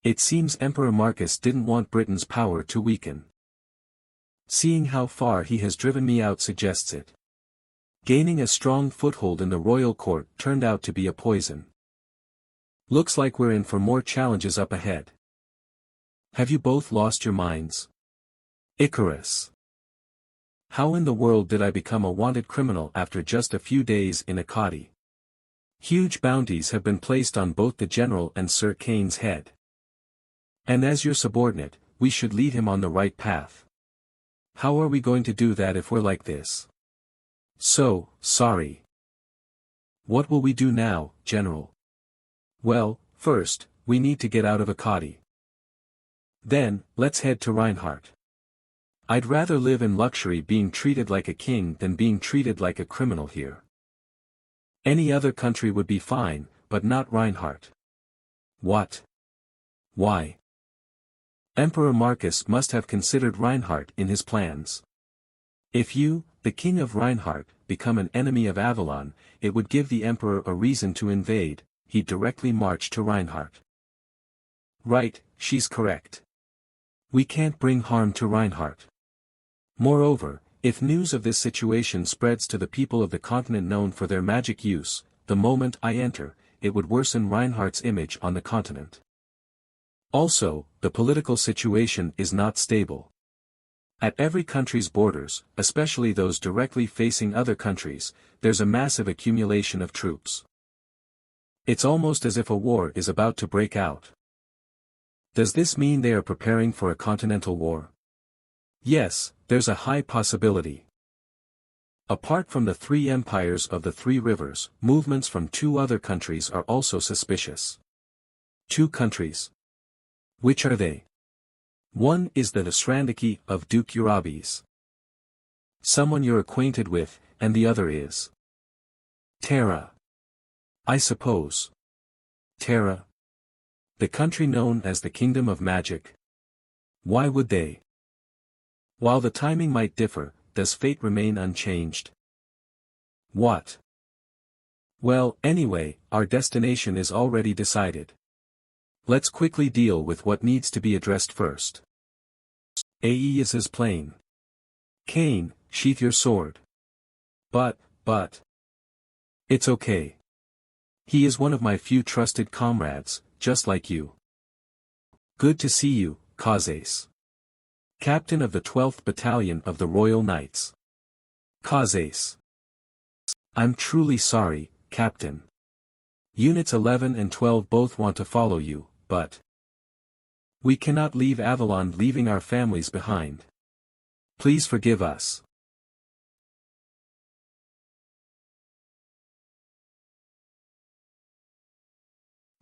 It seems Emperor Marcus didn't want Britain's power to weaken. Seeing how far he has driven me out suggests it. Gaining a strong foothold in the royal court turned out to be a poison. Looks like we're in for more challenges up ahead. Have you both lost your minds? Icarus. How in the world did I become a wanted criminal after just a few days in Akkadi? Huge bounties have been placed on both the general and Sir Kane's head. And as your subordinate, we should lead him on the right path. How are we going to do that if we're like this? So, sorry. What will we do now, General? Well, first, we need to get out of Akkadi. Then, let's head to Reinhardt. I'd rather live in luxury being treated like a king than being treated like a criminal here. Any other country would be fine, but not Reinhardt. What? Why? Emperor Marcus must have considered Reinhardt in his plans. If you, the king of Reinhardt, become an enemy of Avalon, it would give the emperor a reason to invade. He'd directly march to Reinhardt. Right, she's correct. We can't bring harm to Reinhardt. Moreover, if news of this situation spreads to the people of the continent known for their magic use, the moment I enter, it would worsen Reinhardt's image on the continent. Also, the political situation is not stable. At every country's borders, especially those directly facing other countries, there's a massive accumulation of troops. It's almost as if a war is about to break out. Does this mean they are preparing for a continental war? Yes, there's a high possibility. Apart from the three empires of the three rivers, movements from two other countries are also suspicious. Two countries. Which are they? One is the Srandiki of Duke Urabis. Someone you're acquainted with, and the other is Terra. I suppose. Terra. The country known as the Kingdom of Magic. Why would they? While the timing might differ, does fate remain unchanged? What? Well, anyway, our destination is already decided. Let's quickly deal with what needs to be addressed first. AE is his plane. Cain, sheath your sword. But. It's okay. He is one of my few trusted comrades, just like you. Good to see you, Kazes. Captain of the 12th Battalion of the Royal Knights. Kazes. I'm truly sorry, Captain. Units 11 and 12 both want to follow you, but we cannot leave Avalon leaving our families behind. Please forgive us.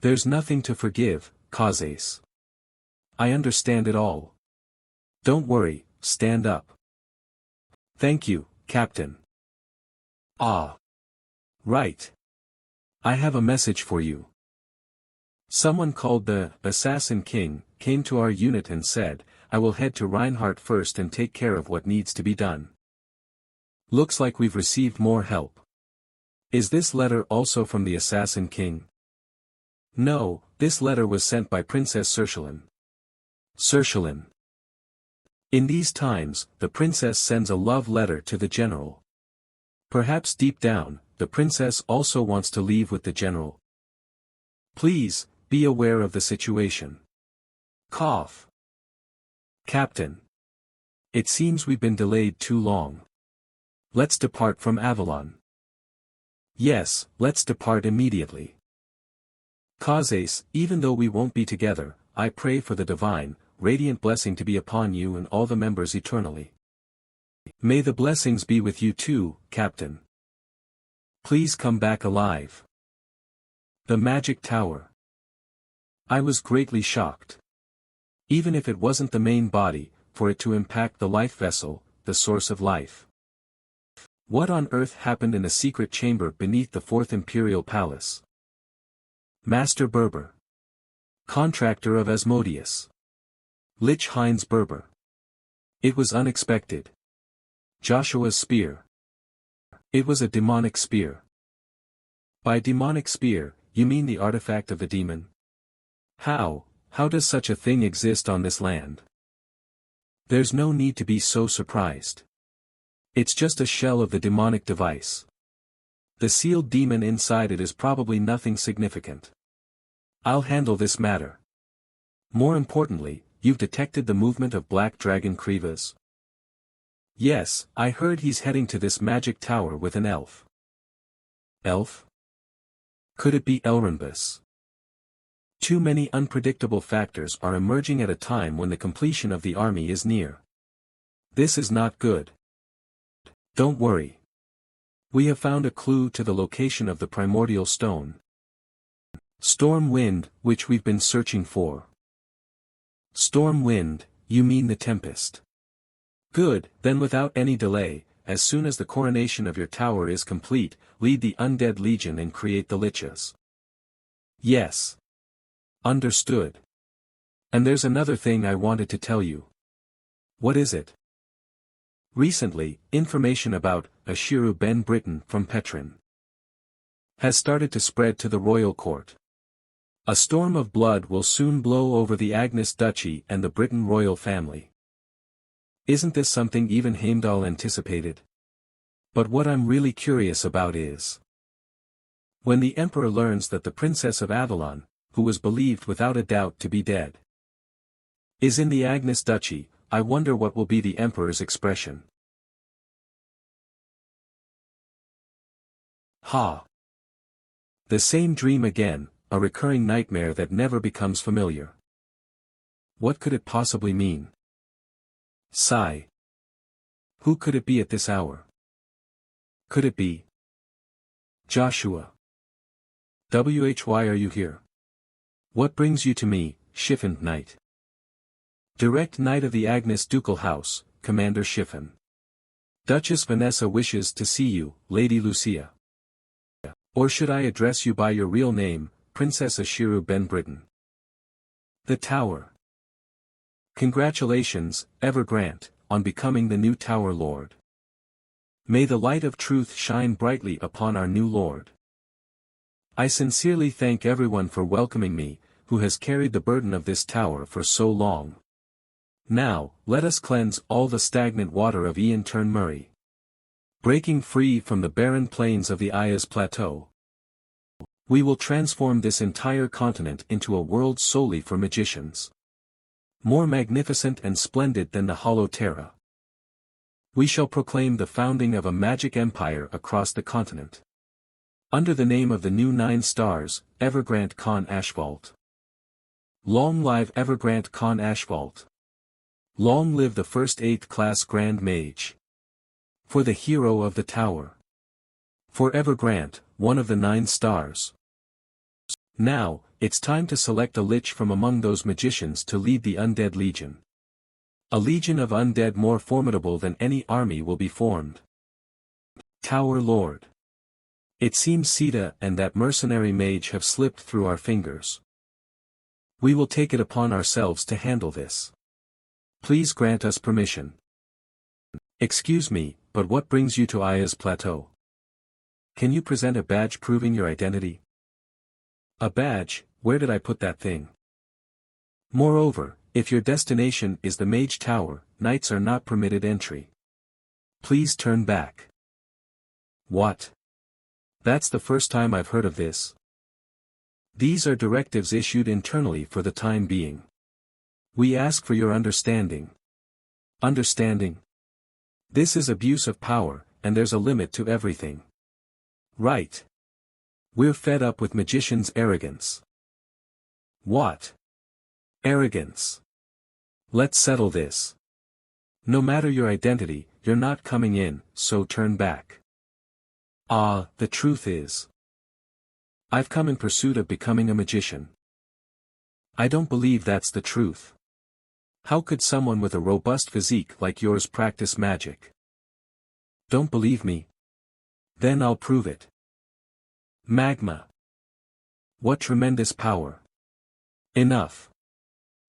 There's nothing to forgive, Kazes. I understand it all. Don't worry, stand up. Thank you, Captain. Ah. Right. I have a message for you. Someone called the Assassin King came to our unit and said, I will head to Reinhardt first and take care of what needs to be done. Looks like we've received more help. Is this letter also from the Assassin King? No, this letter was sent by Princess Serchelin. Serchelin. In these times, the princess sends a love letter to the general. Perhaps deep down, the princess also wants to leave with the general. Please, be aware of the situation. Cough. Captain. It seems we've been delayed too long. Let's depart from Avalon. Yes, let's depart immediately. Kazes, even though we won't be together, I pray for the divine, radiant blessing to be upon you and all the members eternally. May the blessings be with you too, Captain. Please come back alive. The Magic Tower. I was greatly shocked. Even if it wasn't the main body, for it to impact the life vessel, the source of life. What on earth happened in the secret chamber beneath the 4th Imperial Palace? Master Berber. Contractor of Asmodeus. Lich Heinz Berber. It was unexpected. Joshua's spear. It was a demonic spear. By demonic spear, you mean the artifact of the demon? How does such a thing exist on this land? There's no need to be so surprised. It's just a shell of the demonic device. The sealed demon inside it is probably nothing significant. I'll handle this matter. More importantly, you've detected the movement of Black Dragon Krivas? Yes, I heard he's heading to this magic tower with an elf. Elf? Could it be Elrondbus? Too many unpredictable factors are emerging at a time when the completion of the army is near. This is not good. Don't worry. We have found a clue to the location of the primordial stone. Storm wind, which we've been searching for. Storm wind, you mean the tempest. Good, then without any delay, as soon as the coronation of your tower is complete, lead the undead legion and create the lichas. Yes. Understood. And there's another thing I wanted to tell you. What is it? Recently, information about Ashiru Ben Britain from Petrin has started to spread to the royal court. A storm of blood will soon blow over the Agnes Duchy and the Britain royal family. Isn't this something even Heimdall anticipated? But what I'm really curious about is, when the Emperor learns that the Princess of Avalon, who was believed without a doubt to be dead, is in the Agnes Duchy, I wonder what will be the Emperor's expression. Ha! The same dream again, a recurring nightmare that never becomes familiar. What could it possibly mean? Sigh. Who could it be at this hour? Could it be Joshua? Why are you here? What brings you to me, Shiffend Knight? Direct Knight of the Agnes Ducal House, Commander Shiffend. Duchess Vanessa wishes to see you, Lady Lucia. Or should I address you by your real name, Princess Ashiru Ben Britain? The Tower. Congratulations, Evergrant, on becoming the new Tower Lord. May the light of truth shine brightly upon our new Lord. I sincerely thank everyone for welcoming me, who has carried the burden of this tower for so long. Now, let us cleanse all the stagnant water of Ian Turn Murray. Breaking free from the barren plains of the Ayaz Plateau, we will transform this entire continent into a world solely for magicians. More magnificent and splendid than the Hollow Terra. We shall proclaim the founding of a magic empire across the continent. Under the name of the new 9 stars, Evergrant Khan Ashvault. Long live Evergrant Khan Ashvault. Long live the first 8th class Grand Mage. For the hero of the tower. For Evergrant, one of the 9 stars. Now, it's time to select a lich from among those magicians to lead the Undead Legion. A legion of undead more formidable than any army will be formed. Tower Lord. It seems Sita and that mercenary mage have slipped through our fingers. We will take it upon ourselves to handle this. Please grant us permission. Excuse me, but what brings you to Ayaz Plateau? Can you present a badge proving your identity? A badge, where did I put that thing? Moreover, if your destination is the Mage Tower, knights are not permitted entry. Please turn back. What? That's the first time I've heard of this. These are directives issued internally for the time being. We ask for your understanding. Understanding? This is abuse of power, and there's a limit to everything. Right. We're fed up with magicians' arrogance. What? Arrogance. Let's settle this. No matter your identity, you're not coming in, so turn back. The truth is, I've come in pursuit of becoming a magician. I don't believe that's the truth. How could someone with a robust physique like yours practice magic? Don't believe me? Then I'll prove it. Magma. What tremendous power. Enough.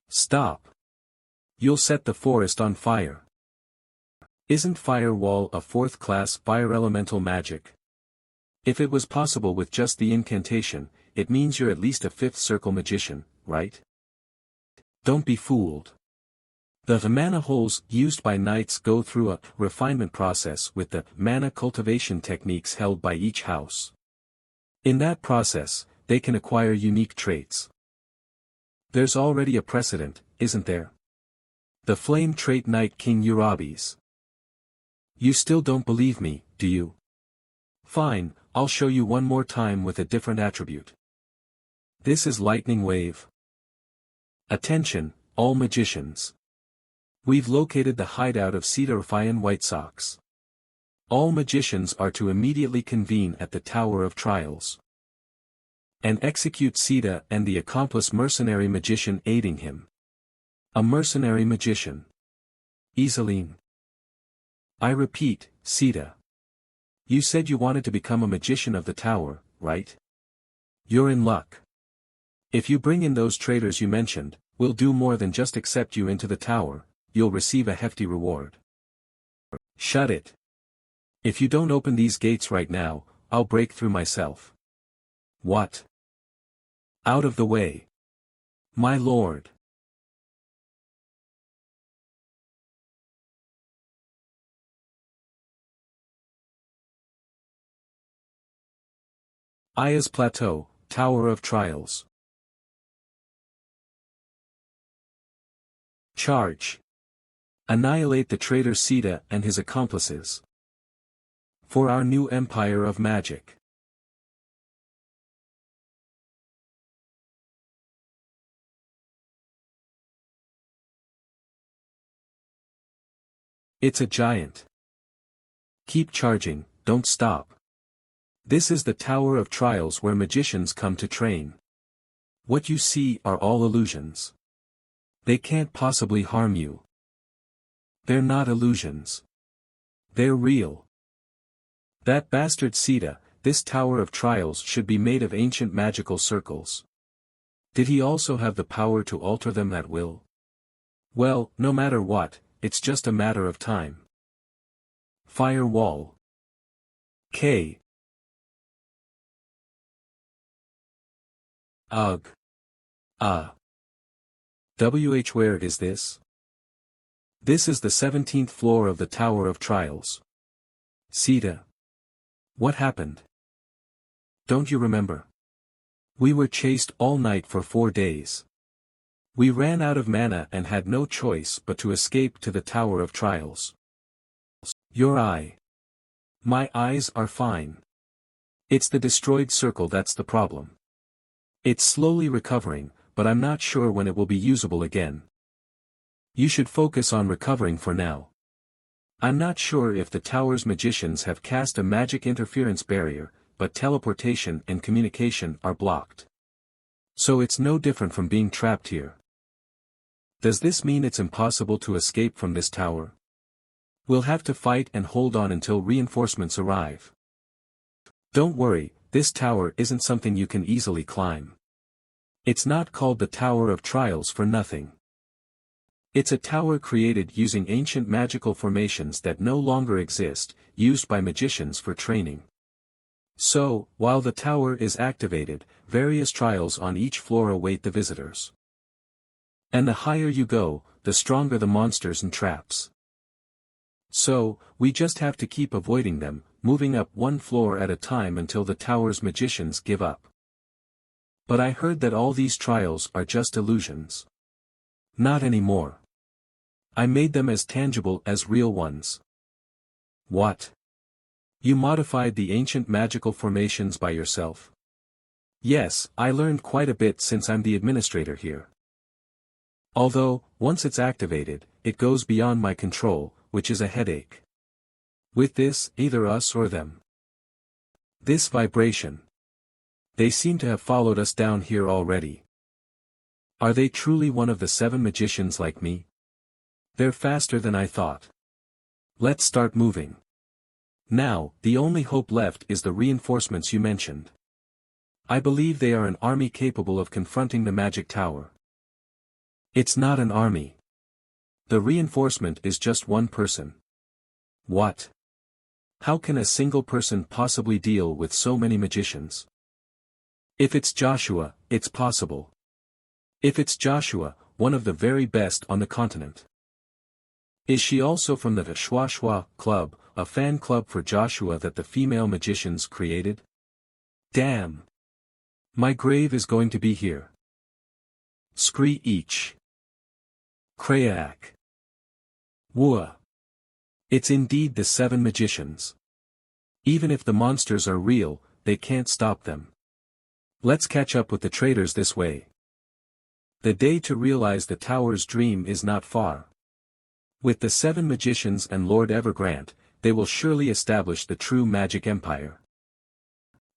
Stop. You'll set the forest on fire. Isn't Firewall a 4th class fire elemental magic? If it was possible with just the incantation, it means you're at least a 5th circle magician, right? Don't be fooled. The mana holes used by knights go through a refinement process with the mana cultivation techniques held by each house. In that process, they can acquire unique traits. There's already a precedent, isn't there? The flame trait Knight King Urabis. You still don't believe me, do you? Fine, I'll show you one more time with a different attribute. This is Lightning Wave. Attention, all magicians. We've located the hideout of Cedarfian White Sox. All magicians are to immediately convene at the Tower of Trials and execute Sita and the accomplice mercenary magician aiding him. A mercenary magician. Iseline. I repeat, Sita. You said you wanted to become a magician of the tower, right? You're in luck. If you bring in those traitors you mentioned, we'll do more than just accept you into the tower, you'll receive a hefty reward. Shut it. If you don't open these gates right now, I'll break through myself. What? Out of the way. My lord. Aya's Plateau, Tower of Trials. Charge. Annihilate the traitor Sita and his accomplices. For our new empire of magic. It's a giant. Keep charging, don't stop. This is the Tower of Trials where magicians come to train. What you see are all illusions. They can't possibly harm you. They're not illusions. They're real. That bastard Sita, this Tower of Trials should be made of ancient magical circles. Did he also have the power to alter them at will? Well, no matter what, it's just a matter of time. Firewall. K. Ugh. Where is this? This is the 17th floor of the Tower of Trials. Sita. What happened? Don't you remember? We were chased all night for 4 days. We ran out of mana and had no choice but to escape to the Tower of Trials. Your eye. My eyes are fine. It's the destroyed circle that's the problem. It's slowly recovering, but I'm not sure when it will be usable again. You should focus on recovering for now. I'm not sure if the tower's magicians have cast a magic interference barrier, but teleportation and communication are blocked. So it's no different from being trapped here. Does this mean it's impossible to escape from this tower? We'll have to fight and hold on until reinforcements arrive. Don't worry, this tower isn't something you can easily climb. It's not called the Tower of Trials for nothing. It's a tower created using ancient magical formations that no longer exist, used by magicians for training. So, while the tower is activated, various trials on each floor await the visitors. And the higher you go, the stronger the monsters and traps. So, we just have to keep avoiding them, moving up one floor at a time until the tower's magicians give up. But I heard that all these trials are just illusions. Not anymore. I made them as tangible as real ones. What? You modified the ancient magical formations by yourself? Yes, I learned quite a bit since I'm the administrator here. Although, once it's activated, it goes beyond my control, which is a headache. With this, either us or them. This vibration. They seem to have followed us down here already. Are they truly one of the 7 magicians like me? They're faster than I thought. Let's start moving. Now, the only hope left is the reinforcements you mentioned. I believe they are an army capable of confronting the magic tower. It's not an army. The reinforcement is just one person. What? How can a single person possibly deal with so many magicians? If it's Joshua, it's possible. If it's Joshua, one of the very best on the continent. Is she also from the Shwa Club, a fan club for Joshua that the female magicians created? Damn! My grave is going to be here. Scree each. Krayak. Wua. It's indeed the 7 magicians. Even if the monsters are real, they can't stop them. Let's catch up with the traitors this way. The day to realize the tower's dream is not far. With the 7 magicians and Lord Evergrande, they will surely establish the true magic empire.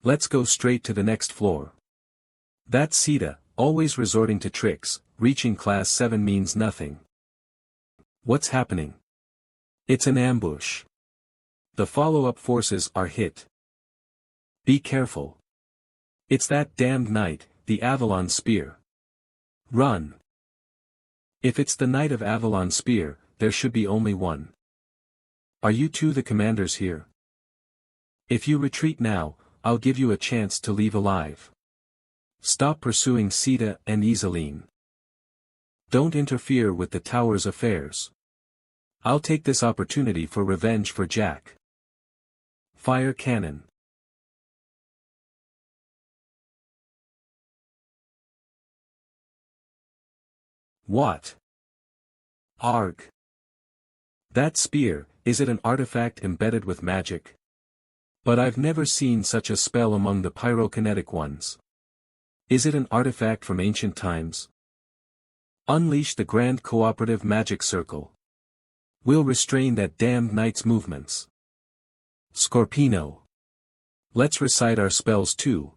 Let's go straight to the next floor. That Sita, always resorting to tricks, reaching class 7 means nothing. What's happening? It's an ambush. The follow-up forces are hit. Be careful. It's that damned knight, the Avalon Spear. Run. If it's the Knight of Avalon Spear, there should be only one. Are you two the commanders here? If you retreat now, I'll give you a chance to leave alive. Stop pursuing Sita and Iseline. Don't interfere with the tower's affairs. I'll take this opportunity for revenge for Jack. Fire cannon. What? Arg. That spear, is it an artifact embedded with magic? But I've never seen such a spell among the pyrokinetic ones. Is it an artifact from ancient times? Unleash the grand cooperative magic circle. We'll restrain that damned knight's movements. Scorpino. Let's recite our spells too.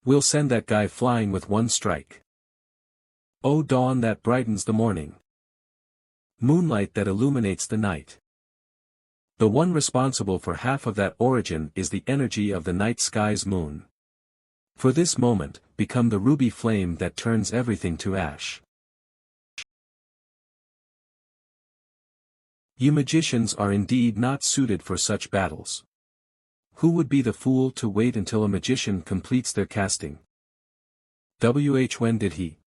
We'll send that guy flying with one strike. O dawn that brightens the morning. Moonlight that illuminates the night. The one responsible for half of that origin is the energy of the night sky's moon. For this moment, become the ruby flame that turns everything to ash. You magicians are indeed not suited for such battles. Who would be the fool to wait until a magician completes their casting? When did he?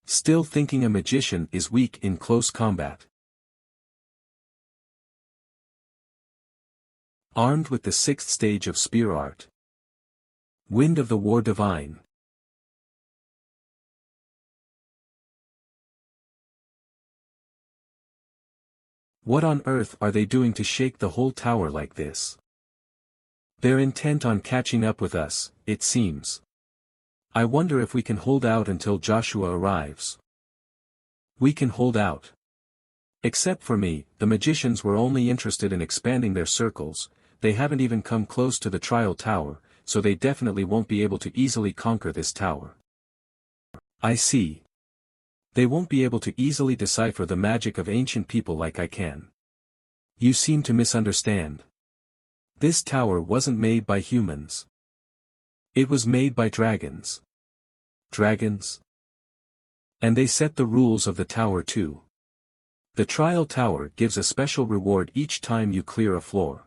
Still thinking a magician is weak in close combat. Armed with the 6th stage of spear art. Wind of the War Divine. What on earth are they doing to shake the whole tower like this? They're intent on catching up with us, it seems. I wonder if we can hold out until Joshua arrives. We can hold out. Except for me, the magicians were only interested in expanding their circles. They haven't even come close to the trial tower, so they definitely won't be able to easily conquer this tower. I see. They won't be able to easily decipher the magic of ancient people like I can. You seem to misunderstand. This tower wasn't made by humans. It was made by dragons. Dragons? And they set the rules of the tower too. The trial tower gives a special reward each time you clear a floor.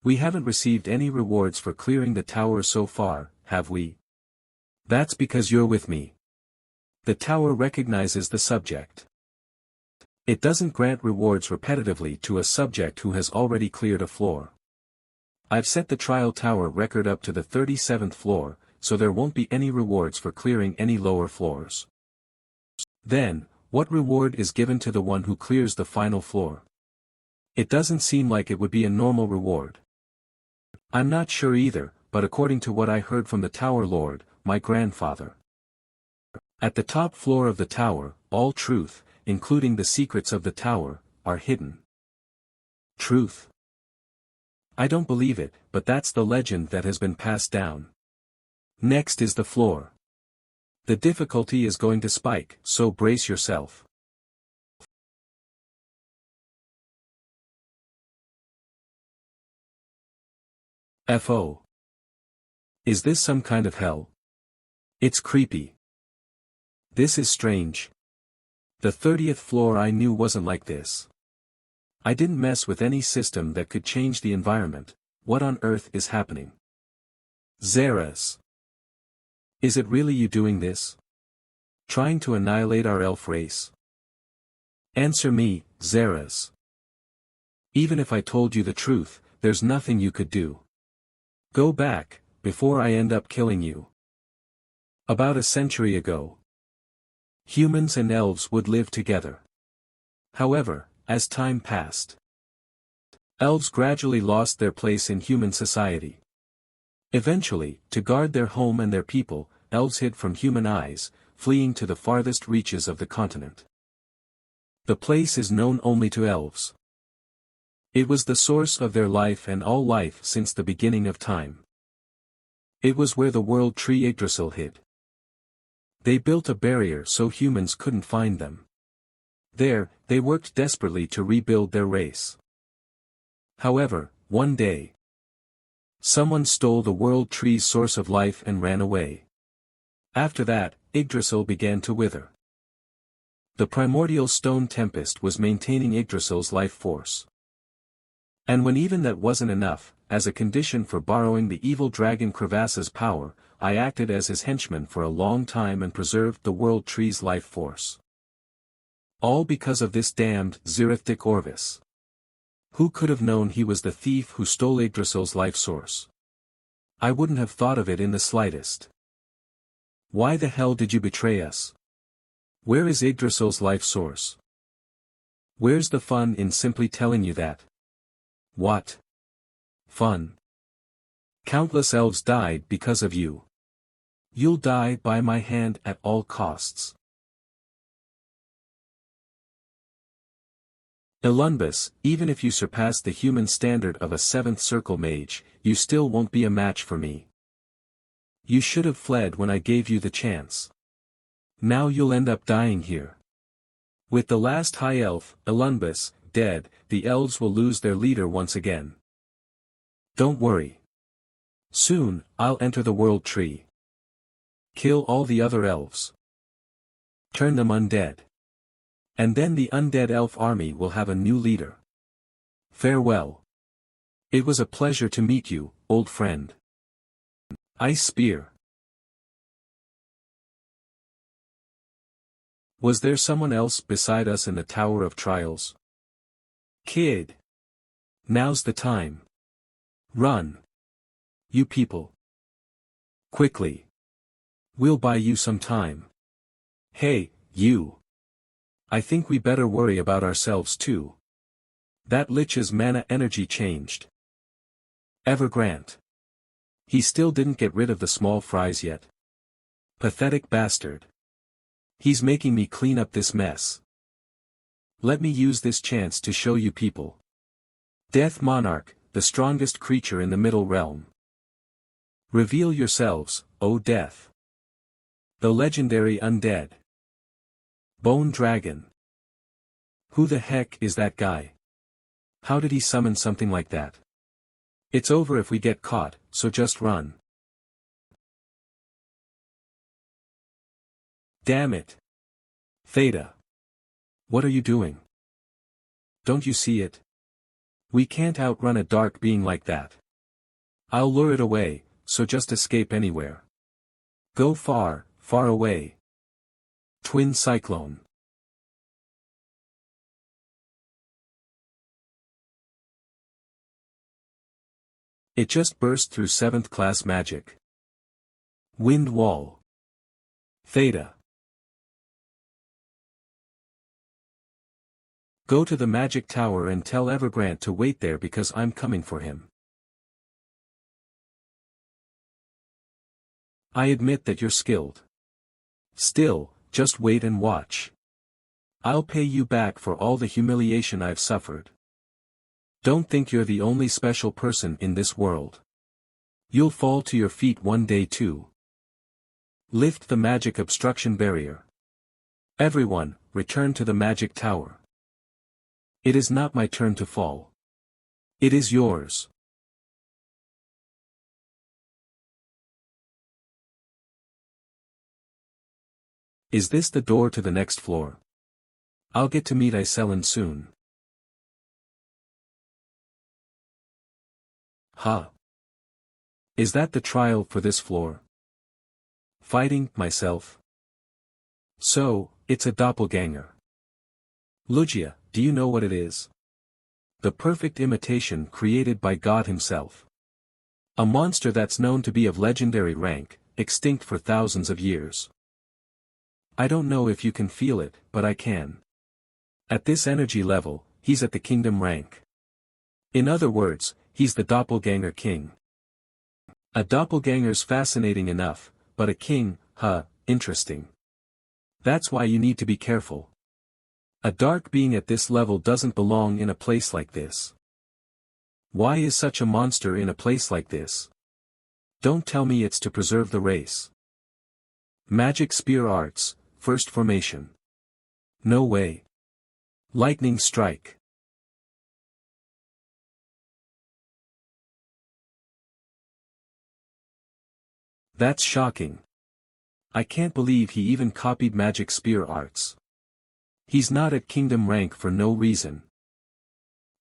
We haven't received any rewards for clearing the tower so far, have we? That's because you're with me. The tower recognizes the subject. It doesn't grant rewards repetitively to a subject who has already cleared a floor. I've set the trial tower record up to the 37th floor, so there won't be any rewards for clearing any lower floors. Then, what reward is given to the one who clears the final floor? It doesn't seem like it would be a normal reward. I'm not sure either, but according to what I heard from the Tower Lord, my grandfather. At the top floor of the tower, all truth, including the secrets of the tower, are hidden. Truth? I don't believe it, but that's the legend that has been passed down. Next is the floor. The difficulty is going to spike, so brace yourself. FO. Is this some kind of hell? It's creepy. This is strange. The 30th floor I knew wasn't like this. I didn't mess with any system that could change the environment. What on earth is happening? Zeras. Is it really you doing this? Trying to annihilate our elf race? Answer me, Zeras. Even if I told you the truth, there's nothing you could do. Go back, before I end up killing you. About a century ago, humans and elves would live together. However, as time passed, elves gradually lost their place in human society. Eventually, to guard their home and their people, elves hid from human eyes, fleeing to the farthest reaches of the continent. The place is known only to elves. It was the source of their life and all life since the beginning of time. It was where the world tree Yggdrasil hid. They built a barrier so humans couldn't find them. There, they worked desperately to rebuild their race. However, one day, someone stole the world tree's source of life and ran away. After that, Yggdrasil began to wither. The primordial stone tempest was maintaining Yggdrasil's life force. And when even that wasn't enough, as a condition for borrowing the evil dragon Crevasse's power, I acted as his henchman for a long time and preserved the world tree's life force. All because of this damned Zerethdik Orvis. Who could have known he was the thief who stole Yggdrasil's life source? I wouldn't have thought of it in the slightest. Why the hell did you betray us? Where is Yggdrasil's life source? Where's the fun in simply telling you that? What? Fun? Countless elves died because of you. You'll die by my hand at all costs. Ilunbus, even if you surpass the human standard of a 7th circle mage, you still won't be a match for me. You should have fled when I gave you the chance. Now you'll end up dying here. With the last high elf, Ilunbus, dead, the elves will lose their leader once again. Don't worry. Soon, I'll enter the world tree. Kill all the other elves. Turn them undead. And then the undead elf army will have a new leader. Farewell. It was a pleasure to meet you, old friend. Ice Spear. Was there someone else beside us in the Tower of Trials? Kid. Now's the time. Run. You people. Quickly. We'll buy you some time. Hey, you. I think we better worry about ourselves too. That lich's mana energy changed. Evergrant. He still didn't get rid of the small fries yet. Pathetic bastard. He's making me clean up this mess. Let me use this chance to show you people. Death Monarch, the strongest creature in the Middle Realm. Reveal yourselves, O Death. The legendary undead. Bone Dragon. Who the heck is that guy? How did he summon something like that? It's over if we get caught, so just run. Damn it. Theta. What are you doing? Don't you see it? We can't outrun a dark being like that. I'll lure it away, so just escape anywhere. Go far, far away. Twin Cyclone. It just burst through 7th class magic. Wind Wall. Theta. Go to the magic tower and tell Evergrant to wait there because I'm coming for him. I admit that you're skilled. Still, just wait and watch. I'll pay you back for all the humiliation I've suffered. Don't think you're the only special person in this world. You'll fall to your feet one day too. Lift the magic obstruction barrier. Everyone, return to the magic tower. It is not my turn to fall. It is yours. Is this the door to the next floor? I'll get to meet Iselin soon. Huh? Is that the trial for this floor? Fighting myself? So, it's a doppelganger. Lugia, do you know what it is? The perfect imitation created by God himself. A monster that's known to be of legendary rank, extinct for thousands of years. I don't know if you can feel it, but I can. At this energy level, he's at the kingdom rank. In other words, he's the doppelganger king. A doppelganger's fascinating enough, but a king, interesting. That's why you need to be careful. A dark being at this level doesn't belong in a place like this. Why is such a monster in a place like this? Don't tell me it's to preserve the race. Magic Spear Arts, First Formation. No way. Lightning Strike. That's shocking. I can't believe he even copied Magic Spear Arts. He's not at kingdom rank for no reason.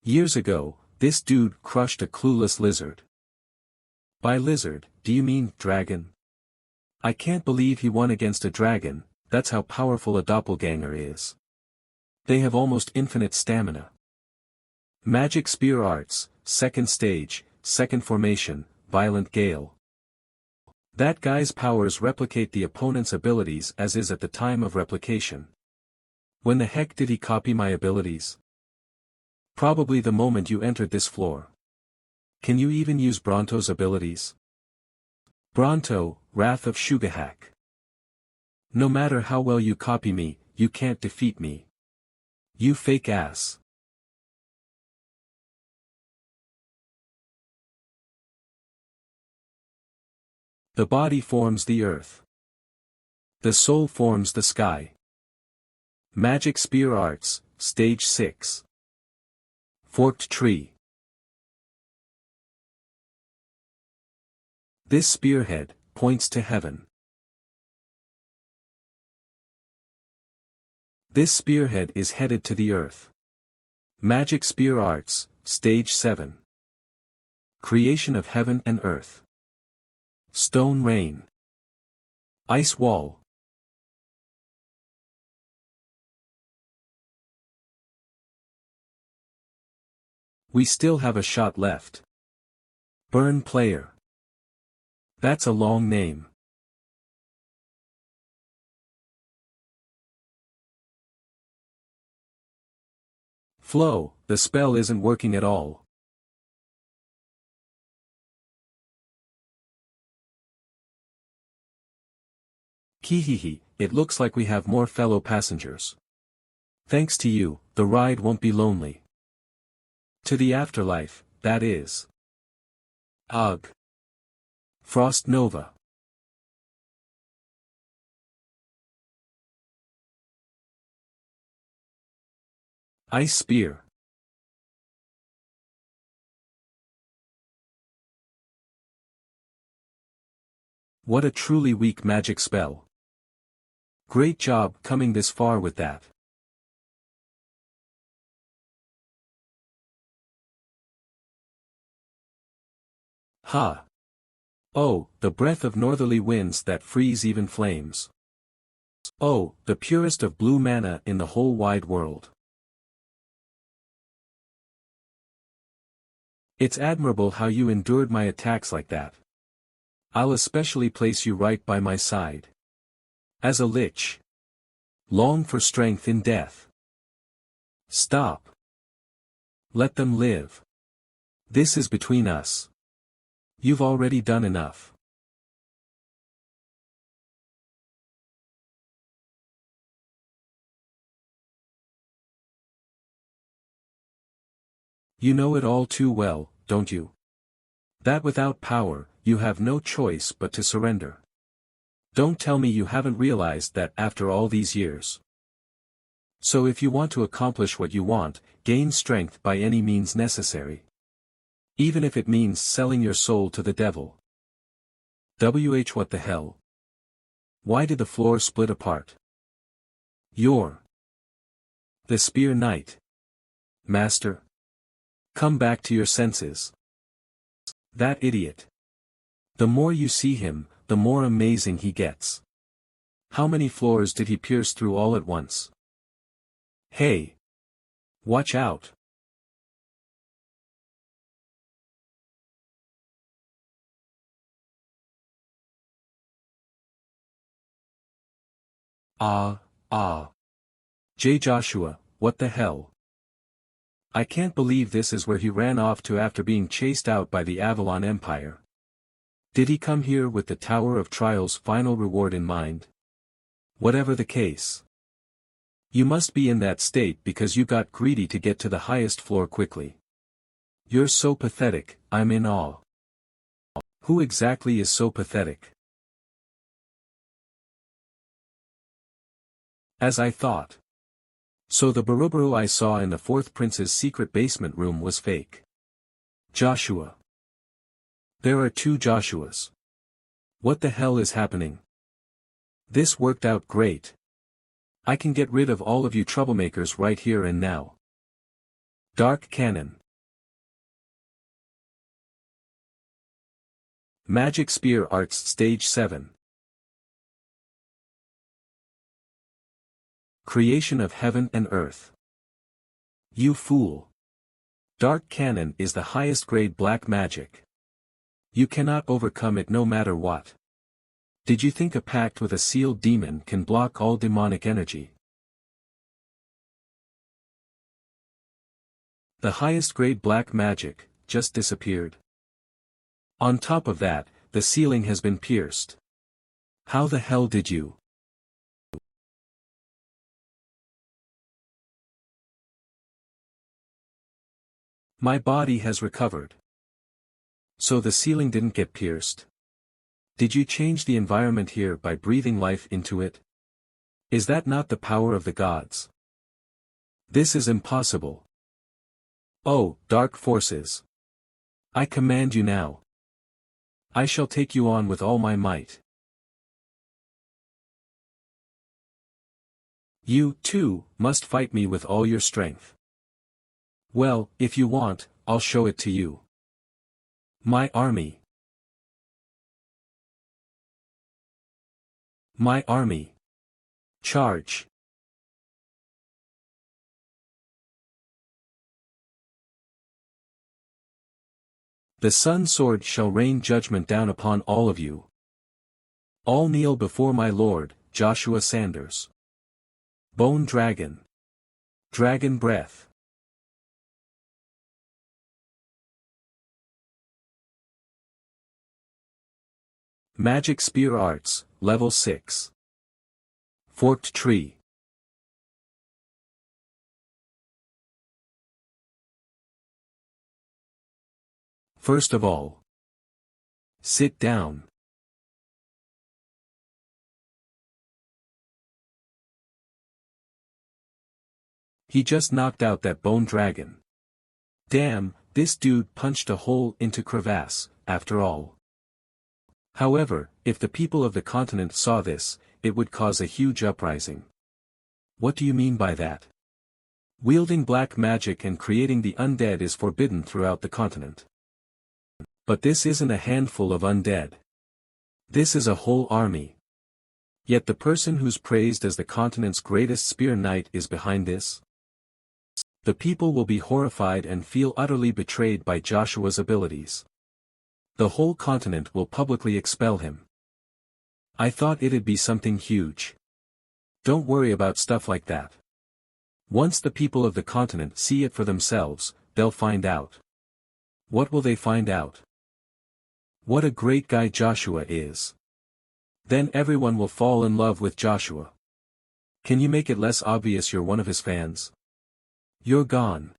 Years ago, this dude crushed a clueless lizard. By lizard, do you mean dragon? I can't believe he won against a dragon, that's how powerful a doppelganger is. They have almost infinite stamina. Magic Spear Arts, second stage, second formation, Violent Gale. That guy's powers replicate the opponent's abilities as is at the time of replication. When the heck did he copy my abilities? Probably the moment you entered this floor. Can you even use Bronto's abilities? Bronto, Wrath of Shugahak. No matter how well you copy me, you can't defeat me. You fake ass. The body forms the earth. The soul forms the sky. Magic Spear Arts, Stage 6. Forked Tree. This spearhead points to heaven. This spearhead is headed to the earth. Magic Spear Arts, Stage 7. Creation of heaven and earth. Stone Rain. Ice Wall. We still have a shot left. Burn Player. That's a long name. Flow, the spell isn't working at all. Kihihi, it looks like we have more fellow passengers. Thanks to you, the ride won't be lonely. To the afterlife, that is. Ugh. Frost Nova. Ice Spear. What a truly weak magic spell. Great job coming this far with that. Ha! Oh, the breath of northerly winds that freeze even flames. Oh, the purest of blue mana in the whole wide world. It's admirable how you endured my attacks like that. I'll especially place you right by my side. As a lich. Long for strength in death. Stop. Let them live. This is between us. You've already done enough. You know it all too well, don't you? That without power, you have no choice but to surrender. Don't tell me you haven't realized that after all these years. So if you want to accomplish what you want, gain strength by any means necessary. Even if it means selling your soul to the devil. What the hell? Why did the floor split apart? You're the Spear Knight. Master. Come back to your senses. That idiot. The more you see him, the more amazing he gets. How many floors did he pierce through all at once? Hey! Watch out! J. Joshua, what the hell? I can't believe this is where he ran off to after being chased out by the Avalon Empire. Did he come here with the Tower of Trial's final reward in mind? Whatever the case. You must be in that state because you got greedy to get to the highest floor quickly. You're so pathetic, I'm in awe. Who exactly is so pathetic? As I thought. So the Baruburu I saw in the fourth prince's secret basement room was fake. Joshua. There are two Joshuas. What the hell is happening? This worked out great. I can get rid of all of you troublemakers right here and now. Dark Cannon. Magic Spear Arts Stage 7. Creation of heaven and earth. You fool. Dark canon is the highest grade black magic. You cannot overcome it no matter what. Did you think a pact with a sealed demon can block all demonic energy? The highest grade black magic just disappeared. On top of that, the ceiling has been pierced. How the hell did you? My body has recovered. So the ceiling didn't get pierced. Did you change the environment here by breathing life into it? Is that not the power of the gods? This is impossible. Oh, dark forces. I command you now. I shall take you on with all my might. You, too, must fight me with all your strength. Well, if you want, I'll show it to you. My army. My army. Charge. The sun sword shall rain judgment down upon all of you. All kneel before my lord, Joshua Sanders. Bone dragon. Dragon breath. Magic Spear Arts, Level 6. Forked Tree. First of all, sit down. He just knocked out that bone dragon. Damn, this dude punched a hole into crevasse, after all. However, if the people of the continent saw this, it would cause a huge uprising. What do you mean by that? Wielding black magic and creating the undead is forbidden throughout the continent. But this isn't a handful of undead. This is a whole army. Yet the person who's praised as the continent's greatest spear knight is behind this? The people will be horrified and feel utterly betrayed by Joshua's abilities. The whole continent will publicly expel him. I thought it'd be something huge. Don't worry about stuff like that. Once the people of the continent see it for themselves, they'll find out. What will they find out? What a great guy Joshua is. Then everyone will fall in love with Joshua. Can you make it less obvious you're one of his fans? You're gone.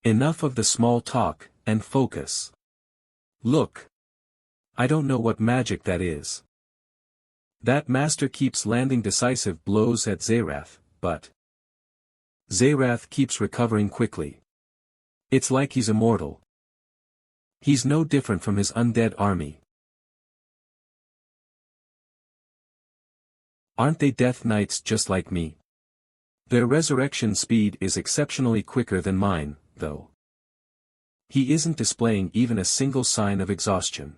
Enough of the small talk, and focus. Look. I don't know what magic that is. That master keeps landing decisive blows at Zerath, but Zerath keeps recovering quickly. It's like he's immortal. He's no different from his undead army. Aren't they death knights just like me? Their resurrection speed is exceptionally quicker than mine, though. He isn't displaying even a single sign of exhaustion.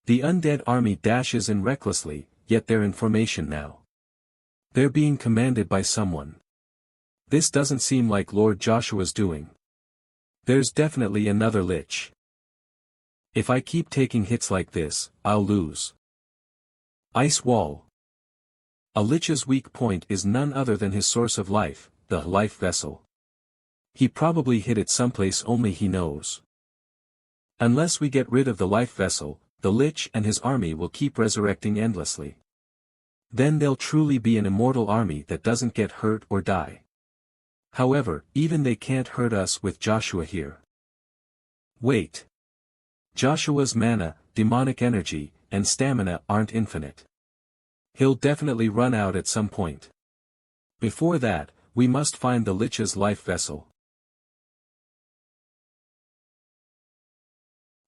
The undead army dashes in recklessly, yet they're in formation now. They're being commanded by someone. This doesn't seem like Lord Joshua's doing. There's definitely another lich. If I keep taking hits like this, I'll lose. Ice Wall. A lich's weak point is none other than his source of life, the life vessel. He probably hid it someplace only he knows. Unless we get rid of the life vessel, the lich and his army will keep resurrecting endlessly. Then they'll truly be an immortal army that doesn't get hurt or die. However, even they can't hurt us with Joshua here. Wait. Joshua's mana, demonic energy, and stamina aren't infinite. He'll definitely run out at some point. Before that, we must find the lich's life vessel.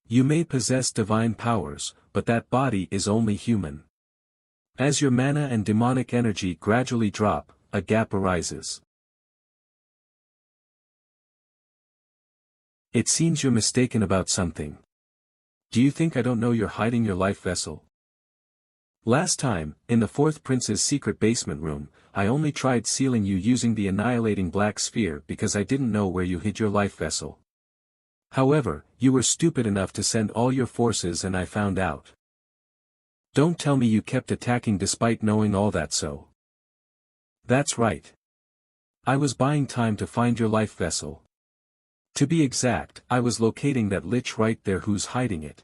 You may possess divine powers, but that body is only human. As your mana and demonic energy gradually drop, a gap arises. It seems you're mistaken about something. Do you think I don't know you're hiding your life vessel? Last time, in the fourth prince's secret basement room, I only tried sealing you using the annihilating black sphere because I didn't know where you hid your life vessel. However, you were stupid enough to send all your forces and I found out. Don't tell me you kept attacking despite knowing all that so. That's right. I was buying time to find your life vessel. To be exact, I was locating that lich right there who's hiding it.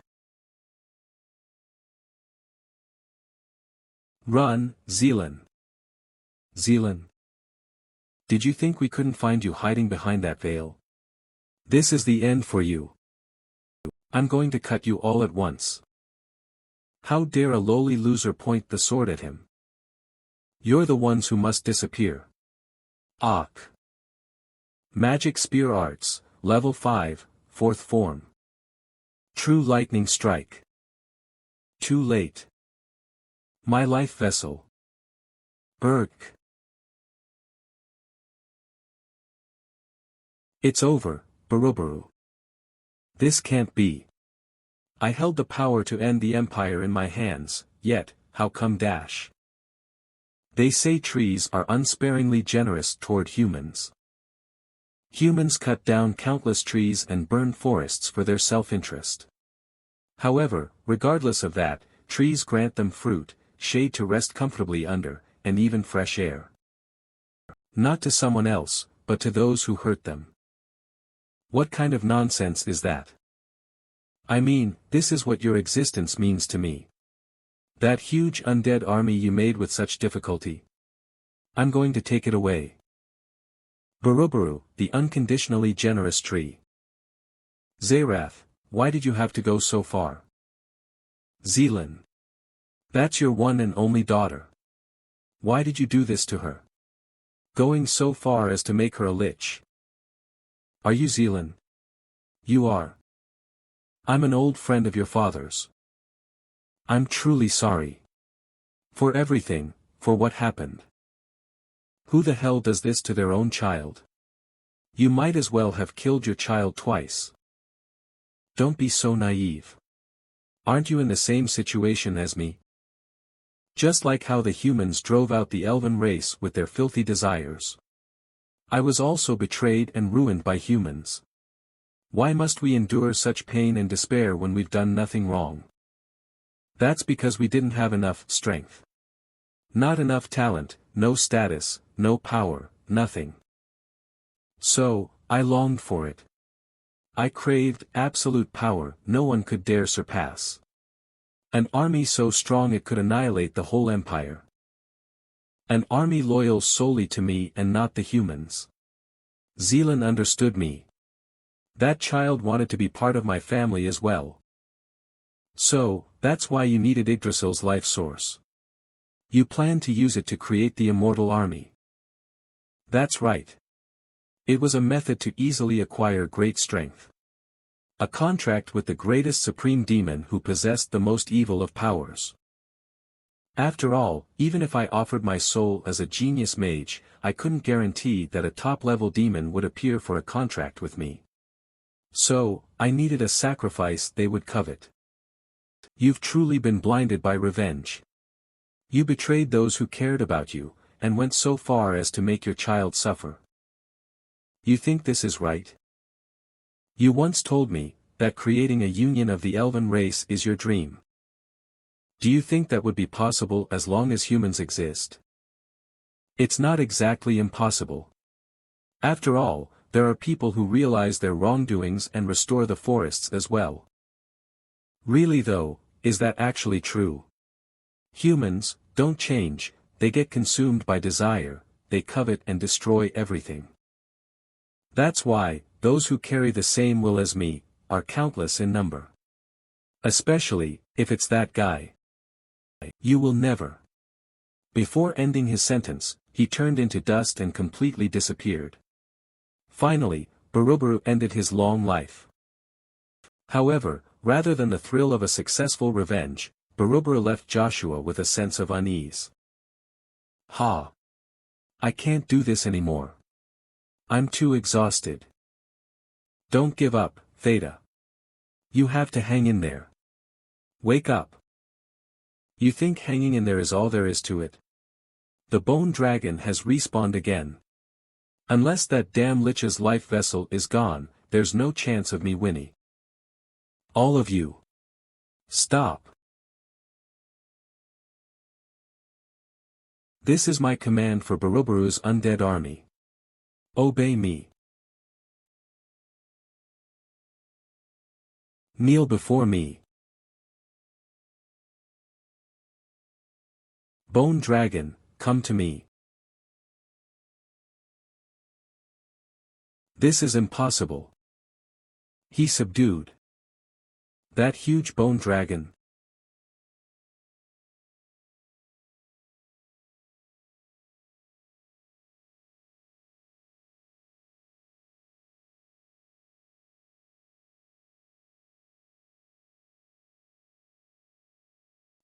Run, Zealand. Zealand. Did you think we couldn't find you hiding behind that veil? This is the end for you. I'm going to cut you all at once. How dare a lowly loser point the sword at him? You're the ones who must disappear. Ak. Magic Spear Arts, Level 5, 4th Form. True Lightning Strike. Too late. My life vessel. Berk. It's over, Barubaru. This can't be. I held the power to end the empire in my hands, yet, how come dash? They say trees are unsparingly generous toward humans. Humans cut down countless trees and burn forests for their self-interest. However, regardless of that, trees grant them fruit, shade to rest comfortably under, and even fresh air. Not to someone else, but to those who hurt them. What kind of nonsense is that? I mean, this is what your existence means to me. That huge undead army you made with such difficulty. I'm going to take it away. Barubaru, the unconditionally generous tree. Zerath, why did you have to go so far? Zealand. That's your one and only daughter. Why did you do this to her? Going so far as to make her a lich. Are you Zealand? You are. I'm an old friend of your father's. I'm truly sorry. For everything, for what happened. Who the hell does this to their own child? You might as well have killed your child twice. Don't be so naive. Aren't you in the same situation as me? Just like how the humans drove out the elven race with their filthy desires. I was also betrayed and ruined by humans. Why must we endure such pain and despair when we've done nothing wrong? That's because we didn't have enough strength. Not enough talent, no status, no power, nothing. So, I longed for it. I craved absolute power no one could dare surpass. An army so strong it could annihilate the whole empire. An army loyal solely to me and not the humans. Zealand understood me. That child wanted to be part of my family as well. So, that's why you needed Yggdrasil's life source. You planned to use it to create the immortal army. That's right. It was a method to easily acquire great strength. A contract with the greatest supreme demon who possessed the most evil of powers. After all, even if I offered my soul as a genius mage, I couldn't guarantee that a top-level demon would appear for a contract with me. So, I needed a sacrifice they would covet. You've truly been blinded by revenge. You betrayed those who cared about you, and went so far as to make your child suffer. You think this is right? You once told me, that creating a union of the elven race is your dream. Do you think that would be possible as long as humans exist? It's not exactly impossible. After all, there are people who realize their wrongdoings and restore the forests as well. Really though, is that actually true? Humans don't change, they get consumed by desire, they covet and destroy everything. That's why, those who carry the same will as me, are countless in number. Especially, if it's that guy. You will never. Before ending his sentence, he turned into dust and completely disappeared. Finally, Barubaru ended his long life. However, rather than the thrill of a successful revenge, Barubaru left Joshua with a sense of unease. Ha! I can't do this anymore. I'm too exhausted. Don't give up, Theta. You have to hang in there. Wake up. You think hanging in there is all there is to it? The bone dragon has respawned again. Unless that damn lich's life vessel is gone, there's no chance of me winning. All of you. Stop. This is my command for Barobaru's undead army. Obey me. Kneel before me. Bone dragon, come to me. This is impossible. He subdued that huge bone dragon.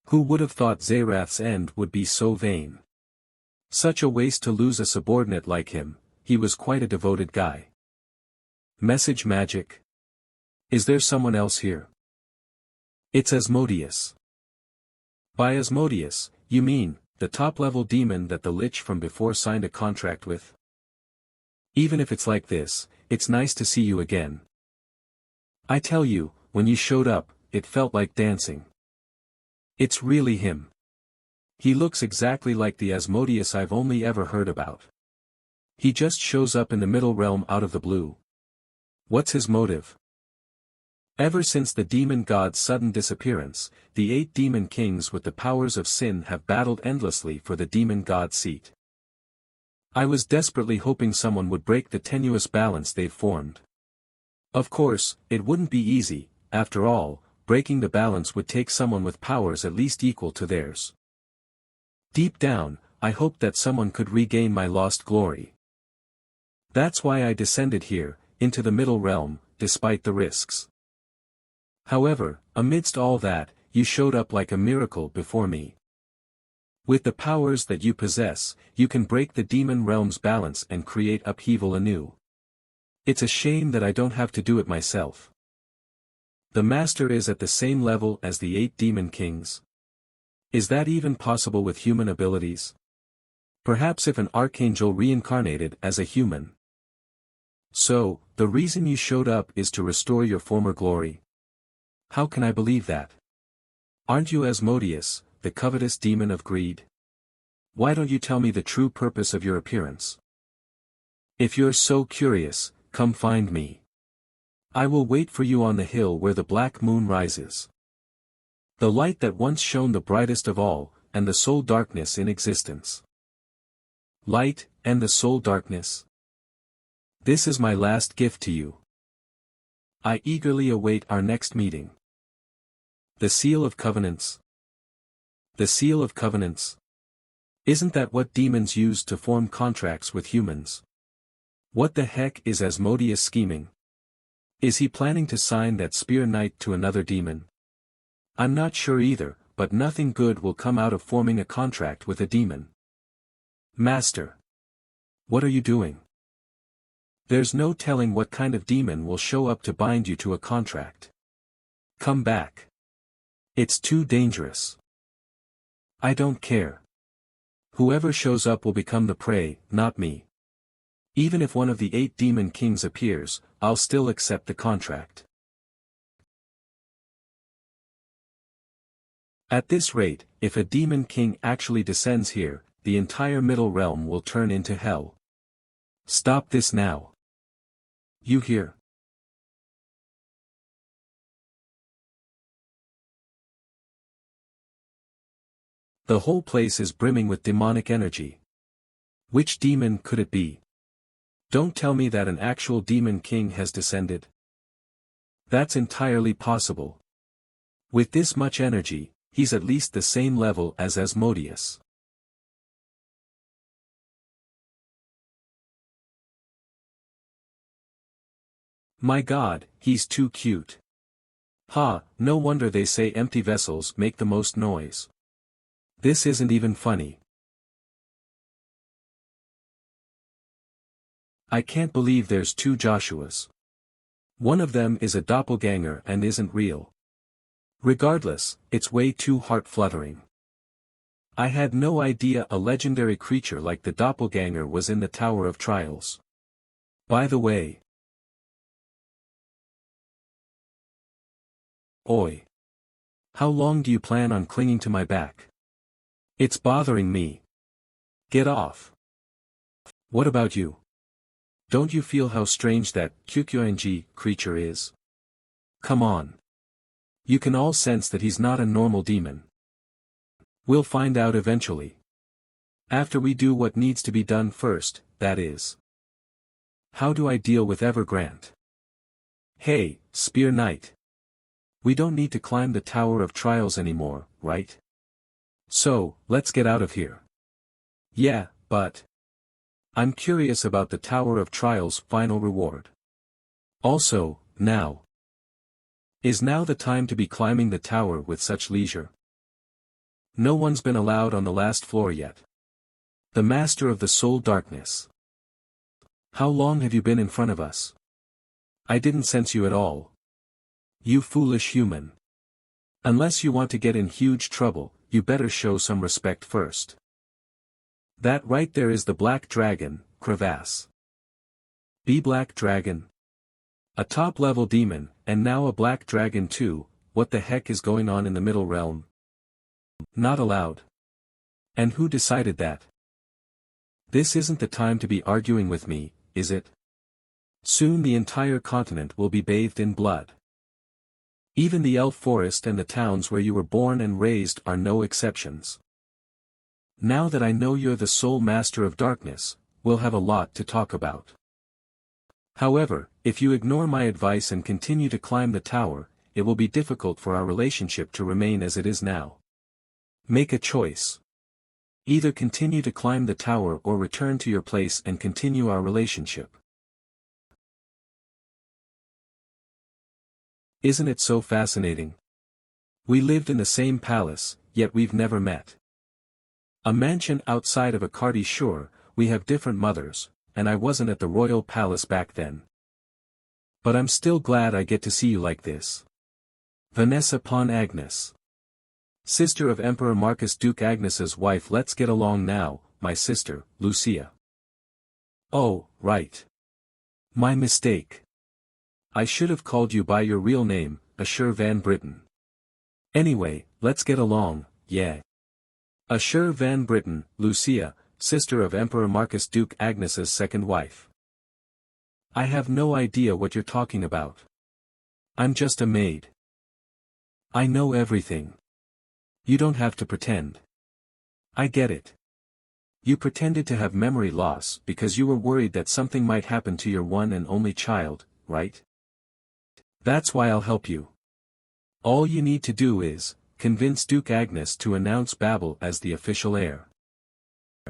Who would have thought Zerath's end would be so vain? Such a waste to lose a subordinate like him. He was quite a devoted guy. Message magic. Is there someone else here? It's Asmodeus. By Asmodeus, you mean, the top-level demon that the Lich from before signed a contract with? Even if it's like this, it's nice to see you again. I tell you, when you showed up, it felt like dancing. It's really him. He looks exactly like the Asmodeus I've only ever heard about. He just shows up in the middle realm out of the blue. What's his motive? Ever since the demon god's sudden disappearance, the 8 demon kings with the powers of sin have battled endlessly for the demon god seat. I was desperately hoping someone would break the tenuous balance they've formed. Of course, it wouldn't be easy. After all, breaking the balance would take someone with powers at least equal to theirs. Deep down, I hoped that someone could regain my lost glory. That's why I descended here, into the middle realm, despite the risks. However, amidst all that, you showed up like a miracle before me. With the powers that you possess, you can break the demon realm's balance and create upheaval anew. It's a shame that I don't have to do it myself. The Master is at the same level as the 8 demon kings. Is that even possible with human abilities? Perhaps if an archangel reincarnated as a human. So, the reason you showed up is to restore your former glory? How can I believe that? Aren't you Asmodeus, the covetous demon of greed? Why don't you tell me the true purpose of your appearance? If you're so curious, come find me. I will wait for you on the hill where the black moon rises. The light that once shone the brightest of all, and the sole darkness in existence. Light, and the sole darkness. This is my last gift to you. I eagerly await our next meeting. The Seal of Covenants. The Seal of Covenants. Isn't that what demons use to form contracts with humans? What the heck is Asmodeus scheming? Is he planning to sign that Spear Knight to another demon? I'm not sure either, but nothing good will come out of forming a contract with a demon. Master. What are you doing? There's no telling what kind of demon will show up to bind you to a contract. Come back. It's too dangerous. I don't care. Whoever shows up will become the prey, not me. Even if one of the 8 demon kings appears, I'll still accept the contract. At this rate, if a demon king actually descends here, the entire middle realm will turn into hell. Stop this now. You hear? The whole place is brimming with demonic energy. Which demon could it be? Don't tell me that an actual demon king has descended. That's entirely possible. With this much energy, he's at least the same level as Asmodeus. My God, he's too cute. Ha, no wonder they say empty vessels make the most noise. This isn't even funny. I can't believe there's 2 Joshuas. One of them is a doppelganger and isn't real. Regardless, it's way too heart-fluttering. I had no idea a legendary creature like the doppelganger was in the Tower of Trials. By the way. Oi. How long do you plan on clinging to my back? It's bothering me. Get off. What about you? Don't you feel how strange that QQNG creature is? Come on. You can all sense that he's not a normal demon. We'll find out eventually. After we do what needs to be done first, that is. How do I deal with Evergrande? Hey, Spear Knight. We don't need to climb the Tower of Trials anymore, right? So, let's get out of here. Yeah, but I'm curious about the Tower of Trials' final reward. Also, now. Is now the time to be climbing the tower with such leisure? No one's been allowed on the last floor yet. The Master of the Soul Darkness. How long have you been in front of us? I didn't sense you at all. You foolish human. Unless you want to get in huge trouble, you better show some respect first. That right there is the Black Dragon, Crevasse. Be Black Dragon? A top-level demon, and now a Black Dragon too. What the heck is going on in the Middle Realm? Not allowed. And who decided that? This isn't the time to be arguing with me, is it? Soon the entire continent will be bathed in blood. Even the elf forest and the towns where you were born and raised are no exceptions. Now that I know you're the sole master of darkness, we'll have a lot to talk about. However, if you ignore my advice and continue to climb the tower, it will be difficult for our relationship to remain as it is now. Make a choice. Either continue to climb the tower or return to your place and continue our relationship. Isn't it so fascinating? We lived in the same palace, yet we've never met. A mansion outside of Akardi, sure, we have different mothers, and I wasn't at the royal palace back then. But I'm still glad I get to see you like this. Vanessa Pawn Agnes. Sister of Emperor Marcus, Duke Agnes's wife. Let's get along now, my sister, Lucia. Oh, right. My mistake. I should have called you by your real name, Assur Van Britten. Anyway, let's get along, yeah. Assur Van Britten, Lucia, sister of Emperor Marcus, Duke Agnes's second wife. I have no idea what you're talking about. I'm just a maid. I know everything. You don't have to pretend. I get it. You pretended to have memory loss because you were worried that something might happen to your one and only child, right? That's why I'll help you. All you need to do is convince Duke Agnes to announce Babel as the official heir.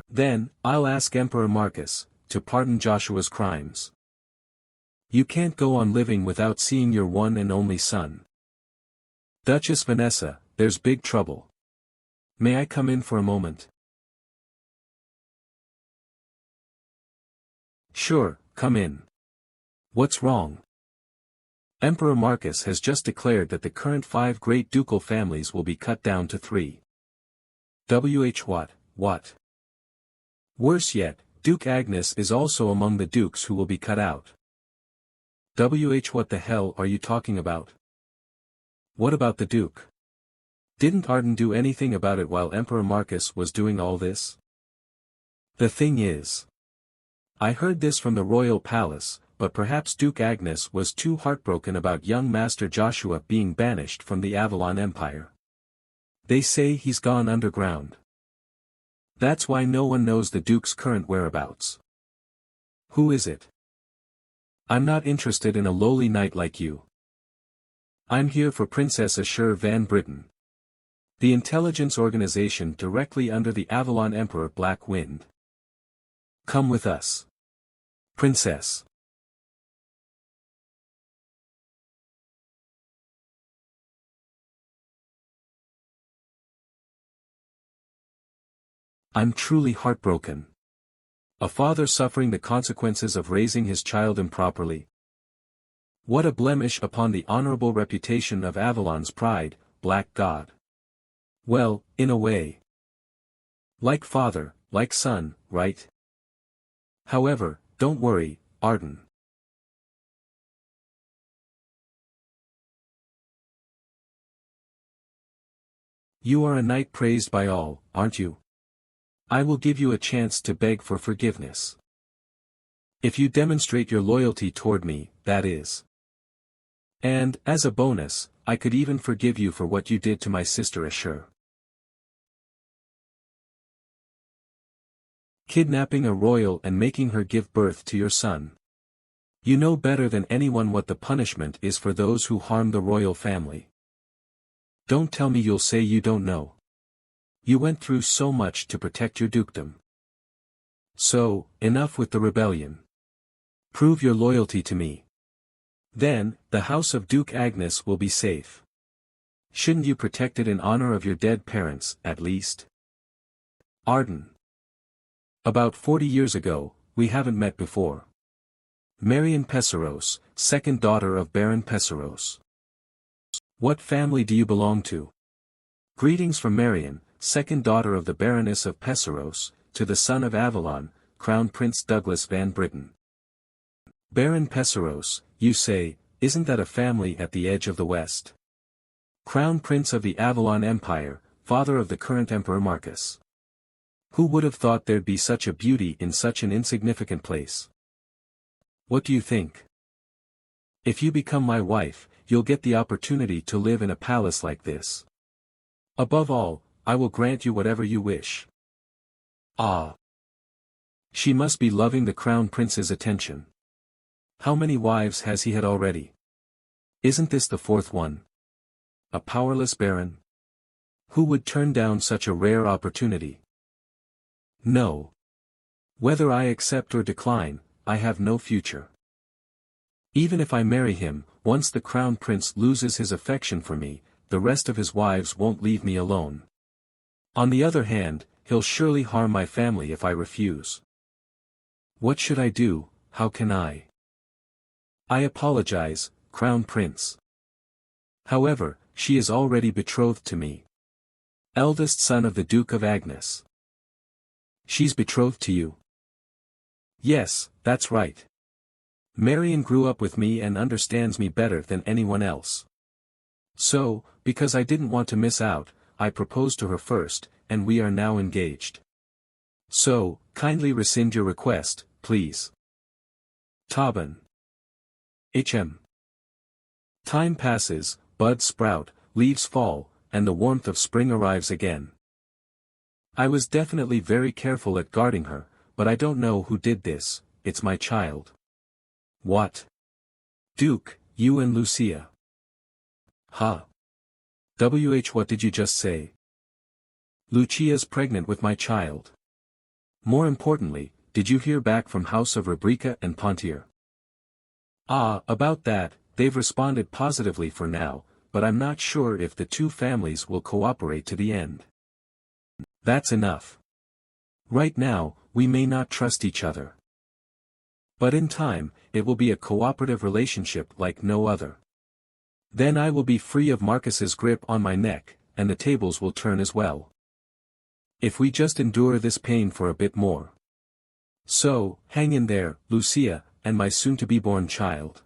Then, I'll ask Emperor Marcus to pardon Joshua's crimes. You can't go on living without seeing your one and only son. Duchess Vanessa, there's big trouble. May I come in for a moment? Sure, come in. What's wrong? Emperor Marcus has just declared that the current 5 great ducal families will be cut down to 3. What? Worse yet, Duke Agnes is also among the dukes who will be cut out. What the hell are you talking about? What about the duke? Didn't Arden do anything about it while Emperor Marcus was doing all this? The thing is, I heard this from the royal palace, but perhaps Duke Agnes was too heartbroken about young Master Joshua being banished from the Avalon Empire. They say he's gone underground. That's why no one knows the Duke's current whereabouts. Who is it? I'm not interested in a lowly knight like you. I'm here for Princess Assur Van Britten. The intelligence organization directly under the Avalon Emperor Black Wind. Come with us. Princess. I'm truly heartbroken. A father suffering the consequences of raising his child improperly. What a blemish upon the honorable reputation of Avalon's pride, Black God. Well, in a way. Like father, like son, right? However, don't worry, Arden. You are a knight praised by all, aren't you? I will give you a chance to beg for forgiveness. If you demonstrate your loyalty toward me, that is. And, as a bonus, I could even forgive you for what you did to my sister Ashur. Kidnapping a royal and making her give birth to your son. You know better than anyone what the punishment is for those who harm the royal family. Don't tell me you'll say you don't know. You went through so much to protect your dukedom. So, enough with the rebellion. Prove your loyalty to me. Then, the house of Duke Agnes will be safe. Shouldn't you protect it in honor of your dead parents, at least? Arden. About 40 years ago, we haven't met before. Marion Pesseros, second daughter of Baron Pesseros. What family do you belong to? Greetings from Marion, second daughter of the Baroness of Pesseros, to the son of Avalon, Crown Prince Douglas Van Britten. Baron Pesseros, you say, isn't that a family at the edge of the West? Crown Prince of the Avalon Empire, father of the current Emperor Marcus. Who would have thought there'd be such a beauty in such an insignificant place? What do you think? If you become my wife, you'll get the opportunity to live in a palace like this. Above all, I will grant you whatever you wish. Ah! She must be loving the Crown Prince's attention. How many wives has he had already? Isn't this the fourth one? A powerless baron? Who would turn down such a rare opportunity? No. Whether I accept or decline, I have no future. Even if I marry him, once the Crown Prince loses his affection for me, the rest of his wives won't leave me alone. On the other hand, he'll surely harm my family if I refuse. What should I do? How can I? I apologize, Crown Prince. However, she is already betrothed to me. Eldest son of the Duke of Agnes. She's betrothed to you? Yes, that's right. Marion grew up with me and understands me better than anyone else. So, because I didn't want to miss out, I proposed to her first, and we are now engaged. So, kindly rescind your request, please. Taban. Time passes, buds sprout, leaves fall, and the warmth of spring arrives again. I was definitely very careful at guarding her, but I don't know who did this, it's my child. What? Duke, you and Lucia. Huh? What did you just say? Lucia's pregnant with my child. More importantly, did you hear back from House of Rebrica and Pontier? Ah, about that, they've responded positively for now, but I'm not sure if the two families will cooperate to the end. That's enough. Right now, we may not trust each other. But in time, it will be a cooperative relationship like no other. Then I will be free of Marcus's grip on my neck, and the tables will turn as well. If we just endure this pain for a bit more. So, hang in there, Lucia, and my soon-to-be-born child.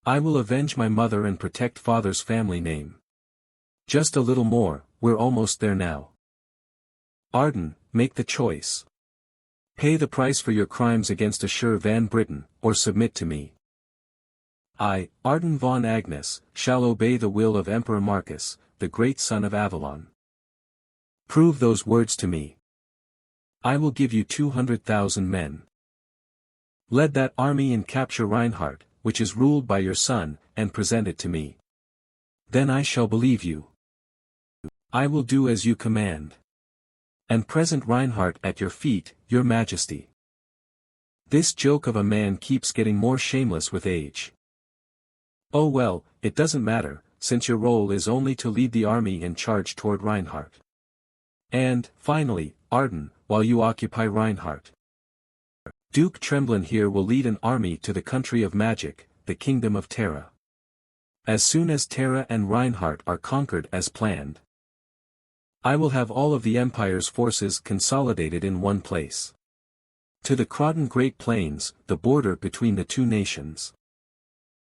I will avenge my mother and protect father's family name. Just a little more, we're almost there now. Arden, make the choice. Pay the price for your crimes against Ashur Van Britten, or submit to me. I, Arden von Agnes, shall obey the will of Emperor Marcus, the great son of Avalon. Prove those words to me. I will give you 200,000 men. Lead that army and capture Reinhardt, which is ruled by your son, and present it to me. Then I shall believe you. I will do as you command. And present Reinhardt at your feet, your majesty. This joke of a man keeps getting more shameless with age. Oh well, it doesn't matter, since your role is only to lead the army and charge toward Reinhardt. And, finally, Arden, while you occupy Reinhardt. Duke Tremblin here will lead an army to the country of magic, the kingdom of Terra. As soon as Terra and Reinhardt are conquered as planned, I will have all of the Empire's forces consolidated in one place. To the Croton Great Plains, the border between the two nations.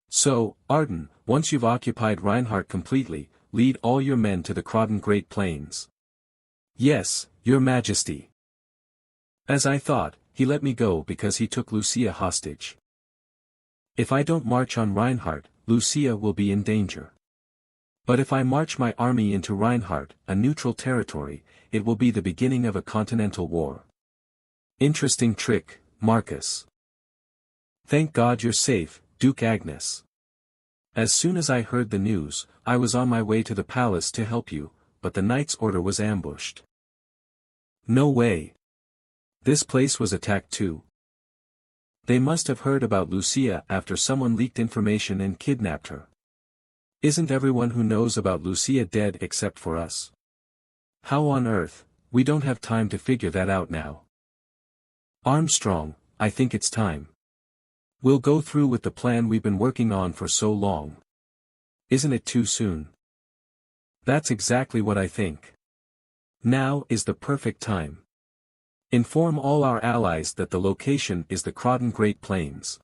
So, Arden, once you've occupied Reinhardt completely, lead all your men to the Croton Great Plains. Yes, your majesty. As I thought, he let me go because he took Lucia hostage. If I don't march on Reinhardt, Lucia will be in danger. But if I march my army into Reinhardt, a neutral territory, it will be the beginning of a continental war. Interesting trick, Marcus. Thank God you're safe, Duke Agnes. As soon as I heard the news, I was on my way to the palace to help you, but the knight's order was ambushed. No way. This place was attacked too. They must have heard about Lucia after someone leaked information and kidnapped her. Isn't everyone who knows about Lucia dead except for us? How on earth? We don't have time to figure that out now. Armstrong, I think it's time. We'll go through with the plan we've been working on for so long. Isn't it too soon? That's exactly what I think. Now is the perfect time. Inform all our allies that the location is the Croton Great Plains.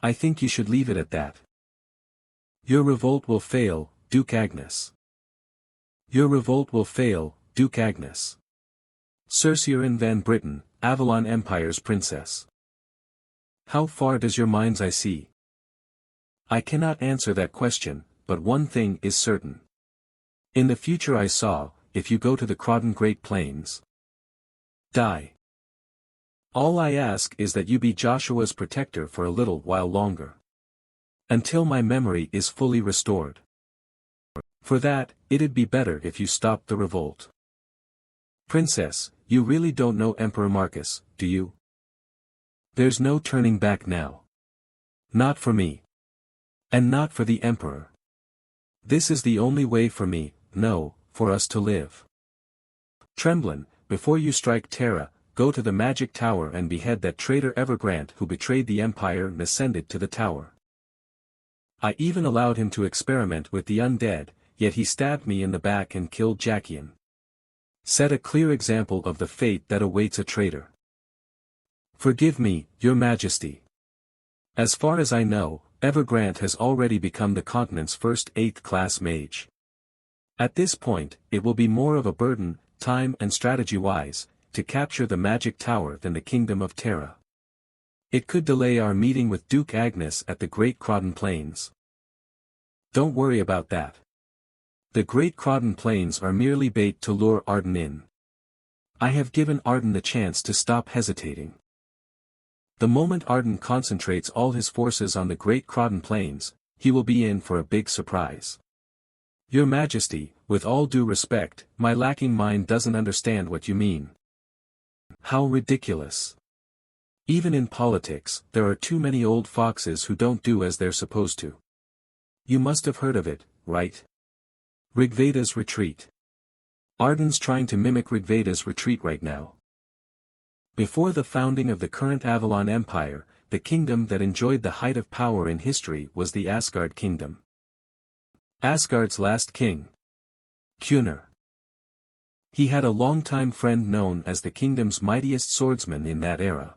I think you should leave it at that. Your revolt will fail, Duke Agnes. Your revolt will fail, Duke Agnes. Cercerin van Britten, Avalon Empire's princess. How far does your mind's eye see? I cannot answer that question, but one thing is certain. In the future I saw, if you go to the Croton Great Plains, die. All I ask is that you be Joshua's protector for a little while longer. Until my memory is fully restored. For that, it'd be better if you stopped the revolt. Princess, you really don't know Emperor Marcus, do you? There's no turning back now. Not for me. And not for the Emperor. This is the only way for me, no, for us to live. Tremblin, before you strike Terra, go to the magic tower and behead that traitor Evergrande who betrayed the Empire and ascended to the tower. I even allowed him to experiment with the undead, yet he stabbed me in the back and killed Jackian. Set a clear example of the fate that awaits a traitor. Forgive me, your majesty. As far as I know, Evergrande has already become the continent's first 8th-class mage. At this point, it will be more of a burden, time and strategy-wise, to capture the magic tower than the kingdom of Terra. It could delay our meeting with Duke Agnes at the Great Croton Plains. Don't worry about that. The Great Croton Plains are merely bait to lure Arden in. I have given Arden the chance to stop hesitating. The moment Arden concentrates all his forces on the Great Croton Plains, he will be in for a big surprise. Your Majesty, with all due respect, my lacking mind doesn't understand what you mean. How ridiculous. Even in politics, there are too many old foxes who don't do as they're supposed to. You must have heard of it, right? Rigveda's retreat. Arden's trying to mimic Rigveda's retreat right now. Before the founding of the current Avalon Empire, the kingdom that enjoyed the height of power in history was the Asgard Kingdom. Asgard's last king, Kjolnir. He had a longtime friend known as the kingdom's mightiest swordsman in that era.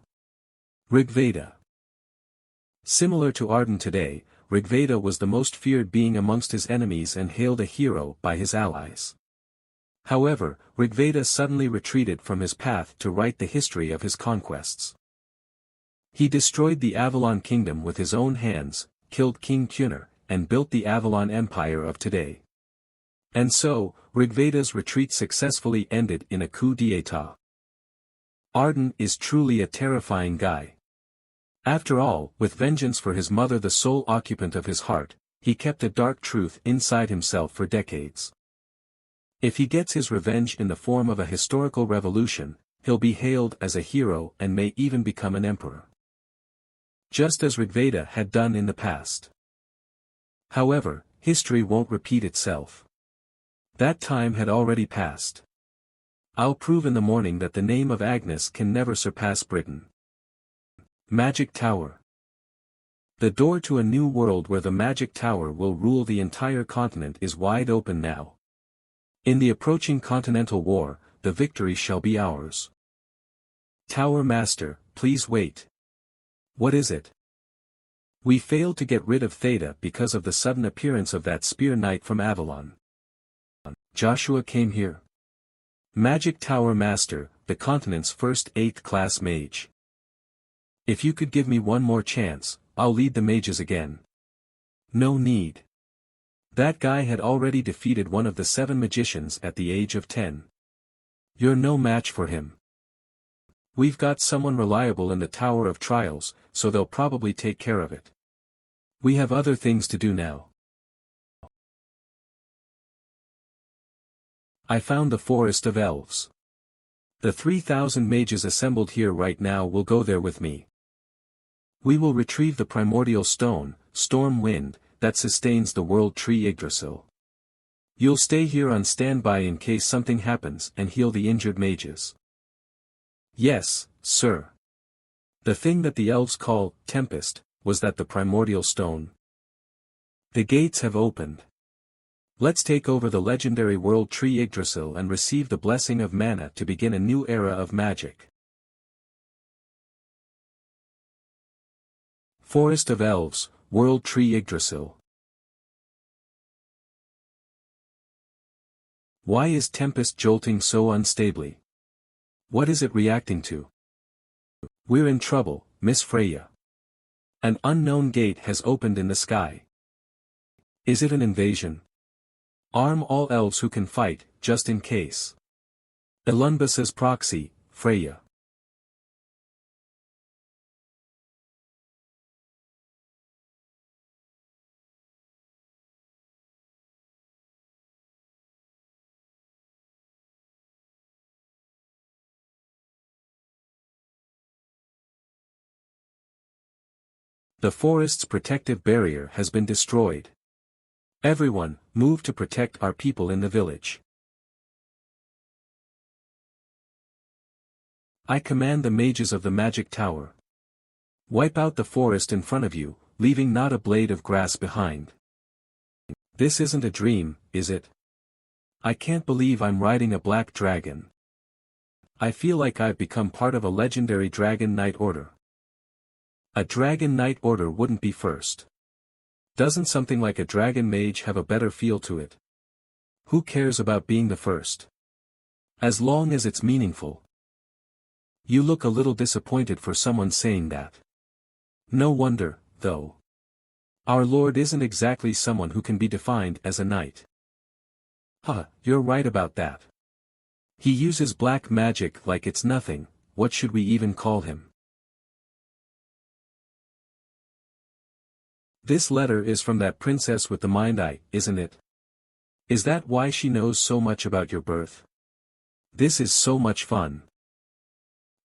Rigveda. Similar to Arden today, Rigveda was the most feared being amongst his enemies and hailed a hero by his allies. However, Rigveda suddenly retreated from his path to write the history of his conquests. He destroyed the Avalon Kingdom with his own hands, killed King Kjolnir, and built the Avalon Empire of today. And so, Rigveda's retreat successfully ended in a coup d'état. Arden is truly a terrifying guy. After all, with vengeance for his mother the sole occupant of his heart, he kept a dark truth inside himself for decades. If he gets his revenge in the form of a historical revolution, he'll be hailed as a hero and may even become an emperor. Just as Rigveda had done in the past. However, history won't repeat itself. That time had already passed. I'll prove in the morning that the name of Agnes can never surpass Britain. Magic Tower. The door to a new world where the magic tower will rule the entire continent is wide open now. In the approaching continental war, the victory shall be ours. Tower Master, please wait. What is it? We failed to get rid of Theta because of the sudden appearance of that spear knight from Avalon. Joshua came here. Magic Tower Master, the continent's first 8th class mage. If you could give me one more chance, I'll lead the mages again. No need. That guy had already defeated one of the 7 magicians at the age of 10. You're no match for him. We've got someone reliable in the Tower of Trials, so they'll probably take care of it. We have other things to do now. I found the Forest of Elves. The 3,000 mages assembled here right now will go there with me. We will retrieve the primordial stone, Storm Wind, that sustains the world tree Yggdrasil. You'll stay here on standby in case something happens and heal the injured mages. Yes, sir. The thing that the elves call Tempest, was that the primordial stone? The gates have opened. Let's take over the legendary world tree Yggdrasil and receive the blessing of mana to begin a new era of magic. Forest of Elves, World Tree Yggdrasil. Why is Tempest jolting so unstably? What is it reacting to? We're in trouble, Miss Freya. An unknown gate has opened in the sky. Is it an invasion? Arm all elves who can fight, just in case. Elunbus's proxy, Freya. The forest's protective barrier has been destroyed. Everyone, move to protect our people in the village. I command the mages of the magic tower. Wipe out the forest in front of you, leaving not a blade of grass behind. This isn't a dream, is it? I can't believe I'm riding a black dragon. I feel like I've become part of a legendary Dragon Knight Order. A Dragon Knight Order wouldn't be first. Doesn't something like a Dragon Mage have a better feel to it? Who cares about being the first? As long as it's meaningful. You look a little disappointed for someone saying that. No wonder, though. Our Lord isn't exactly someone who can be defined as a knight. You're right about that. He uses black magic like it's nothing, what should we even call him? This letter is from that princess with the mind eye, isn't it? Is that why she knows so much about your birth? This is so much fun.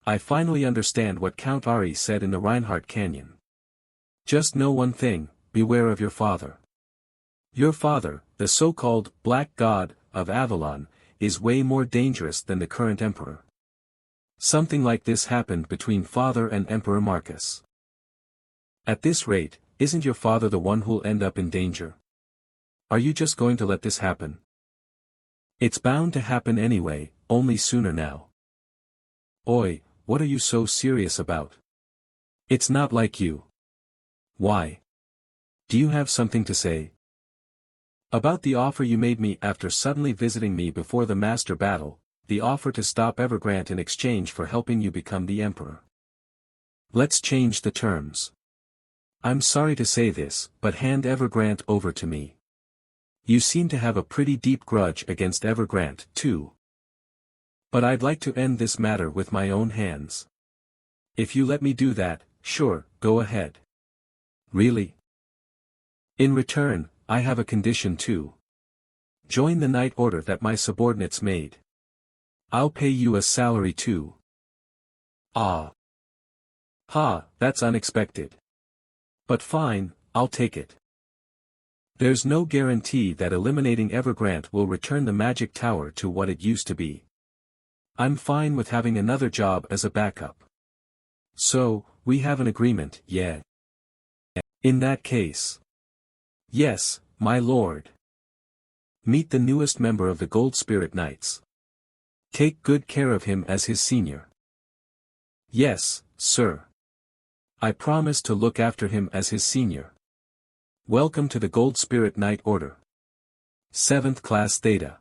I finally understand what Count Ari said in the Reinhardt Canyon. Just know one thing, beware of your father. Your father, the so-called Black God of Avalon, is way more dangerous than the current emperor. Something like this happened between father and Emperor Marcus. At this rate, isn't your father the one who'll end up in danger? Are you just going to let this happen? It's bound to happen anyway, only sooner now. Oi, what are you so serious about? It's not like you. Why? Do you have something to say? About the offer you made me after suddenly visiting me before the master battle, the offer to stop Evergrande in exchange for helping you become the emperor. Let's change the terms. I'm sorry to say this, but hand Evergrande over to me. You seem to have a pretty deep grudge against Evergrande, too. But I'd like to end this matter with my own hands. If you let me do that, sure, go ahead. Really? In return, I have a condition too. Join the Knight Order that my subordinates made. I'll pay you a salary too. Ah. That's unexpected. But fine, I'll take it. There's no guarantee that eliminating Evergrande will return the magic tower to what it used to be. I'm fine with having another job as a backup. So, we have an agreement, yeah? In that case. Yes, my lord. Meet the newest member of the Gold Spirit Knights. Take good care of him as his senior. Yes, sir. I promise to look after him as his senior. Welcome to the Gold Spirit Knight Order. 7th Class Theta.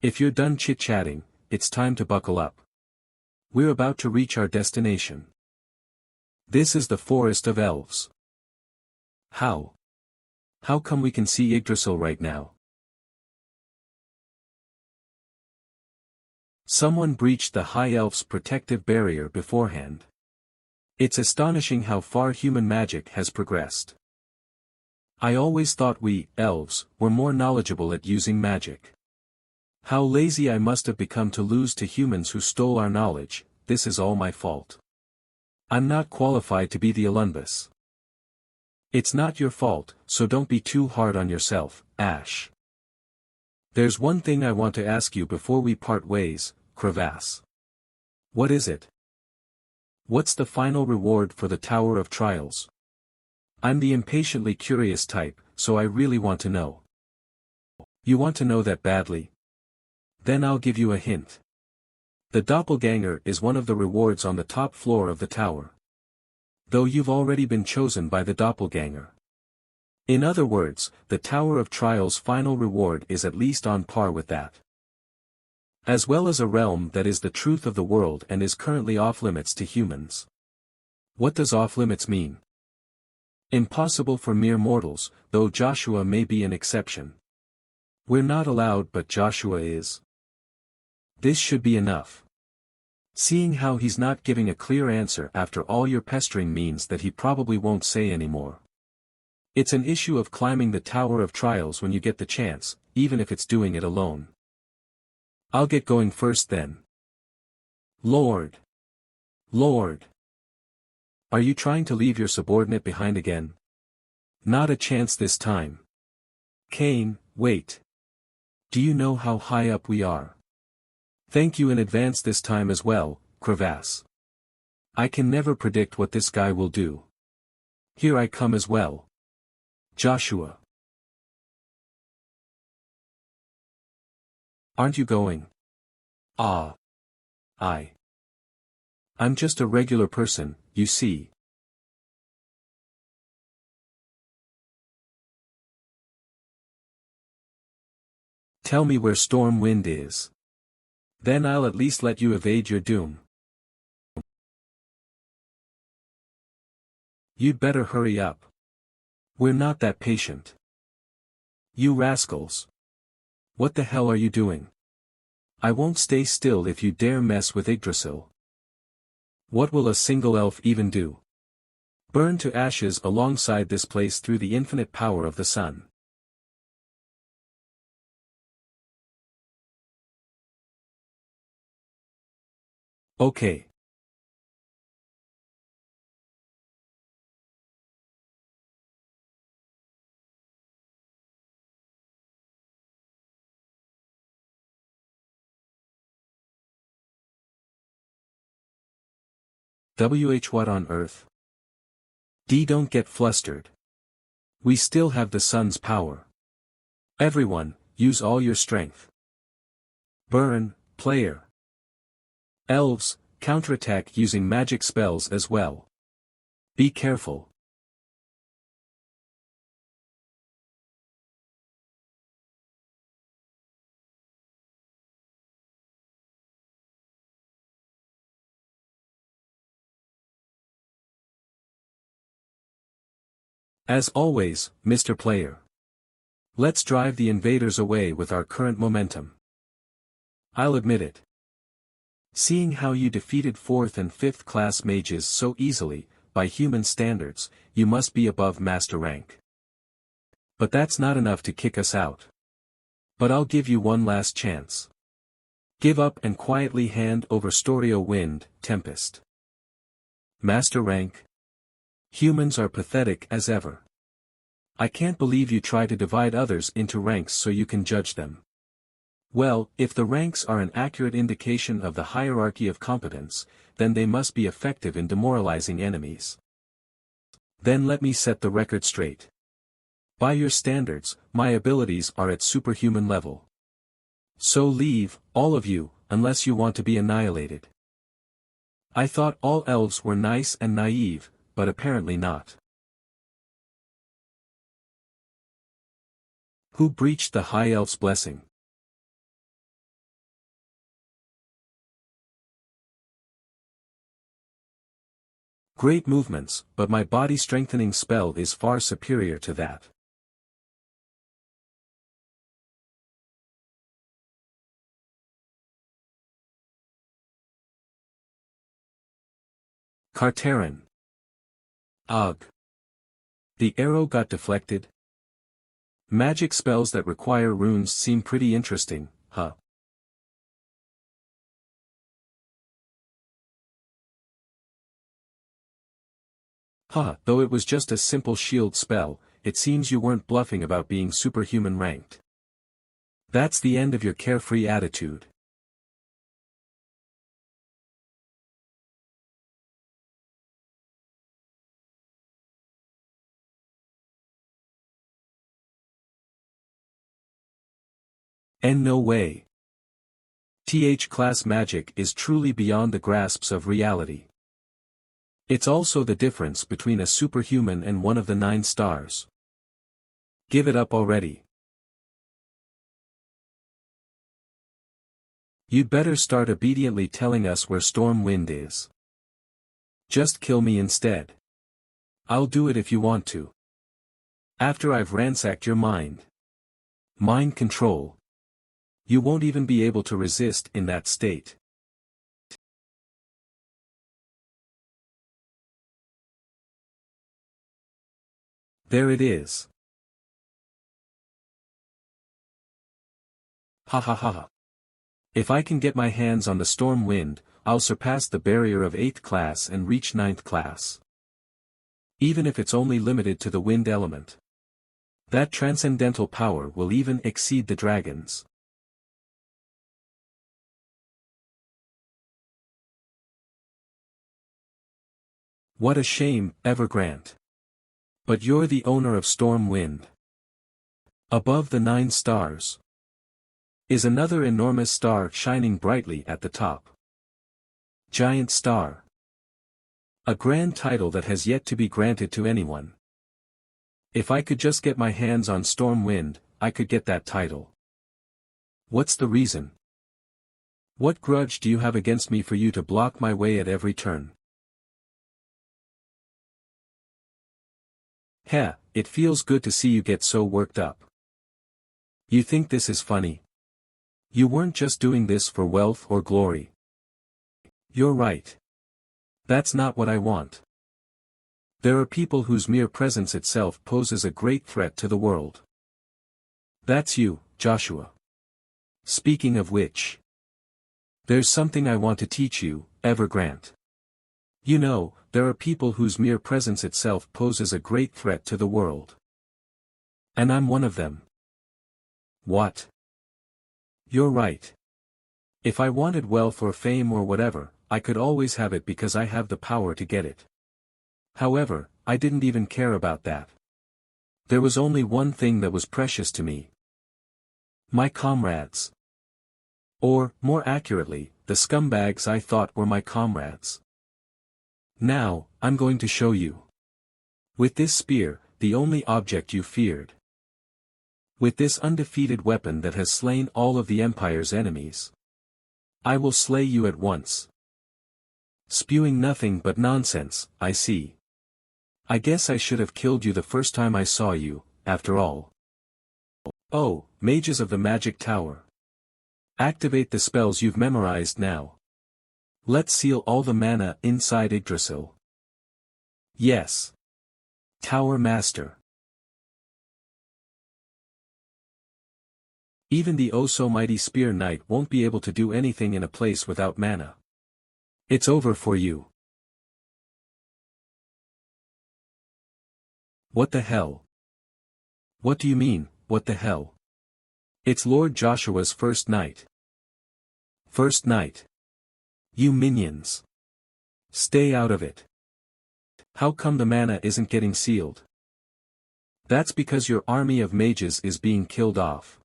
If you're done chit-chatting, it's time to buckle up. We're about to reach our destination. This is the Forest of Elves. How come we can see Yggdrasil right now? Someone breached the High Elf's protective barrier beforehand. It's astonishing how far human magic has progressed. I always thought we, elves, were more knowledgeable at using magic. How lazy I must have become to lose to humans who stole our knowledge. This is all my fault. I'm not qualified to be the Olympus. It's not your fault, so don't be too hard on yourself, Ash. There's one thing I want to ask you before we part ways, Crevasse. What is it? What's the final reward for the Tower of Trials? I'm the impatiently curious type, so I really want to know. You want to know that badly? Then I'll give you a hint. The doppelganger is one of the rewards on the top floor of the tower. Though you've already been chosen by the doppelganger. In other words, the Tower of Trials' final reward is at least on par with that. As well as a realm that is the truth of the world and is currently off-limits to humans. What does off-limits mean? Impossible for mere mortals, though Joshua may be an exception. We're not allowed, but Joshua is. This should be enough. Seeing how he's not giving a clear answer after all your pestering means that he probably won't say anymore. It's an issue of climbing the Tower of Trials when you get the chance, even if it's doing it alone. I'll get going first then. Lord. Lord. Are you trying to leave your subordinate behind again? Not a chance this time. Cain, wait. Do you know how high up we are? Thank you in advance this time as well, Crevasse. I can never predict what this guy will do. Here I come as well. Joshua. Aren't you going? I'm just a regular person, you see. Tell me where Stormwind is. Then I'll at least let you evade your doom. You'd better hurry up. We're not that patient. You rascals. What the hell are you doing? I won't stay still if you dare mess with Yggdrasil. What will a single elf even do? Burn to ashes alongside this place through the infinite power of the sun. Okay. What on earth? Don't get flustered. We still have the sun's power. Everyone, use all your strength. Burn, player. Elves, counterattack using magic spells as well. Be careful. As always, Mr. Player. Let's drive the invaders away with our current momentum. I'll admit it. Seeing how you defeated 4th and 5th class mages so easily, by human standards, you must be above master rank. But that's not enough to kick us out. But I'll give you one last chance. Give up and quietly hand over Storio Wind, Tempest. Master rank? Humans are pathetic as ever. I can't believe you try to divide others into ranks so you can judge them. Well, if the ranks are an accurate indication of the hierarchy of competence, then they must be effective in demoralizing enemies. Then let me set the record straight. By your standards, my abilities are at superhuman level. So leave, all of you, unless you want to be annihilated. I thought all elves were nice and naive, but apparently not. Who breached the High Elf's blessing? Great movements, but my body strengthening spell is far superior to that. Carteran. Ugh. The arrow got deflected. Magic spells that require runes seem pretty interesting, huh? Though it was just a simple shield spell, it seems you weren't bluffing about being superhuman ranked. That's the end of your carefree attitude. And no way. Class magic is truly beyond the grasps of reality. It's also the difference between a superhuman and one of the 9 stars. Give it up already. You'd better start obediently telling us where Stormwind is. Just kill me instead. I'll do it if you want to. After I've ransacked your mind. Mind control. You won't even be able to resist in that state. There it is. Ha ha ha ha. If I can get my hands on the storm wind, I'll surpass the barrier of 8th class and reach 9th class. Even if it's only limited to the wind element. That transcendental power will even exceed the dragons. What a shame, Evergrant. But you're the owner of Storm Wind. Above the 9 stars is another enormous star shining brightly at the top. Giant Star. A grand title that has yet to be granted to anyone. If I could just get my hands on Storm Wind, I could get that title. What's the reason? What grudge do you have against me for you to block my way at every turn? Heh, it feels good to see you get so worked up. You think this is funny? You weren't just doing this for wealth or glory. You're right. That's not what I want. There are people whose mere presence itself poses a great threat to the world. That's you, Joshua. Speaking of which, there's something I want to teach you, Evergrant. You know, there are people whose mere presence itself poses a great threat to the world. And I'm one of them. What? You're right. If I wanted wealth or fame or whatever, I could always have it because I have the power to get it. However, I didn't even care about that. There was only one thing that was precious to me. My comrades. Or, more accurately, the scumbags I thought were my comrades. Now, I'm going to show you. With this spear, the only object you feared. With this undefeated weapon that has slain all of the Empire's enemies. I will slay you at once. Spewing nothing but nonsense, I see. I guess I should have killed you the first time I saw you, after all. Oh, mages of the magic tower. Activate the spells you've memorized now. Let's seal all the mana inside Yggdrasil. Yes. Tower Master. Even the oh-so-mighty Spear Knight won't be able to do anything in a place without mana. It's over for you. What the hell? What do you mean, what the hell? It's Lord Joshua's first night. First night. You minions. Stay out of it. How come the mana isn't getting sealed? That's because your army of mages is being killed off.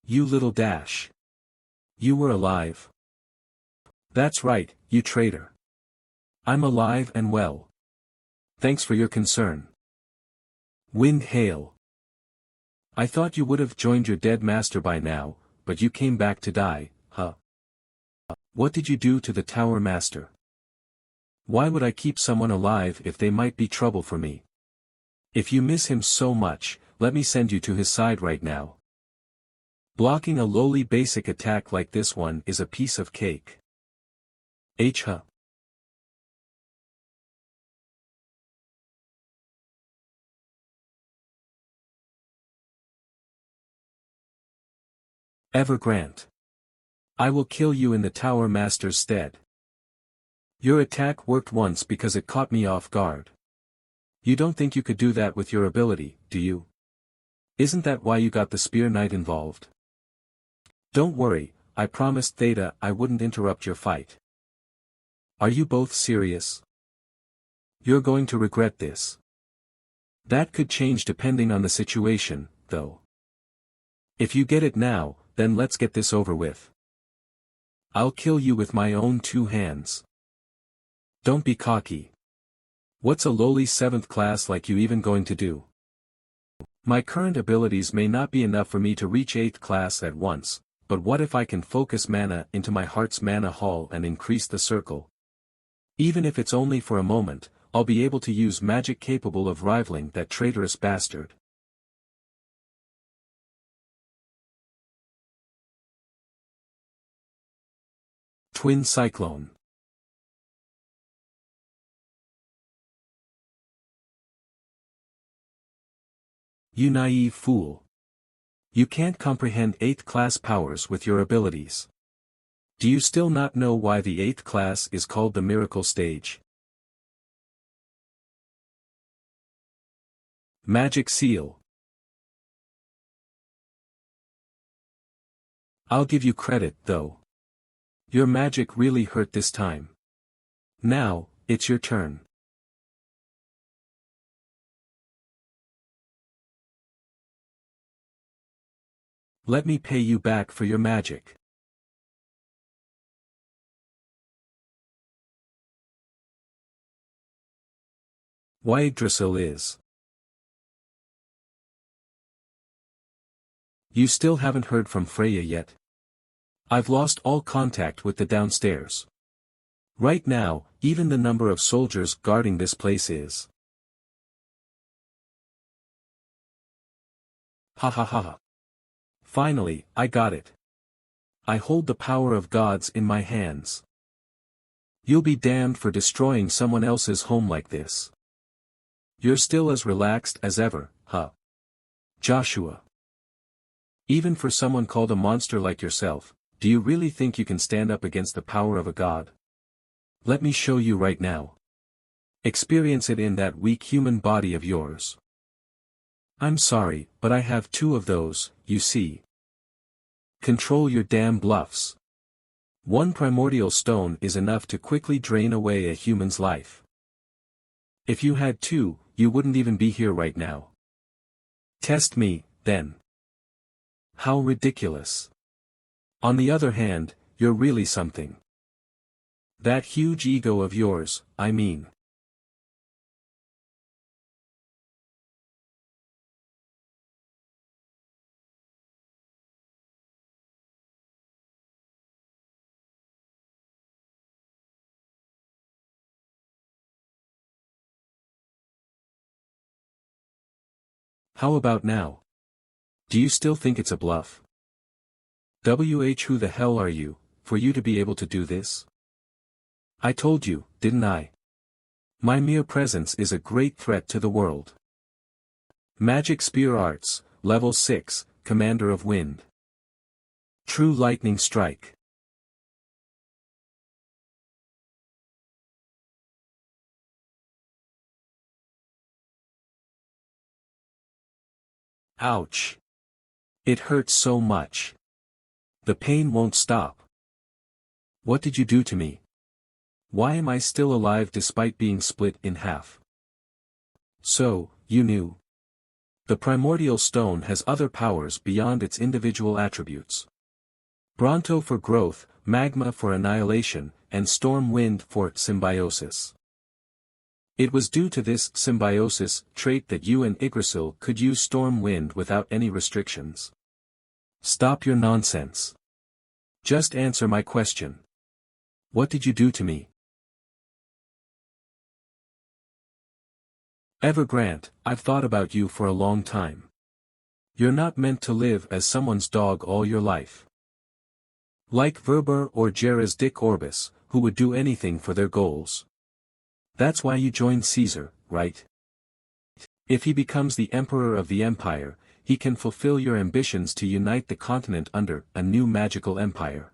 You little dash. You were alive. That's right, you traitor. I'm alive and well. Thanks for your concern. Wind hail. I thought you would have joined your dead master by now, but you came back to die, huh? What did you do to the tower master? Why would I keep someone alive if they might be trouble for me? If you miss him so much, let me send you to his side right now. Blocking a lowly basic attack like this one is a piece of cake. Huh? Evergrant. I will kill you in the Tower Master's stead. Your attack worked once because it caught me off guard. You don't think you could do that with your ability, do you? Isn't that why you got the Spear Knight involved? Don't worry, I promised Theta I wouldn't interrupt your fight. Are you both serious? You're going to regret this. That could change depending on the situation, though. If you get it now, then let's get this over with. I'll kill you with my own 2 hands. Don't be cocky. What's a lowly 7th class like you even going to do? My current abilities may not be enough for me to reach 8th class at once, but what if I can focus mana into my heart's mana hall and increase the circle? Even if it's only for a moment, I'll be able to use magic capable of rivaling that traitorous bastard. Twin Cyclone. You naive fool. You can't comprehend 8th class powers with your abilities. Do you still not know why the 8th class is called the miracle stage? Magic seal. I'll give you credit, though. Your magic really hurt this time. Now, it's your turn. Let me pay you back for your magic. Yggdrasil is. You still haven't heard from Freya yet? I've lost all contact with the downstairs. Right now, even the number of soldiers guarding this place is. Ha ha ha ha. Finally, I got it. I hold the power of gods in my hands. You'll be damned for destroying someone else's home like this. You're still as relaxed as ever, huh? Joshua. Even for someone called a monster like yourself, do you really think you can stand up against the power of a god? Let me show you right now. Experience it in that weak human body of yours. I'm sorry, but I have 2 of those, you see. Control your damn bluffs. 1 primordial stone is enough to quickly drain away a human's life. If you had 2, you wouldn't even be here right now. Test me, then. How ridiculous. On the other hand, you're really something. That huge ego of yours, I mean. How about now? Do you still think it's a bluff? Who the hell are you, for you to be able to do this? I told you, didn't I? My mere presence is a great threat to the world. Magic Spear Arts, Level 6, Commander of Wind. True Lightning Strike. Ouch. It hurts so much. The pain won't stop. What did you do to me? Why am I still alive despite being split in half? So, you knew. The primordial stone has other powers beyond its individual attributes. Bronto for growth, magma for annihilation, and storm wind for symbiosis. It was due to this symbiosis trait that you and Yggdrasil could use storm wind without any restrictions. Stop your nonsense. Just answer my question. What did you do to me? Evergrande, I've thought about you for a long time. You're not meant to live as someone's dog all your life. Like Verber or Jerez Dick Orbis, who would do anything for their goals. That's why you joined Caesar, right? If he becomes the emperor of the empire, he can fulfill your ambitions to unite the continent under a new magical empire.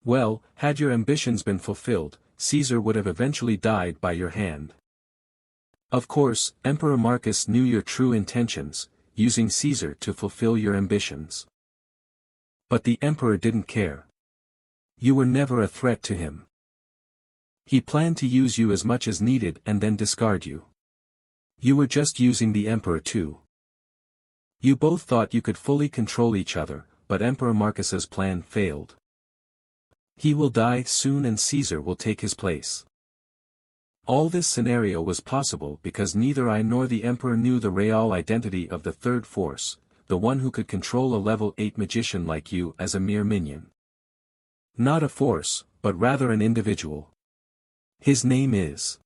Well, had your ambitions been fulfilled, Caesar would have eventually died by your hand. Of course, Emperor Marcus knew your true intentions, using Caesar to fulfill your ambitions. But the emperor didn't care. You were never a threat to him. He planned to use you as much as needed and then discard you. You were just using the emperor too. You both thought you could fully control each other, but Emperor Marcus's plan failed. He will die soon and Caesar will take his place. All this scenario was possible because neither I nor the Emperor knew the real identity of the third force, the one who could control a level 8 magician like you as a mere minion. Not a force, but rather an individual. His name is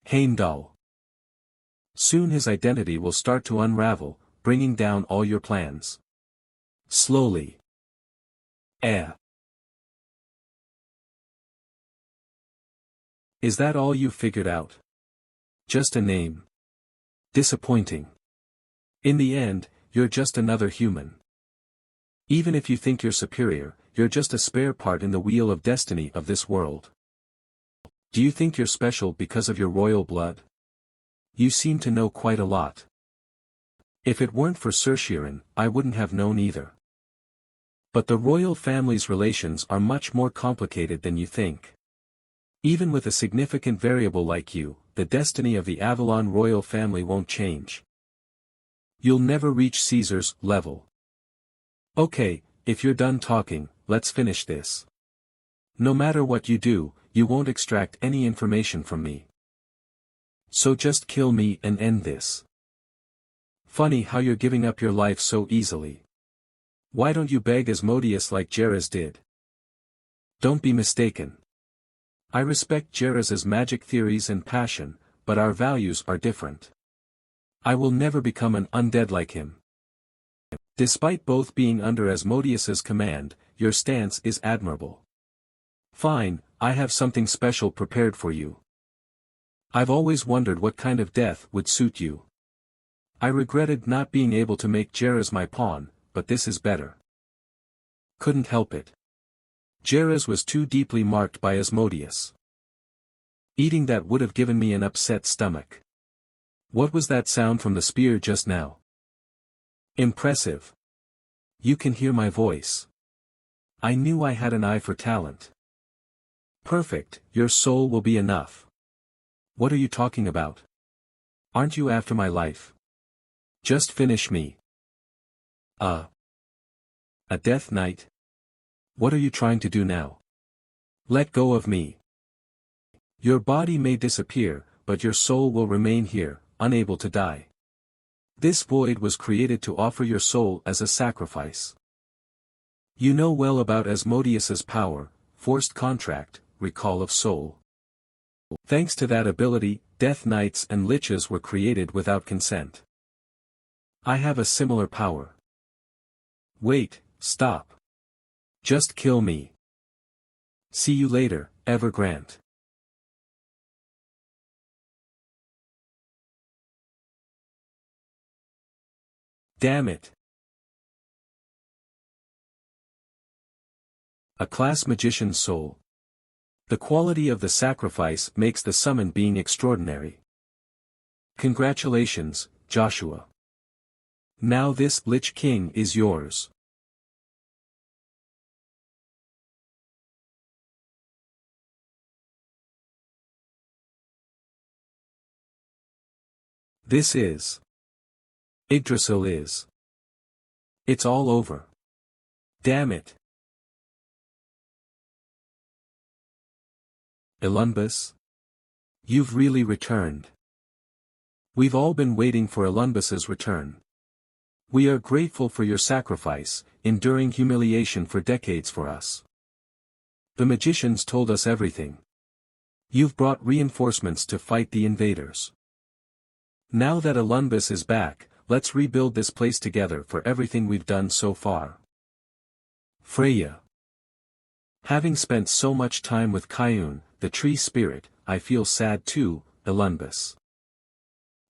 Heimdall. Soon his identity will start to unravel, bringing down all your plans. Slowly. Is that all you figured out? Just a name. Disappointing. In the end, you're just another human. Even if you think you're superior, you're just a spare part in the wheel of destiny of this world. Do you think you're special because of your royal blood? You seem to know quite a lot. If it weren't for Cerciarin, I wouldn't have known either. But the royal family's relations are much more complicated than you think. Even with a significant variable like you, the destiny of the Avalon royal family won't change. You'll never reach Caesar's level. Okay, if you're done talking, let's finish this. No matter what you do, you won't extract any information from me. So just kill me and end this. Funny how you're giving up your life so easily. Why don't you beg Asmodeus like Jerez did? Don't be mistaken. I respect Jerez's magic theories and passion, but our values are different. I will never become an undead like him. Despite both being under Asmodeus's command, your stance is admirable. Fine, I have something special prepared for you. I've always wondered what kind of death would suit you. I regretted not being able to make Jerez my pawn, but this is better. Couldn't help it. Jerez was too deeply marked by Asmodeus. Eating that would have given me an upset stomach. What was that sound from the spear just now? Impressive. You can hear my voice. I knew I had an eye for talent. Perfect, your soul will be enough. What are you talking about? Aren't you after my life? Just finish me. A death knight? What are you trying to do now? Let go of me. Your body may disappear, but your soul will remain here, unable to die. This void was created to offer your soul as a sacrifice. You know well about Asmodeus's power, forced contract, recall of soul. Thanks to that ability, death knights and liches were created without consent. I have a similar power. Wait, stop. Just kill me. See you later, Evergrande. Damn it. A class magician's soul. The quality of the sacrifice makes the summon being extraordinary. Congratulations, Joshua. Now this Lich King is yours. This is. Yggdrasil is. It's all over. Damn it. Ilunbus? You've really returned. We've all been waiting for Ilunbus's return. We are grateful for your sacrifice, enduring humiliation for decades for us. The magicians told us everything. You've brought reinforcements to fight the invaders. Now that Ilunbus is back, let's rebuild this place together for everything we've done so far. Freya. Having spent so much time with Kayun, the tree spirit, I feel sad too, Ilunbus.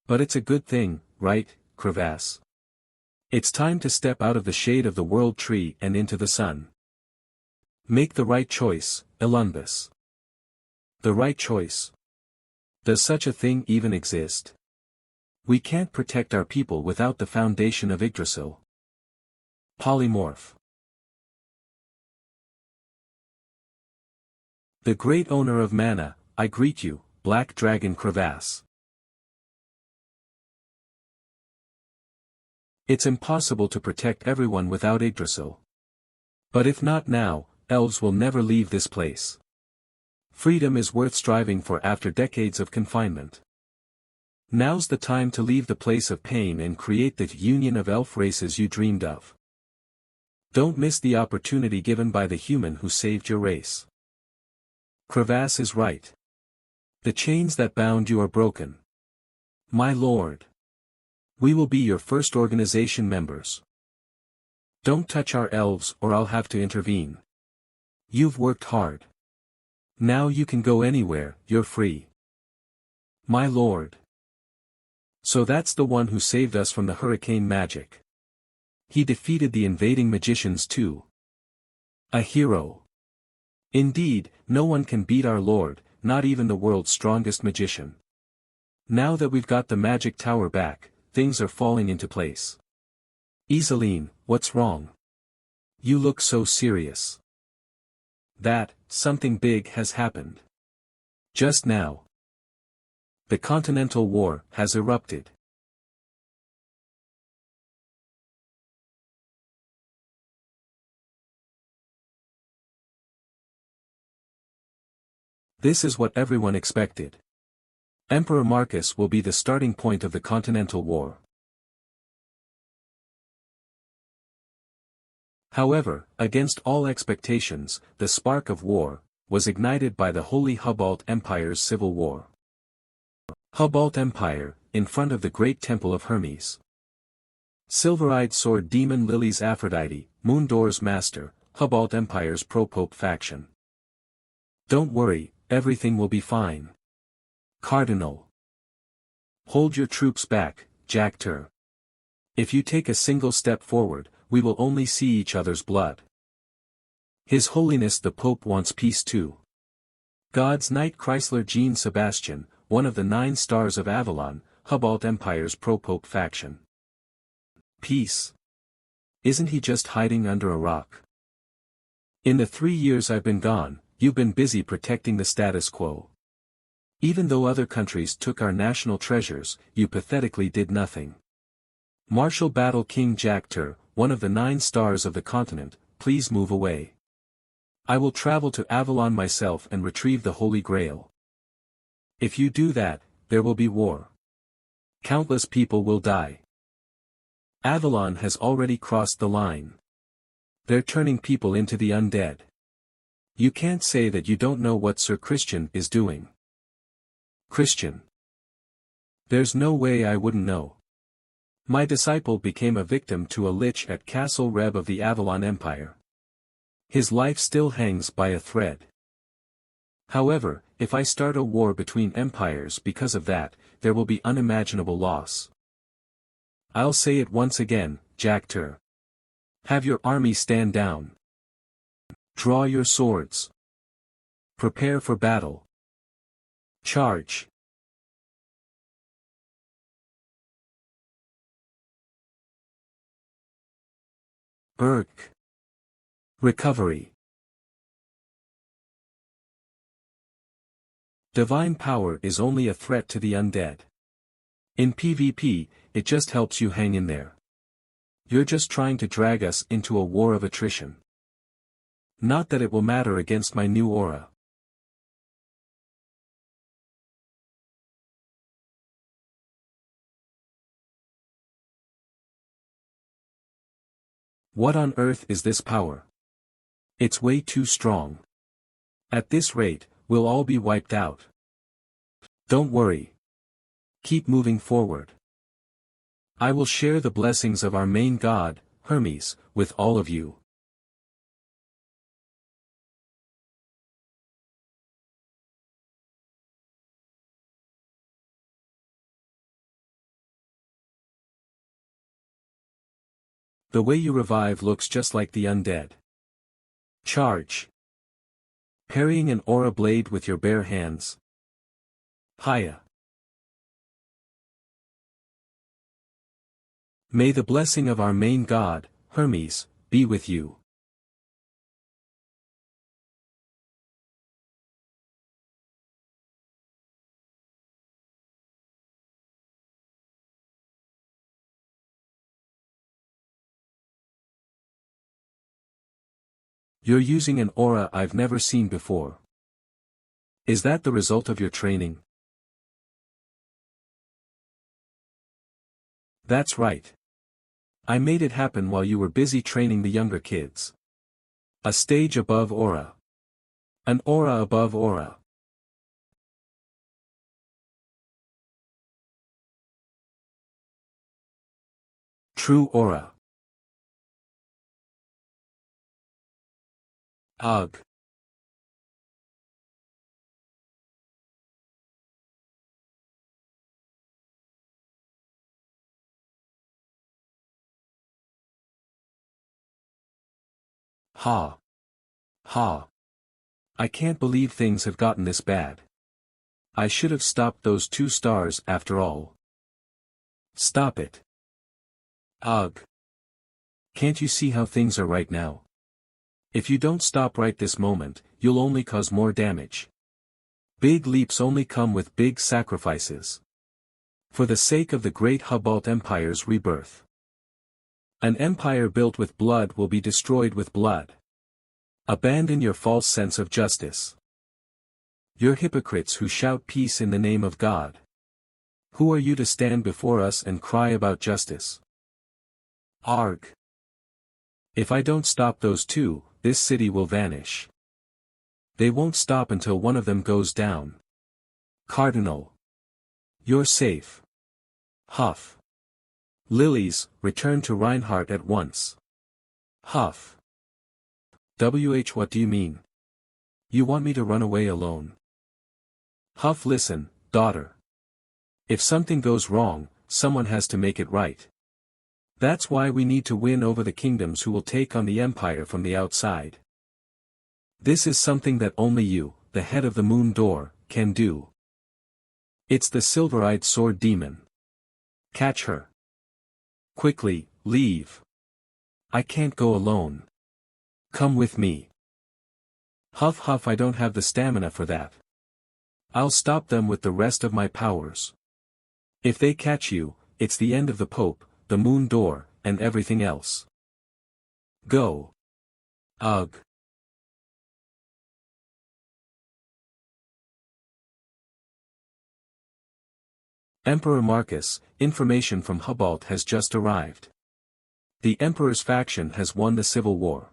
But it's a good thing, right, Crevasse? It's time to step out of the shade of the world tree and into the sun. Make the right choice, Ilunbus. The right choice. Does such a thing even exist? We can't protect our people without the foundation of Yggdrasil. Polymorph. The great owner of mana, I greet you, Black Dragon Crevasse. It's impossible to protect everyone without Yggdrasil. But if not now, elves will never leave this place. Freedom is worth striving for after decades of confinement. Now's the time to leave the place of pain and create the union of elf races you dreamed of. Don't miss the opportunity given by the human who saved your race. Crevasse is right. The chains that bound you are broken. My lord. We will be your first organization members. Don't touch our elves or I'll have to intervene. You've worked hard. Now you can go anywhere, you're free. My lord. So that's the one who saved us from the hurricane magic. He defeated the invading magicians too. A hero. Indeed, no one can beat our lord, not even the world's strongest magician. Now that we've got the magic tower back, things are falling into place. Iseline, what's wrong? You look so serious. Something big has happened. Just now. The Continental War has erupted. This is what everyone expected. Emperor Marcus will be the starting point of the Continental War. However, against all expectations, the spark of war was ignited by the Holy Hubbalt Empire's civil war. Hubbalt Empire, in front of the great temple of Hermes. Silver-eyed sword demon Lily's Aphrodite, Moondor's master, Hubbalt Empire's pro-pope faction. Don't worry, everything will be fine. Cardinal. Hold your troops back, Jack Tur. If you take a single step forward, we will only see each other's blood. His Holiness the Pope wants peace too. God's Knight Chrysler Jean Sebastian, one of the 9 stars of Avalon, Hubbalt Empire's pro-pope faction. Peace. Isn't he just hiding under a rock? In the 3 years I've been gone, you've been busy protecting the status quo. Even though other countries took our national treasures, you pathetically did nothing. Martial Battle King Jack Tur, one of the 9 stars of the continent, please move away. I will travel to Avalon myself and retrieve the Holy Grail. If you do that, there will be war. Countless people will die. Avalon has already crossed the line. They're turning people into the undead. You can't say that you don't know what Sir Christian is doing. Christian. There's no way I wouldn't know. My disciple became a victim to a lich at Castle Reb of the Avalon Empire. His life still hangs by a thread. However, if I start a war between empires because of that, there will be unimaginable loss. I'll say it once again, Jack Tur. Have your army stand down. Draw your swords. Prepare for battle. Charge. Burke. Recovery. Divine power is only a threat to the undead. In PvP, it just helps you hang in there. You're just trying to drag us into a war of attrition. Not that it will matter against my new aura. What on earth is this power? It's way too strong. At this rate, we'll all be wiped out. Don't worry. Keep moving forward. I will share the blessings of our main god, Hermes, with all of you. The way you revive looks just like the undead. Charge. Parrying an aura blade with your bare hands. Hiya. May the blessing of our main god, Hermes, be with you. You're using an aura I've never seen before. Is that the result of your training? That's right. I made it happen while you were busy training the younger kids. A stage above aura. An aura above aura. True aura. Ugh. Ha. Ha. I can't believe things have gotten this bad. I should have stopped those 2 stars after all. Stop it. Ugh. Can't you see how things are right now? If you don't stop right this moment, you'll only cause more damage. Big leaps only come with big sacrifices. For the sake of the great Hubalt Empire's rebirth. An empire built with blood will be destroyed with blood. Abandon your false sense of justice. You're hypocrites who shout peace in the name of God. Who are you to stand before us and cry about justice? Arg. If I don't stop those 2, this city will vanish. They won't stop until one of them goes down. Cardinal. You're safe. Huff. Lilies, return to Reinhardt at once. Huff. What do you mean? You want me to run away alone? Huff, listen, daughter. If something goes wrong, someone has to make it right. That's why we need to win over the kingdoms who will take on the empire from the outside. This is something that only you, the head of the moon door, can do. It's the silver-eyed sword demon. Catch her. Quickly, leave. I can't go alone. Come with me. Huff huff, I don't have the stamina for that. I'll stop them with the rest of my powers. If they catch you, it's the end of the Pope, the moon door, and everything else. Go. Ugh. Emperor Marcus, information from Hubalt has just arrived. The Emperor's faction has won the civil war.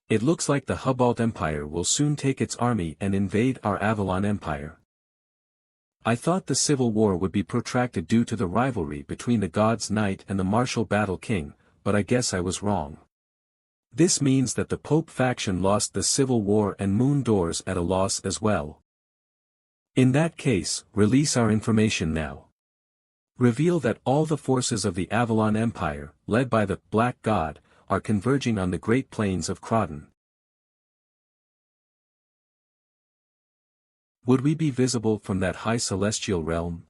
It looks like the Hubalt Empire will soon take its army and invade our Avalon Empire. I thought the civil war would be protracted due to the rivalry between the God's Knight and the martial Battle King, but I guess I was wrong. This means that the Pope faction lost the civil war and Moon Doors at a loss as well. In that case, release our information now. Reveal that all the forces of the Avalon Empire, led by the Black God, are converging on the Great Plains of Crawdon. Would we be visible from that high celestial realm?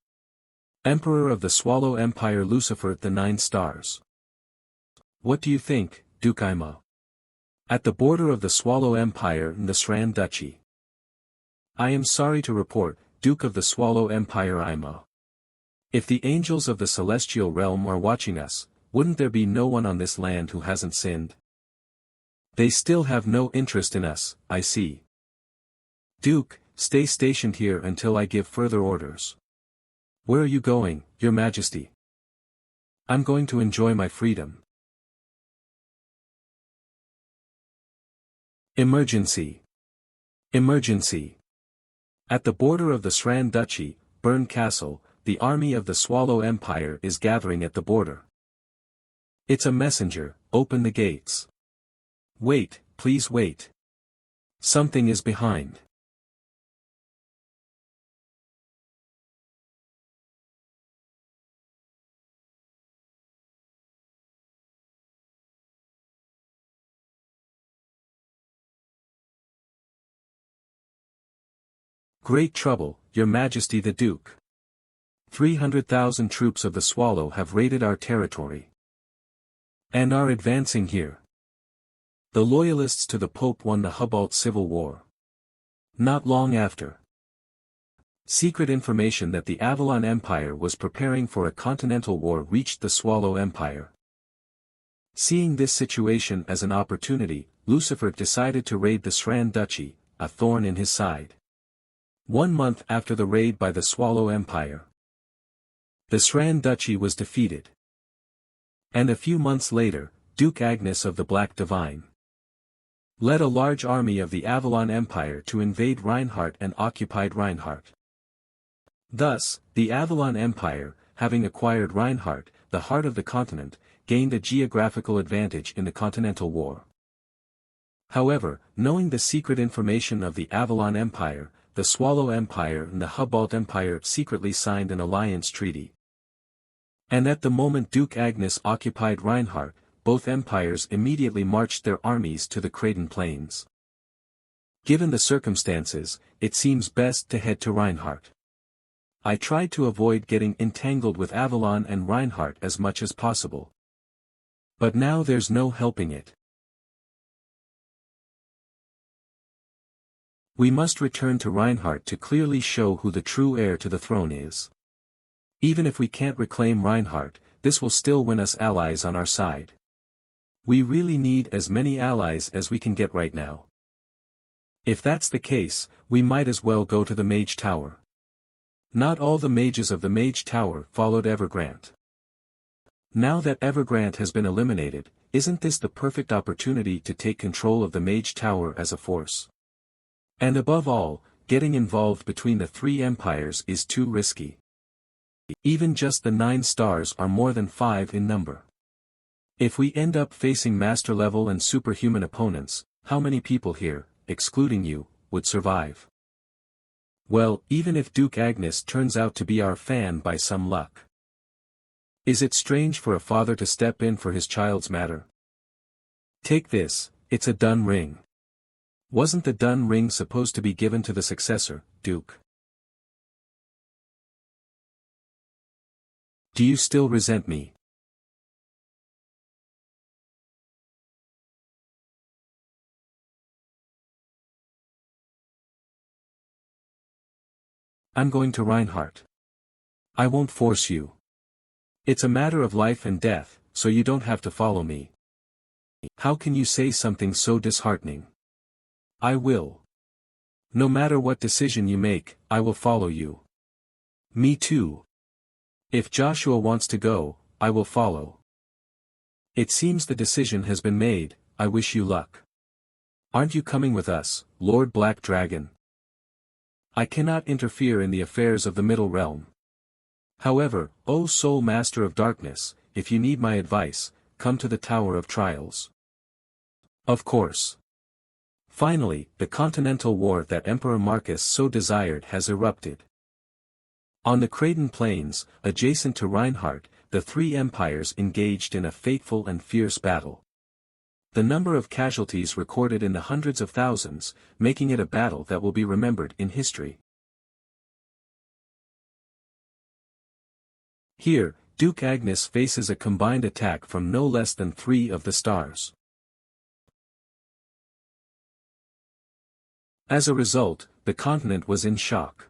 Emperor of the Swallow Empire Lucifer the 9 stars. What do you think, Duke Ima? At the border of the Swallow Empire in the Sran Duchy. I am sorry to report, Duke of the Swallow Empire Ima. If the angels of the celestial realm are watching us, wouldn't there be no one on this land who hasn't sinned? They still have no interest in us, I see. Duke, stay stationed here until I give further orders. Where are you going, Your Majesty? I'm going to enjoy my freedom. Emergency. Emergency. At the border of the Sran Duchy, Bern Castle, the army of the Swallow Empire is gathering at the border. It's a messenger, open the gates. Wait, please wait. Something is behind. Great trouble, Your Majesty the Duke. 300,000 troops of the Swallow have raided our territory and are advancing here. The loyalists to the Pope won the Hubalt Civil War. Not long after, secret information that the Avalon Empire was preparing for a continental war reached the Swallow Empire. Seeing this situation as an opportunity, Lucifer decided to raid the Sran Duchy, a thorn in his side. 1 month after the raid by the Swallow Empire, the Sran Duchy was defeated. And a few months later, Duke Agnes of the Black Divine led a large army of the Avalon Empire to invade Reinhardt and occupied Reinhardt. Thus, the Avalon Empire, having acquired Reinhardt, the heart of the continent, gained a geographical advantage in the Continental War. However, knowing the secret information of the Avalon Empire, the Swallow Empire and the Hubalt Empire secretly signed an alliance treaty. And at the moment Duke Agnes occupied Reinhardt, both empires immediately marched their armies to the Creighton Plains. Given the circumstances, it seems best to head to Reinhardt. I tried to avoid getting entangled with Avalon and Reinhardt as much as possible. But now there's no helping it. We must return to Reinhardt to clearly show who the true heir to the throne is. Even if we can't reclaim Reinhardt, this will still win us allies on our side. We really need as many allies as we can get right now. If that's the case, we might as well go to the Mage Tower. Not all the mages of the Mage Tower followed Evergrande. Now that Evergrande has been eliminated, isn't this the perfect opportunity to take control of the Mage Tower as a force? And above all, getting involved between the 3 empires is too risky. Even just the 9 stars are more than 5 in number. If we end up facing master level and superhuman opponents, how many people here, excluding you, would survive? Well, even if Duke Agnes turns out to be our fan by some luck. Is it strange for a father to step in for his child's matter? Take this, it's a done ring. Wasn't the done ring supposed to be given to the successor, Duke? Do you still resent me? I'm going to Reinhardt. I won't force you. It's a matter of life and death, so you don't have to follow me. How can you say something so disheartening? I will. No matter what decision you make, I will follow you. Me too. If Joshua wants to go, I will follow. It seems the decision has been made, I wish you luck. Aren't you coming with us, Lord Black Dragon? I cannot interfere in the affairs of the Middle Realm. However, O Soul Master of Darkness, if you need my advice, come to the Tower of Trials. Of course. Finally, the Continental War that Emperor Marcus so desired has erupted. On the Creighton Plains, adjacent to Reinhardt, the 3 empires engaged in a fateful and fierce battle. The number of casualties recorded in the hundreds of thousands, making it a battle that will be remembered in history. Here, Duke Agnes faces a combined attack from no less than 3 of the stars. As a result, the continent was in shock.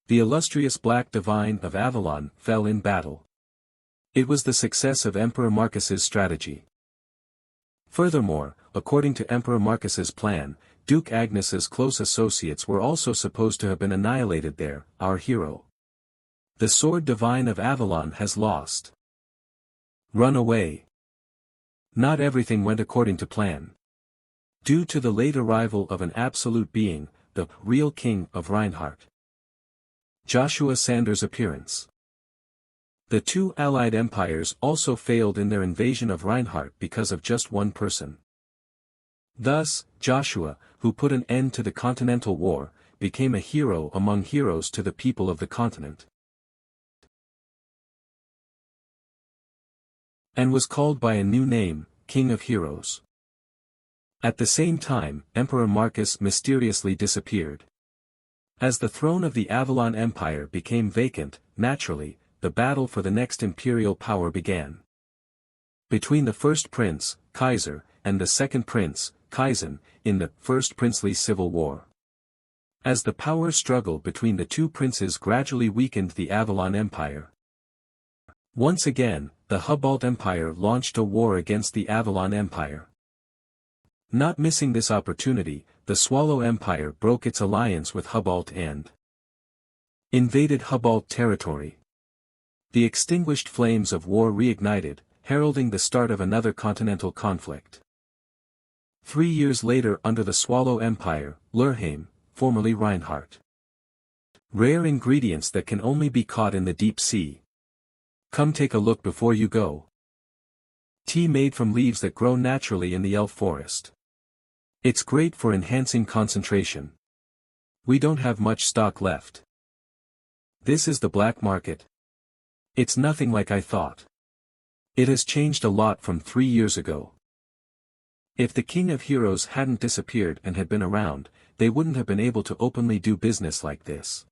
The illustrious Black Divine of Avalon fell in battle. It was the success of Emperor Marcus's strategy. Furthermore, according to Emperor Marcus's plan, Duke Agnes's close associates were also supposed to have been annihilated there. Our hero, the Sword Divine of Avalon, has lost. Run away. Not everything went according to plan. Due to the late arrival of an absolute being, the real king of Reinhardt, Joshua Sanders' appearance. The two allied empires also failed in their invasion of Reinhardt because of just one person. Thus, Joshua, who put an end to the Continental War, became a hero among heroes to the people of the continent, and was called by a new name, King of Heroes. At the same time, Emperor Marcus mysteriously disappeared. As the throne of the Avalon Empire became vacant, naturally, the battle for the next imperial power began. Between the first prince, Kaiser, and the second prince, Kaizen, in the First Princely Civil War. As the power struggle between the two princes gradually weakened the Avalon Empire. Once again, the Hubalt Empire launched a war against the Avalon Empire. Not missing this opportunity, the Swallow Empire broke its alliance with Hubalt and invaded Hubalt territory. The extinguished flames of war reignited, heralding the start of another continental conflict. 3 years later, under the Swallow Empire, Lurheim, formerly Reinhardt. Rare ingredients that can only be caught in the deep sea. Come take a look before you go. Tea made from leaves that grow naturally in the elf forest. It's great for enhancing concentration. We don't have much stock left. This is the black market. It's nothing like I thought. It has changed a lot from 3 years ago. If the King of Heroes hadn't disappeared and had been around, they wouldn't have been able to openly do business like this.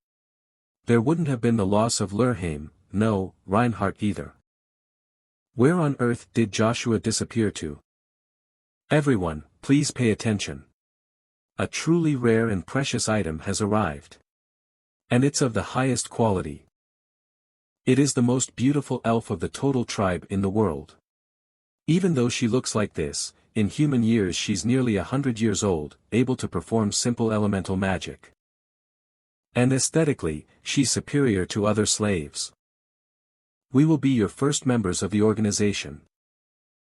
There wouldn't have been the loss of Lurheim, no, Reinhardt either. Where on earth did Joshua disappear to? Everyone, please pay attention. A truly rare and precious item has arrived. And it's of the highest quality. It is the most beautiful elf of the total tribe in the world. Even though she looks like this, in human years she's nearly 100 years old, able to perform simple elemental magic. And aesthetically, she's superior to other slaves. We will be your first members of the organization.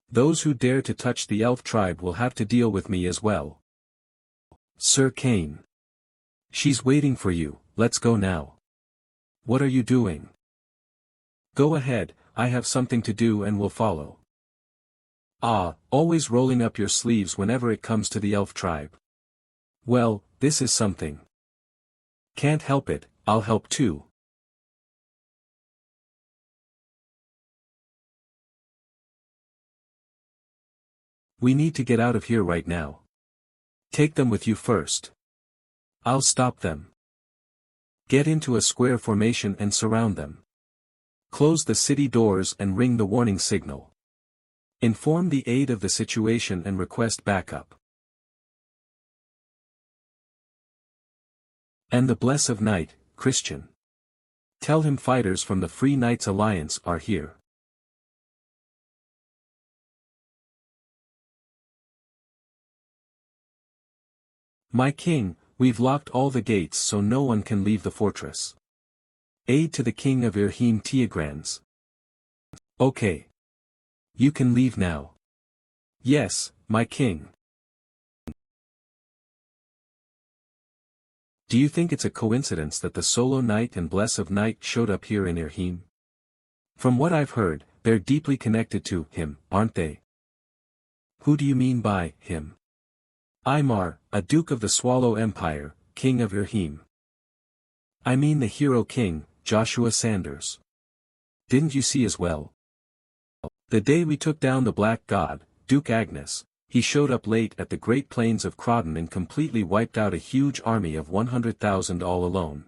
Those who dare to touch the elf tribe will have to deal with me as well. Sir Kane. She's waiting for you, let's go now. What are you doing? Go ahead, I have something to do and will follow. Ah, always rolling up your sleeves whenever it comes to the elf tribe. Well, this is something. Can't help it, I'll help too. We need to get out of here right now. Take them with you first. I'll stop them. Get into a square formation and surround them. Close the city doors and ring the warning signal. Inform the aid of the situation and request backup. And the bless of night, Christian. Tell him fighters from the Free Knights Alliance are here. My king, we've locked all the gates so no one can leave the fortress. Aid to the king of Irheim Teograns. Okay. You can leave now. Yes, my king. Do you think it's a coincidence that the Solo Knight and Bless of Night showed up here in Irheim? From what I've heard, they're deeply connected to him, aren't they? Who do you mean by him? Aymar, a duke of the Swallow Empire, king of Irheim. I mean the hero king, Joshua Sanders. Didn't you see as well? The day we took down the Black God, Duke Agnes, he showed up late at the Great Plains of Crodon and completely wiped out a huge army of 100,000 all alone.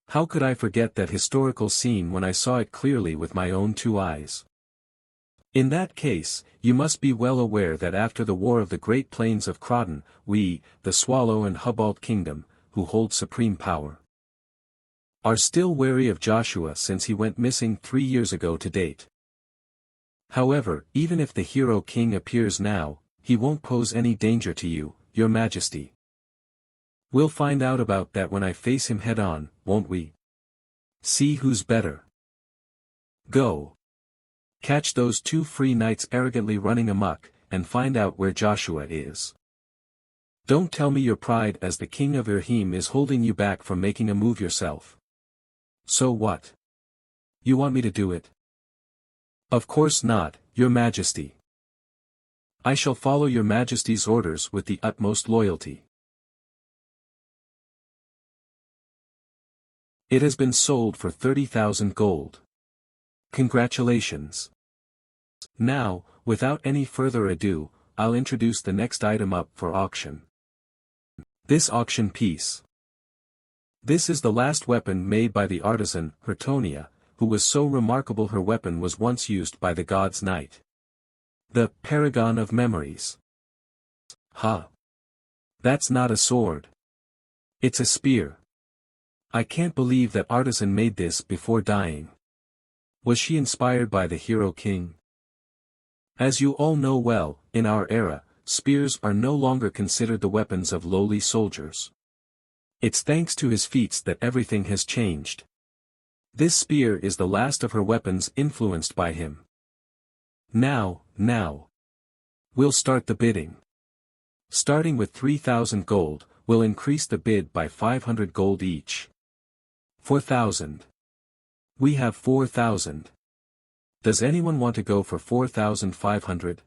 How could I forget that historical scene when I saw it clearly with my own 2 eyes? In that case, you must be well aware that after the War of the Great Plains of Crodon, we, the Swallow and Hubalt Kingdom, who hold supreme power, are still wary of Joshua since he went missing 3 years ago to date. However, even if the hero king appears now, he won't pose any danger to you, your majesty. We'll find out about that when I face him head-on, won't we? See who's better. Go. Catch those 2 free knights arrogantly running amok, and find out where Joshua is. Don't tell me your pride as the king of Irhim is holding you back from making a move yourself. So what? You want me to do it? Of course not, your majesty. I shall follow your majesty's orders with the utmost loyalty. It has been sold for 30,000 gold. Congratulations. Now, without any further ado, I'll introduce the next item up for auction. This auction piece. This is the last weapon made by the artisan, Hertonia, who was so remarkable her weapon was once used by the god's knight. The Paragon of Memories. Ha! That's not a sword. It's a spear. I can't believe that artisan made this before dying. Was she inspired by the hero king? As you all know well, in our era, spears are no longer considered the weapons of lowly soldiers. It's thanks to his feats that everything has changed. This spear is the last of her weapons influenced by him. Now. We'll start the bidding. Starting with 3,000 gold, we'll increase the bid by 500 gold each. 4,000. We have 4,000. Does anyone want to go for 4,500?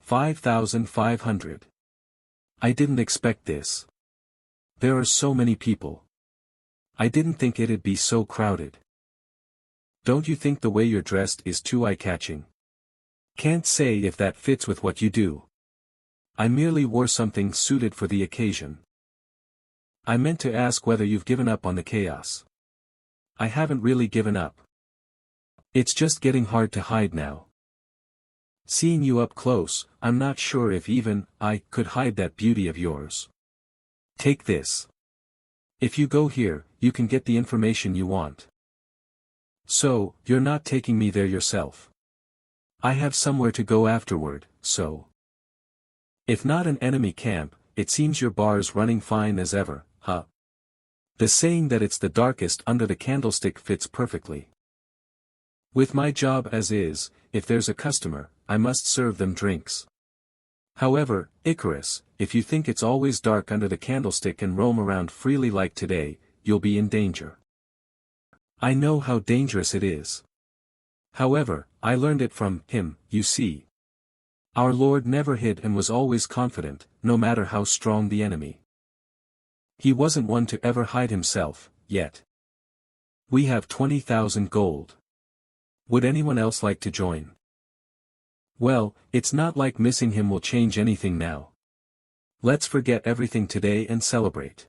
5,500. I didn't expect this. There are so many people. I didn't think it'd be so crowded. Don't you think the way you're dressed is too eye-catching? Can't say if that fits with what you do. I merely wore something suited for the occasion. I meant to ask whether you've given up on the chaos. I haven't really given up. It's just getting hard to hide now. Seeing you up close, I'm not sure if even I could hide that beauty of yours. Take this. If you go here, you can get the information you want. So, you're not taking me there yourself. I have somewhere to go afterward, so. If not an enemy camp, it seems your bar's running fine as ever, huh? The saying that it's the darkest under the candlestick fits perfectly. With my job as is, if there's a customer, I must serve them drinks. However, Icarus, if you think it's always dark under the candlestick and roam around freely like today, you'll be in danger. I know how dangerous it is. However, I learned it from him, you see. Our Lord never hid and was always confident, no matter how strong the enemy. He wasn't one to ever hide himself, yet. We have 20,000 gold. Would anyone else like to join? Well, it's not like missing him will change anything now. Let's forget everything today and celebrate.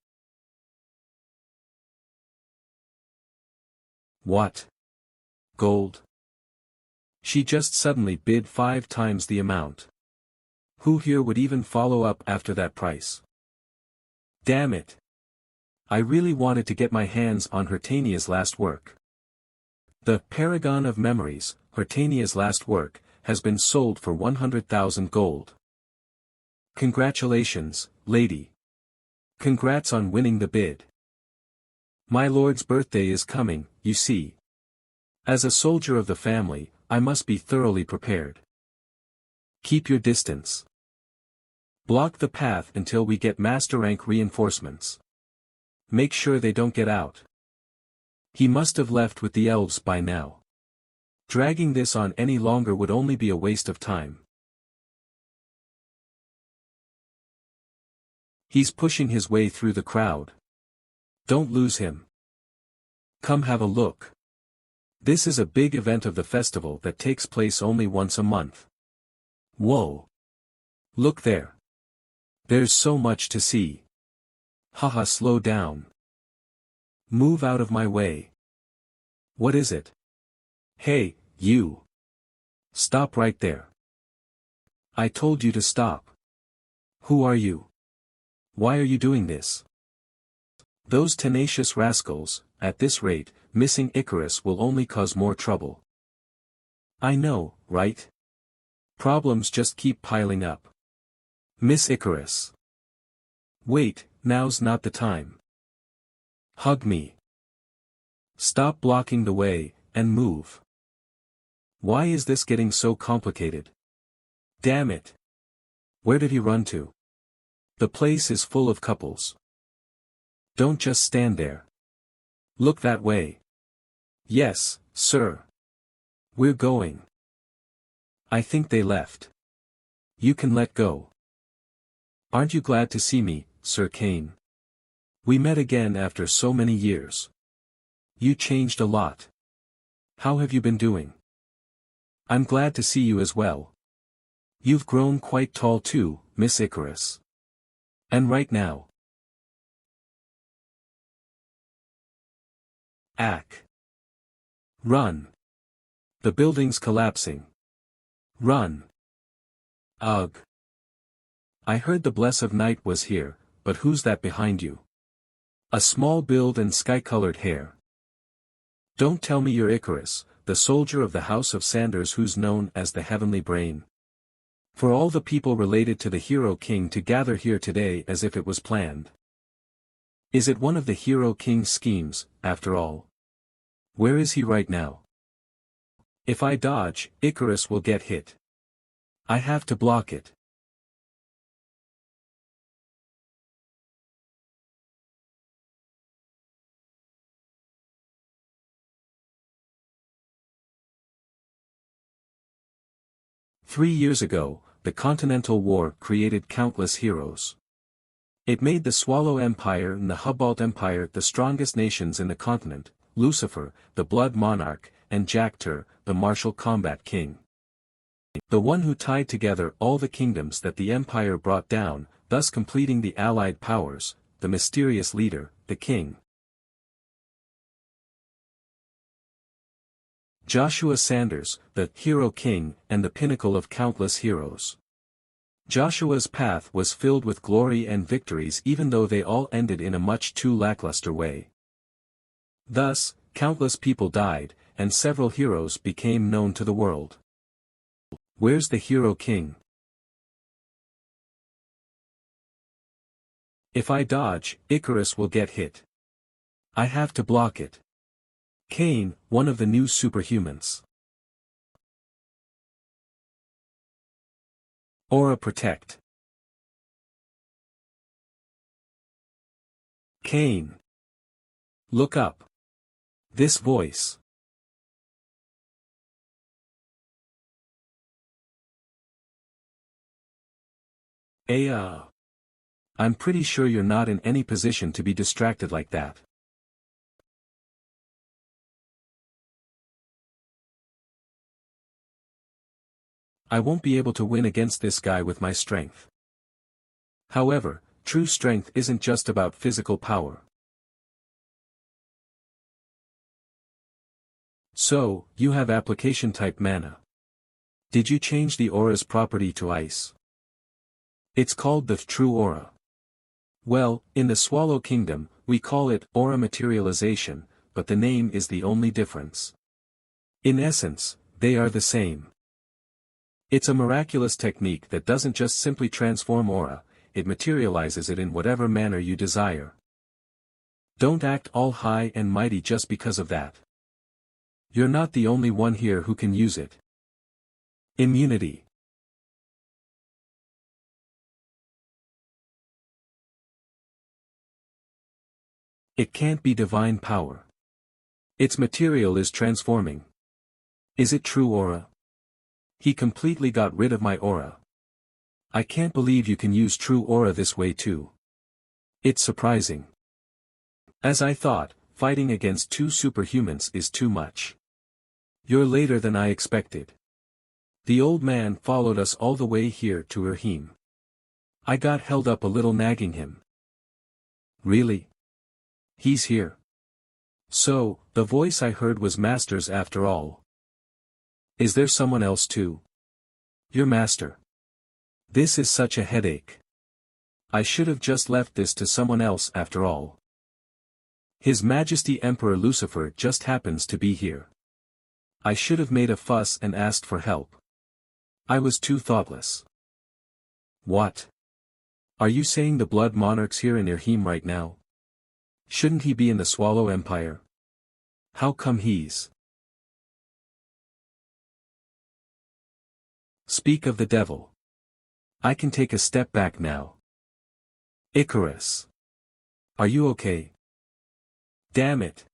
What? Gold? She just suddenly bid 5 times the amount. Who here would even follow up after that price? Damn it. I really wanted to get my hands on Hertania's last work. The Paragon of Memories, Hertania's last work, has been sold for 100,000 gold. Congratulations, lady. Congrats on winning the bid. My lord's birthday is coming, you see. As a soldier of the family, I must be thoroughly prepared. Keep your distance. Block the path until we get master rank reinforcements. Make sure they don't get out. He must have left with the elves by now. Dragging this on any longer would only be a waste of time. He's pushing his way through the crowd. Don't lose him. Come have a look. This is a big event of the festival that takes place only once a month. Whoa. Look there. There's so much to see. Haha, slow down. Move out of my way. What is it? Hey, you. Stop right there. I told you to stop. Who are you? Why are you doing this? Those tenacious rascals, at this rate, missing Icarus will only cause more trouble. I know, right? Problems just keep piling up. Miss Icarus. Wait, now's not the time. Hug me. Stop blocking the way, and move. Why is this getting so complicated? Damn it. Where did he run to? The place is full of couples. Don't just stand there. Look that way. Yes, sir. We're going. I think they left. You can let go. Aren't you glad to see me, Sir Kane? We met again after so many years. You changed a lot. How have you been doing? I'm glad to see you as well. You've grown quite tall too, Miss Icarus. And right now. Ack. Run. The building's collapsing. Run. Ugh. I heard the bless of night was here, but who's that behind you? A small build and sky-colored hair. Don't tell me you're Icarus, the soldier of the House of Sanders who's known as the Heavenly Brain. For all the people related to the Hero King to gather here today as if it was planned. Is it one of the Hero King's schemes, after all? Where is he right now? If I dodge, Icarus will get hit. I have to block it. Three years ago, the Continental War created countless heroes. It made the Swallow Empire and the Hubalt Empire the strongest nations in the continent, Lucifer, the Blood Monarch, and Jactor, the Martial Combat King. The one who tied together all the kingdoms that the Empire brought down, thus completing the allied powers, the mysterious leader, the King. Joshua Sanders, the Hero King, and the pinnacle of countless heroes. Joshua's path was filled with glory and victories even though they all ended in a much too lackluster way. Thus, countless people died, and several heroes became known to the world. Where's the Hero King? If I dodge, Icarus will get hit. I have to block it. Kane, one of the new superhumans. Aura protect. Kane. Look up. This voice. I'm pretty sure you're not in any position to be distracted like that. I won't be able to win against this guy with my strength. However, true strength isn't just about physical power. So, you have application type mana. Did you change the aura's property to ice? It's called the true aura. Well, in the Swallow Kingdom, we call it aura materialization, but the name is the only difference. In essence, they are the same. It's a miraculous technique that doesn't just simply transform aura, it materializes it in whatever manner you desire. Don't act all high and mighty just because of that. You're not the only one here who can use it. Immunity. It can't be divine power. Its material is transforming. Is it true aura? He completely got rid of my aura. I can't believe you can use true aura this way too. It's surprising. As I thought, fighting against two superhumans is too much. You're later than I expected. The old man followed us all the way here to Rahim. I got held up a little nagging him. Really? He's here. So, the voice I heard was Master's after all. Is there someone else too? Your master. This is such a headache. I should have just left this to someone else after all. His Majesty Emperor Lucifer just happens to be here. I should have made a fuss and asked for help. I was too thoughtless. What? Are you saying the Blood Monarch's here in Irhim right now? Shouldn't he be in the Swallow Empire? How come he's? Speak of the devil. I can take a step back now. Icarus. Are you okay? Damn it.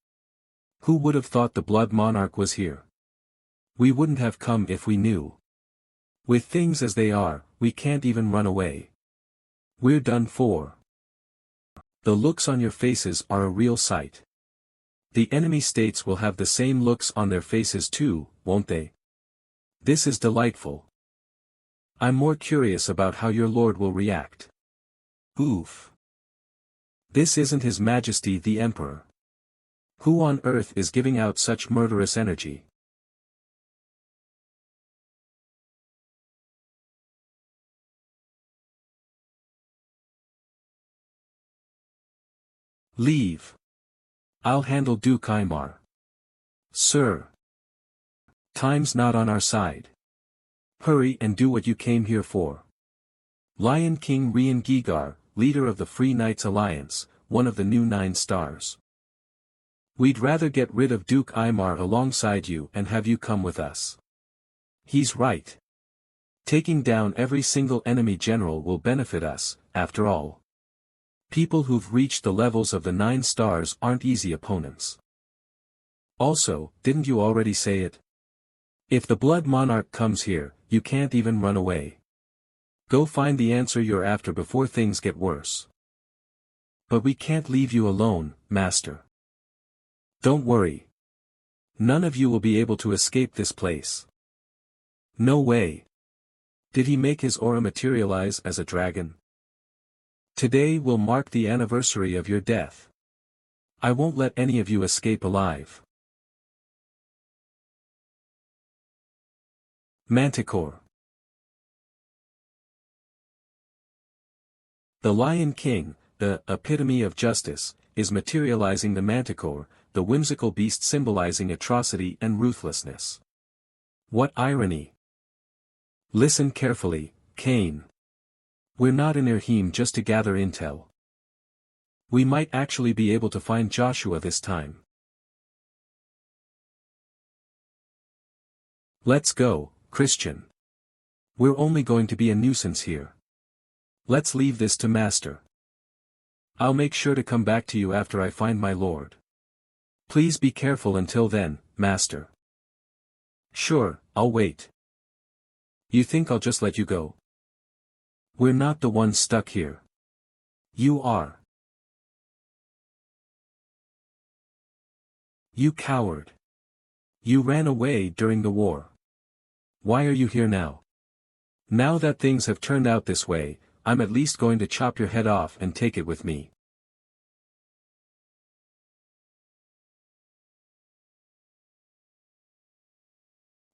Who would have thought the Blood Monarch was here? We wouldn't have come if we knew. With things as they are, we can't even run away. We're done for. The looks on your faces are a real sight. The enemy states will have the same looks on their faces too, won't they? This is delightful. I'm more curious about how your lord will react. Oof. This isn't His Majesty the Emperor. Who on earth is giving out such murderous energy? Leave. I'll handle Duke Aymar. Sir. Time's not on our side. Hurry and do what you came here for. Lion King Rian Gigar, leader of the Free Knights Alliance, one of the new 9 stars. We'd rather get rid of Duke Aymar alongside you and have you come with us. He's right. Taking down every single enemy general will benefit us, after all. People who've reached the levels of the 9 stars aren't easy opponents. Also, didn't you already say it? If the Blood Monarch comes here, you can't even run away. Go find the answer you're after before things get worse. But we can't leave you alone, Master. Don't worry. None of you will be able to escape this place. No way. Did he make his aura materialize as a dragon? Today will mark the anniversary of your death. I won't let any of you escape alive. Manticore. The Lion King, the epitome of justice, is materializing the manticore, the whimsical beast symbolizing atrocity and ruthlessness. What irony! Listen carefully, Cain. We're not in Irhim just to gather intel. We might actually be able to find Joshua this time. Let's go, Christian. We're only going to be a nuisance here. Let's leave this to Master. I'll make sure to come back to you after I find my lord. Please be careful until then, Master. Sure, I'll wait. You think I'll just let you go? We're not the ones stuck here. You are. You coward. You ran away during the war. Why are you here now? Now that things have turned out this way, I'm at least going to chop your head off and take it with me.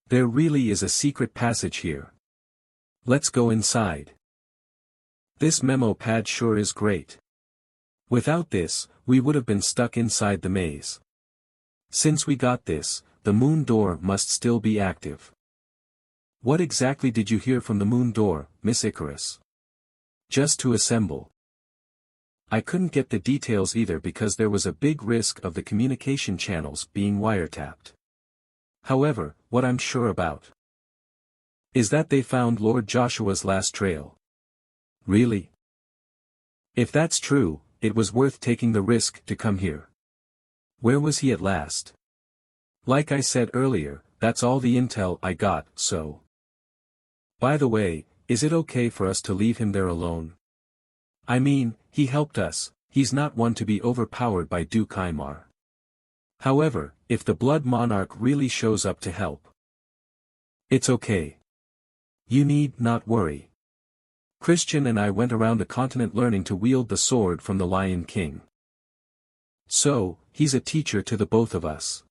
There really is a secret passage here. Let's go inside. This memo pad sure is great. Without this, we would have been stuck inside the maze. Since we got this, the moon door must still be active. What exactly did you hear from the moon door, Miss Icarus? Just to assemble. I couldn't get the details either because there was a big risk of the communication channels being wiretapped. However, what I'm sure about is that they found Lord Joshua's last trail. Really? If that's true, it was worth taking the risk to come here. Where was he at last? Like I said earlier, that's all the intel I got, so. By the way, is it okay for us to leave him there alone? I mean, he helped us, he's not one to be overpowered by Duke Aymar. However, if the Blood Monarch really shows up to help, it's okay. You need not worry. Christian and I went around the continent learning to wield the sword from the Lion King. So, he's a teacher to the both of us.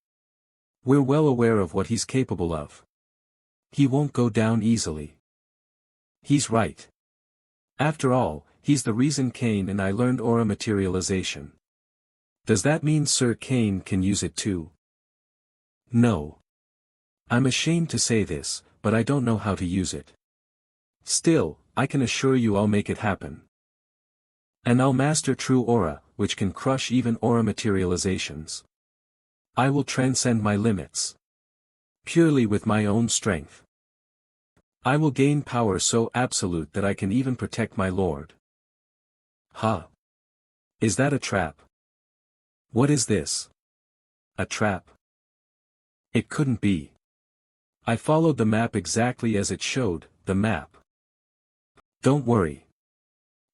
We're well aware of what he's capable of. He won't go down easily. He's right. After all, he's the reason Cain and I learned aura materialization. Does that mean Sir Kane can use it too? No. I'm ashamed to say this, but I don't know how to use it. Still, I can assure you I'll make it happen. And I'll master true aura, which can crush even aura materializations. I will transcend my limits. Purely with my own strength. I will gain power so absolute that I can even protect my lord. Huh? Is that a trap? What is this? A trap? It couldn't be. I followed the map exactly as it showed, the map. Don't worry.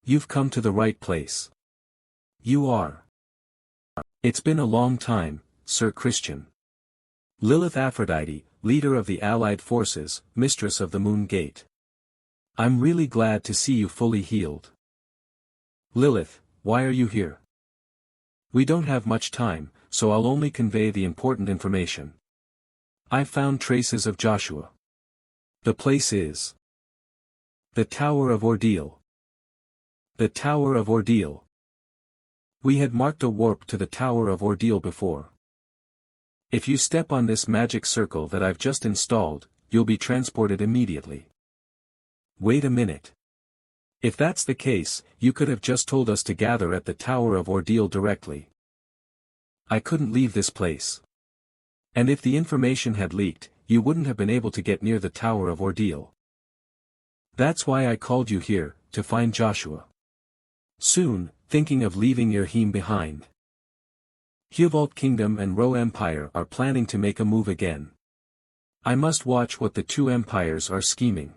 You've come to the right place. You are. It's been a long time, Sir Christian. Lilith Aphrodite, leader of the Allied forces, mistress of the Moon Gate. I'm really glad to see you fully healed. Lilith, why are you here? We don't have much time, so I'll only convey the important information. I've found traces of Joshua. The place is the Tower of Ordeal. The Tower of Ordeal. We had marked a warp to the Tower of Ordeal before. If you step on this magic circle that I've just installed, you'll be transported immediately. Wait a minute. If that's the case, you could have just told us to gather at the Tower of Ordeal directly. I couldn't leave this place. And if the information had leaked, you wouldn't have been able to get near the Tower of Ordeal. That's why I called you here, to find Joshua. Soon, thinking of leaving Yerhim behind. Huvalt Kingdom and Ro Empire are planning to make a move again. I must watch what the two empires are scheming.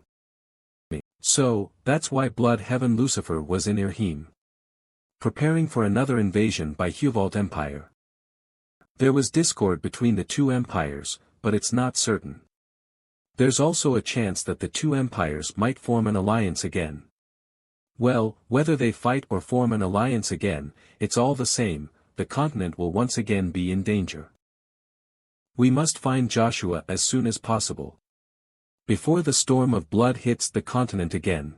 So, that's why Blood Heaven Lucifer was in Yerhim. Preparing for another invasion by Huvalt Empire. There was discord between the two empires, but it's not certain. There's also a chance that the two empires might form an alliance again. Well, whether they fight or form an alliance again, it's all the same, the continent will once again be in danger. We must find Joshua as soon as possible. Before the storm of blood hits the continent again.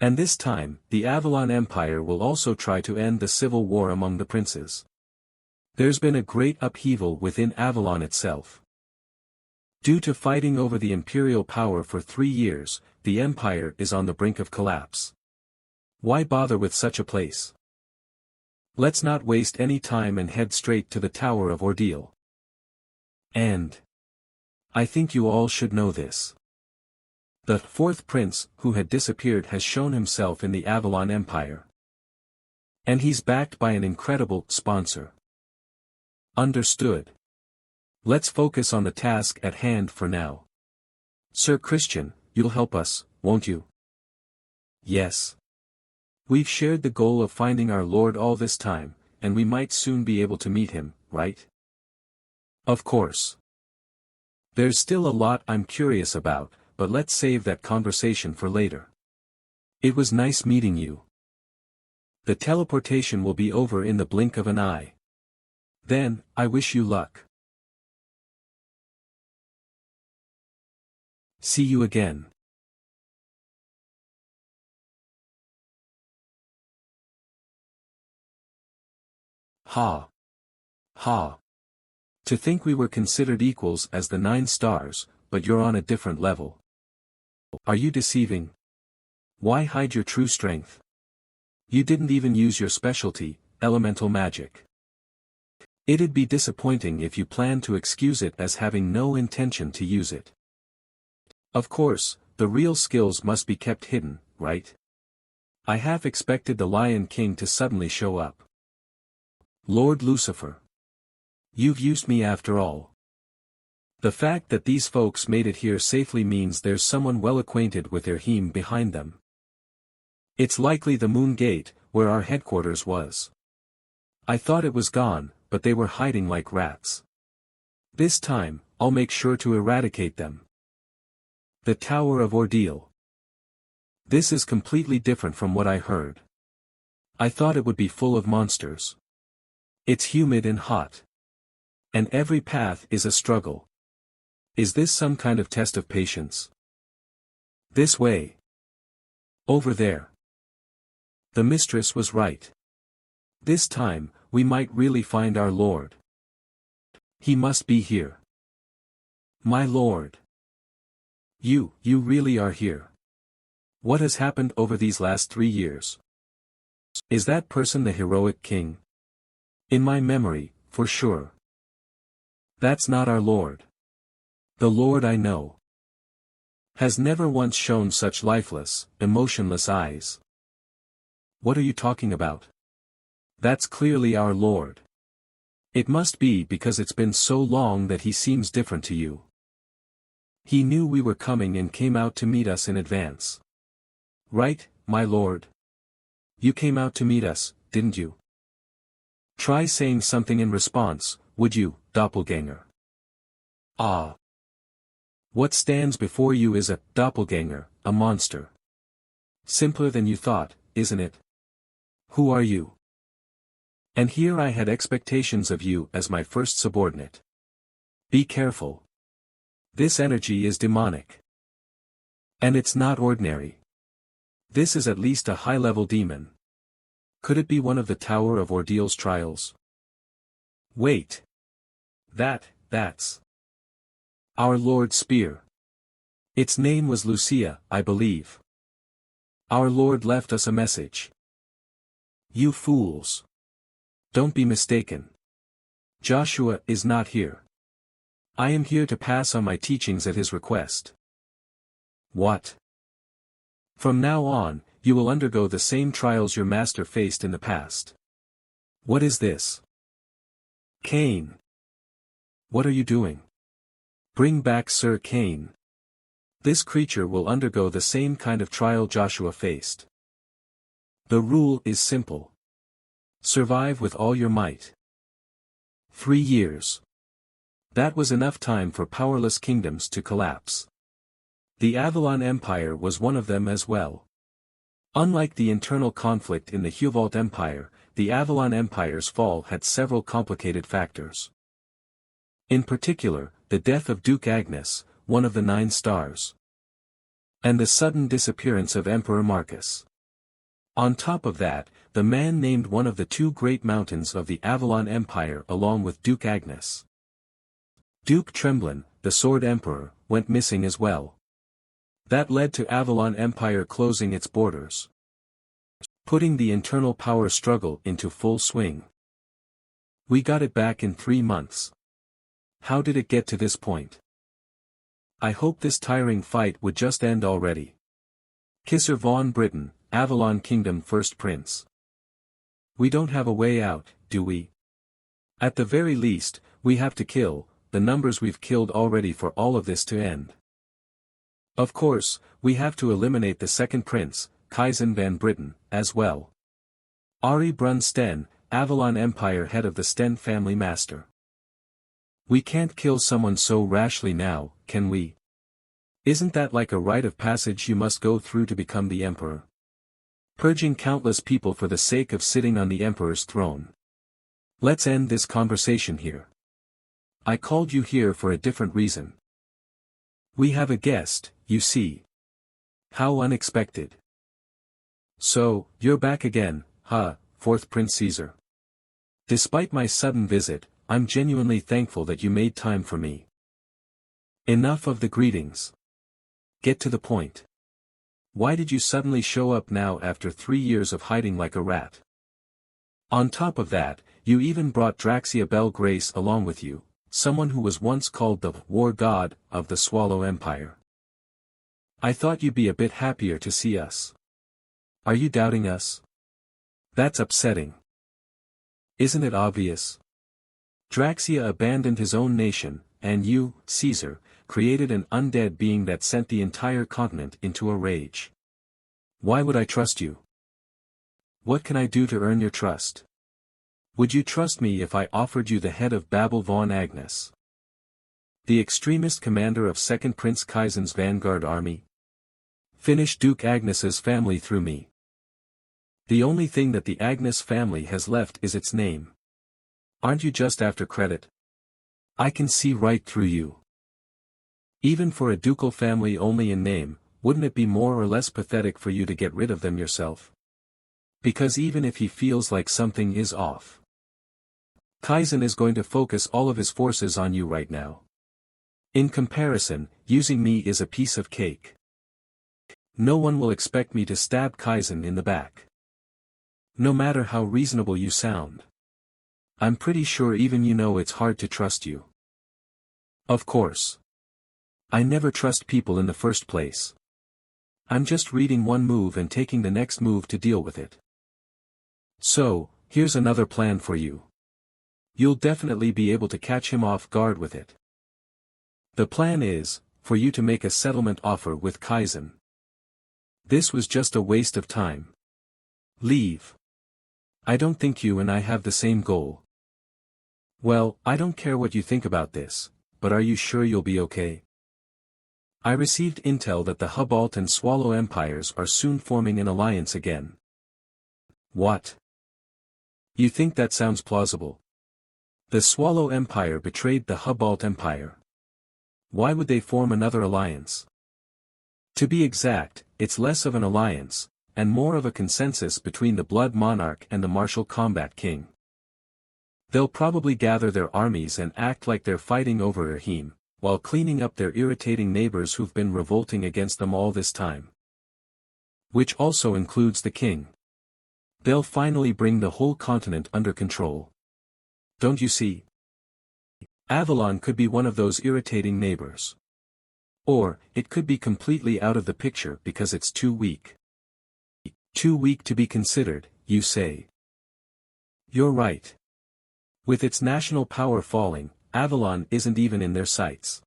And this time, the Avalon Empire will also try to end the civil war among the princes. There's been a great upheaval within Avalon itself. Due to fighting over the imperial power for 3 years, the empire is on the brink of collapse. Why bother with such a place? Let's not waste any time and head straight to the Tower of Ordeal. And I think you all should know this. The fourth prince, who had disappeared, has shown himself in the Avalon Empire. And he's backed by an incredible sponsor. Understood. Let's focus on the task at hand for now. Sir Christian, you'll help us, won't you? Yes. We've shared the goal of finding our Lord all this time, and we might soon be able to meet him, right? Of course. There's still a lot I'm curious about, but let's save that conversation for later. It was nice meeting you. The teleportation will be over in the blink of an eye. Then, I wish you luck. See you again. Ha. Ha. To think we were considered equals as the 9 stars, but you're on a different level. Are you deceiving? Why hide your true strength? You didn't even use your specialty, elemental magic. It'd be disappointing if you planned to excuse it as having no intention to use it. Of course, the real skills must be kept hidden, right? I half expected the Lion King to suddenly show up. Lord Lucifer. You've used me after all. The fact that these folks made it here safely means there's someone well acquainted with Yerhim behind them. It's likely the Moon Gate, where our headquarters was. I thought it was gone, but they were hiding like rats. This time, I'll make sure to eradicate them. The Tower of Ordeal. This is completely different from what I heard. I thought it would be full of monsters. It's humid and hot. And every path is a struggle. Is this some kind of test of patience? This way. Over there. The mistress was right. This time, we might really find our Lord. He must be here. My Lord. You really are here. What has happened over these last 3 years? Is that person the heroic king? In my memory, for sure. That's not our Lord. The Lord I know has never once shown such lifeless, emotionless eyes. What are you talking about? That's clearly our Lord. It must be because it's been so long that he seems different to you. He knew we were coming and came out to meet us in advance. Right, my Lord? You came out to meet us, didn't you? Try saying something in response, would you, doppelganger? Ah. What stands before you is a doppelganger, a monster. Simpler than you thought, isn't it? Who are you? And here I had expectations of you as my first subordinate. Be careful. This energy is demonic. And it's not ordinary. This is at least a high-level demon. Could it be one of the Tower of Ordeal's trials? Wait. That's our Lord's spear. Its name was Lucia, I believe. Our Lord left us a message. You fools. Don't be mistaken. Joshua is not here. I am here to pass on my teachings at his request. What? From now on, you will undergo the same trials your master faced in the past. What is this? Cain. What are you doing? Bring back Sir Cain. This creature will undergo the same kind of trial Joshua faced. The rule is simple. Survive with all your might. 3 years. That was enough time for powerless kingdoms to collapse. The Avalon Empire was one of them as well. Unlike the internal conflict in the Huvalt Empire, the Avalon Empire's fall had several complicated factors. In particular, the death of Duke Agnes, one of the 9 stars. And the sudden disappearance of Emperor Marcus. On top of that, the man named one of the 2 great mountains of the Avalon Empire along with Duke Agnes. Duke Tremblin, the Sword Emperor, went missing as well. That led to Avalon Empire closing its borders, putting the internal power struggle into full swing. We got it back in 3 months. How did it get to this point? I hope this tiring fight would just end already. Kisser von Britain, Avalon Kingdom First Prince. We don't have a way out, do we? At the very least, we have to kill the numbers we've killed already for all of this to end. Of course, we have to eliminate the second prince, Kaizen van Britten, as well. Ari Brun Sten, Avalon Empire head of the Sten family master. We can't kill someone so rashly now, can we? Isn't that like a rite of passage you must go through to become the emperor? Purging countless people for the sake of sitting on the emperor's throne. Let's end this conversation here. I called you here for a different reason. We have a guest, you see. How unexpected. So, you're back again, huh, 4th Prince Caesar. Despite my sudden visit, I'm genuinely thankful that you made time for me. Enough of the greetings. Get to the point. Why did you suddenly show up now after 3 years of hiding like a rat? On top of that, you even brought Draxia Bell Grace along with you, someone who was once called the war god of the Swallow Empire. I thought you'd be a bit happier to see us. Are you doubting us? That's upsetting. Isn't it obvious? Draxia abandoned his own nation, and you, Caesar, created an undead being that sent the entire continent into a rage. Why would I trust you? What can I do to earn your trust? Would you trust me if I offered you the head of Babel von Agnes? The extremist commander of 2nd Prince Kaizen's vanguard army? Finish Duke Agnes's family through me. The only thing that the Agnes family has left is its name. Aren't you just after credit? I can see right through you. Even for a ducal family only in name, wouldn't it be more or less pathetic for you to get rid of them yourself? Because even if he feels like something is off, Kaizen is going to focus all of his forces on you right now. In comparison, using me is a piece of cake. No one will expect me to stab Kaizen in the back. No matter how reasonable you sound. I'm pretty sure even you know it's hard to trust you. Of course. I never trust people in the first place. I'm just reading one move and taking the next move to deal with it. So, here's another plan for you. You'll definitely be able to catch him off guard with it. The plan is, for you to make a settlement offer with Kaizen. This was just a waste of time. Leave. I don't think you and I have the same goal. Well, I don't care what you think about this, but are you sure you'll be okay? I received intel that the Hubalt and Swallow empires are soon forming an alliance again. What? You think that sounds plausible? The Swallow Empire betrayed the Hubalt Empire. Why would they form another alliance? To be exact, it's less of an alliance, and more of a consensus between the Blood Monarch and the Martial Combat King. They'll probably gather their armies and act like they're fighting over Rahim, while cleaning up their irritating neighbors who've been revolting against them all this time. Which also includes the king. They'll finally bring the whole continent under control. Don't you see? Avalon could be one of those irritating neighbors. Or, it could be completely out of the picture because it's too weak. Too weak to be considered, you say. You're right. With its national power falling, Avalon isn't even in their sights.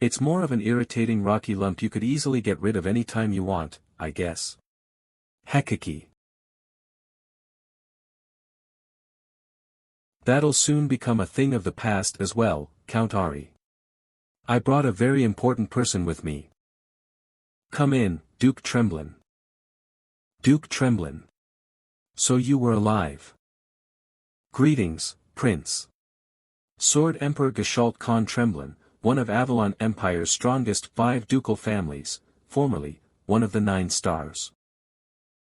It's more of an irritating rocky lump you could easily get rid of any time you want, I guess. Hekiki. That'll soon become a thing of the past as well, Count Ari. I brought a very important person with me. Come in, Duke Tremblin. Duke Tremblin. So you were alive. Greetings, Prince. Sword Emperor Gashalt Khan Tremblin, one of Avalon Empire's strongest 5 ducal families, formerly, one of the 9 stars.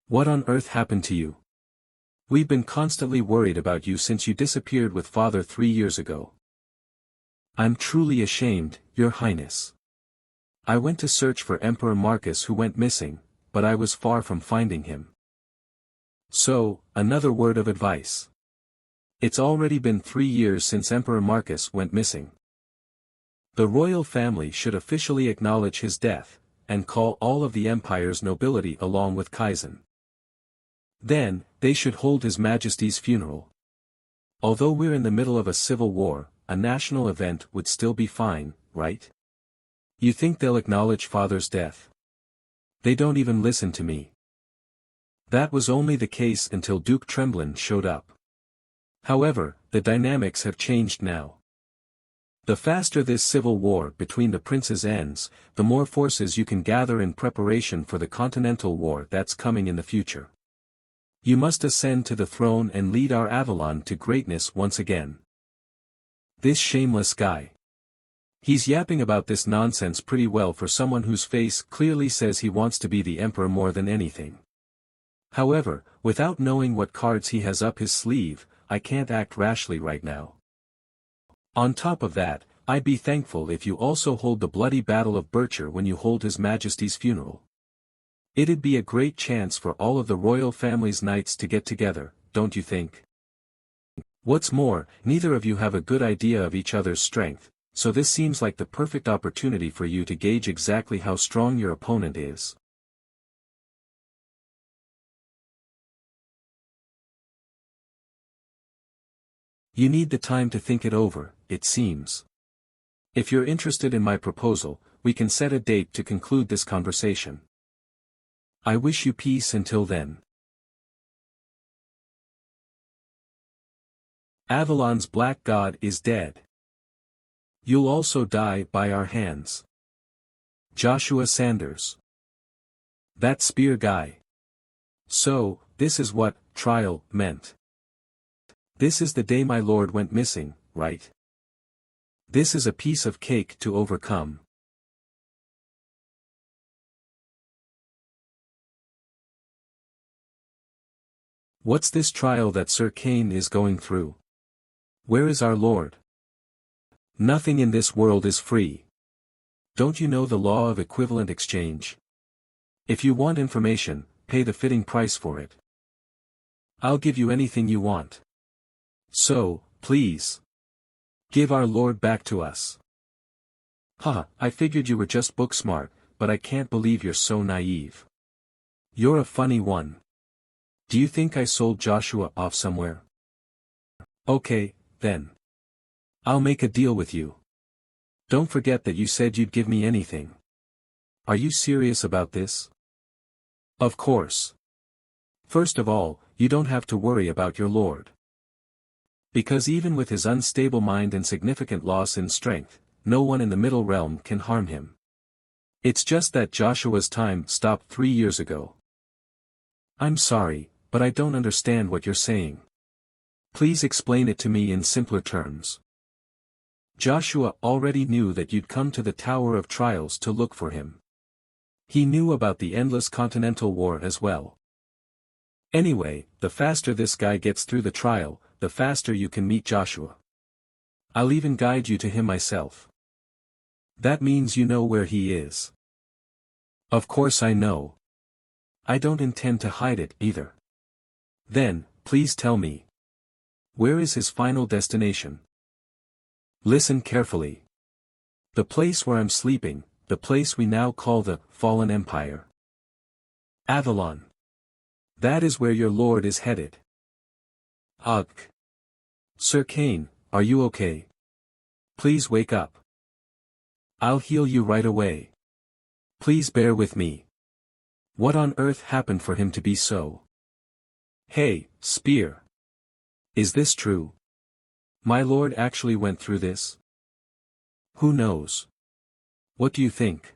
What on earth happened to you? We've been constantly worried about you since you disappeared with Father 3 years ago. I'm truly ashamed, Your Highness. I went to search for Emperor Marcus who went missing, but I was far from finding him. So, another word of advice. It's already been 3 years since Emperor Marcus went missing. The royal family should officially acknowledge his death, and call all of the Empire's nobility along with Kaizen. Then, they should hold His Majesty's funeral. Although we're in the middle of a civil war, a national event would still be fine, right? You think they'll acknowledge Father's death? They don't even listen to me. That was only the case until Duke Tremblin showed up. However, the dynamics have changed now. The faster this civil war between the princes ends, the more forces you can gather in preparation for the continental war that's coming in the future. You must ascend to the throne and lead our Avalon to greatness once again. This shameless guy. He's yapping about this nonsense pretty well for someone whose face clearly says he wants to be the emperor more than anything. However, without knowing what cards he has up his sleeve, I can't act rashly right now. On top of that, I'd be thankful if you also hold the bloody Battle of Bircher when you hold His Majesty's funeral. It'd be a great chance for all of the royal family's knights to get together, don't you think? What's more, neither of you have a good idea of each other's strength, so this seems like the perfect opportunity for you to gauge exactly how strong your opponent is. You need the time to think it over, it seems. If you're interested in my proposal, we can set a date to conclude this conversation. I wish you peace until then. Avalon's black god is dead. You'll also die by our hands. Joshua Sanders. That spear guy. So, this is what trial meant. This is the day my lord went missing, right? This is a piece of cake to overcome. What's this trial that Sir Kane is going through? Where is our Lord? Nothing in this world is free. Don't you know the law of equivalent exchange? If you want information, pay the fitting price for it. I'll give you anything you want. So, please, give our Lord back to us. Haha, I figured you were just book smart, but I can't believe you're so naive. You're a funny one. Do you think I sold Joshua off somewhere? Okay, then. I'll make a deal with you. Don't forget that you said you'd give me anything. Are you serious about this? Of course. First of all, you don't have to worry about your Lord. Because even with his unstable mind and significant loss in strength, no one in the middle realm can harm him. It's just that Joshua's time stopped 3 years ago. I'm sorry, but I don't understand what you're saying. Please explain it to me in simpler terms. Joshua already knew that you'd come to the Tower of Trials to look for him. He knew about the endless continental war as well. Anyway, the faster this guy gets through the trial, the faster you can meet Joshua. I'll even guide you to him myself. That means you know where he is. Of course I know. I don't intend to hide it either. Then, please tell me. Where is his final destination? Listen carefully. The place where I'm sleeping, the place we now call the Fallen Empire. Avalon. That is where your Lord is headed. Ugh. Sir Cain, are you okay? Please wake up. I'll heal you right away. Please bear with me. What on earth happened for him to be so? Hey, Spear. Is this true? My Lord actually went through this? Who knows? What do you think?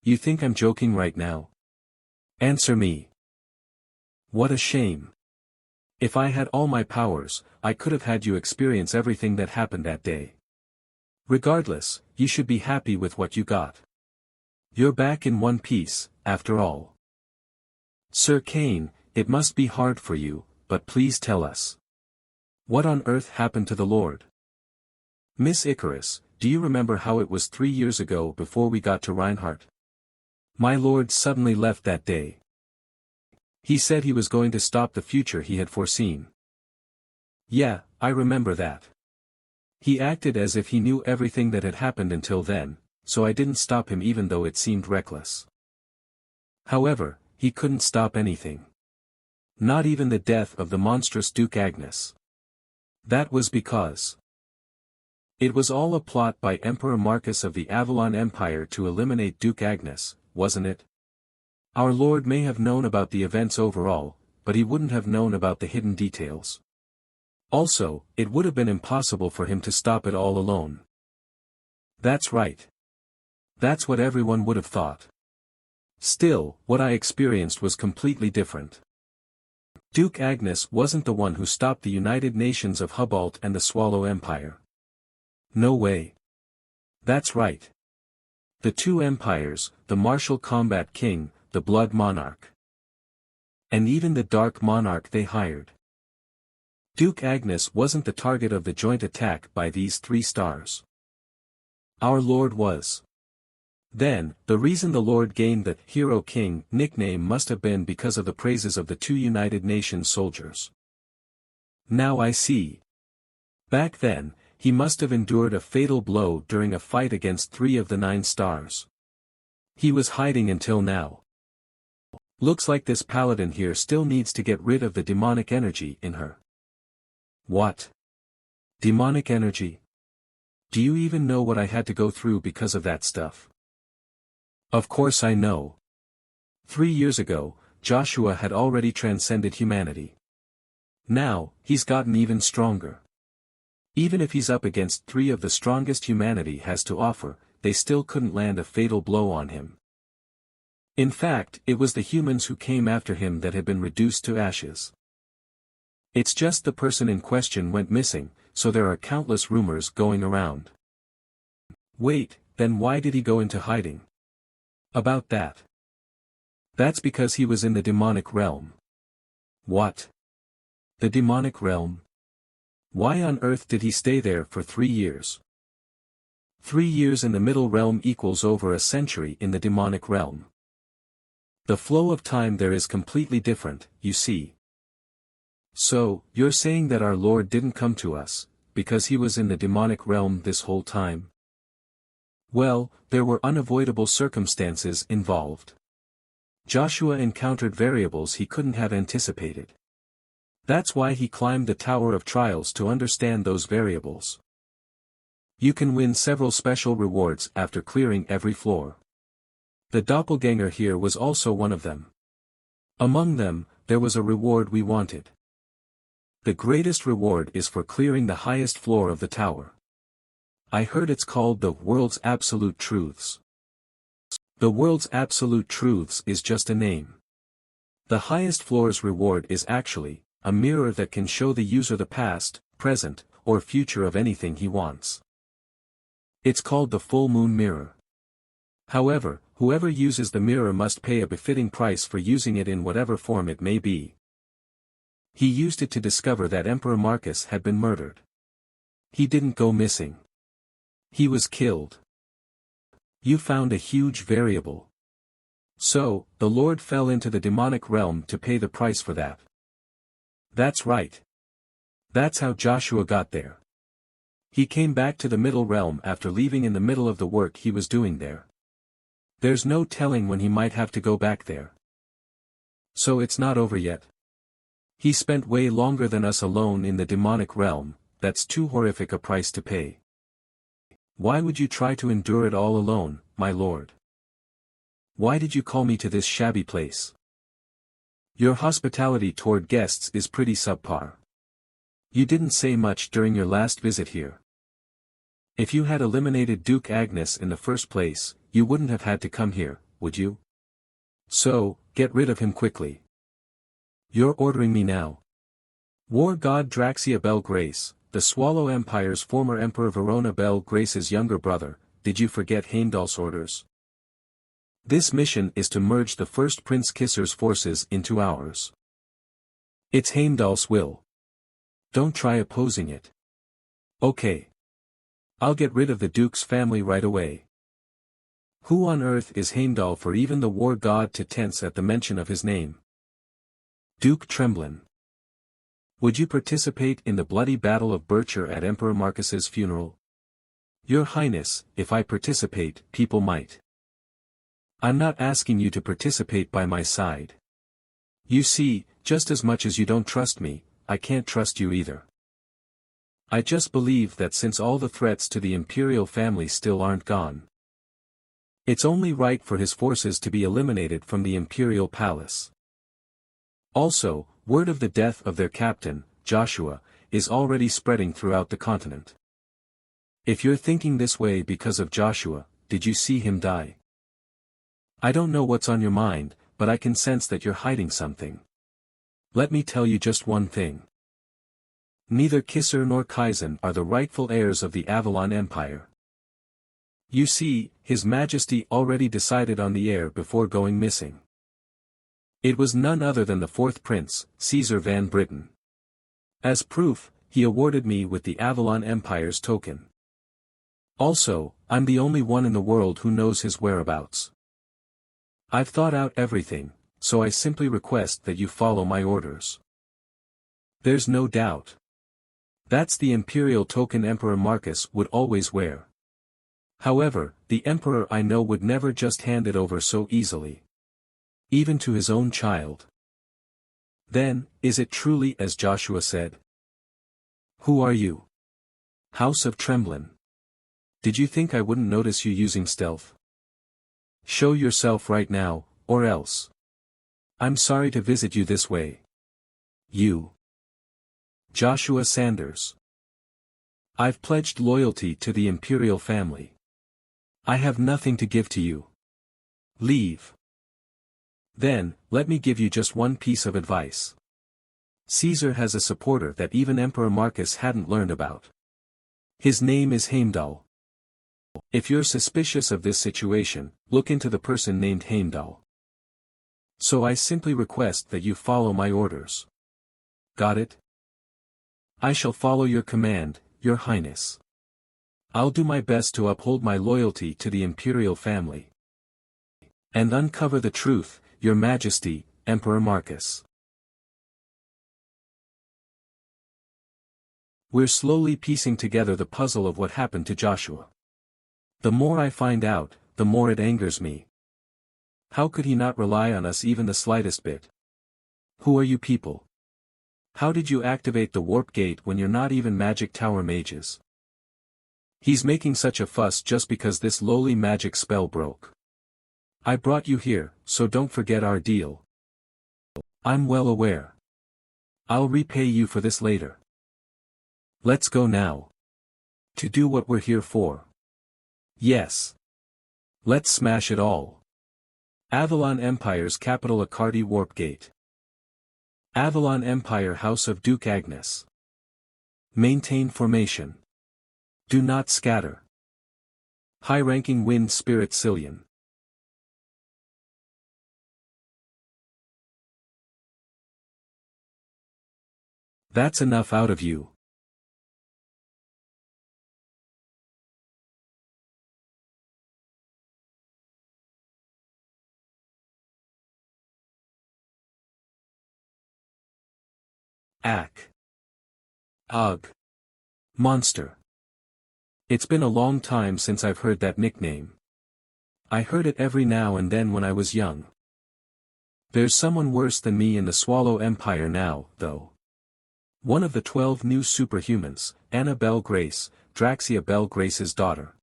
You think I'm joking right now? Answer me. What a shame. If I had all my powers, I could have had you experience everything that happened that day. Regardless, you should be happy with what you got. You're back in one piece, after all. Sir Cain, it must be hard for you, but please tell us. What on earth happened to the Lord? Miss Icarus, do you remember how it was 3 years ago before we got to Reinhardt? My Lord suddenly left that day. He said he was going to stop the future he had foreseen. Yeah, I remember that. He acted as if he knew everything that had happened until then, so I didn't stop him even though it seemed reckless. However, he couldn't stop anything. Not even the death of the monstrous Duke Agnes. That was because it was all a plot by Emperor Marcus of the Avalon Empire to eliminate Duke Agnes, wasn't it? Our Lord may have known about the events overall, but he wouldn't have known about the hidden details. Also, it would have been impossible for him to stop it all alone. That's right. That's what everyone would have thought. Still, what I experienced was completely different. Duke Agnes wasn't the one who stopped the United Nations of Hubalt and the Swallow Empire. No way. That's right. The two empires, the martial combat king, the blood monarch. And even the dark monarch they hired. Duke Agnes wasn't the target of the joint attack by these 3 stars. Our Lord was. Then, the reason the Lord gained the Hero King nickname must have been because of the praises of the 2 United Nations soldiers. Now I see. Back then, he must have endured a fatal blow during a fight against 3 of the 9 stars. He was hiding until now. Looks like this paladin here still needs to get rid of the demonic energy in her. What? Demonic energy? Do you even know what I had to go through because of that stuff? Of course I know. 3 years ago, Joshua had already transcended humanity. Now, he's gotten even stronger. Even if he's up against 3 of the strongest humanity has to offer, they still couldn't land a fatal blow on him. In fact, it was the humans who came after him that had been reduced to ashes. It's just the person in question went missing, so there are countless rumors going around. Wait, then why did he go into hiding? About that. That's because he was in the demonic realm. What? The demonic realm? Why on earth did he stay there for 3 years? 3 years in the middle realm equals over a century in the demonic realm. The flow of time there is completely different, you see. So, you're saying that our Lord didn't come to us, because he was in the demonic realm this whole time? Well, there were unavoidable circumstances involved. Joshua encountered variables he couldn't have anticipated. That's why he climbed the Tower of Trials to understand those variables. You can win several special rewards after clearing every floor. The doppelganger here was also one of them. Among them, there was a reward we wanted. The greatest reward is for clearing the highest floor of the tower. I heard it's called the World's Absolute Truths. The World's Absolute Truths is just a name. The highest floor's reward is actually a mirror that can show the user the past, present, or future of anything he wants. It's called the full moon mirror. However, whoever uses the mirror must pay a befitting price for using it in whatever form it may be. He used it to discover that Emperor Marcus had been murdered. He didn't go missing. He was killed. You found a huge variable. So, the Lord fell into the demonic realm to pay the price for that. That's right. That's how Joshua got there. He came back to the middle realm after leaving in the middle of the work he was doing there. There's no telling when he might have to go back there. So it's not over yet. He spent way longer than us alone in the demonic realm. That's too horrific a price to pay. Why would you try to endure it all alone, my lord? Why did you call me to this shabby place? Your hospitality toward guests is pretty subpar. You didn't say much during your last visit here. If you had eliminated Duke Agnes in the first place, you wouldn't have had to come here, would you? So, get rid of him quickly. You're ordering me now. War god Draxia Bel Grace, the Swallow Empire's former Emperor Verona Bel Grace's younger brother, did you forget Heimdall's orders? This mission is to merge the first Prince Kisser's forces into ours. It's Heimdall's will. Don't try opposing it. Okay. I'll get rid of the Duke's family right away. Who on earth is Heimdall for even the war god to tense at the mention of his name? Duke Tremblin. Would you participate in the bloody battle of Bircher at Emperor Marcus's funeral? Your Highness, if I participate, people might. I'm not asking you to participate by my side. You see, just as much as you don't trust me, I can't trust you either. I just believe that since all the threats to the imperial family still aren't gone, it's only right for his forces to be eliminated from the imperial palace. Also, word of the death of their captain, Joshua, is already spreading throughout the continent. If you're thinking this way because of Joshua, did you see him die? I don't know what's on your mind, but I can sense that you're hiding something. Let me tell you just one thing. Neither Kisser nor Kaizen are the rightful heirs of the Avalon Empire. You see, His Majesty already decided on the heir before going missing. It was none other than the fourth prince, Caesar Van Britten. As proof, he awarded me with the Avalon Empire's token. Also, I'm the only one in the world who knows his whereabouts. I've thought out everything, so I simply request that you follow my orders. There's no doubt. That's the imperial token Emperor Marcus would always wear. However, the emperor I know would never just hand it over so easily. Even to his own child. Then, is it truly as Joshua said? Who are you? House of Tremblin. Did you think I wouldn't notice you using stealth? Show yourself right now, or else. I'm sorry to visit you this way. You. Joshua Sanders. I've pledged loyalty to the imperial family. I have nothing to give to you. Leave. Then, let me give you just one piece of advice. Caesar has a supporter that even Emperor Marcus hadn't learned about. His name is Heimdall. If you're suspicious of this situation, look into the person named Heimdall. So I simply request that you follow my orders. Got it? I shall follow your command, Your Highness. I'll do my best to uphold my loyalty to the imperial family. And uncover the truth, Your Majesty, Emperor Marcus. We're slowly piecing together the puzzle of what happened to Joshua. The more I find out, the more it angers me. How could he not rely on us even the slightest bit? Who are you people? How did you activate the warp gate when you're not even magic tower mages? He's making such a fuss just because this lowly magic spell broke. I brought you here, so don't forget our deal. I'm well aware. I'll repay you for this later. Let's go now. To do what we're here for. Yes. Let's smash it all. Avalon Empire's capital Akardi Warp Gate. Avalon Empire House of Duke Agnes. Maintain formation. Do not scatter. High-ranking Wind Spirit Cillian. That's enough out of you. Ack. Ugh. Monster. It's been a long time since I've heard that nickname. I heard it every now and then when I was young. There's someone worse than me in the Swallow Empire now, though. One of the 12 new superhumans, Anna Belle Grace, Draxia Belle Grace's daughter.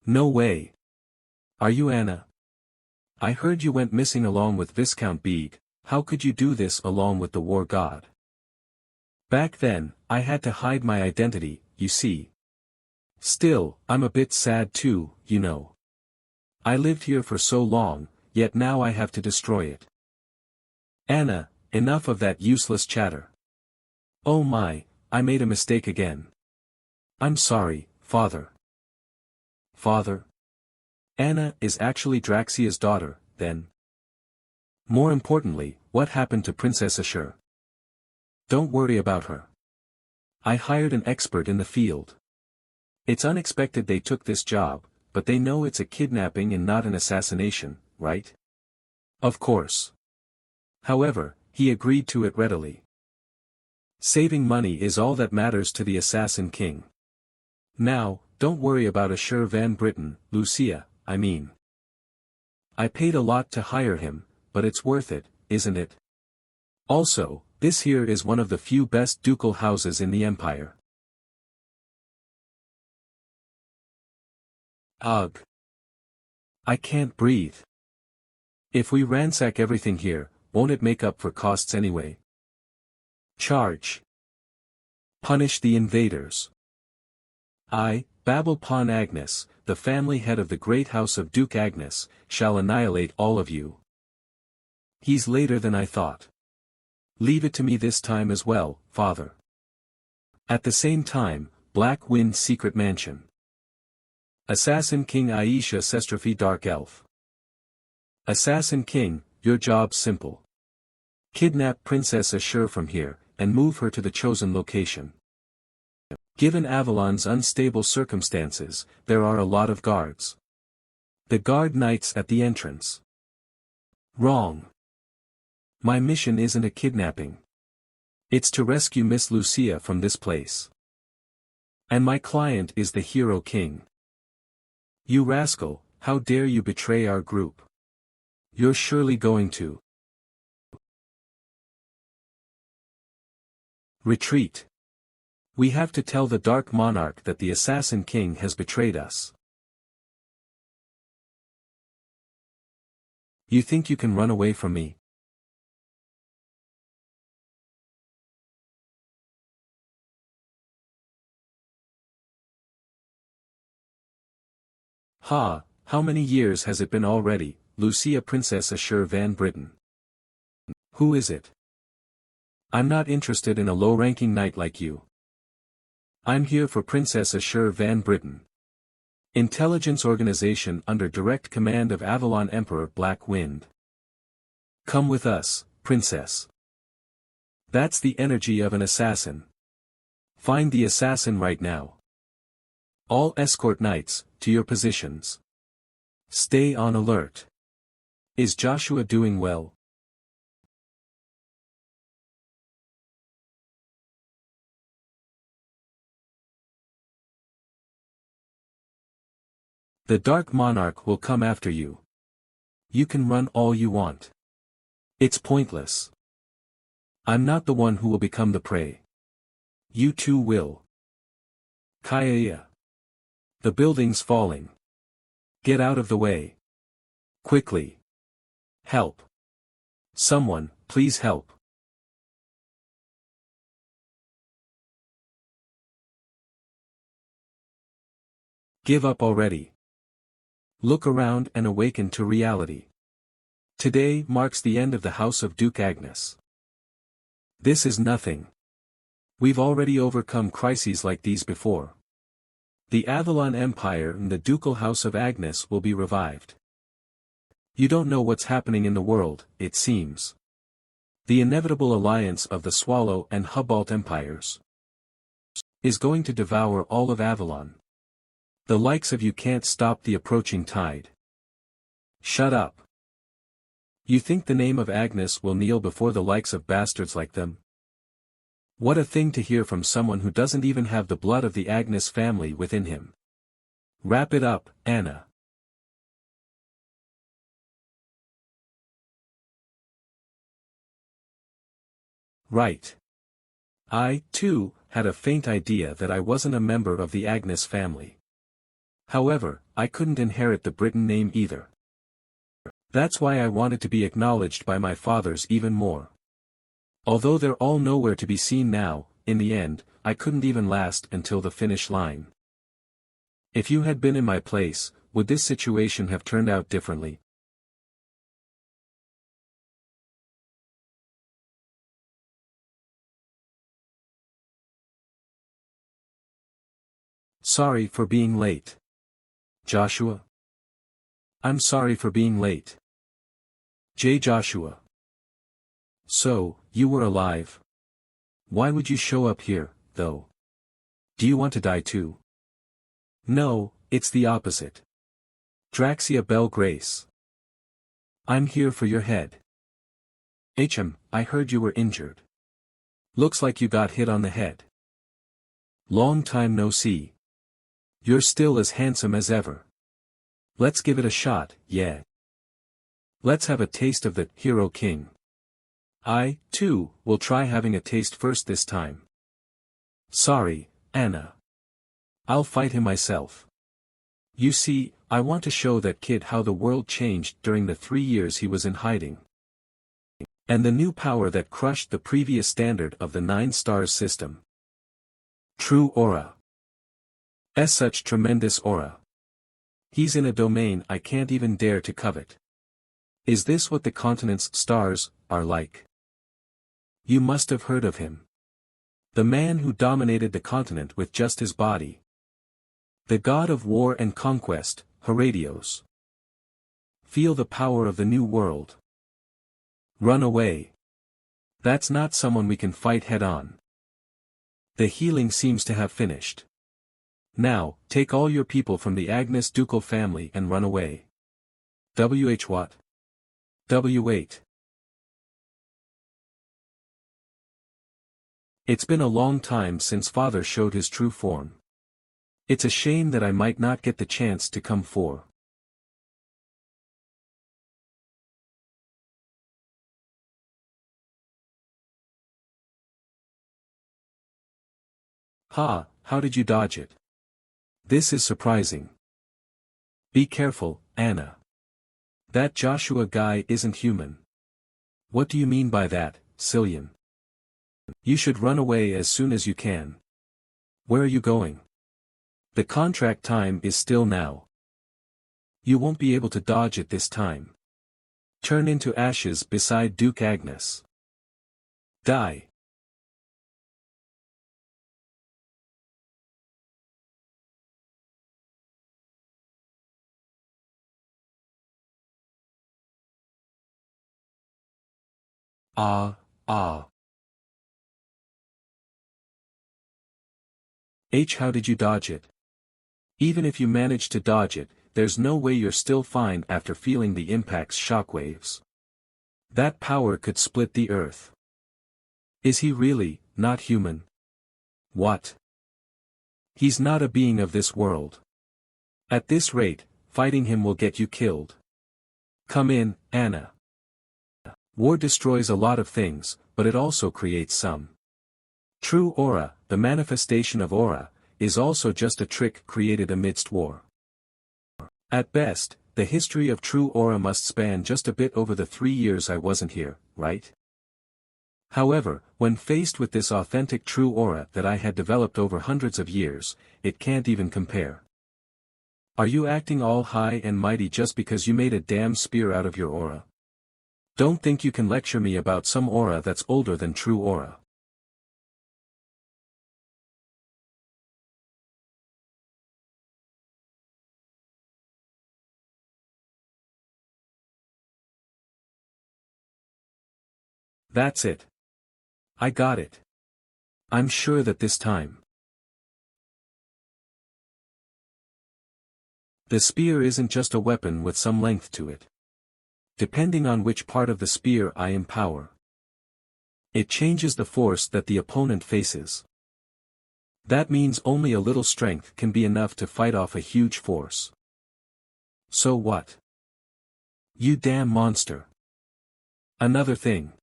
No way. Are you Anna? I heard you went missing along with Viscount Beeg. How could you do this along with the war god? Back then, I had to hide my identity, you see. Still, I'm a bit sad too, you know. I lived here for so long, yet now I have to destroy it. Anna, enough of that useless chatter. Oh my, I made a mistake again. I'm sorry, Father. Father? Anna is actually Draxia's daughter, then. More importantly, what happened to Princess Ashur? Don't worry about her. I hired an expert in the field. It's unexpected they took this job, but they know it's a kidnapping and not an assassination, right? Of course. However, he agreed to it readily. Saving money is all that matters to the Assassin King. Now, don't worry about Ashur Van Britten, Lucia, I mean. I paid a lot to hire him, but it's worth it, isn't it? Also, this here is one of the few best ducal houses in the Empire. Ugh. I can't breathe. If we ransack everything here, won't it make up for costs anyway? Charge. Punish the invaders. I, Babel Pawn Agnes, the family head of the great house of Duke Agnes, shall annihilate all of you. He's later than I thought. Leave it to me this time as well, Father. At the same time, Black Wind Secret Mansion. Assassin King Aisha Sestrafi Dark Elf. Assassin King, your job's simple. Kidnap Princess Ashur from here, and move her to the chosen location. Given Avalon's unstable circumstances, there are a lot of guards. The guard knights at the entrance. Wrong. My mission isn't a kidnapping. It's to rescue Miss Lucia from this place. And my client is the Hero King. You rascal, how dare you betray our group? You're surely going to retreat. We have to tell the Dark Monarch that the Assassin King has betrayed us. You think you can run away from me? Ha, how many years has it been already, Lucia Princess Ashur Van Britten? Who is it? I'm not interested in a low-ranking knight like you. I'm here for Princess Ashur Van Britten. Intelligence organization under direct command of Avalon Emperor Black Wind. Come with us, Princess. That's the energy of an assassin. Find the assassin right now. All escort knights, to your positions. Stay on alert. Is Joshua doing well? The Dark Monarch will come after you. You can run all you want. It's pointless. I'm not the one who will become the prey. You too will. Kaya. The building's falling. Get out of the way. Quickly. Help. Someone, please help. Give up already. Look around and awaken to reality. Today marks the end of the House of Duke Agnes. This is nothing. We've already overcome crises like these before. The Avalon Empire and the Ducal House of Agnes will be revived. You don't know what's happening in the world, it seems. The inevitable alliance of the Swallow and Hubalt empires is going to devour all of Avalon. The likes of you can't stop the approaching tide. Shut up. You think the name of Agnes will kneel before the likes of bastards like them? What a thing to hear from someone who doesn't even have the blood of the Agnes family within him. Wrap it up, Anna. Right. I, too, had a faint idea that I wasn't a member of the Agnes family. However, I couldn't inherit the Britain name either. That's why I wanted to be acknowledged by my fathers even more. Although they're all nowhere to be seen now, in the end, I couldn't even last until the finish line. If you had been in my place, would this situation have turned out differently? Sorry for being late. Joshua? I'm sorry for being late. J. Joshua. So, you were alive? Why would you show up here, though? Do you want to die too? No, it's the opposite. Draxia Bell Grace. I'm here for your head. I heard you were injured. Looks like you got hit on the head. Long time no see. You're still as handsome as ever. Let's give it a shot, yeah. Let's have a taste of the Hero King. I, too, will try having a taste first this time. Sorry, Anna. I'll fight him myself. You see, I want to show that kid how the world changed during the 3 years he was in hiding. And the new power that crushed the previous standard of the 9 stars system. True aura. Such tremendous aura. He's in a domain I can't even dare to covet. Is this what the continent's stars are like? You must have heard of him. The man who dominated the continent with just his body. The god of war and conquest, Herodios. Feel the power of the new world. Run away. That's not someone we can fight head-on. The healing seems to have finished. Now, take all your people from the Agnes ducal family and run away. WH what? W8. It's been a long time since father showed his true form. It's a shame that I might not get the chance to come for. Ha, how did you dodge it? This is surprising. Be careful, Anna. That Joshua guy isn't human. What do you mean by that, Cillian? You should run away as soon as you can. Where are you going? The contract time is still now. You won't be able to dodge it this time. Turn into ashes beside Duke Agnes. Die. Ah, ah. How did you dodge it? Even if you managed to dodge it, there's no way you're still fine after feeling the impact's shockwaves. That power could split the earth. Is he really, not human? What? He's not a being of this world. At this rate, fighting him will get you killed. Come in, Anna. War destroys a lot of things, but it also creates some. True aura, the manifestation of aura, is also just a trick created amidst war. At best, the history of true aura must span just a bit over the 3 years I wasn't here, right? However, when faced with this authentic true aura that I had developed over hundreds of years, it can't even compare. Are you acting all high and mighty just because you made a damn spear out of your aura? Don't think you can lecture me about some aura that's older than true aura. That's it. I got it. I'm sure that this time. The spear isn't just a weapon with some length to it. Depending on which part of the spear I empower, it changes the force that the opponent faces. That means only a little strength can be enough to fight off a huge force. So what? You damn monster. Another thing.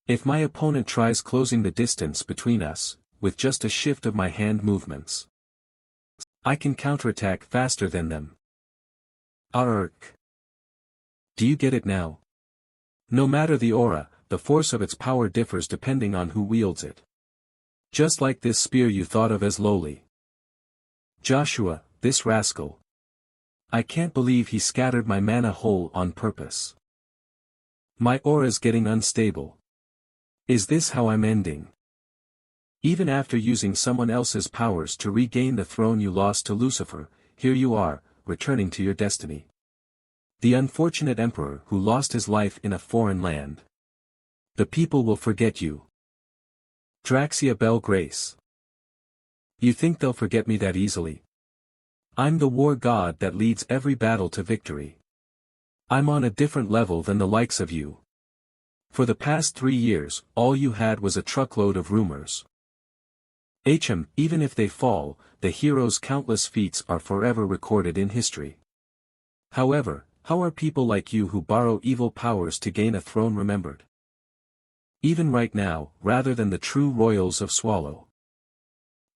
If my opponent tries closing the distance between us, with just a shift of my hand movements, I can counterattack faster than them. Arrgh. Do you get it now? No matter the aura, the force of its power differs depending on who wields it. Just like this spear you thought of as lowly. Joshua, this rascal. I can't believe he scattered my mana whole on purpose. My aura's getting unstable. Is this how I'm ending? Even after using someone else's powers to regain the throne you lost to Lucifer, here you are, returning to your destiny. The unfortunate emperor who lost his life in a foreign land. The people will forget you. Draxia Bell Grace. You think they'll forget me that easily? I'm the war god that leads every battle to victory. I'm on a different level than the likes of you. For the past 3 years, all you had was a truckload of rumors. Even if they fall, the hero's countless feats are forever recorded in history. However, how are people like you who borrow evil powers to gain a throne remembered? Even right now, rather than the true royals of Swallow.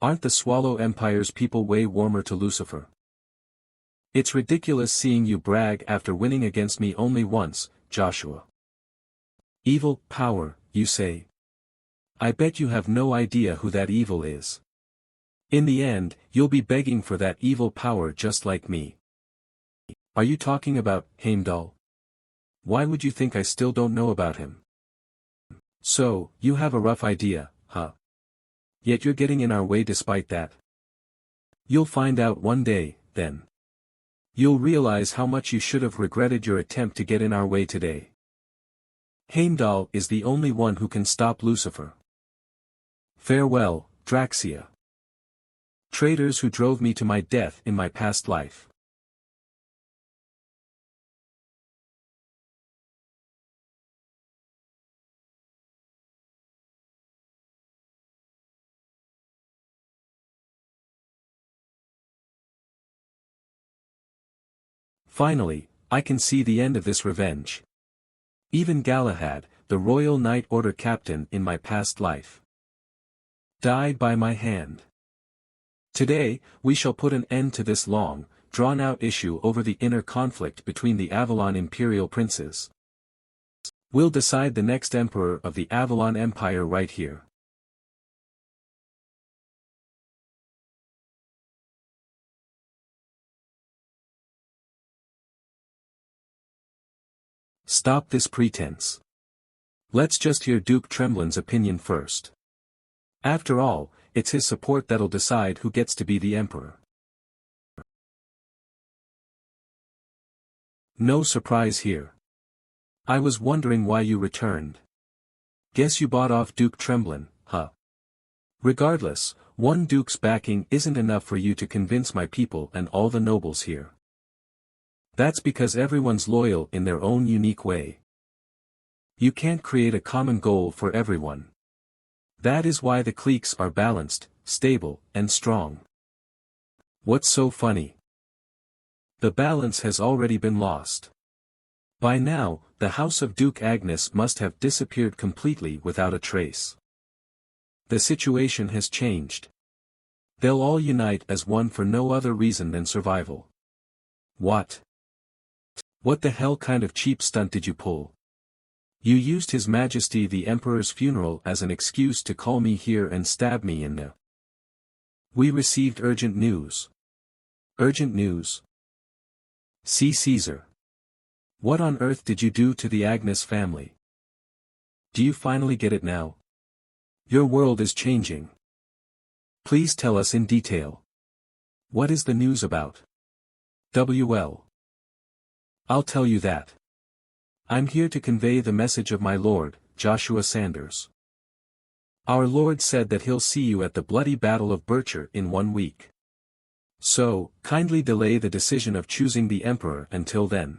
Aren't the Swallow Empire's people way warmer to Lucifer? It's ridiculous seeing you brag after winning against me only once, Joshua. Evil power, you say? I bet you have no idea who that evil is. In the end, you'll be begging for that evil power just like me. Are you talking about Heimdall? Why would you think I still don't know about him? So, you have a rough idea, huh? Yet you're getting in our way despite that. You'll find out one day, then. You'll realize how much you should have regretted your attempt to get in our way today. Heimdall is the only one who can stop Lucifer. Farewell, Draxia. Traitors who drove me to my death in my past life. Finally, I can see the end of this revenge. Even Galahad, the Royal Knight Order captain in my past life, died by my hand. Today, we shall put an end to this long, drawn-out issue over the inner conflict between the Avalon Imperial Princes. We'll decide the next emperor of the Avalon Empire right here. Stop this pretense. Let's just hear Duke Tremblin's opinion first. After all, it's his support that'll decide who gets to be the emperor. No surprise here. I was wondering why you returned. Guess you bought off Duke Tremblin, huh? Regardless, One duke's backing isn't enough for you to convince my people and all the nobles here. That's because everyone's loyal in their own unique way. You can't create a common goal for everyone. That is why the cliques are balanced, stable, and strong. What's so funny? The balance has already been lost. By now, the house of Duke Agnes must have disappeared completely without a trace. The situation has changed. They'll all unite as one for no other reason than survival. What? What the hell kind of cheap stunt did you pull? You used His Majesty the Emperor's funeral as an excuse to call me here and stab me in the... We received urgent news. Urgent news? See Caesar. What on earth did you do to the Agnes family? Do you finally get it now? Your world is changing. Please tell us in detail. What is the news about? WL. I'll tell you that. I'm here to convey the message of my Lord, Joshua Sanders. Our Lord said that he'll see you at the bloody Battle of Bircher in 1 week. So, kindly delay the decision of choosing the Emperor until then.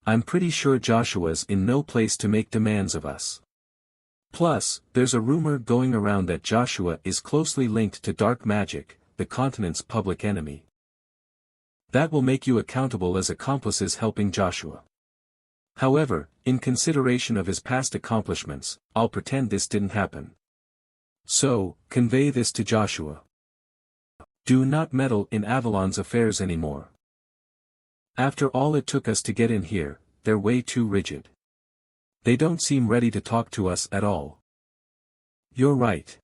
I'm pretty sure Joshua's in no place to make demands of us. Plus, there's a rumor going around that Joshua is closely linked to dark magic, the continent's public enemy. That will make you accountable as accomplices helping Joshua. However, in consideration of his past accomplishments, I'll pretend this didn't happen. So, convey this to Joshua. Do not meddle in Avalon's affairs anymore. After all it took us to get in here, they're way too rigid. They don't seem ready to talk to us at all. You're right.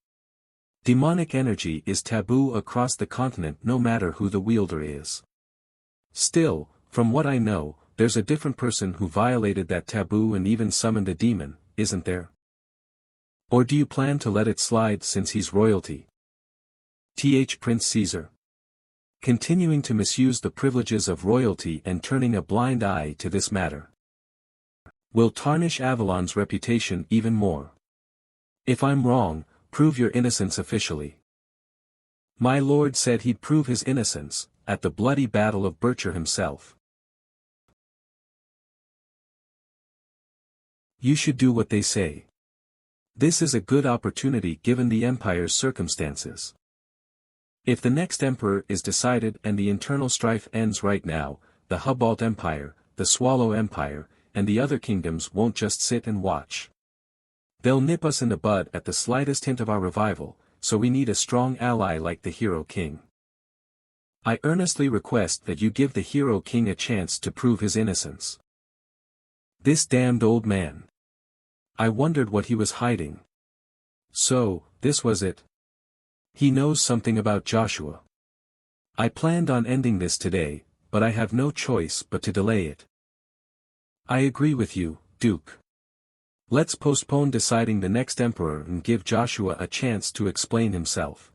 Demonic energy is taboo across the continent no matter who the wielder is. Still, from what I know, there's a different person who violated that taboo and even summoned a demon, isn't there? Or do you plan to let it slide since he's royalty? Prince Caesar. Continuing to misuse the privileges of royalty and turning a blind eye to this matter will tarnish Avalon's reputation even more. If I'm wrong, prove your innocence officially. My lord said he'd prove his innocence, at the bloody Battle of Bircher himself. You should do what they say. This is a good opportunity given the Empire's circumstances. If the next emperor is decided and the internal strife ends right now, the Hubbalt Empire, the Swallow Empire, and the other kingdoms won't just sit and watch. They'll nip us in the bud at the slightest hint of our revival, so we need a strong ally like the Hero King. I earnestly request that you give the Hero King a chance to prove his innocence. This damned old man. I wondered what he was hiding. So, this was it. He knows something about Joshua. I planned on ending this today, but I have no choice but to delay it. I agree with you, Duke. Let's postpone deciding the next emperor and give Joshua a chance to explain himself.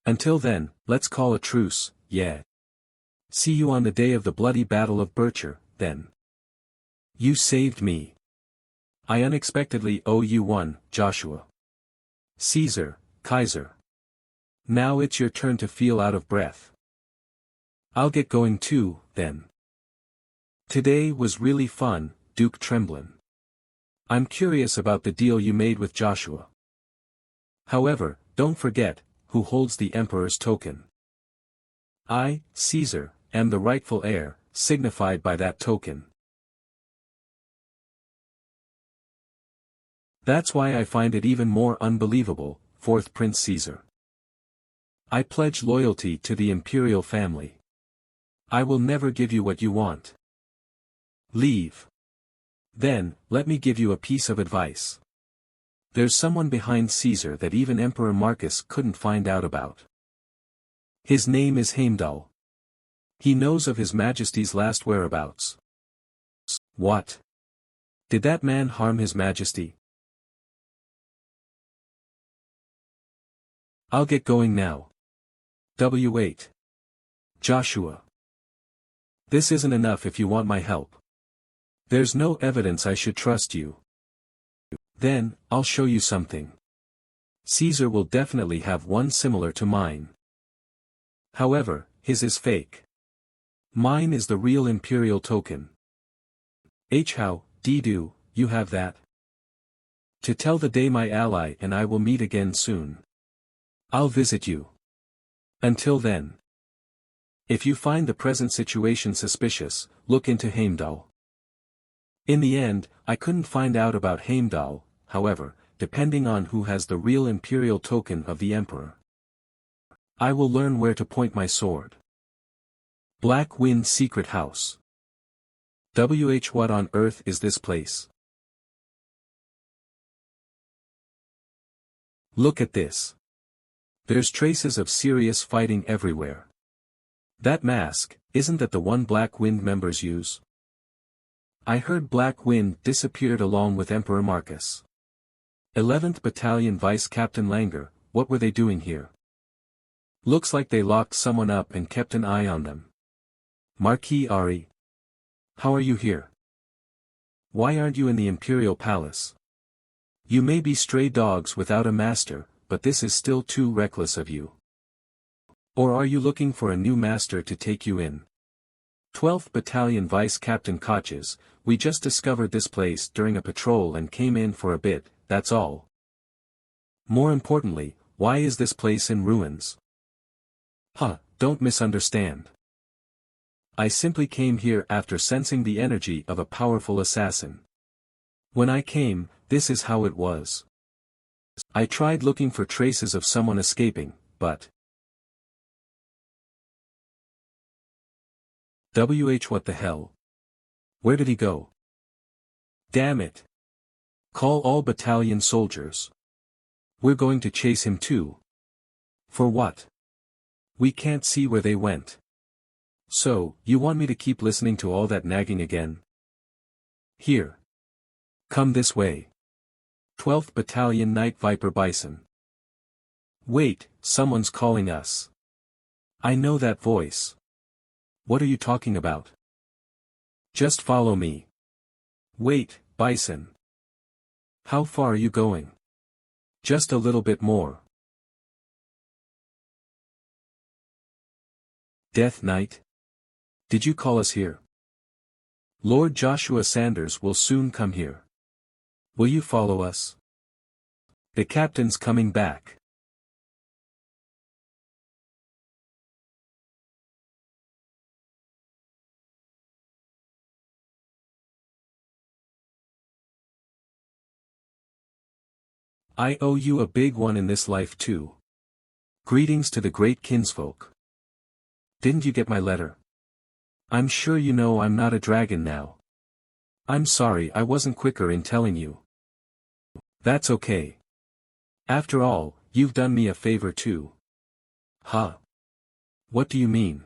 Until then, let's call a truce, yeah. See you on the day of the bloody Battle of Bircher, then. You saved me. I unexpectedly owe you one, Joshua. Caesar, Kaiser. Now it's your turn to feel out of breath. I'll get going too, then. Today was really fun, Duke Tremblin. I'm curious about the deal you made with Joshua. However, don't forget, who holds the Emperor's token. I, Caesar, am the rightful heir, signified by that token. That's why I find it even more unbelievable, fourth Prince Caesar. I pledge loyalty to the imperial family. I will never give you what you want. Leave. Then, let me give you a piece of advice. There's someone behind Caesar that even Emperor Marcus couldn't find out about. His name is Heimdall. He knows of His Majesty's last whereabouts. What? Did that man harm His Majesty? I'll get going now. W8. Joshua. This isn't enough if you want my help. There's no evidence I should trust you. Then, I'll show you something. Caesar will definitely have one similar to mine. However, his is fake. Mine is the real imperial token. How do you have that? To tell the day my ally and I will meet again soon. I'll visit you. Until then. If you find the present situation suspicious, look into Heimdall. In the end, I couldn't find out about Heimdall, however, depending on who has the real imperial token of the emperor. I will learn where to point my sword. Black Wind Secret House. What on earth is this place? Look at this. There's traces of serious fighting everywhere. That mask, isn't that the one Black Wind members use? I heard Black Wind disappeared along with Emperor Marcus. 11th Battalion Vice Captain Langer, what were they doing here? Looks like they locked someone up and kept an eye on them. Marquis Ari. How are you here? Why aren't you in the Imperial Palace? You may be stray dogs without a master, but this is still too reckless of you. Or are you looking for a new master to take you in? 12th Battalion Vice Captain Koches, we just discovered this place during a patrol and came in for a bit, that's all. More importantly, why is this place in ruins? Don't misunderstand. I simply came here after sensing the energy of a powerful assassin. When I came, this is how it was. I tried looking for traces of someone escaping, but... what the hell? Where did he go? Damn it. Call all battalion soldiers. We're going to chase him too. For what? We can't see where they went. So, you want me to keep listening to all that nagging again? Here. Come this way. 12th Battalion Night Viper Bison. Wait, someone's calling us. I know that voice. What are you talking about? Just follow me. Wait, Bison. How far are you going? Just a little bit more. Death Knight? Did you call us here? Lord Joshua Sanders will soon come here. Will you follow us? The captain's coming back. I owe you a big one in this life too. Greetings to the great kinsfolk. Didn't you get my letter? I'm sure you know I'm not a dragon now. I'm sorry I wasn't quicker in telling you. That's okay. After all, you've done me a favor too. What do you mean?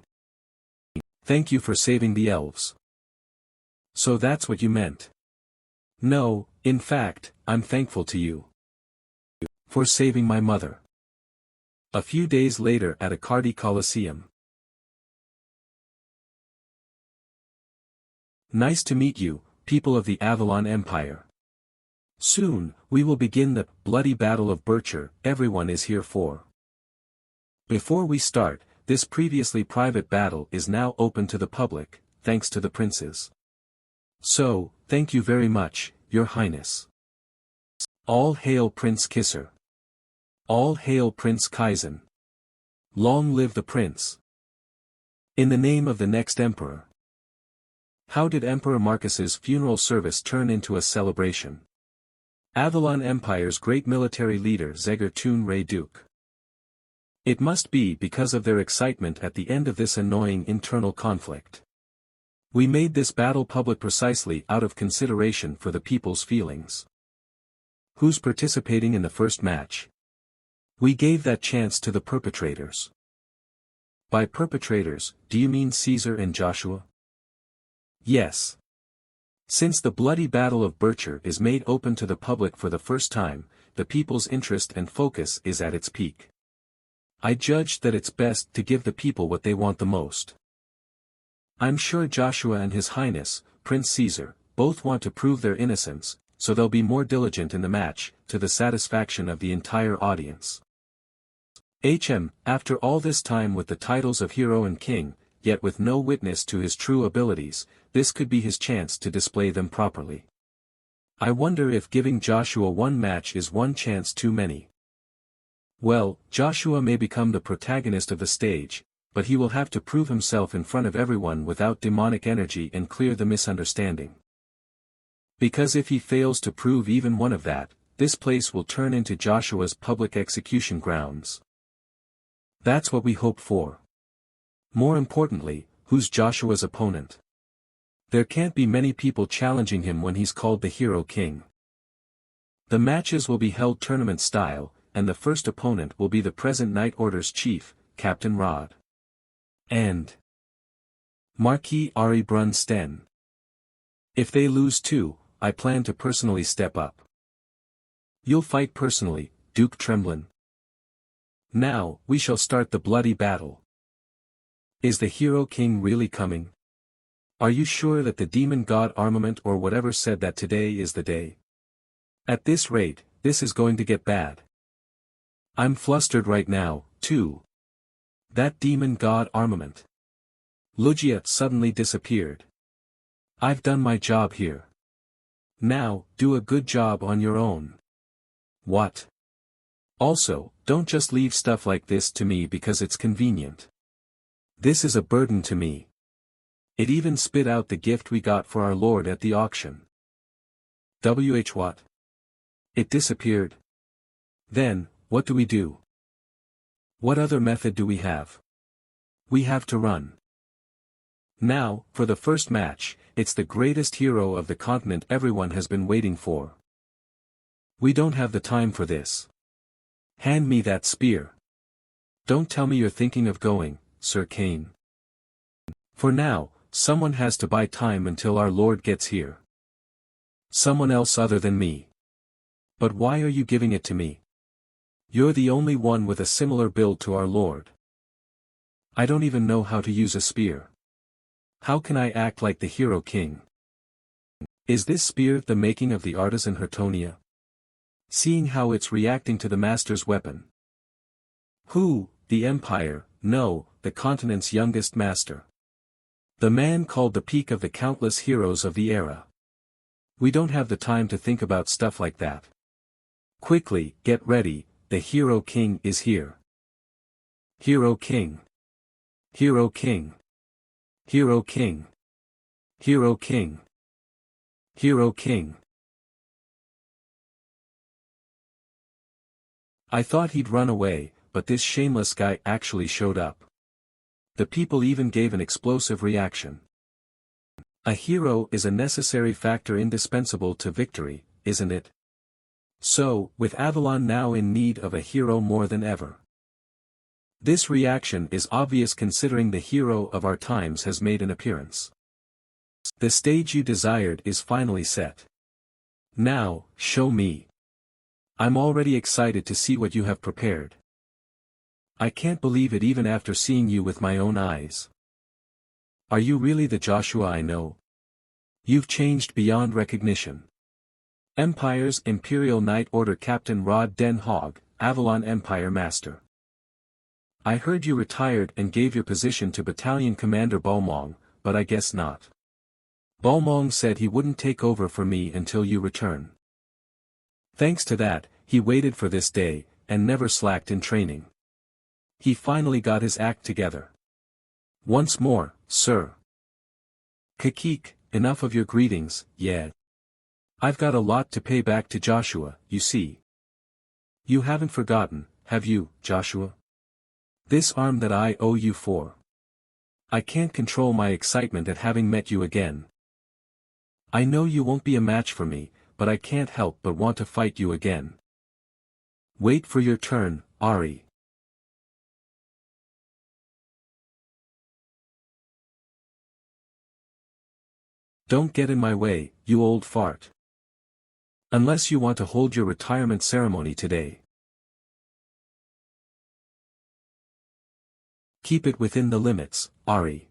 Thank you for saving the elves. So that's what you meant. No, in fact, I'm thankful to you. For saving my mother. A few days later at a Cardi Coliseum. Nice to meet you, people of the Avalon Empire. Soon, we will begin the bloody Battle of Bircher everyone is here for. Before we start, this previously private battle is now open to the public, thanks to the princes. So, thank you very much, Your Highness. All hail Prince Kisser. All hail Prince Kaizen. Long live the prince. In the name of the next emperor. How did Emperor Marcus's funeral service turn into a celebration? Avalon Empire's great military leader Zeger Toon Ray Duke. It must be because of their excitement at the end of this annoying internal conflict. We made this battle public precisely out of consideration for the people's feelings. Who's participating in the first match? We gave that chance to the perpetrators. By perpetrators, do you mean Caesar and Joshua? Yes. Since the bloody Battle of Bircher is made open to the public for the first time, the people's interest and focus is at its peak. I judged that it's best to give the people what they want the most. I'm sure Joshua and His Highness, Prince Caesar, both want to prove their innocence, so they'll be more diligent in the match, to the satisfaction of the entire audience. After all this time with the titles of hero and king, yet with no witness to his true abilities, this could be his chance to display them properly. I wonder if giving Joshua one match is one chance too many. Well, Joshua may become the protagonist of the stage, but he will have to prove himself in front of everyone without demonic energy and clear the misunderstanding. Because if he fails to prove even one of that, this place will turn into Joshua's public execution grounds. That's what we hope for. More importantly, who's Joshua's opponent? There can't be many people challenging him when he's called the Hero King. The matches will be held tournament style, and the first opponent will be the present Night Order's chief, Captain Rod. And Marquis Ari Brunsten. If they lose too, I plan to personally step up. You'll fight personally, Duke Tremblin. Now, we shall start the bloody battle. Is the Hero King really coming? Are you sure that the demon god armament or whatever said that today is the day? At this rate, this is going to get bad. I'm flustered right now, too. That demon god armament. Lugia suddenly disappeared. I've done my job here. Now, do a good job on your own. What? Also, don't just leave stuff like this to me because it's convenient. This is a burden to me. It even spit out the gift we got for our Lord at the auction. What? It disappeared. Then, what do we do? What other method do we have? We have to run. Now, for the first match, it's the greatest hero of the continent everyone has been waiting for. We don't have the time for this. Hand me that spear. Don't tell me you're thinking of going, Sir Kane. For now, someone has to buy time until our Lord gets here. Someone else other than me. But why are you giving it to me? You're the only one with a similar build to our Lord. I don't even know how to use a spear. How can I act like the Hero King? Is this spear the making of the artisan Hertonia? Seeing how it's reacting to the master's weapon. Who, the Empire? No, the continent's youngest master. The man called the peak of the countless heroes of the era. We don't have the time to think about stuff like that. Quickly, get ready, the Hero King is here. Hero King. Hero King. Hero King. Hero King. Hero King. I thought he'd run away, but this shameless guy actually showed up. The people even gave an explosive reaction. A hero is a necessary factor indispensable to victory, isn't it? So, with Avalon now in need of a hero more than ever. This reaction is obvious considering the hero of our times has made an appearance. The stage you desired is finally set. Now, show me. I'm already excited to see what you have prepared. I can't believe it even after seeing you with my own eyes. Are you really the Joshua I know? You've changed beyond recognition. Empire's Imperial Night Order Captain Rod Den Hog, Avalon Empire Master. I heard you retired and gave your position to Battalion Commander Balmong, but I guess not. Balmong said he wouldn't take over for me until you return. Thanks to that, he waited for this day, and never slacked in training. He finally got his act together. Once more, sir. Kakik, enough of your greetings, yeah. I've got a lot to pay back to Joshua, you see. You haven't forgotten, have you, Joshua? This arm that I owe you for. I can't control my excitement at having met you again. I know you won't be a match for me, but I can't help but want to fight you again. Wait for your turn, Ari. Don't get in my way, you old fart. Unless you want to hold your retirement ceremony today. Keep it within the limits, Ari.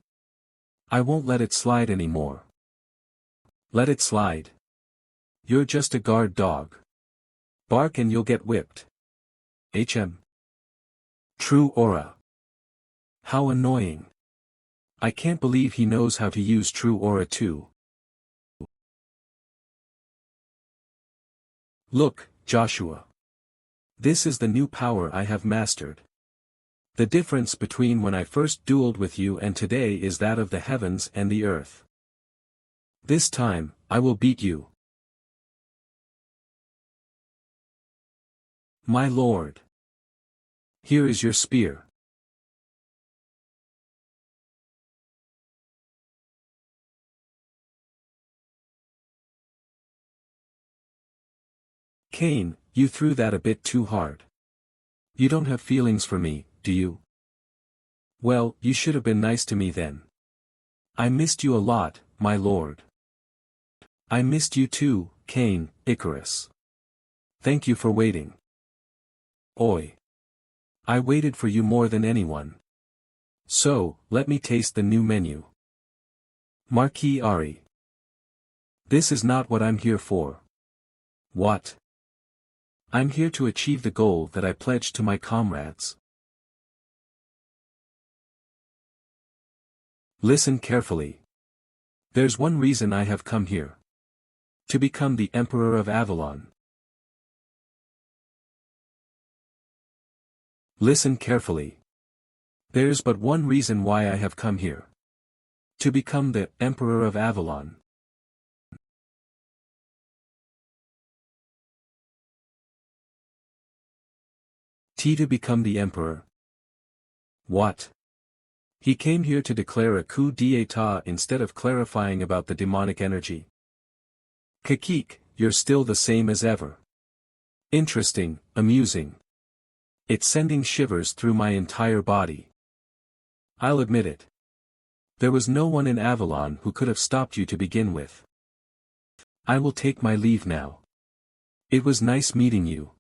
I won't let it slide anymore. Let it slide. You're just a guard dog. Bark and you'll get whipped. True aura. How annoying. I can't believe he knows how to use true aura too. Look, Joshua. This is the new power I have mastered. The difference between when I first dueled with you and today is that of the heavens and the earth. This time, I will beat you. My lord. Here is your spear. Cain, you threw that a bit too hard. You don't have feelings for me, do you? Well, you should have been nice to me then. I missed you a lot, my lord. I missed you too, Cain, Icarus. Thank you for waiting. Oi. I waited for you more than anyone. So, let me taste the new menu. Marquis Ari. This is not what I'm here for. What? I'm here to achieve the goal that I pledged to my comrades. Listen carefully. There's one reason I have come here. To become the Emperor of Avalon. Listen carefully. There's but one reason why I have come here. To become the Emperor of Avalon. To become the Emperor. What? He came here to declare a coup d'état instead of clarifying about the demonic energy. Kakik, you're still the same as ever. Interesting, amusing. It's sending shivers through my entire body. I'll admit it. There was no one in Avalon who could have stopped you to begin with. I will take my leave now. It was nice meeting you.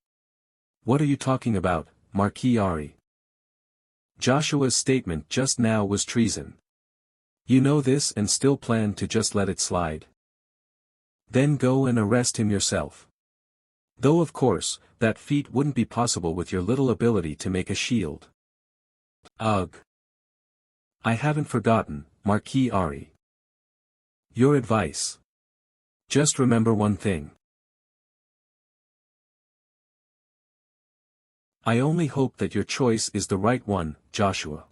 What are you talking about, Marquis Ari? Joshua's statement just now was treason. You know this and still plan to just let it slide. Then go and arrest him yourself. Though of course, that feat wouldn't be possible with your little ability to make a shield. Ugh. I haven't forgotten, Marquis Ari. Your advice. Just remember one thing. I only hope that your choice is the right one, Joshua.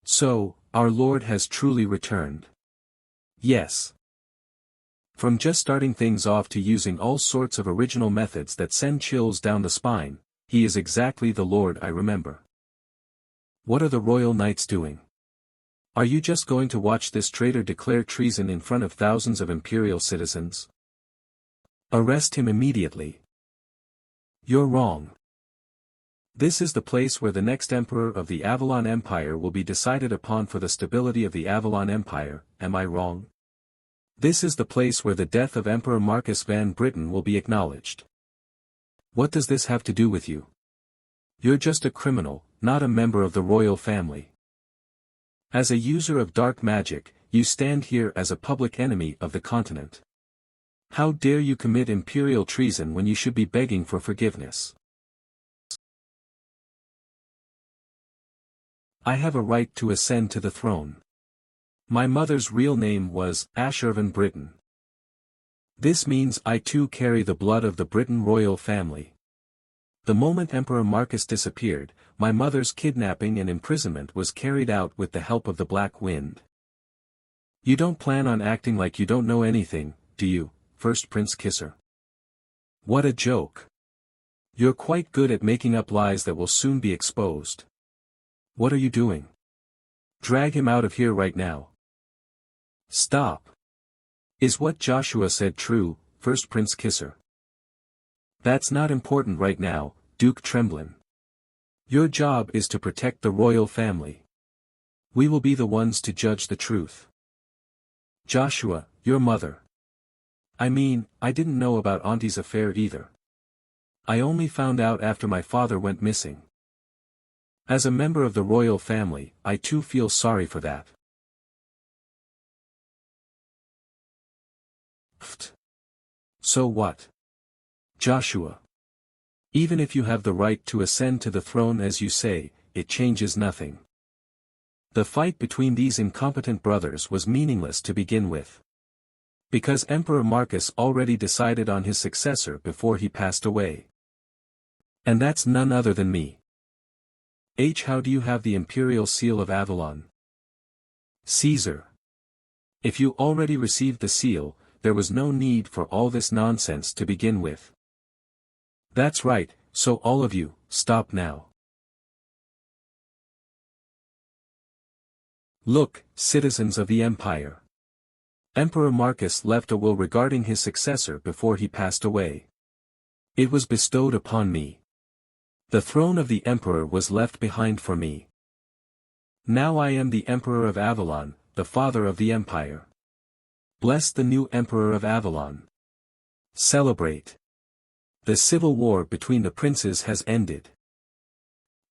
So, our Lord has truly returned. Yes. From just starting things off to using all sorts of original methods that send chills down the spine, he is exactly the Lord I remember. What are the royal knights doing? Are you just going to watch this traitor declare treason in front of thousands of imperial citizens? Arrest him immediately. You're wrong. This is the place where the next emperor of the Avalon Empire will be decided upon for the stability of the Avalon Empire, am I wrong? This is the place where the death of Emperor Marcus Van Britain will be acknowledged. What does this have to do with you? You're just a criminal, not a member of the royal family. As a user of dark magic, you stand here as a public enemy of the continent. How dare you commit imperial treason when you should be begging for forgiveness? I have a right to ascend to the throne. My mother's real name was Ashurvan Britain. This means I too carry the blood of the Britain royal family. The moment Emperor Marcus disappeared, my mother's kidnapping and imprisonment was carried out with the help of the Black Wind. You don't plan on acting like you don't know anything, do you, First Prince Kisser? What a joke. You're quite good at making up lies that will soon be exposed. What are you doing? Drag him out of here right now. Stop. Is what Joshua said true, First Prince Kisser? That's not important right now, Duke Tremblin. Your job is to protect the royal family. We will be the ones to judge the truth. Joshua, your mother. I mean, I didn't know about Auntie's affair either. I only found out after my father went missing. As a member of the royal family, I too feel sorry for that. Pfft. So what? Joshua. Even if you have the right to ascend to the throne as you say, it changes nothing. The fight between these incompetent brothers was meaningless to begin with. Because Emperor Marcus already decided on his successor before he passed away. And that's none other than me. How do you have the imperial seal of Avalon? Caesar. If you already received the seal, there was no need for all this nonsense to begin with. That's right, so all of you, stop now. Look, citizens of the empire. Emperor Marcus left a will regarding his successor before he passed away. It was bestowed upon me. The throne of the emperor was left behind for me. Now I am the emperor of Avalon, the father of the empire. Bless the new emperor of Avalon. Celebrate. The civil war between the princes has ended.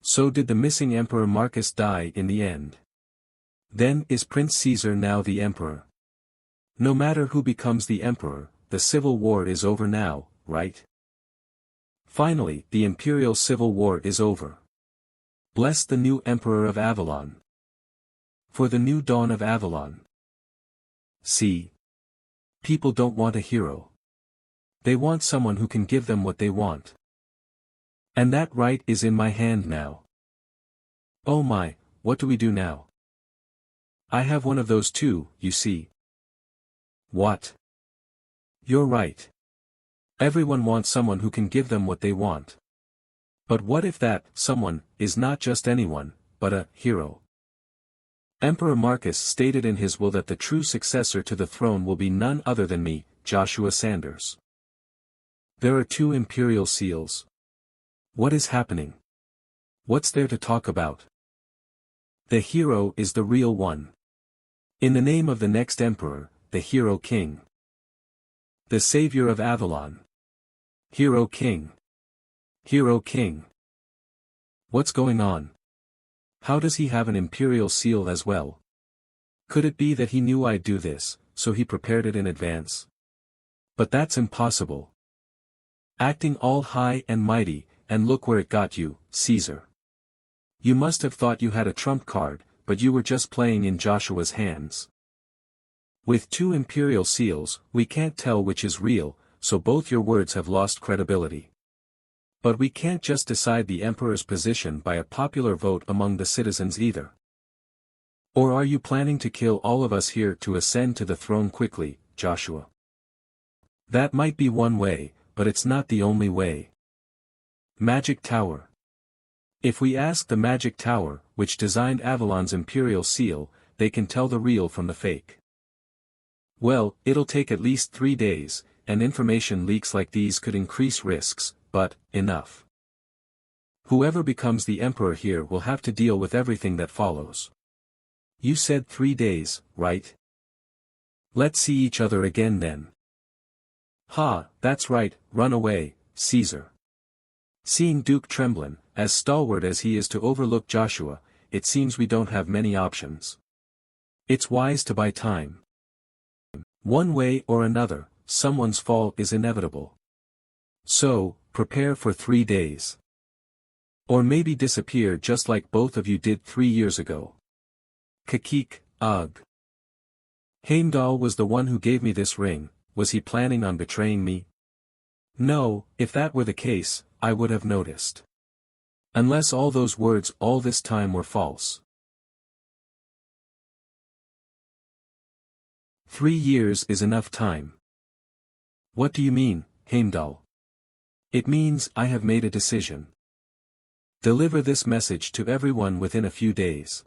So did the missing emperor Marcus die in the end. Then is Prince Caesar now the emperor? No matter who becomes the emperor, the civil war is over now, right? Finally, the imperial civil war is over. Bless the new emperor of Avalon. For the new dawn of Avalon. See? People don't want a hero. They want someone who can give them what they want. And that right is in my hand now. Oh my, what do we do now? I have one of those too, you see. What? You're right. Everyone wants someone who can give them what they want. But what if that someone is not just anyone, but a hero? Emperor Marcus stated in his will that the true successor to the throne will be none other than me, Joshua Sanders. There are 2 imperial seals. What is happening? What's there to talk about? The hero is the real one. In the name of the next emperor, the hero king. The savior of Avalon. Hero king. Hero king. What's going on? How does he have an imperial seal as well? Could it be that he knew I'd do this, so he prepared it in advance? But that's impossible. Acting all high and mighty, and look where it got you, Caesar. You must have thought you had a trump card, but you were just playing in Joshua's hands. With 2 imperial seals, we can't tell which is real, so both your words have lost credibility. But we can't just decide the emperor's position by a popular vote among the citizens either. Or are you planning to kill all of us here to ascend to the throne quickly, Joshua? That might be one way, but it's not the only way. Magic Tower. If we ask the Magic Tower, which designed Avalon's imperial seal, they can tell the real from the fake. Well, it'll take at least 3 days, and information leaks like these could increase risks, but, enough. Whoever becomes the emperor here will have to deal with everything that follows. You said 3 days, right? Let's see each other again then. Ha, that's right, run away, Caesar. Seeing Duke Tremblin, as stalwart as he is to overlook Joshua, it seems we don't have many options. It's wise to buy time. One way or another, someone's fall is inevitable. So, prepare for 3 days. Or maybe disappear just like both of you did 3 years ago. Kakik, ugh. Heimdall was the one who gave me this ring, was he planning on betraying me? No, if that were the case, I would have noticed. Unless all those words all this time were false. 3 years is enough time. What do you mean, Heimdall? It means I have made a decision. Deliver this message to everyone within a few days.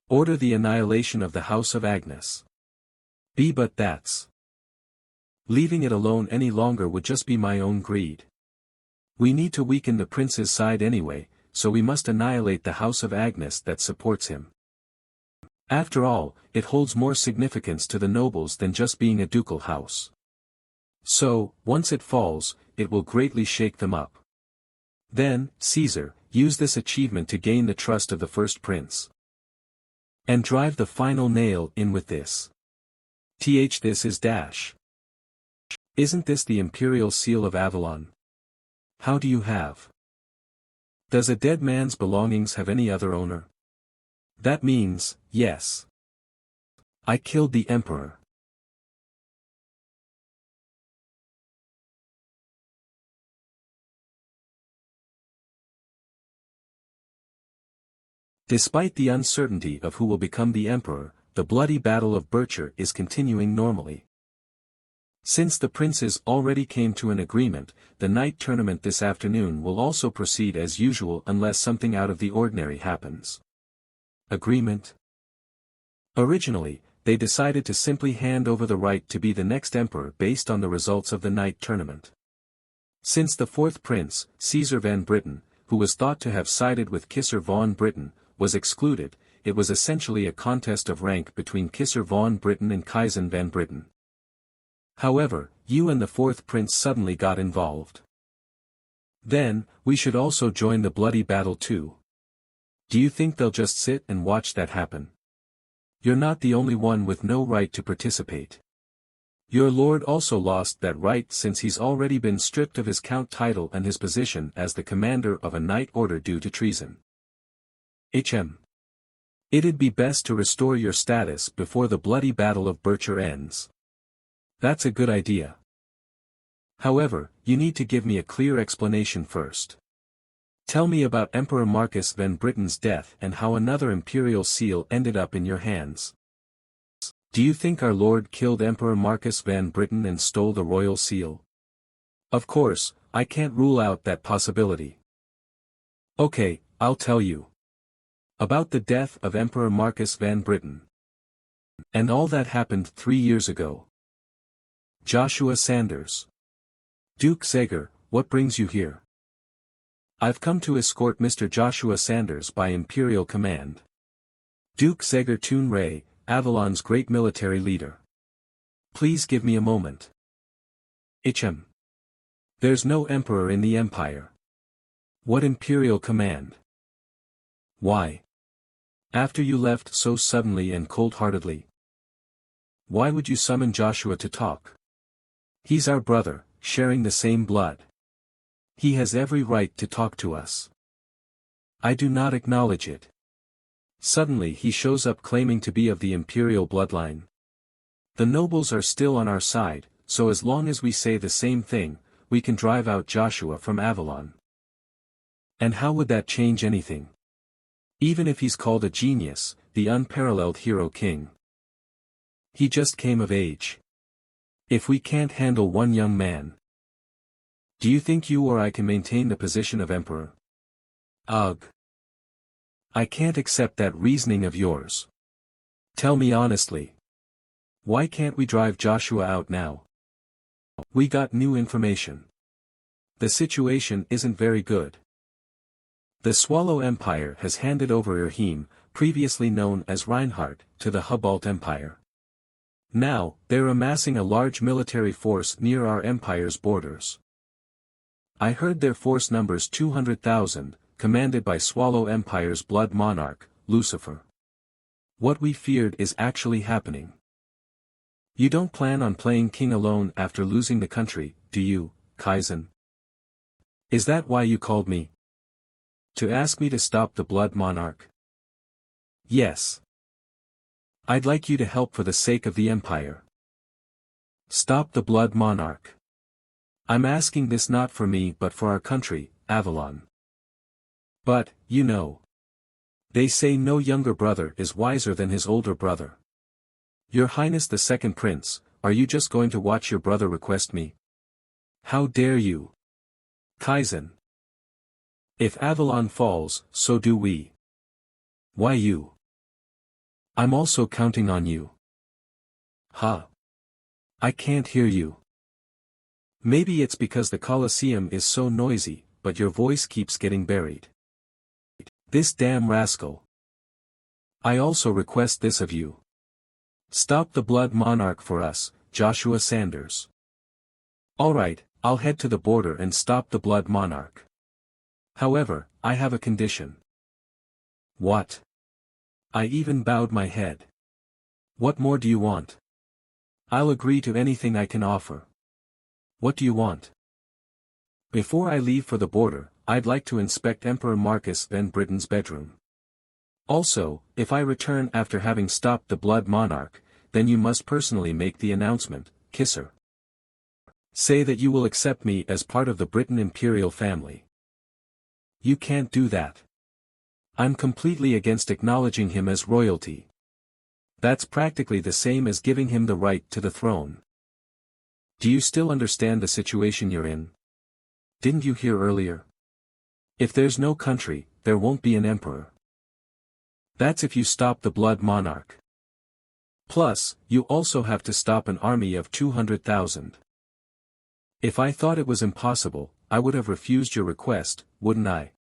Order the annihilation of the House of Agnes. But that's. Leaving it alone any longer would just be my own greed. We need to weaken the prince's side anyway, so we must annihilate the House of Agnes that supports him. After all, it holds more significance to the nobles than just being a ducal house. So, once it falls, it will greatly shake them up. Then, Caesar, use this achievement to gain the trust of the first prince. And drive the final nail in with this. This is dash. Isn't this the imperial seal of Avalon? How do you have? Does a dead man's belongings have any other owner? That means, yes. I killed the emperor. Despite the uncertainty of who will become the emperor, the bloody Battle of Bircher is continuing normally. Since the princes already came to an agreement, the night tournament this afternoon will also proceed as usual unless something out of the ordinary happens. Agreement? Originally, they decided to simply hand over the right to be the next emperor based on the results of the night tournament. Since the fourth prince, Caesar van Britain, who was thought to have sided with Keizer von Britain, was excluded, it was essentially a contest of rank between Keizer von Britain and Kaiser van Britain. However, you and the fourth prince suddenly got involved. Then, we should also join the bloody battle too. Do you think they'll just sit and watch that happen? You're not the only one with no right to participate. Your lord also lost that right since he's already been stripped of his count title and his position as the commander of a knight order due to treason. It'd be best to restore your status before the bloody Battle of Bircher ends. That's a good idea. However, you need to give me a clear explanation first. Tell me about Emperor Marcus van Britain's death and how another imperial seal ended up in your hands. Do you think our lord killed Emperor Marcus van Britain and stole the royal seal? Of course, I can't rule out that possibility. Okay, I'll tell you. About the death of Emperor Marcus van Britain. And all that happened 3 years ago. Joshua Sanders. Duke Zeger, what brings you here? I've come to escort Mr. Joshua Sanders by imperial command. Duke Zeger Toon Ray, Avalon's great military leader. Please give me a moment. There's no emperor in the empire. What imperial command? Why? After you left so suddenly and cold-heartedly. Why would you summon Joshua to talk? He's our brother, sharing the same blood. He has every right to talk to us. I do not acknowledge it. Suddenly he shows up claiming to be of the imperial bloodline. The nobles are still on our side, so as long as we say the same thing, we can drive out Joshua from Avalon. And how would that change anything? Even if he's called a genius, the unparalleled hero king. He just came of age. If we can't handle one young man, do you think you or I can maintain the position of emperor? Ugh. I can't accept that reasoning of yours. Tell me honestly. Why can't we drive Joshua out now? We got new information. The situation isn't very good. The Swallow Empire has handed over Irheim, previously known as Reinhardt, to the Hubalt Empire. Now, they're amassing a large military force near our empire's borders. I heard their force numbers 200,000, commanded by Swallow Empire's blood monarch, Lucifer. What we feared is actually happening. You don't plan on playing king alone after losing the country, do you, Kaizen? Is that why you called me? To ask me to stop the blood monarch? Yes. I'd like you to help for the sake of the empire. Stop the blood monarch. I'm asking this not for me but for our country, Avalon. But, you know. They say no younger brother is wiser than his older brother. Your Highness the Second Prince, are you just going to watch your brother request me? How dare you? Kaizen. If Avalon falls, so do we. Why you? I'm also counting on you. Huh? I can't hear you. Maybe it's because the Colosseum is so noisy, but your voice keeps getting buried. This damn rascal. I also request this of you. Stop the blood monarch for us, Joshua Sanders. Alright, I'll head to the border and stop the blood monarch. However, I have a condition. What? I even bowed my head. What more do you want? I'll agree to anything I can offer. What do you want? Before I leave for the border, I'd like to inspect Emperor Marcus van Britain's bedroom. Also, if I return after having stopped the Blood Monarch, then you must personally make the announcement, kisser. Say that you will accept me as part of the Britain imperial family. You can't do that. I'm completely against acknowledging him as royalty. That's practically the same as giving him the right to the throne. Do you still understand the situation you're in? Didn't you hear earlier? If there's no country, there won't be an emperor. That's if you stop the Blood Monarch. Plus, you also have to stop an army of 200,000. If I thought it was impossible, I would have refused your request, wouldn't I?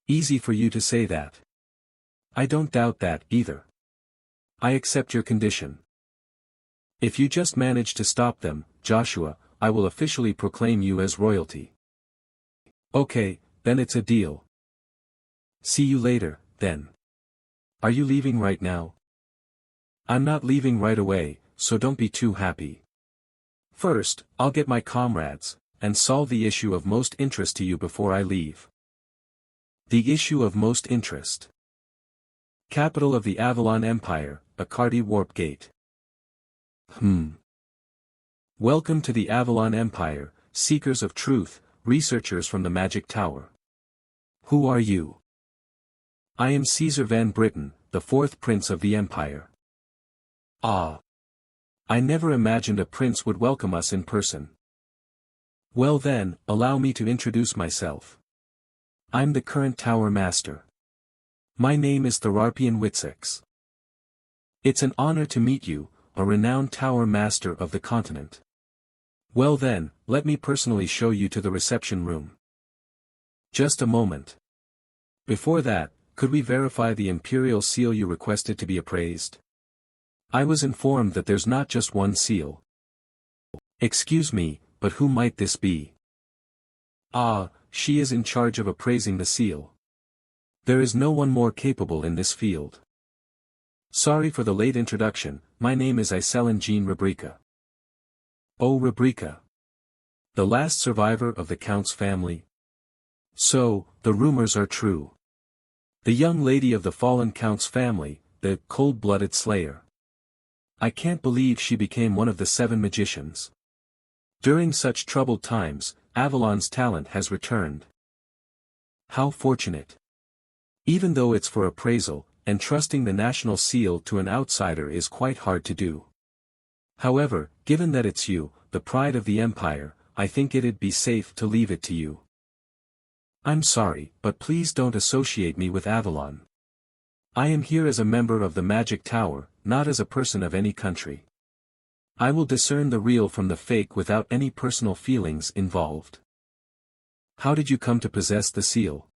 Easy for you to say that. I don't doubt that, either. I accept your condition. If you just manage to stop them, Joshua, I will officially proclaim you as royalty. Okay, then it's a deal. See you later, then. Are you leaving right now? I'm not leaving right away, so don't be too happy. First, I'll get my comrades, and solve the issue of most interest to you before I leave. The issue of most interest. Capital of the Avalon Empire, Akardi Warp Gate. Welcome to the Avalon Empire, seekers of truth, researchers from the Magic Tower. Who are you? I am Caesar van Britain, the fourth prince of the empire. Ah. I never imagined a prince would welcome us in person. Well then, allow me to introduce myself. I'm the current Tower Master. My name is Therarpian Witsex. It's an honor to meet you, a renowned Tower Master of the continent. Well then, let me personally show you to the reception room. Just a moment. Before that, could we verify the imperial seal you requested to be appraised? I was informed that there's not just one seal. Excuse me, but who might this be? Ah, she is in charge of appraising the seal. There is no one more capable in this field. Sorry for the late introduction, my name is Iselin Jean Rebrica. Oh Rebrica. The last survivor of the Count's family? So, the rumors are true. The young lady of the fallen Count's family, the cold-blooded slayer. I can't believe she became one of the 7 magicians. During such troubled times, Avalon's talent has returned. How fortunate. Even though it's for appraisal, entrusting the national seal to an outsider is quite hard to do. However, given that it's you, the pride of the empire, I think it'd be safe to leave it to you. I'm sorry, but please don't associate me with Avalon. I am here as a member of the Magic Tower, not as a person of any country. I will discern the real from the fake without any personal feelings involved. How did you come to possess the seal?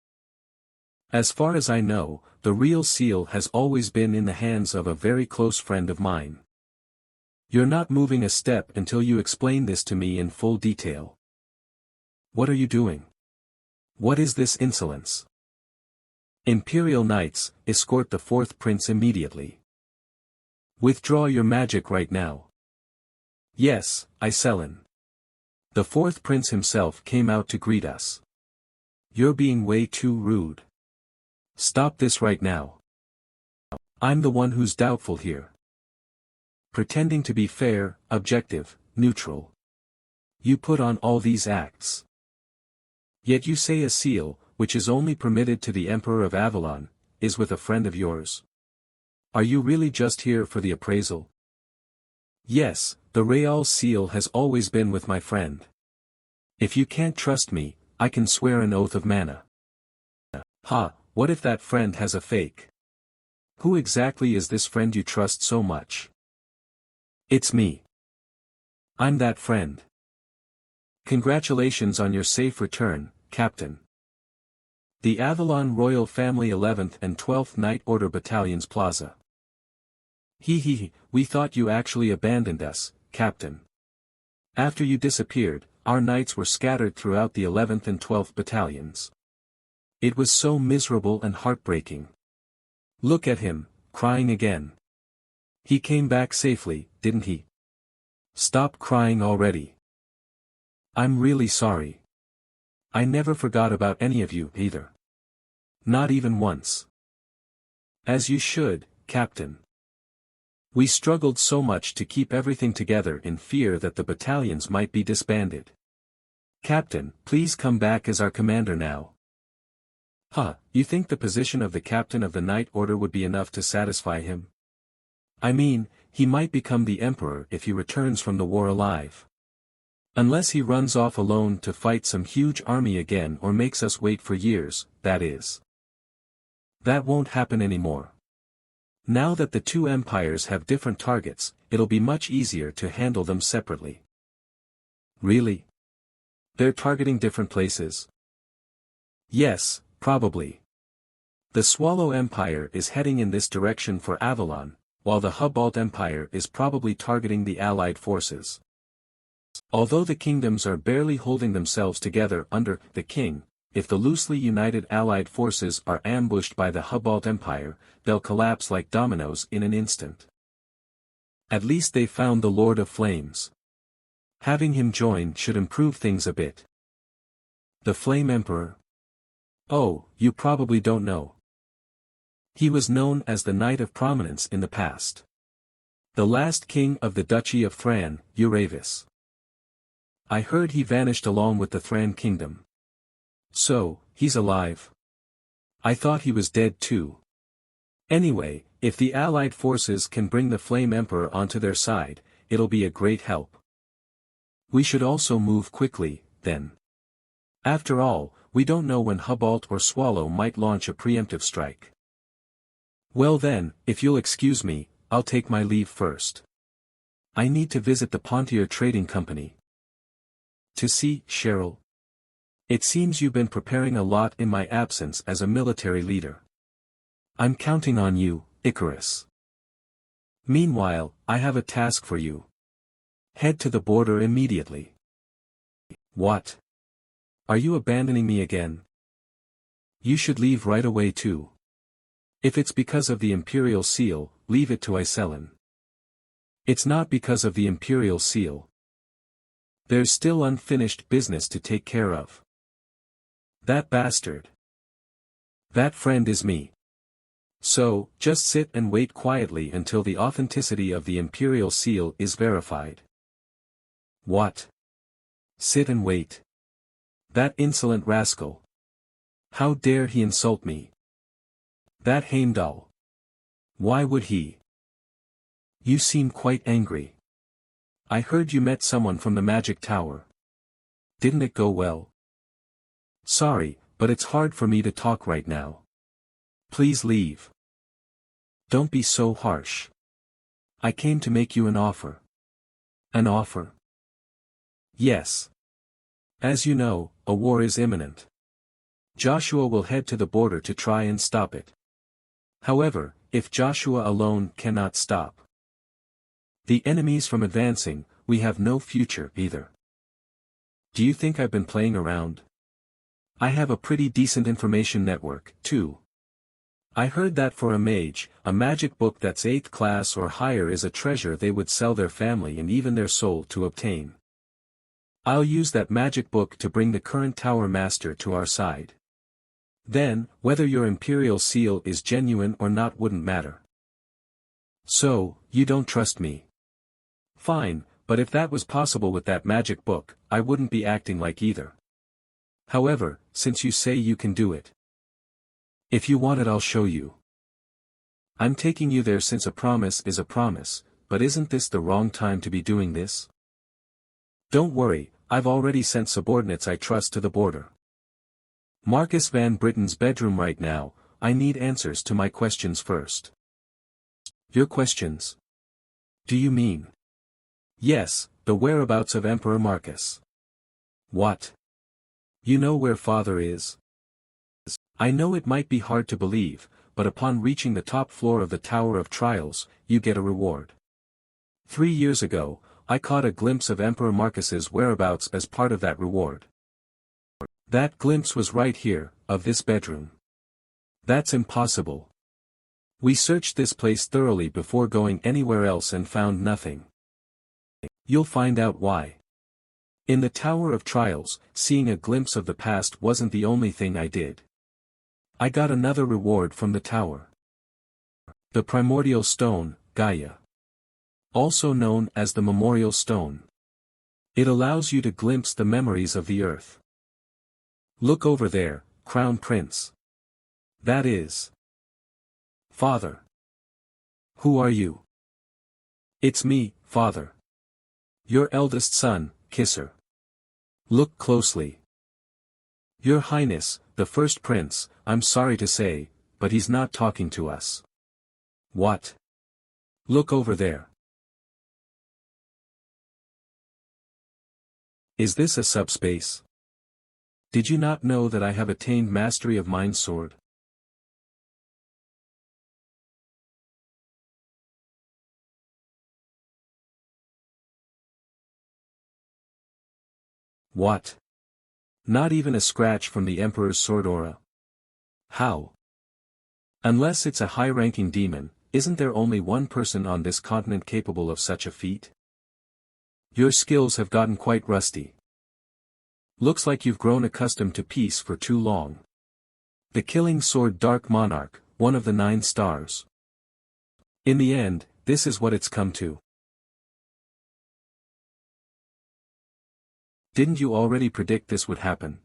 As far as I know, the real seal has always been in the hands of a very close friend of mine. You're not moving a step until you explain this to me in full detail. What are you doing? What is this insolence? Imperial Knights, escort the fourth prince immediately. Withdraw your magic right now. Yes, Iselin. The fourth prince himself came out to greet us. You're being way too rude. Stop this right now. I'm the one who's doubtful here. Pretending to be fair, objective, neutral. You put on all these acts. Yet you say a seal, which is only permitted to the Emperor of Avalon, is with a friend of yours. Are you really just here for the appraisal? Yes, the Real seal has always been with my friend. If you can't trust me, I can swear an oath of mana. Ha, what if that friend has a fake? Who exactly is this friend you trust so much? It's me. I'm that friend. Congratulations on your safe return, Captain. The Avalon Royal Family 11th and 12th Night Order Battalions Plaza. We thought you actually abandoned us, Captain. After you disappeared, our knights were scattered throughout the 11th and 12th battalions. It was so miserable and heartbreaking. Look at him, crying again. He came back safely, didn't he? Stop crying already. I'm really sorry. I never forgot about any of you, either. Not even once. As you should, Captain. We struggled so much to keep everything together in fear that the battalions might be disbanded. Captain, please come back as our commander now. Huh, you think the position of the captain of the Night Order would be enough to satisfy him? I mean, he might become the emperor if he returns from the war alive. Unless he runs off alone to fight some huge army again or makes us wait for years, that is. That won't happen anymore. Now that the two empires have different targets, it'll be much easier to handle them separately. Really? They're targeting different places? Yes, probably. The Swallow Empire is heading in this direction for Avalon, while the Hubalt Empire is probably targeting the Allied forces. Although the kingdoms are barely holding themselves together under the king, if the loosely united Allied forces are ambushed by the Hubalt Empire, they'll collapse like dominoes in an instant. At least they found the Lord of Flames. Having him join should improve things a bit. The Flame Emperor? Oh, you probably don't know. He was known as the Knight of Prominence in the past. The last king of the Duchy of Thran, Uravis. I heard he vanished along with the Thran kingdom. So, he's alive? I thought he was dead too. Anyway, if the Allied forces can bring the Flame Emperor onto their side, it'll be a great help. We should also move quickly, then. After all, we don't know when Hubalt or Swallow might launch a preemptive strike. Well then, if you'll excuse me, I'll take my leave first. I need to visit the Pontier Trading Company. To see, Cheryl. It seems you've been preparing a lot in my absence as a military leader. I'm counting on you, Icarus. Meanwhile, I have a task for you. Head to the border immediately. What? Are you abandoning me again? You should leave right away too. If it's because of the Imperial Seal, leave it to Iselin. It's not because of the Imperial Seal. There's still unfinished business to take care of. That bastard. That friend is me. So, just sit and wait quietly until the authenticity of the Imperial Seal is verified. What? Sit and wait. That insolent rascal. How dare he insult me? That Heimdall. Why would he? You seem quite angry. I heard you met someone from the Magic Tower. Didn't it go well? Sorry, but it's hard for me to talk right now. Please leave. Don't be so harsh. I came to make you an offer. An offer? Yes. As you know, a war is imminent. Joshua will head to the border to try and stop it. However, if Joshua alone cannot stop the enemies from advancing, we have no future either. Do you think I've been playing around? I have a pretty decent information network, too. I heard that for a mage, a magic book that's 8th class or higher is a treasure they would sell their family and even their soul to obtain. I'll use that magic book to bring the current Tower Master to our side. Then, whether your Imperial Seal is genuine or not wouldn't matter. So, you don't trust me? Fine, but if that was possible with that magic book, I wouldn't be acting like either. However, since you say you can do it. If you want it, I'll show you. I'm taking you there since a promise is a promise, but isn't this the wrong time to be doing this? Don't worry, I've already sent subordinates I trust to the border. Marcus Van Britten's bedroom right now. I need answers to my questions first. Your questions? Do you mean? Yes, the whereabouts of Emperor Marcus. What? You know where Father is? I know it might be hard to believe, but upon reaching the top floor of the Tower of Trials, you get a reward. 3 years ago, I caught a glimpse of Emperor Marcus's whereabouts as part of that reward. That glimpse was right here, of this bedroom. That's impossible. We searched this place thoroughly before going anywhere else and found nothing. You'll find out why. In the Tower of Trials, seeing a glimpse of the past wasn't the only thing I did. I got another reward from the tower. The primordial stone, Gaia. Also known as the memorial stone. It allows you to glimpse the memories of the earth. Look over there, Crown Prince. That is. Father. Who are you? It's me, Father. Your eldest son, Kisser. Look closely. Your Highness, the first prince, I'm sorry to say, but he's not talking to us. What? Look over there. Is this a subspace? Did you not know that I have attained mastery of Mind Sword? What? Not even a scratch from the Emperor's sword aura? How? Unless it's a high-ranking demon, isn't there only one person on this continent capable of such a feat? Your skills have gotten quite rusty. Looks like you've grown accustomed to peace for too long. The killing sword Dark Monarch, one of the 9 stars. In the end, this is what it's come to. Didn't you already predict this would happen?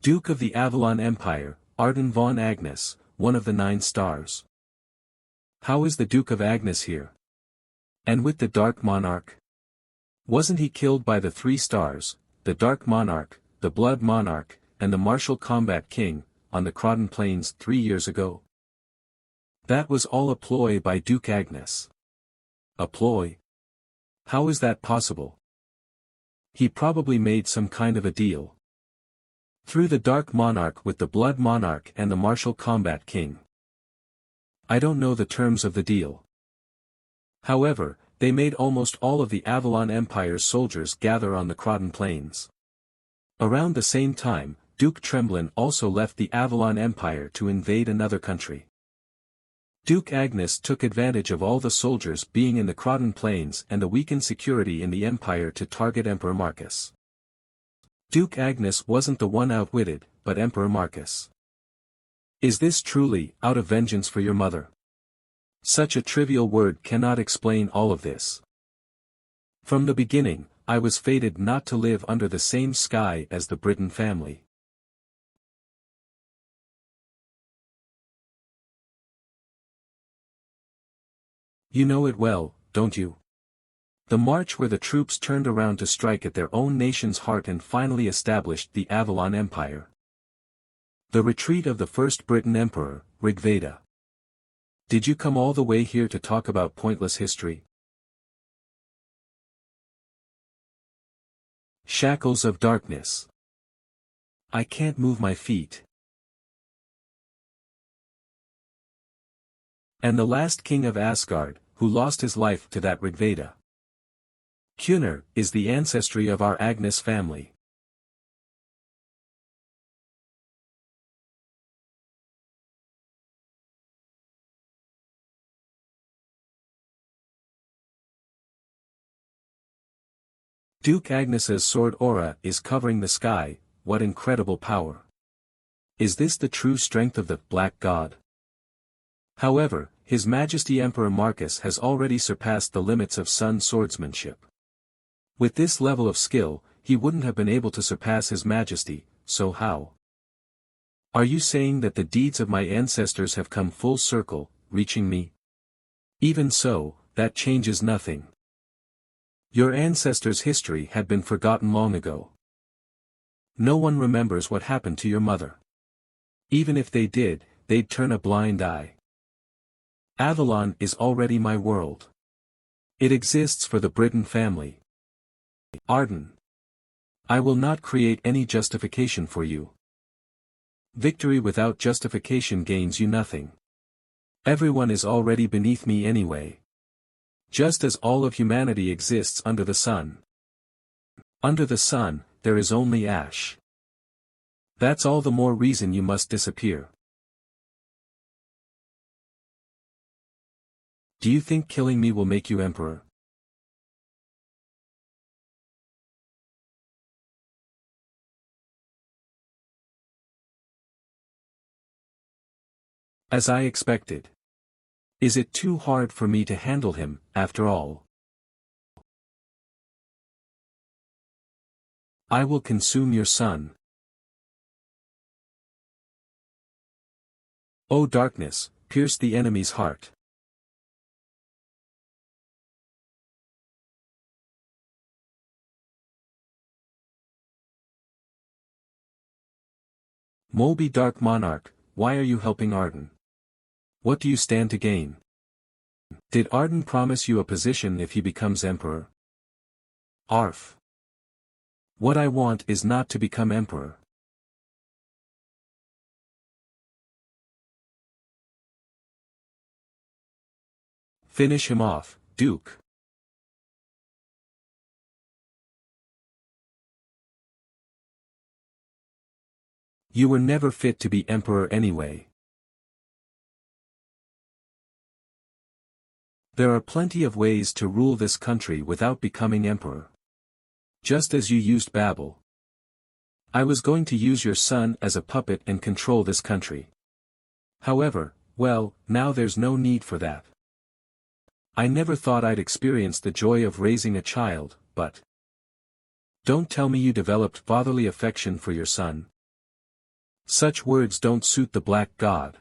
Duke of the Avalon Empire, Arden von Agnes, one of the 9 stars. How is the Duke of Agnes here? And with the Dark Monarch? Wasn't he killed by the 3 stars, the Dark Monarch, the Blood Monarch, and the Martial Combat King, on the Crodden Plains 3 years ago? That was all a ploy by Duke Agnes. A ploy? How is that possible? He probably made some kind of a deal. Through the Dark Monarch with the Blood Monarch and the Martial Combat King. I don't know the terms of the deal. However, they made almost all of the Avalon Empire's soldiers gather on the Crodden Plains. Around the same time, Duke Tremblin also left the Avalon Empire to invade another country. Duke Agnes took advantage of all the soldiers being in the Crodden Plains and the weakened security in the Empire to target Emperor Marcus. Duke Agnes wasn't the one outwitted, but Emperor Marcus. Is this truly out of vengeance for your mother? Such a trivial word cannot explain all of this. From the beginning, I was fated not to live under the same sky as the Britton family. You know it well, don't you? The march where the troops turned around to strike at their own nation's heart and finally established the Avalon Empire. The retreat of the first Briton emperor, Rigveda. Did you come all the way here to talk about pointless history? Shackles of darkness. I can't move my feet. And the last king of Asgard, who lost his life to that Rigveda. Kjolnir is the ancestry of our Agnes family. Duke Agnes's sword aura is covering the sky. What incredible power. Is this the true strength of the Black God? However, His Majesty Emperor Marcus has already surpassed the limits of sun swordsmanship. With this level of skill, he wouldn't have been able to surpass His Majesty, so how? Are you saying that the deeds of my ancestors have come full circle, reaching me? Even so, that changes nothing. Your ancestors' history had been forgotten long ago. No one remembers what happened to your mother. Even if they did, they'd turn a blind eye. Avalon is already my world. It exists for the Britton family. Arden. I will not create any justification for you. Victory without justification gains you nothing. Everyone is already beneath me anyway. Just as all of humanity exists under the sun. Under the sun, there is only ash. That's all the more reason you must disappear. Do you think killing me will make you emperor? As I expected. Is it too hard for me to handle him, after all? I will consume your son. O darkness, pierce the enemy's heart. Moby Dark Monarch, why are you helping Arden? What do you stand to gain? Did Arden promise you a position if he becomes emperor? Arf. What I want is not to become emperor. Finish him off, Duke. You were never fit to be emperor anyway. There are plenty of ways to rule this country without becoming emperor. Just as you used Babel. I was going to use your son as a puppet and control this country. However, well, now there's no need for that. I never thought I'd experience the joy of raising a child, but... Don't tell me you developed fatherly affection for your son. Such words don't suit the Black God.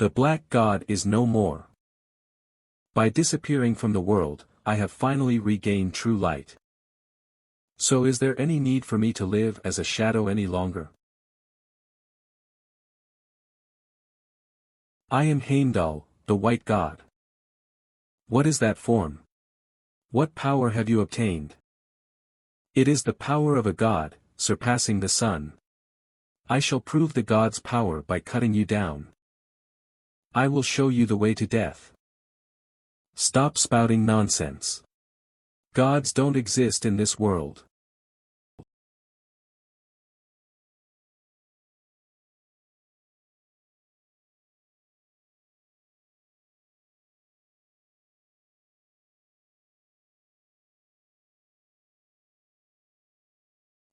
The Black God is no more. By disappearing from the world, I have finally regained true light. So is there any need for me to live as a shadow any longer? I am Heimdall, the White God. What is that form? What power have you obtained? It is the power of a god, surpassing the sun. I shall prove the god's power by cutting you down. I will show you the way to death. Stop spouting nonsense. Gods don't exist in this world.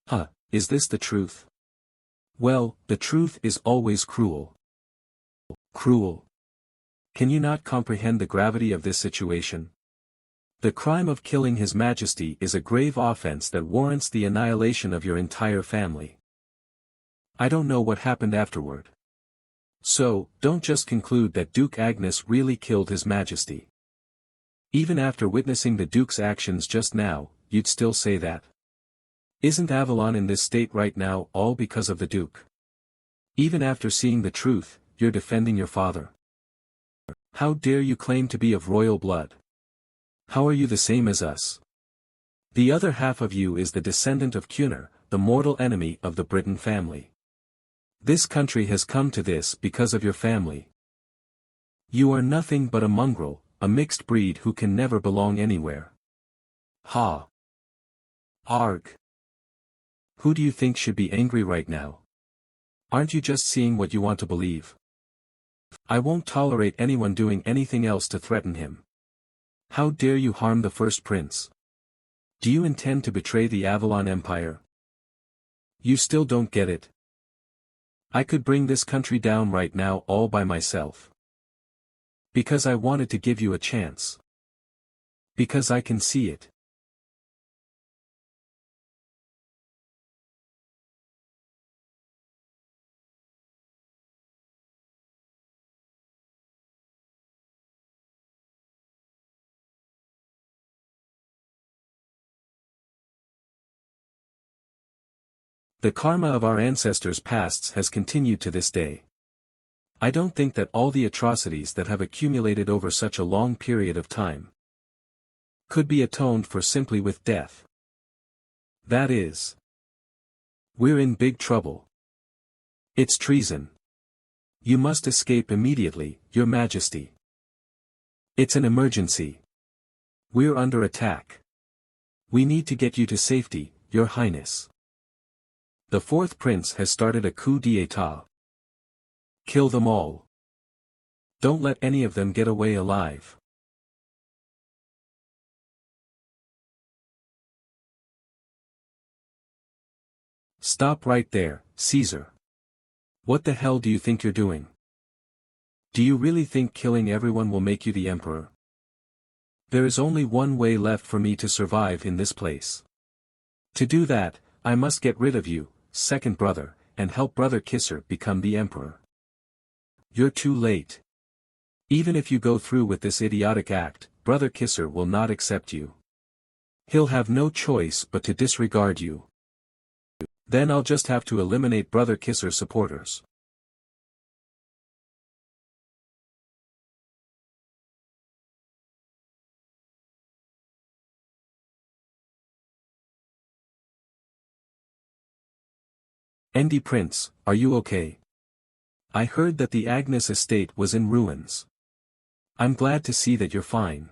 Huh, is this the truth? Well, the truth is always cruel. Cruel. Can you not comprehend the gravity of this situation? The crime of killing His Majesty is a grave offense that warrants the annihilation of your entire family. I don't know what happened afterward. So, don't just conclude that Duke Agnes really killed His Majesty. Even after witnessing the Duke's actions just now, you'd still say that. Isn't Avalon in this state right now all because of the Duke? Even after seeing the truth, you're defending your father. How dare you claim to be of royal blood? How are you the same as us? The other half of you is the descendant of Cunor, the mortal enemy of the Britain family. This country has come to this because of your family. You are nothing but a mongrel, a mixed breed who can never belong anywhere. Ha! Arg! Who do you think should be angry right now? Aren't you just seeing what you want to believe? I won't tolerate anyone doing anything else to threaten him. How dare you harm the first prince? Do you intend to betray the Avalon Empire? You still don't get it. I could bring this country down right now all by myself. Because I wanted to give you a chance. Because I can see it. The karma of our ancestors' pasts has continued to this day. I don't think that all the atrocities that have accumulated over such a long period of time could be atoned for simply with death. That is, we're in big trouble. It's treason. You must escape immediately, Your Majesty. It's an emergency. We're under attack. We need to get you to safety, Your Highness. The fourth prince has started a coup d'état. Kill them all. Don't let any of them get away alive. Stop right there, Caesar. What the hell do you think you're doing? Do you really think killing everyone will make you the emperor? There is only one way left for me to survive in this place. To do that, I must get rid of you, second brother, and help brother Kisser become the emperor. You're too late. Even if you go through with this idiotic act, brother Kisser will not accept you. He'll have no choice but to disregard you. Then I'll just have to eliminate brother Kisser's supporters. Andy Prince, are you okay? I heard that the Agnes estate was in ruins. I'm glad to see that you're fine.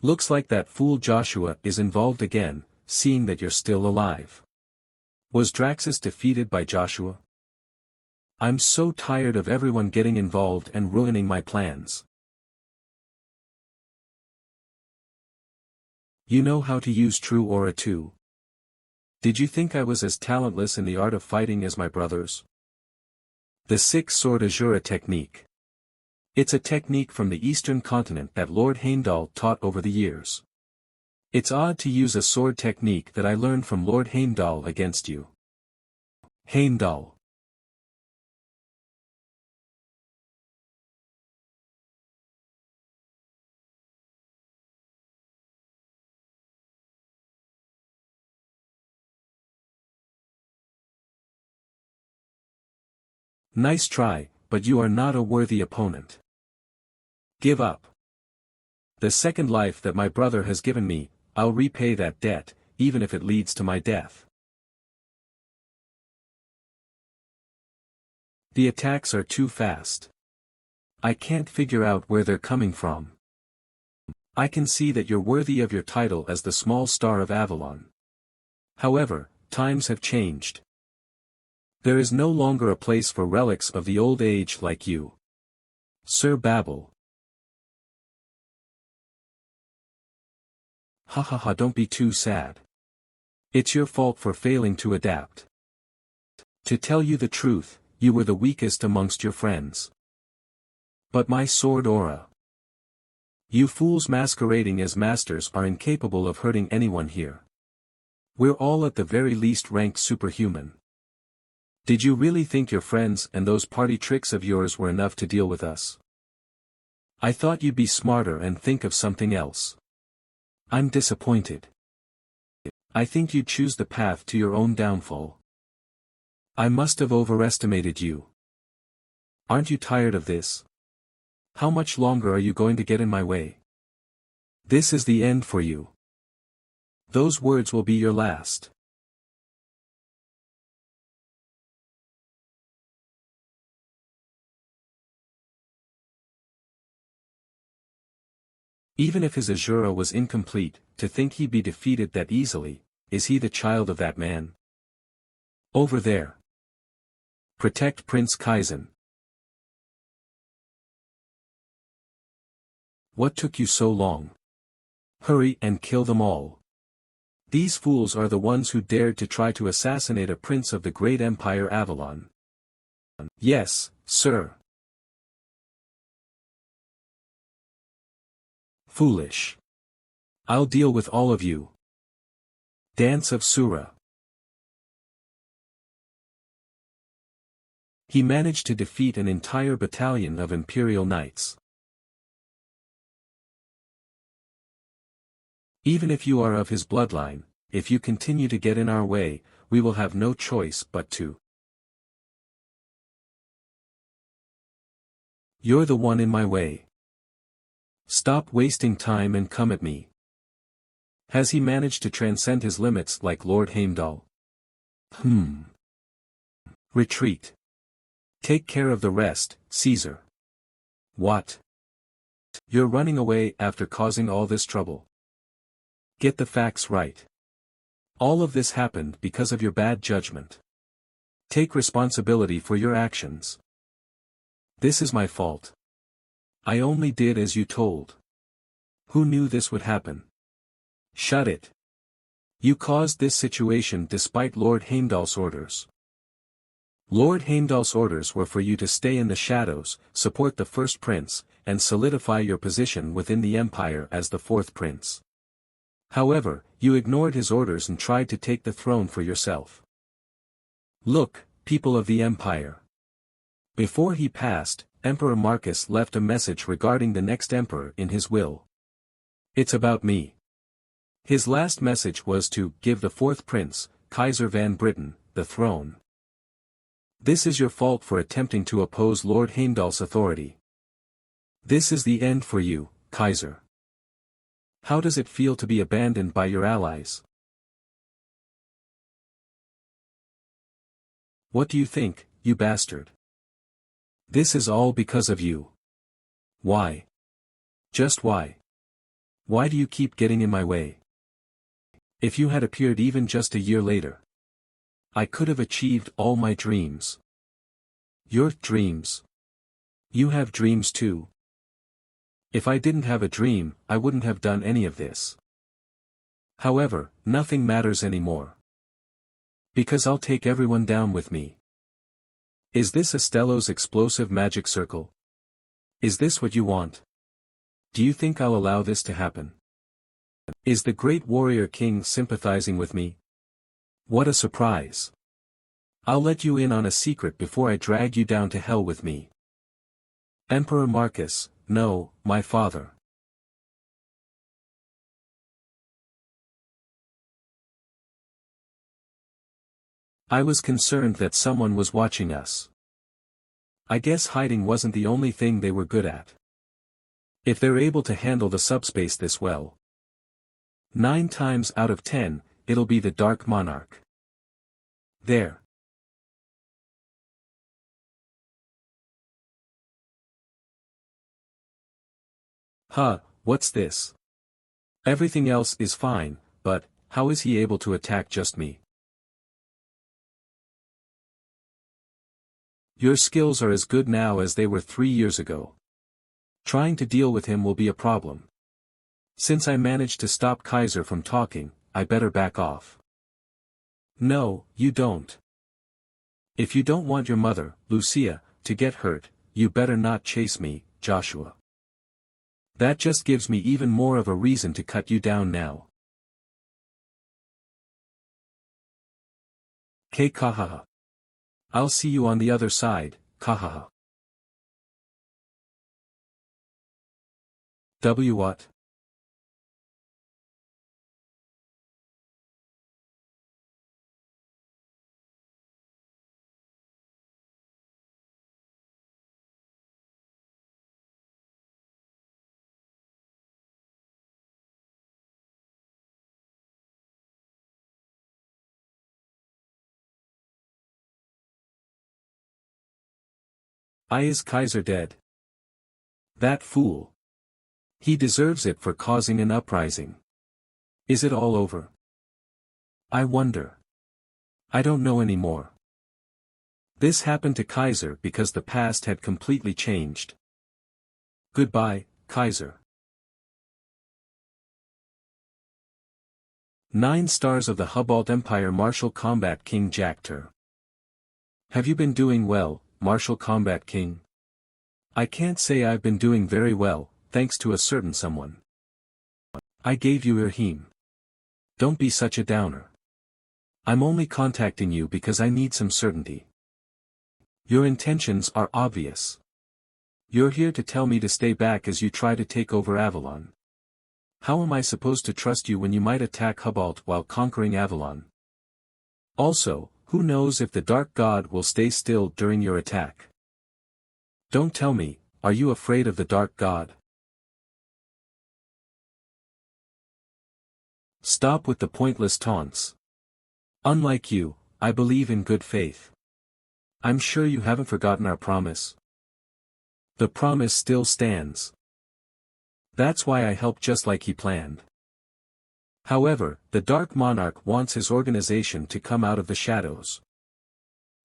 Looks like that fool Joshua is involved again, seeing that you're still alive. Was Draxus defeated by Joshua? I'm so tired of everyone getting involved and ruining my plans. You know how to use true aura too. Did you think I was as talentless in the art of fighting as my brothers? The six-sword Azura technique. It's a technique from the eastern continent that Lord Heimdall taught over the years. It's odd to use a sword technique that I learned from Lord Heimdall against you. Heimdall. Nice try, but you are not a worthy opponent. Give up. The second life that my brother has given me, I'll repay that debt, even if it leads to my death. The attacks are too fast. I can't figure out where they're coming from. I can see that you're worthy of your title as the small star of Avalon. However, times have changed. There is no longer a place for relics of the old age like you. Sir Babel. Ha ha ha, don't be too sad. It's your fault for failing to adapt. To tell you the truth, you were the weakest amongst your friends. But my sword aura. You fools masquerading as masters are incapable of hurting anyone here. We're all at the very least ranked superhuman. Did you really think your friends and those party tricks of yours were enough to deal with us? I thought you'd be smarter and think of something else. I'm disappointed. I think you'd choose the path to your own downfall. I must have overestimated you. Aren't you tired of this? How much longer are you going to get in my way? This is the end for you. Those words will be your last. Even if his Azura was incomplete, to think he'd be defeated that easily, is he the child of that man? Over there. Protect Prince Kaizen. What took you so long? Hurry and kill them all. These fools are the ones who dared to try to assassinate a prince of the great empire Avalon. Yes, sir. Foolish. I'll deal with all of you. Dance of Sura. He managed to defeat an entire battalion of Imperial Knights. Even if you are of his bloodline, if you continue to get in our way, we will have no choice but to. You're the one in my way. Stop wasting time and come at me. Has he managed to transcend his limits like Lord Heimdall? Retreat. Take care of the rest, Caesar. What? You're running away after causing all this trouble. Get the facts right. All of this happened because of your bad judgment. Take responsibility for your actions. This is my fault. I only did as you told. Who knew this would happen? Shut it. You caused this situation despite Lord Heimdall's orders. Lord Heimdall's orders were for you to stay in the shadows, support the first prince, and solidify your position within the empire as the fourth prince. However, you ignored his orders and tried to take the throne for yourself. Look, people of the empire. Before he passed, Emperor Marcus left a message regarding the next emperor in his will. It's about me. His last message was to give the fourth prince, Kaiser van Britain, the throne. This is your fault for attempting to oppose Lord Heimdall's authority. This is the end for you, Kaiser. How does it feel to be abandoned by your allies? What do you think, you bastard? This is all because of you. Why? Just why? Why do you keep getting in my way? If you had appeared even just a year later, I could have achieved all my dreams. Your dreams? You have dreams too. If I didn't have a dream, I wouldn't have done any of this. However, nothing matters anymore. Because I'll take everyone down with me. Is this Astello's explosive magic circle? Is this what you want? Do you think I'll allow this to happen? Is the great warrior king sympathizing with me? What a surprise. I'll let you in on a secret before I drag you down to hell with me. Emperor Marcus, no, my father. I was concerned that someone was watching us. I guess hiding wasn't the only thing they were good at. If they're able to handle the subspace this well, 9 times out of 10, it'll be the Dark Monarch. There. Huh, what's this? Everything else is fine, but, how is he able to attack just me? Your skills are as good now as they were 3 years ago. Trying to deal with him will be a problem. Since I managed to stop Kaiser from talking, I better back off. No, you don't. If you don't want your mother, Lucia, to get hurt, you better not chase me, Joshua. That just gives me even more of a reason to cut you down now. K kahaha. I'll see you on the other side, kahaha. W what? Is Kaiser dead? That fool. He deserves it for causing an uprising. Is it all over? I wonder. I don't know anymore. This happened to Kaiser because the past had completely changed. Goodbye, Kaiser. 9 stars of the Hubalt Empire Martial Combat King Jactor. Have you been doing well, Martial Combat King? I can't say I've been doing very well, thanks to a certain someone. I gave you your heme. Don't be such a downer. I'm only contacting you because I need some certainty. Your intentions are obvious. You're here to tell me to stay back as you try to take over Avalon. How am I supposed to trust you when you might attack Hubalt while conquering Avalon? Also, who knows if the Dark God will stay still during your attack? Don't tell me, are you afraid of the Dark God? Stop with the pointless taunts. Unlike you, I believe in good faith. I'm sure you haven't forgotten our promise. The promise still stands. That's why I helped just like he planned. However, the Dark Monarch wants his organization to come out of the shadows.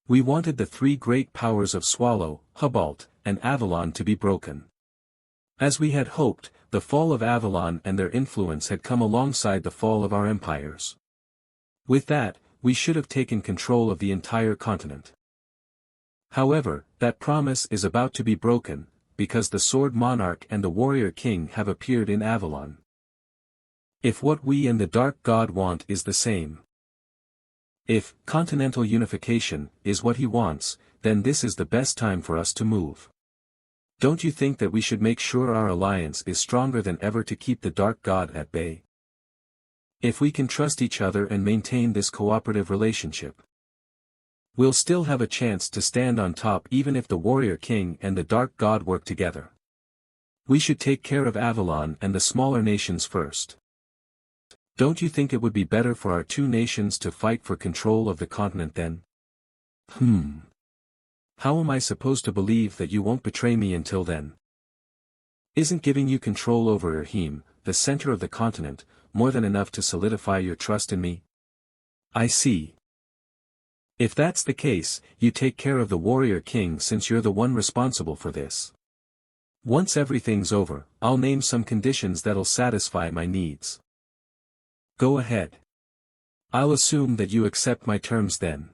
We wanted the 3 great powers of Swallow, Hubalt, and Avalon to be broken. As we had hoped, the fall of Avalon and their influence had come alongside the fall of our empires. With that, we should have taken control of the entire continent. However, that promise is about to be broken, because the Sword Monarch and the Warrior King have appeared in Avalon. If what we and the Dark God want is the same, if continental unification is what he wants, then this is the best time for us to move. Don't you think that we should make sure our alliance is stronger than ever to keep the Dark God at bay? If we can trust each other and maintain this cooperative relationship, we'll still have a chance to stand on top even if the Warrior King and the Dark God work together. We should take care of Avalon and the smaller nations first. Don't you think it would be better for our two nations to fight for control of the continent then? How am I supposed to believe that you won't betray me until then? Isn't giving you control over Irheim, the center of the continent, more than enough to solidify your trust in me? I see. If that's the case, you take care of the Warrior King since you're the one responsible for this. Once everything's over, I'll name some conditions that'll satisfy my needs. Go ahead. I'll assume that you accept my terms then.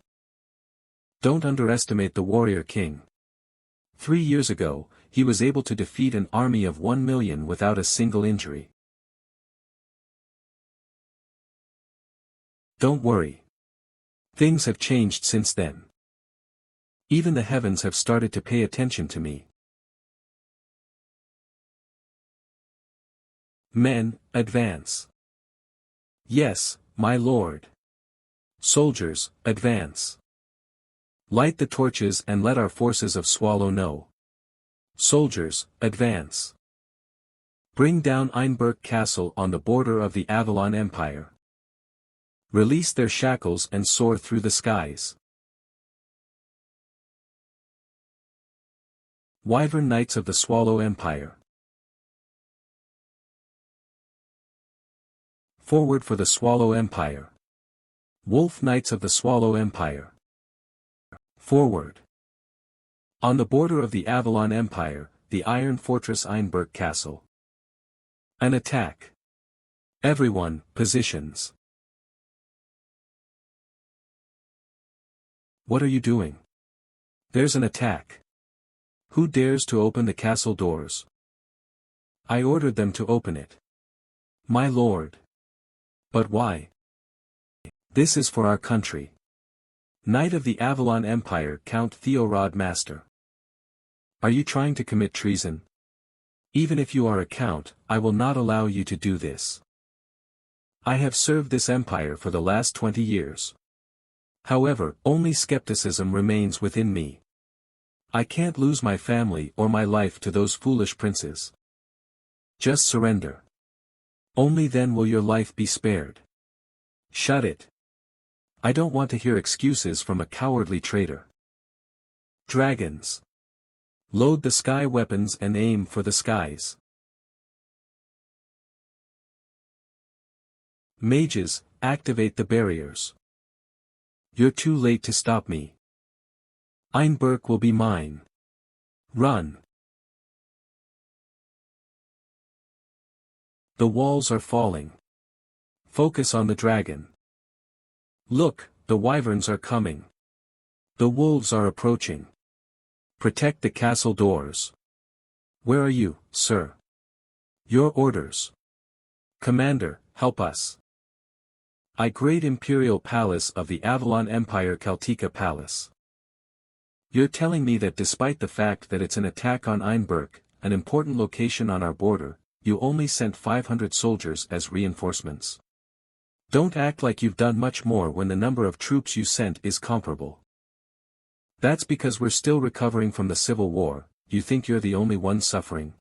Don't underestimate the Warrior King. 3 years ago, he was able to defeat an army of 1 million without a single injury. Don't worry. Things have changed since then. Even the heavens have started to pay attention to me. Men, advance. Yes, my lord. Soldiers, advance. Light the torches and let our forces of Swallow know. Soldiers, advance. Bring down Einberg Castle on the border of the Avalon Empire. Release their shackles and soar through the skies. Wyvern Knights of the Swallow Empire. Forward for the Swallow Empire. Wolf Knights of the Swallow Empire. Forward. On the border of the Avalon Empire, the Iron Fortress Einberg Castle. An attack. Everyone, positions. What are you doing? There's an attack. Who dares to open the castle doors? I ordered them to open it. My lord. But why? This is for our country. Knight of the Avalon Empire Count Theorod Master. Are you trying to commit treason? Even if you are a count, I will not allow you to do this. I have served this empire for the last 20 years. However, only skepticism remains within me. I can't lose my family or my life to those foolish princes. Just surrender. Only then will your life be spared. Shut it. I don't want to hear excuses from a cowardly traitor. Dragons. Load the sky weapons and aim for the skies. Mages, activate the barriers. You're too late to stop me. Einberg will be mine. Run. The walls are falling. Focus on the dragon. Look, the wyverns are coming. The wolves are approaching. Protect the castle doors. Where are you, sir? Your orders. Commander, help us. Great Imperial Palace of the Avalon Empire Kaltika Palace. You're telling me that despite the fact that it's an attack on Einberg, an important location on our border, you only sent 500 soldiers as reinforcements? Don't act like you've done much more when the number of troops you sent is comparable. That's because we're still recovering from the Civil War. You think you're the only one suffering?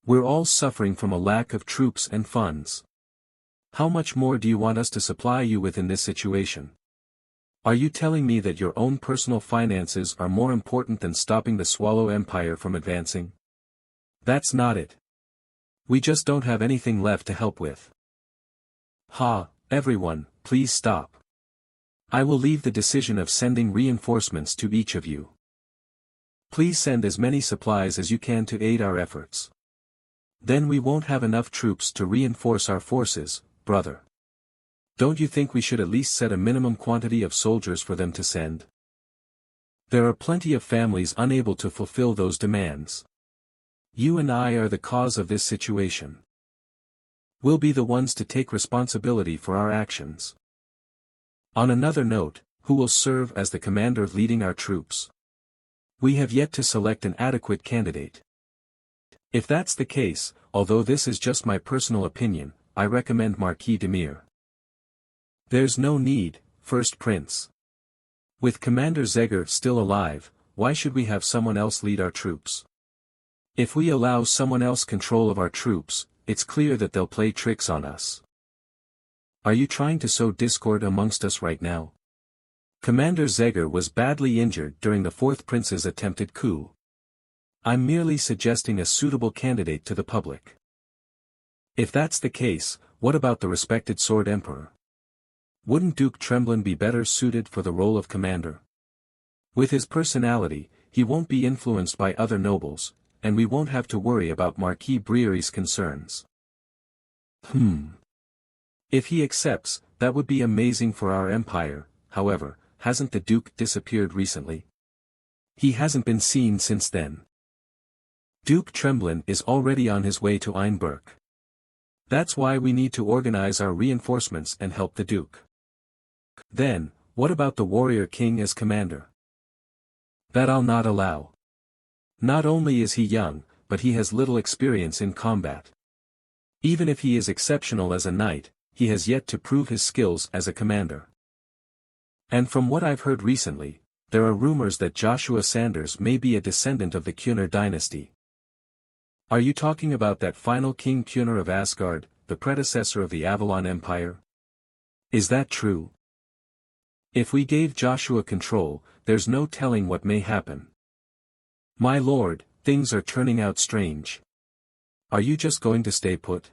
We're all suffering from a lack of troops and funds. How much more do you want us to supply you with in this situation? Are you telling me that your own personal finances are more important than stopping the Swallow Empire from advancing? That's not it. We just don't have anything left to help with. Everyone, please stop. I will leave the decision of sending reinforcements to each of you. Please send as many supplies as you can to aid our efforts. Then we won't have enough troops to reinforce our forces, brother. Don't you think we should at least set a minimum quantity of soldiers for them to send? There are plenty of families unable to fulfill those demands. You and I are the cause of this situation. We'll be the ones to take responsibility for our actions. On another note, who will serve as the commander leading our troops? We have yet to select an adequate candidate. If that's the case, although this is just my personal opinion, I recommend Marquis Demir. There's no need, First Prince. With Commander Zegger still alive, why should we have someone else lead our troops? If we allow someone else control of our troops, it's clear that they'll play tricks on us. Are you trying to sow discord amongst us right now? Commander Zegger was badly injured during the Fourth Prince's attempted coup. I'm merely suggesting a suitable candidate to the public. If that's the case, what about the respected Sword Emperor? Wouldn't Duke Tremblin be better suited for the role of commander? With his personality, he won't be influenced by other nobles, and we won't have to worry about Marquis Briery's concerns. If he accepts, that would be amazing for our empire. However, hasn't the Duke disappeared recently? He hasn't been seen since then. Duke Tremblin is already on his way to Einberg. That's why we need to organize our reinforcements and help the Duke. Then, what about the Warrior King as commander? That I'll not allow. Not only is he young, but he has little experience in combat. Even if he is exceptional as a knight, he has yet to prove his skills as a commander. And from what I've heard recently, there are rumors that Joshua Sanders may be a descendant of the Kjörner dynasty. Are you talking about that final King Kjörner of Asgard, the predecessor of the Avalon Empire? Is that true? If we gave Joshua control, there's no telling what may happen. My lord, things are turning out strange. Are you just going to stay put?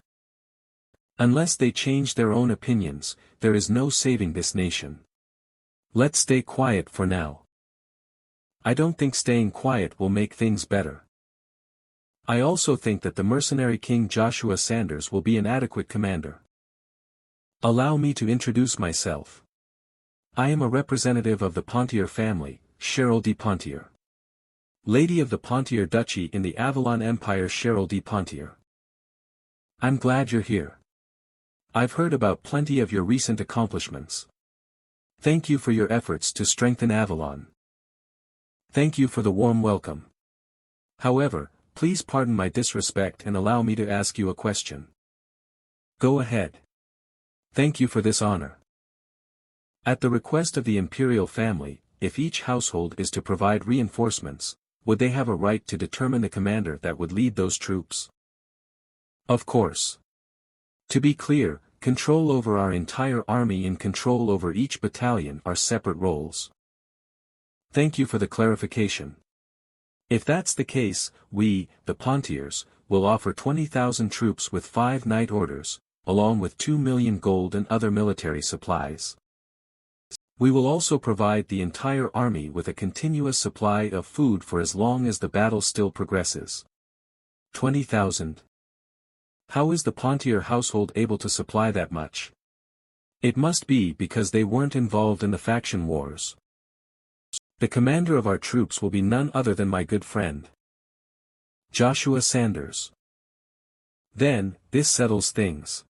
Unless they change their own opinions, there is no saving this nation. Let's stay quiet for now. I don't think staying quiet will make things better. I also think that the mercenary King Joshua Sanders will be an adequate commander. Allow me to introduce myself. I am a representative of the Pontier family, Cheryl de Pontier. Lady of the Pontier Duchy in the Avalon Empire, Cheryl de Pontier. I'm glad you're here. I've heard about plenty of your recent accomplishments. Thank you for your efforts to strengthen Avalon. Thank you for the warm welcome. However, please pardon my disrespect and allow me to ask you a question. Go ahead. Thank you for this honor. At the request of the imperial family, if each household is to provide reinforcements, would they have a right to determine the commander that would lead those troops? Of course. To be clear, control over our entire army and control over each battalion are separate roles. Thank you for the clarification. If that's the case, we, the Pontiers, will offer 20,000 troops with 5 knight orders, along with 2 million gold and other military supplies. We will also provide the entire army with a continuous supply of food for as long as the battle still progresses. 20,000. How is the Pontier household able to supply that much? It must be because they weren't involved in the faction wars. The commander of our troops will be none other than my good friend, Joshua Sanders. Then, this settles things.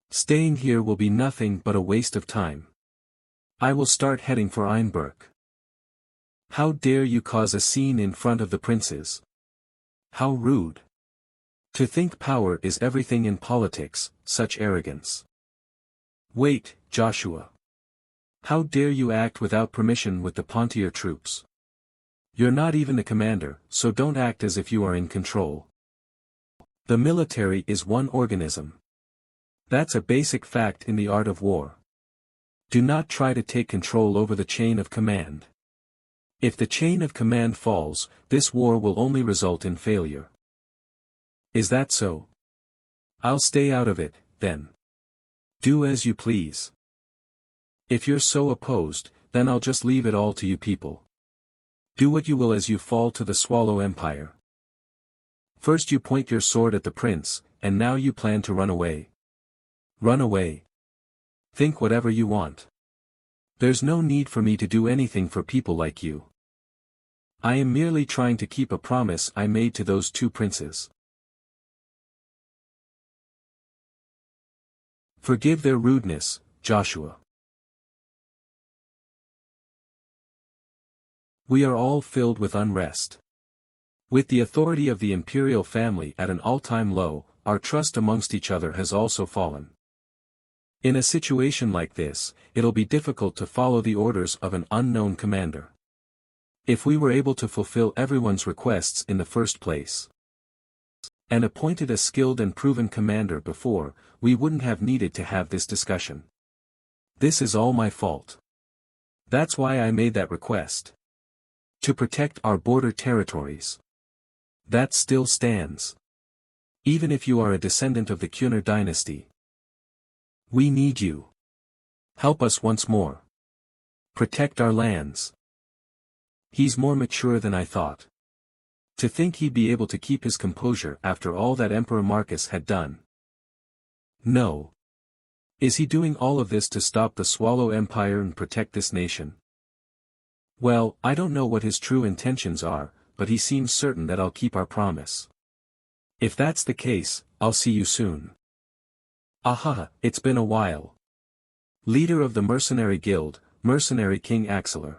Staying here will be nothing but a waste of time. I will start heading for Einberg. How dare you cause a scene in front of the princes? How rude. To think power is everything in politics, such arrogance. Wait, Joshua. How dare you act without permission with the Pontier troops? You're not even the commander, so don't act as if you are in control. The military is one organism. That's a basic fact in the art of war. Do not try to take control over the chain of command. If the chain of command falls, this war will only result in failure. Is that so? I'll stay out of it, then. Do as you please. If you're so opposed, then I'll just leave it all to you people. Do what you will as you fall to the Swallow Empire. First you point your sword at the prince, and now you plan to run away. Run away. Think whatever you want. There's no need for me to do anything for people like you. I am merely trying to keep a promise I made to those two princes. Forgive their rudeness, Joshua. We are all filled with unrest. With the authority of the imperial family at an all-time low, our trust amongst each other has also fallen. In a situation like this, it'll be difficult to follow the orders of an unknown commander. If we were able to fulfill everyone's requests in the first place, and appointed a skilled and proven commander before, we wouldn't have needed to have this discussion. This is all my fault. That's why I made that request. To protect our border territories. That still stands. Even if you are a descendant of the Kuner dynasty. We need you. Help us once more. Protect our lands. He's more mature than I thought. To think he'd be able to keep his composure after all that Emperor Marcus had done. No. Is he doing all of this to stop the Swallow Empire and protect this nation? Well, I don't know what his true intentions are, but he seems certain that I'll keep our promise. If that's the case, I'll see you soon. Aha, it's been a while. Leader of the Mercenary Guild, Mercenary King Axelar.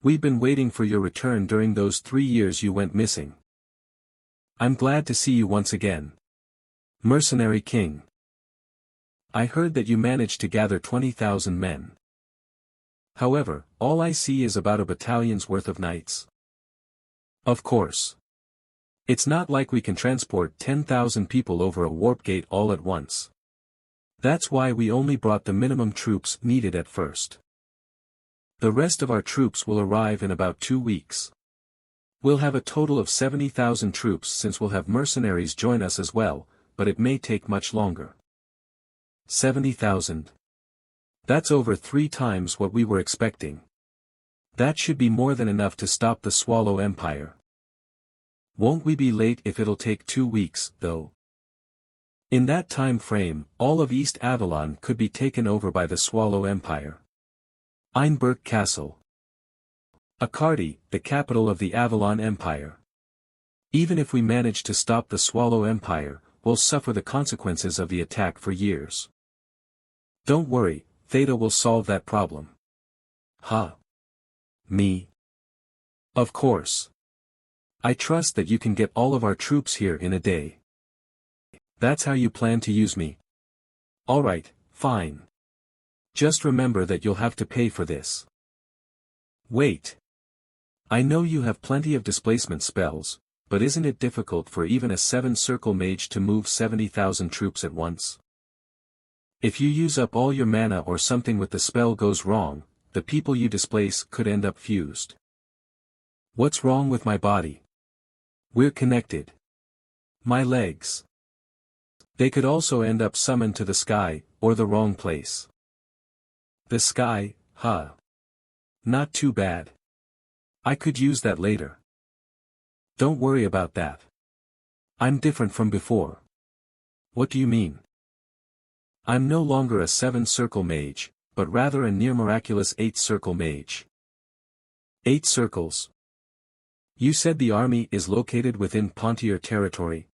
We've been waiting for your return during those 3 years you went missing. I'm glad to see you once again. Mercenary King. I heard that you managed to gather 20,000 men. However, all I see is about a battalion's worth of knights. Of course. It's not like we can transport 10,000 people over a warp gate all at once. That's why we only brought the minimum troops needed at first. The rest of our troops will arrive in about 2 weeks. We'll have a total of 70,000 troops since we'll have mercenaries join us as well, but it may take much longer. 70,000. That's over 3 times what we were expecting. That should be more than enough to stop the Swallow Empire. Won't we be late if it'll take 2 weeks, though? In that time frame, all of East Avalon could be taken over by the Swallow Empire. Einberg Castle. Akardi, the capital of the Avalon Empire. Even if we manage to stop the Swallow Empire, we'll suffer the consequences of the attack for years. Don't worry, Theta will solve that problem. Huh? Me? Of course. I trust that you can get all of our troops here in a day. That's how you plan to use me? Alright, fine. Just remember that you'll have to pay for this. Wait. I know you have plenty of displacement spells, but isn't it difficult for even a 7-circle mage to move 70,000 troops at once? If you use up all your mana or something with the spell goes wrong, the people you displace could end up fused. What's wrong with my body? We're connected. My legs. They could also end up summoned to the sky, or the wrong place. The sky, huh? Not too bad. I could use that later. Don't worry about that. I'm different from before. What do you mean? I'm no longer a 7-circle mage, but rather a near-miraculous 8-circle mage. 8 circles. You said the army is located within Pontier territory.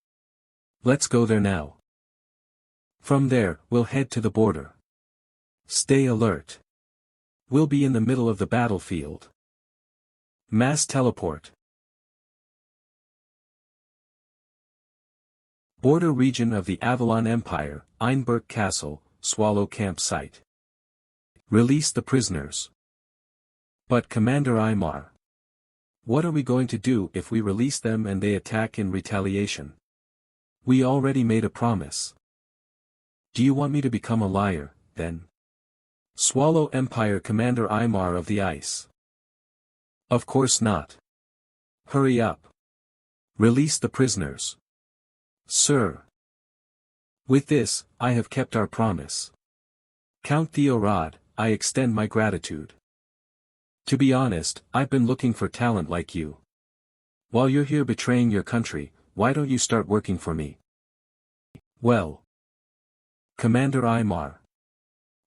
Let's go there now. From there, we'll head to the border. Stay alert. We'll be in the middle of the battlefield. Mass teleport. Border region of the Avalon Empire, Einberg Castle, Swallow campsite. Release the prisoners. But Commander Aymar. What are we going to do if we release them and they attack in retaliation? We already made a promise. Do you want me to become a liar, then? Swallow Empire Commander Aymar of the Ice. Of course not. Hurry up. Release the prisoners. Sir. With this, I have kept our promise. Count Theorod, I extend my gratitude. To be honest, I've been looking for talent like you. While you're here betraying your country, why don't you start working for me? Well. Commander Aymar.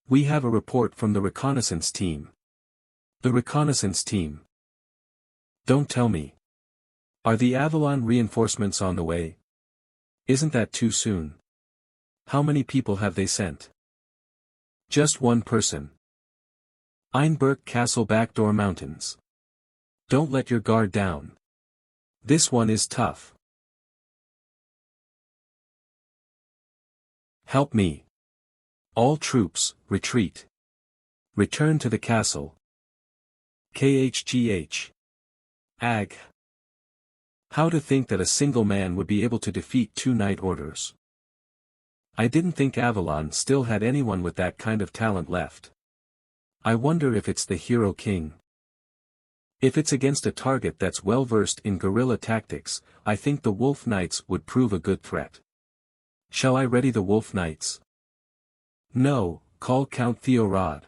We have a report from the reconnaissance team. The reconnaissance team. Don't tell me. Are the Avalon reinforcements on the way? Isn't that too soon? How many people have they sent? Just one person. Einberg Castle Backdoor Mountains. Don't let your guard down. This one is tough. Help me. All troops, retreat. Return to the castle. KHGH. Ag. How to think that a single man would be able to defeat 2 Night Orders. I didn't think Avalon still had anyone with that kind of talent left. I wonder if it's the Hero King. If it's against a target that's well versed in guerrilla tactics, I think the Wolf Knights would prove a good threat. Shall I ready the Wolf Knights? No, call Count Theorod.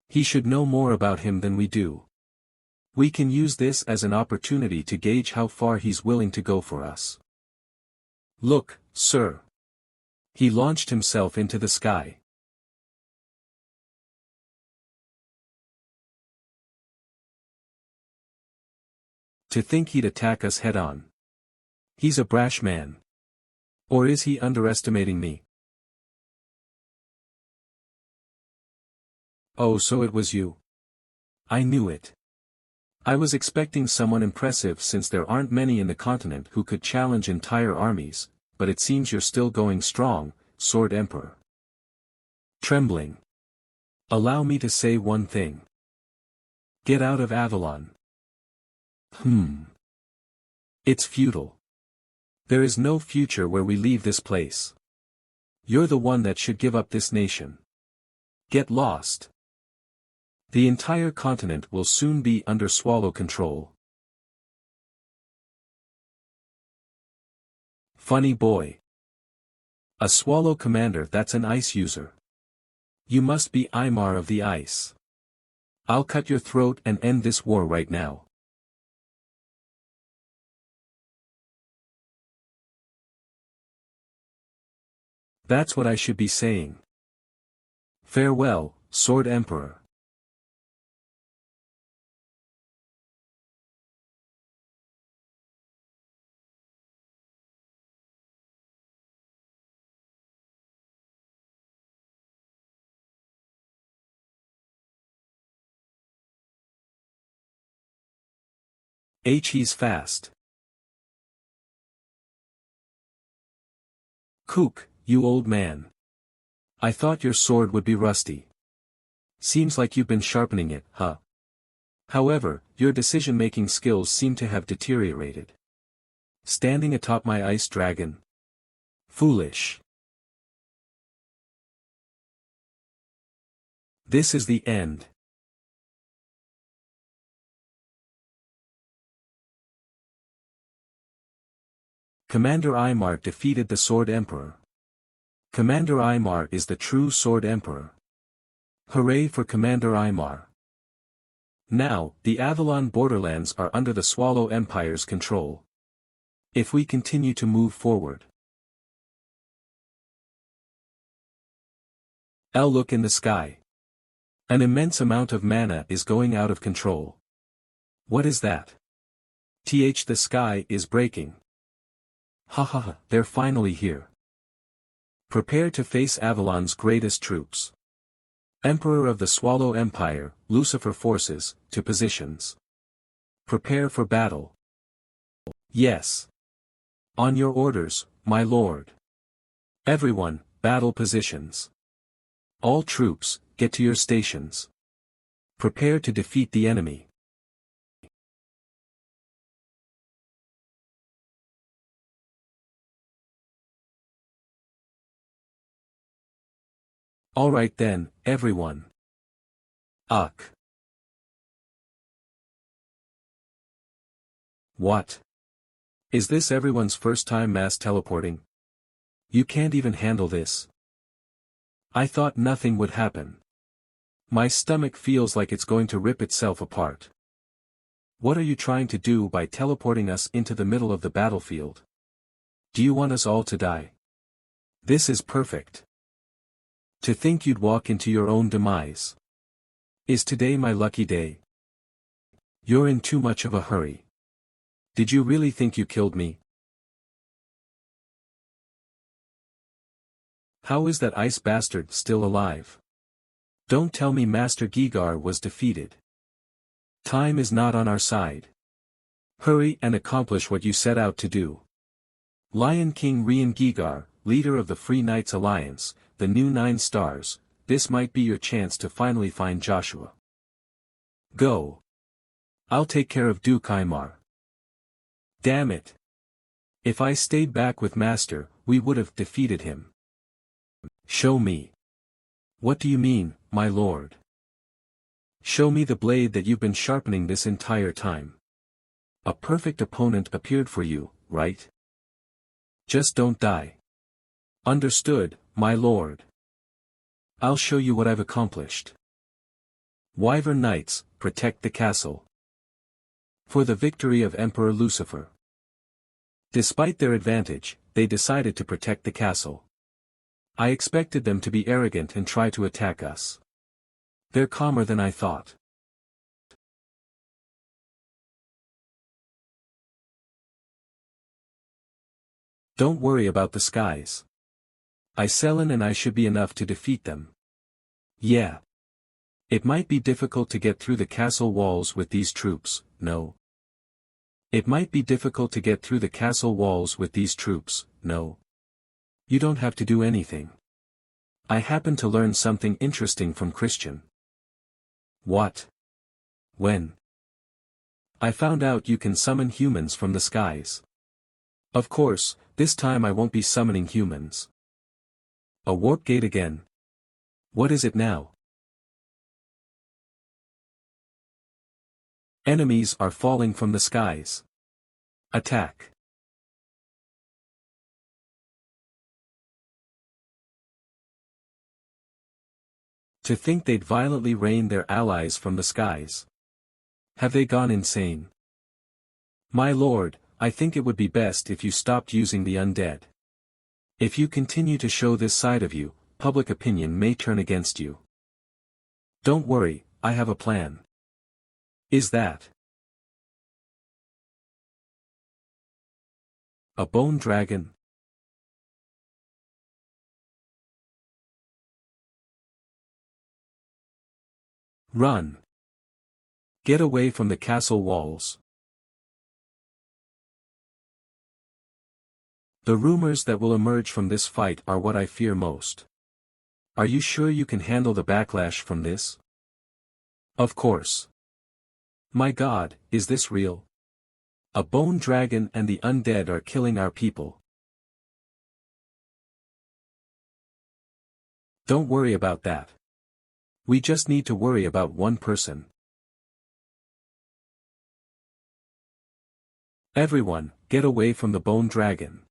He should know more about him than we do. We can use this as an opportunity to gauge how far he's willing to go for us. Look, sir. He launched himself into the sky. To think he'd attack us head-on. He's a brash man. Or is he underestimating me? Oh, so it was you. I knew it. I was expecting someone impressive since there aren't many in the continent who could challenge entire armies, but it seems you're still going strong, Sword Emperor. Trembling. Allow me to say one thing. Get out of Avalon. It's futile. There is no future where we leave this place. You're the one that should give up this nation. Get lost. The entire continent will soon be under Swallow control. Funny boy. A Swallow commander that's an ice user. You must be Aymar of the ice. I'll cut your throat and end this war right now. That's what I should be saying. Farewell, Sword Emperor. He's fast. Kook, you old man. I thought your sword would be rusty. Seems like you've been sharpening it, huh? However, your decision-making skills seem to have deteriorated. Standing atop my ice dragon. Foolish. This is the end. Commander Aymar defeated the Sword Emperor. Commander Aymar is the true Sword Emperor. Hooray for Commander Aymar. Now, the Avalon borderlands are under the Swallow Empire's control. If we continue to move forward. Look in the sky. An immense amount of mana is going out of control. What is that? The sky is breaking. Ha, they're finally here. Prepare to face Avalon's greatest troops. Emperor of the Swallow Empire, Lucifer forces, to positions. Prepare for battle. Yes. On your orders, my lord. Everyone, battle positions. All troops, get to your stations. Prepare to defeat the enemy. Alright then, everyone. Uck. What? Is this everyone's first time mass teleporting? You can't even handle this. I thought nothing would happen. My stomach feels like it's going to rip itself apart. What are you trying to do by teleporting us into the middle of the battlefield? Do you want us all to die? This is perfect. To think you'd walk into your own demise. Is today my lucky day? You're in too much of a hurry. Did you really think you killed me? How is that ice bastard still alive? Don't tell me Master Gigar was defeated. Time is not on our side. Hurry and accomplish what you set out to do. Lion King Rian Gigar, leader of the Free Knights Alliance, the new 9 stars, this might be your chance to finally find Joshua. Go. I'll take care of Duke Aymar. Damn it. If I stayed back with Master, we would have defeated him. Show me. What do you mean, my lord? Show me the blade that you've been sharpening this entire time. A perfect opponent appeared for you, right? Just don't die. Understood, my lord. I'll show you what I've accomplished. Wyvern Knights, protect the castle. For the victory of Emperor Lucifer. Despite their advantage, they decided to protect the castle. I expected them to be arrogant and try to attack us. They're calmer than I thought. Don't worry about the skies. Iselin and I should be enough to defeat them. Yeah. It might be difficult to get through the castle walls with these troops, no. It might be difficult to get through the castle walls with these troops, no. You don't have to do anything. I happen to learn something interesting from Christian. What? When? I found out you can summon humans from the skies. Of course, this time I won't be summoning humans. A warp gate again. What is it now? Enemies are falling from the skies. Attack. To think they'd violently rain their allies from the skies. Have they gone insane? My lord, I think it would be best if you stopped using the undead. If you continue to show this side of you, public opinion may turn against you. Don't worry, I have a plan. Is that a bone dragon? Run. Get away from the castle walls. The rumors that will emerge from this fight are what I fear most. Are you sure you can handle the backlash from this? Of course. My God, is this real? A bone dragon and the undead are killing our people. Don't worry about that. We just need to worry about one person. Everyone, get away from the bone dragon.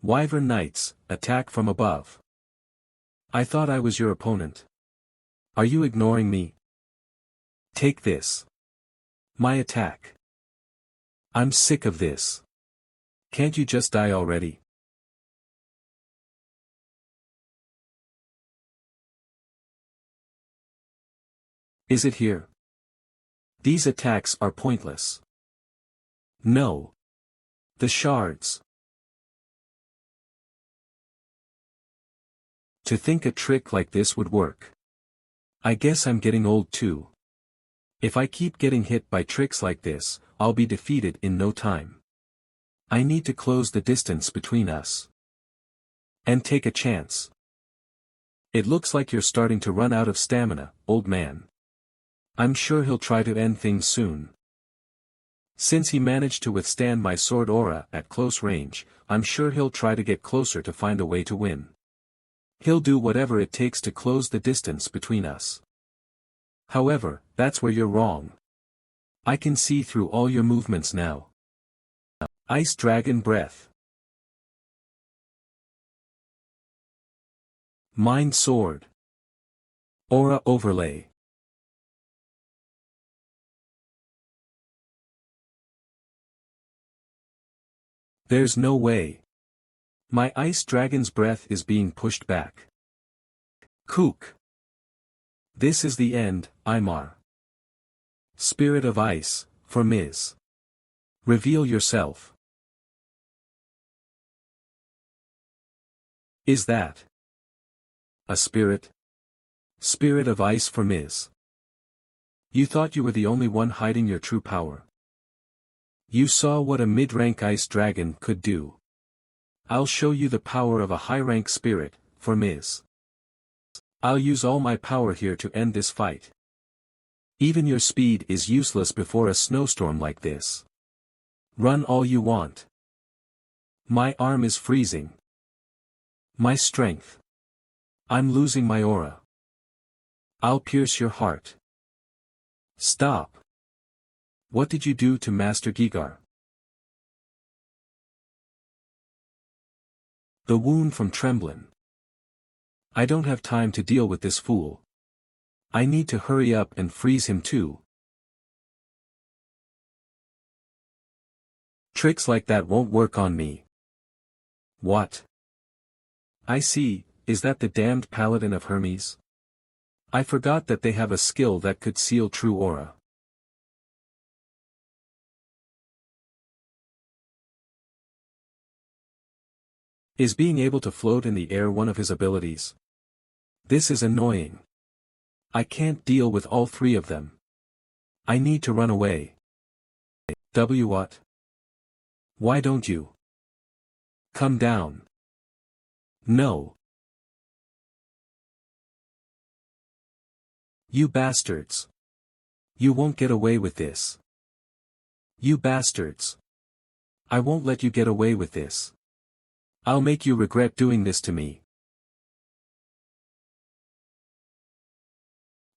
Wyvern Knights, attack from above. I thought I was your opponent. Are you ignoring me? Take this. My attack. I'm sick of this. Can't you just die already? Is it here? These attacks are pointless. No. The shards. To think a trick like this would work. I guess I'm getting old too. If I keep getting hit by tricks like this, I'll be defeated in no time. I need to close the distance between us. And take a chance. It looks like you're starting to run out of stamina, old man. I'm sure he'll try to end things soon. Since he managed to withstand my sword aura at close range, I'm sure he'll try to get closer to find a way to win. He'll do whatever it takes to close the distance between us. However, that's where you're wrong. I can see through all your movements now. Ice Dragon Breath. Mind Sword. Aura Overlay. There's no way. My Ice Dragon's breath is being pushed back. Kook. This is the end, Imar. Spirit of Ice, for Ms. Reveal yourself. Is that a spirit? Spirit of Ice for Ms. You thought you were the only one hiding your true power. You saw what a mid-rank ice dragon could do. I'll show you the power of a high-rank spirit, for Ms. I'll use all my power here to end this fight. Even your speed is useless before a snowstorm like this. Run all you want. My arm is freezing. My strength. I'm losing my aura. I'll pierce your heart. Stop. What did you do to Master Gigar? The wound from Tremblin. I don't have time to deal with this fool. I need to hurry up and freeze him too. Tricks like that won't work on me. What? I see, is that the damned paladin of Hermes? I forgot that they have a skill that could seal true aura. Is being able to float in the air one of his abilities? This is annoying. I can't deal with all three of them. I need to run away. What? Why don't you? Come down. No. You bastards. You won't get away with this. You bastards. I won't let you get away with this. I'll make you regret doing this to me.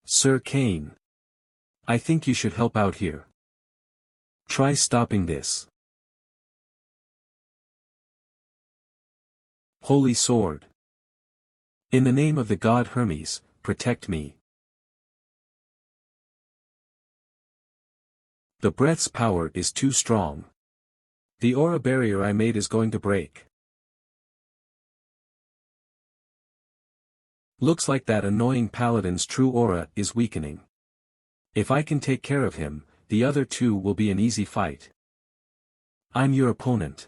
Sir Kane. I think you should help out here. Try stopping this. Holy Sword. In the name of the god Hermes, protect me. The breath's power is too strong. The aura barrier I made is going to break. Looks like that annoying paladin's true aura is weakening. If I can take care of him, the other two will be an easy fight. I'm your opponent.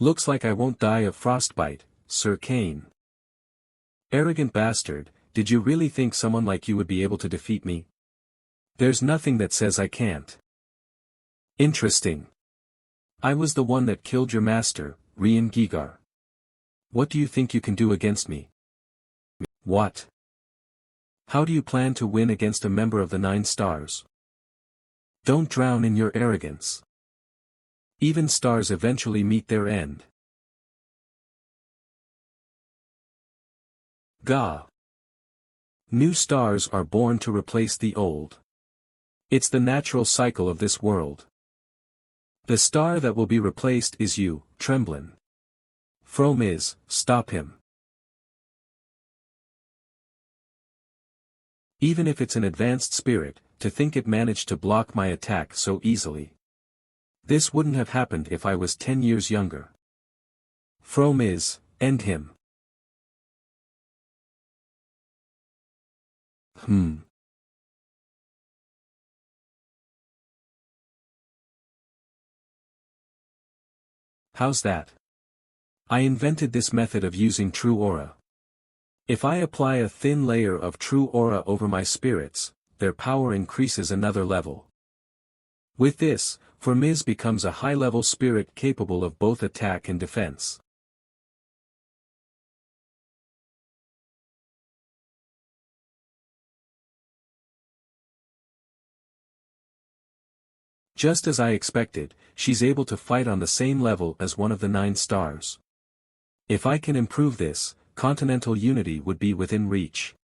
Looks like I won't die of frostbite, Sir Kane. Arrogant bastard, did you really think someone like you would be able to defeat me? There's nothing that says I can't. Interesting. I was the one that killed your master, Rian Gigar. What do you think you can do against me? What? How do you plan to win against a member of the 9 stars? Don't drown in your arrogance. Even stars eventually meet their end. Gah. New stars are born to replace the old. It's the natural cycle of this world. The star that will be replaced is you, Tremblin. From is, stop him. Even if it's an advanced spirit, to think it managed to block my attack so easily. This wouldn't have happened if I was 10 years younger. From is, end him. How's that? I invented this method of using true aura. If I apply a thin layer of true aura over my spirits, their power increases another level. With this, Miz becomes a high-level spirit capable of both attack and defense. Just as I expected, she's able to fight on the same level as one of the 9 stars. If I can improve this, continental unity would be within reach.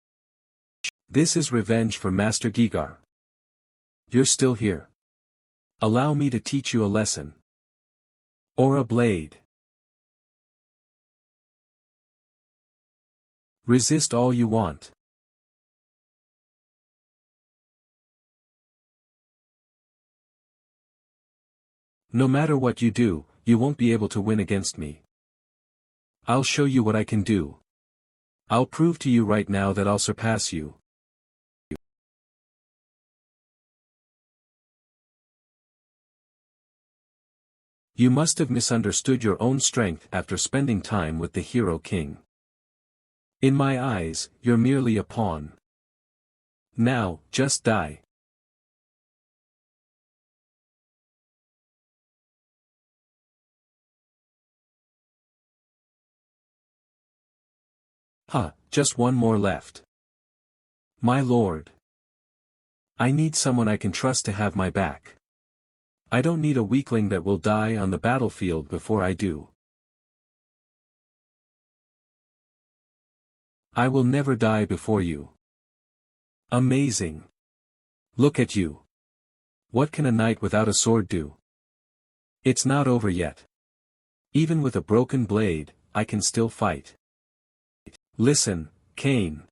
This is revenge for Master Gigar. You're still here. Allow me to teach you a lesson. Aura Blade. Resist all you want. No matter what you do, you won't be able to win against me. I'll show you what I can do. I'll prove to you right now that I'll surpass you. You must have misunderstood your own strength after spending time with the Hero King. In my eyes, you're merely a pawn. Now, just die. Just one more left. My lord. I need someone I can trust to have my back. I don't need a weakling that will die on the battlefield before I do. I will never die before you. Amazing. Look at you. What can a knight without a sword do? It's not over yet. Even with a broken blade, I can still fight. Listen, Cain.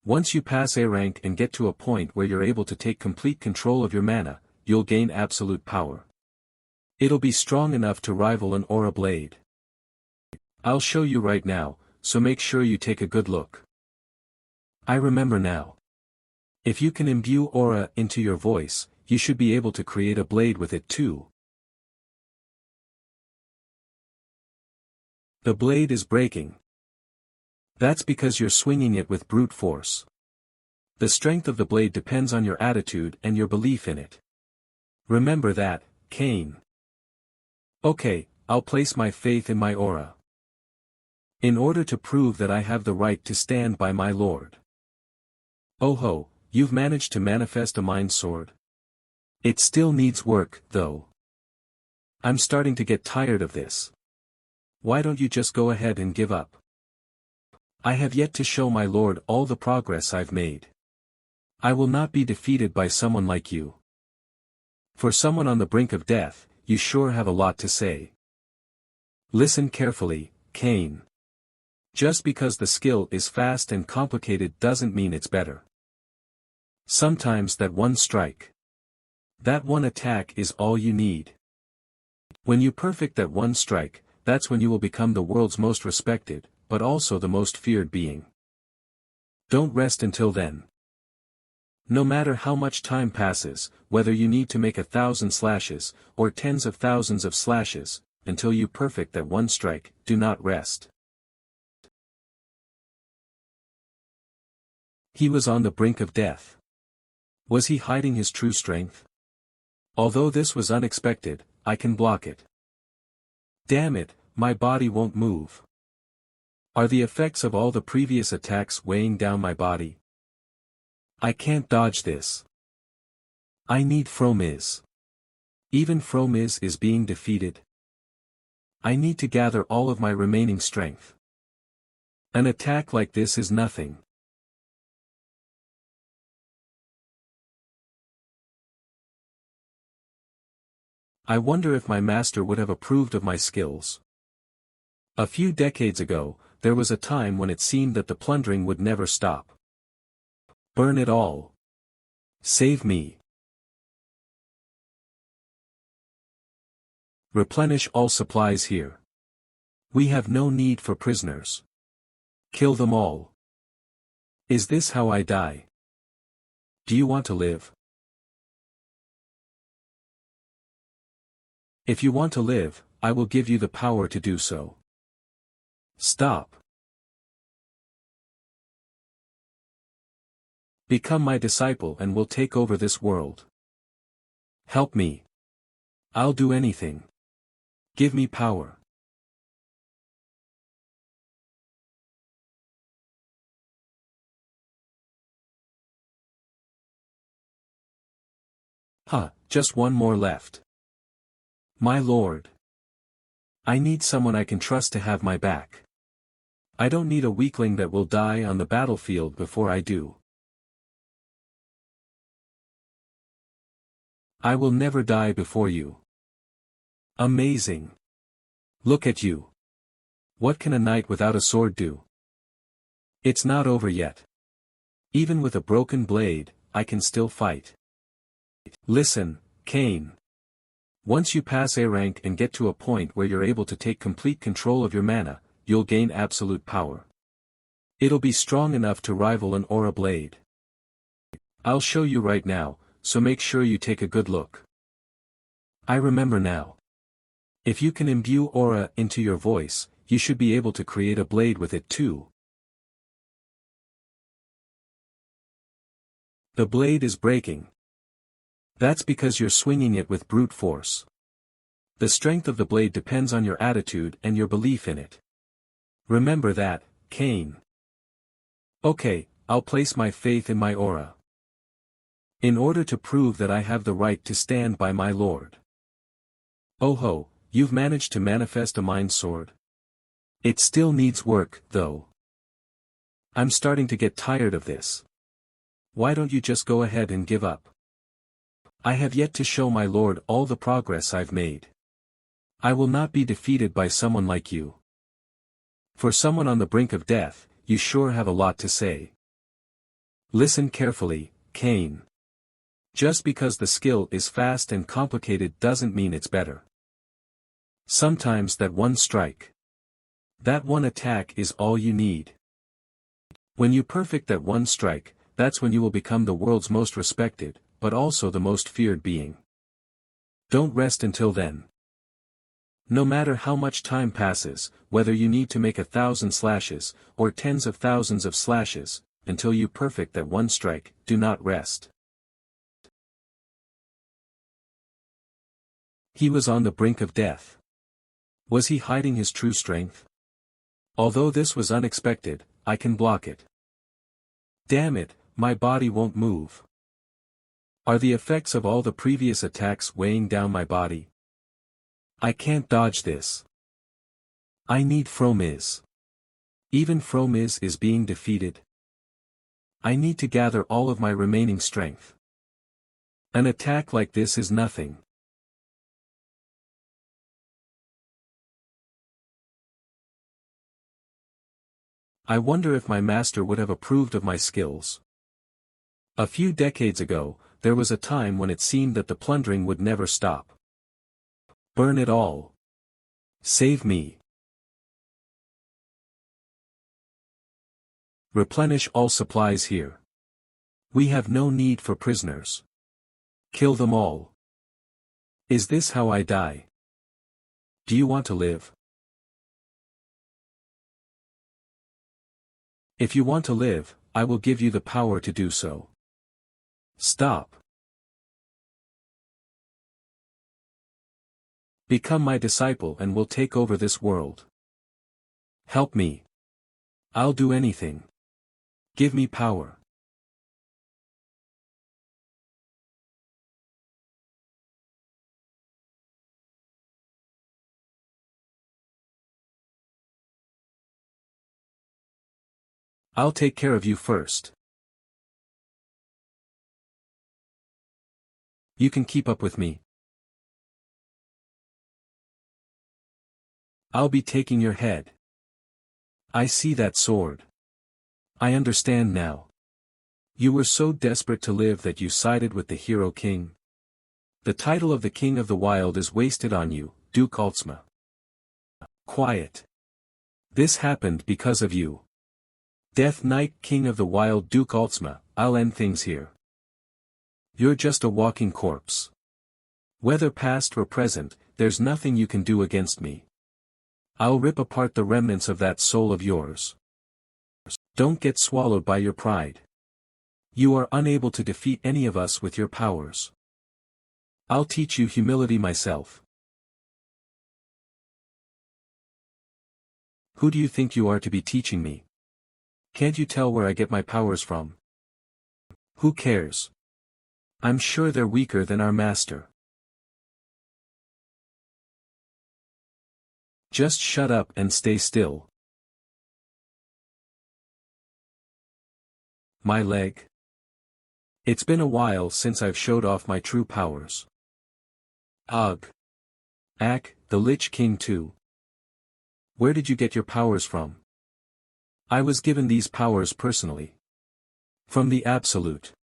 Once you pass A rank and get to a point where you're able to take complete control of your mana, you'll gain absolute power. It'll be strong enough to rival an aura blade. I'll show you right now, so make sure you take a good look. I remember now. If you can imbue aura into your voice, you should be able to create a blade with it too. The blade is breaking. That's because you're swinging it with brute force. The strength of the blade depends on your attitude and your belief in it. Remember that, Cain. Okay, I'll place my faith in my aura. In order to prove that I have the right to stand by my lord. Oh ho, you've managed to manifest a mind sword. It still needs work, though. I'm starting to get tired of this. Why don't you just go ahead and give up? I have yet to show my lord all the progress I've made. I will not be defeated by someone like you. For someone on the brink of death, you sure have a lot to say. Listen carefully, Cain. Just because the skill is fast and complicated doesn't mean it's better. Sometimes that one strike. That one attack is all you need. When you perfect that one strike, that's when you will become the world's most respected, but also the most feared being. Don't rest until then. No matter how much time passes, whether you need to make 1,000 slashes, or tens of thousands of slashes, until you perfect that one strike, do not rest. He was on the brink of death. Was he hiding his true strength? Although this was unexpected, I can block it. Damn it, my body won't move. Are the effects of all the previous attacks weighing down my body? I can't dodge this. I need Fromiz. Even Fromiz is being defeated. I need to gather all of my remaining strength. An attack like this is nothing. I wonder if my master would have approved of my skills. A few decades ago, there was a time when it seemed that the plundering would never stop. Burn it all. Save me. Replenish all supplies here. We have no need for prisoners. Kill them all. Is this how I die? Do you want to live? If you want to live, I will give you the power to do so. Stop. Become my disciple and we'll take over this world. Help me. I'll do anything. Give me power. Just one more left. My lord. I need someone I can trust to have my back. I don't need a weakling that will die on the battlefield before I do. I will never die before you. Amazing. Look at you. What can a knight without a sword do? It's not over yet. Even with a broken blade, I can still fight. Listen, Cain. Once you pass A rank and get to a point where you're able to take complete control of your mana, you'll gain absolute power. It'll be strong enough to rival an aura blade. I'll show you right now, so make sure you take a good look. I remember now. If you can imbue aura into your voice, you should be able to create a blade with it too. The blade is breaking. That's because you're swinging it with brute force. The strength of the blade depends on your attitude and your belief in it. Remember that, Cain. Okay, I'll place my faith in my aura. In order to prove that I have the right to stand by my lord. Oh ho, you've managed to manifest a mind sword. It still needs work, though. I'm starting to get tired of this. Why don't you just go ahead and give up? I have yet to show my lord all the progress I've made. I will not be defeated by someone like you. For someone on the brink of death, you sure have a lot to say. Listen carefully, Cain. Just because the skill is fast and complicated doesn't mean it's better. Sometimes that one strike. That one attack is all you need. When you perfect that one strike, that's when you will become the world's most respected, but also the most feared being. Don't rest until then. No matter how much time passes, whether you need to make 1,000 slashes, or tens of thousands of slashes, until you perfect that one strike, do not rest. He was on the brink of death. Was he hiding his true strength? Although this was unexpected, I can block it. Damn it, my body won't move. Are the effects of all the previous attacks weighing down my body? I can't dodge this. I need Fromiz. Even Fromiz is being defeated. I need to gather all of my remaining strength. An attack like this is nothing. I wonder if my master would have approved of my skills. A few decades ago, there was a time when it seemed that the plundering would never stop. Burn it all. Save me. Replenish all supplies here. We have no need for prisoners. Kill them all. Is this how I die? Do you want to live? If you want to live, I will give you the power to do so. Stop. Become my disciple and we'll take over this world. Help me. I'll do anything. Give me power. I'll take care of you first. You can keep up with me. I'll be taking your head. I see that sword. I understand now. You were so desperate to live that you sided with the hero king. The title of the King of the Wild is wasted on you, Duke Altsma. Quiet. This happened because of you. Death Knight King of the Wild Duke Altsma, I'll end things here. You're just a walking corpse. Whether past or present, there's nothing you can do against me. I'll rip apart the remnants of that soul of yours. Don't get swallowed by your pride. You are unable to defeat any of us with your powers. I'll teach you humility myself. Who do you think you are to be teaching me? Can't you tell where I get my powers from? Who cares? I'm sure they're weaker than our master. Just shut up and stay still. My leg. It's been a while since I've showed off my true powers. Ugh. Ack, the Lich King too. Where did you get your powers from? I was given these powers personally. From the Absolute.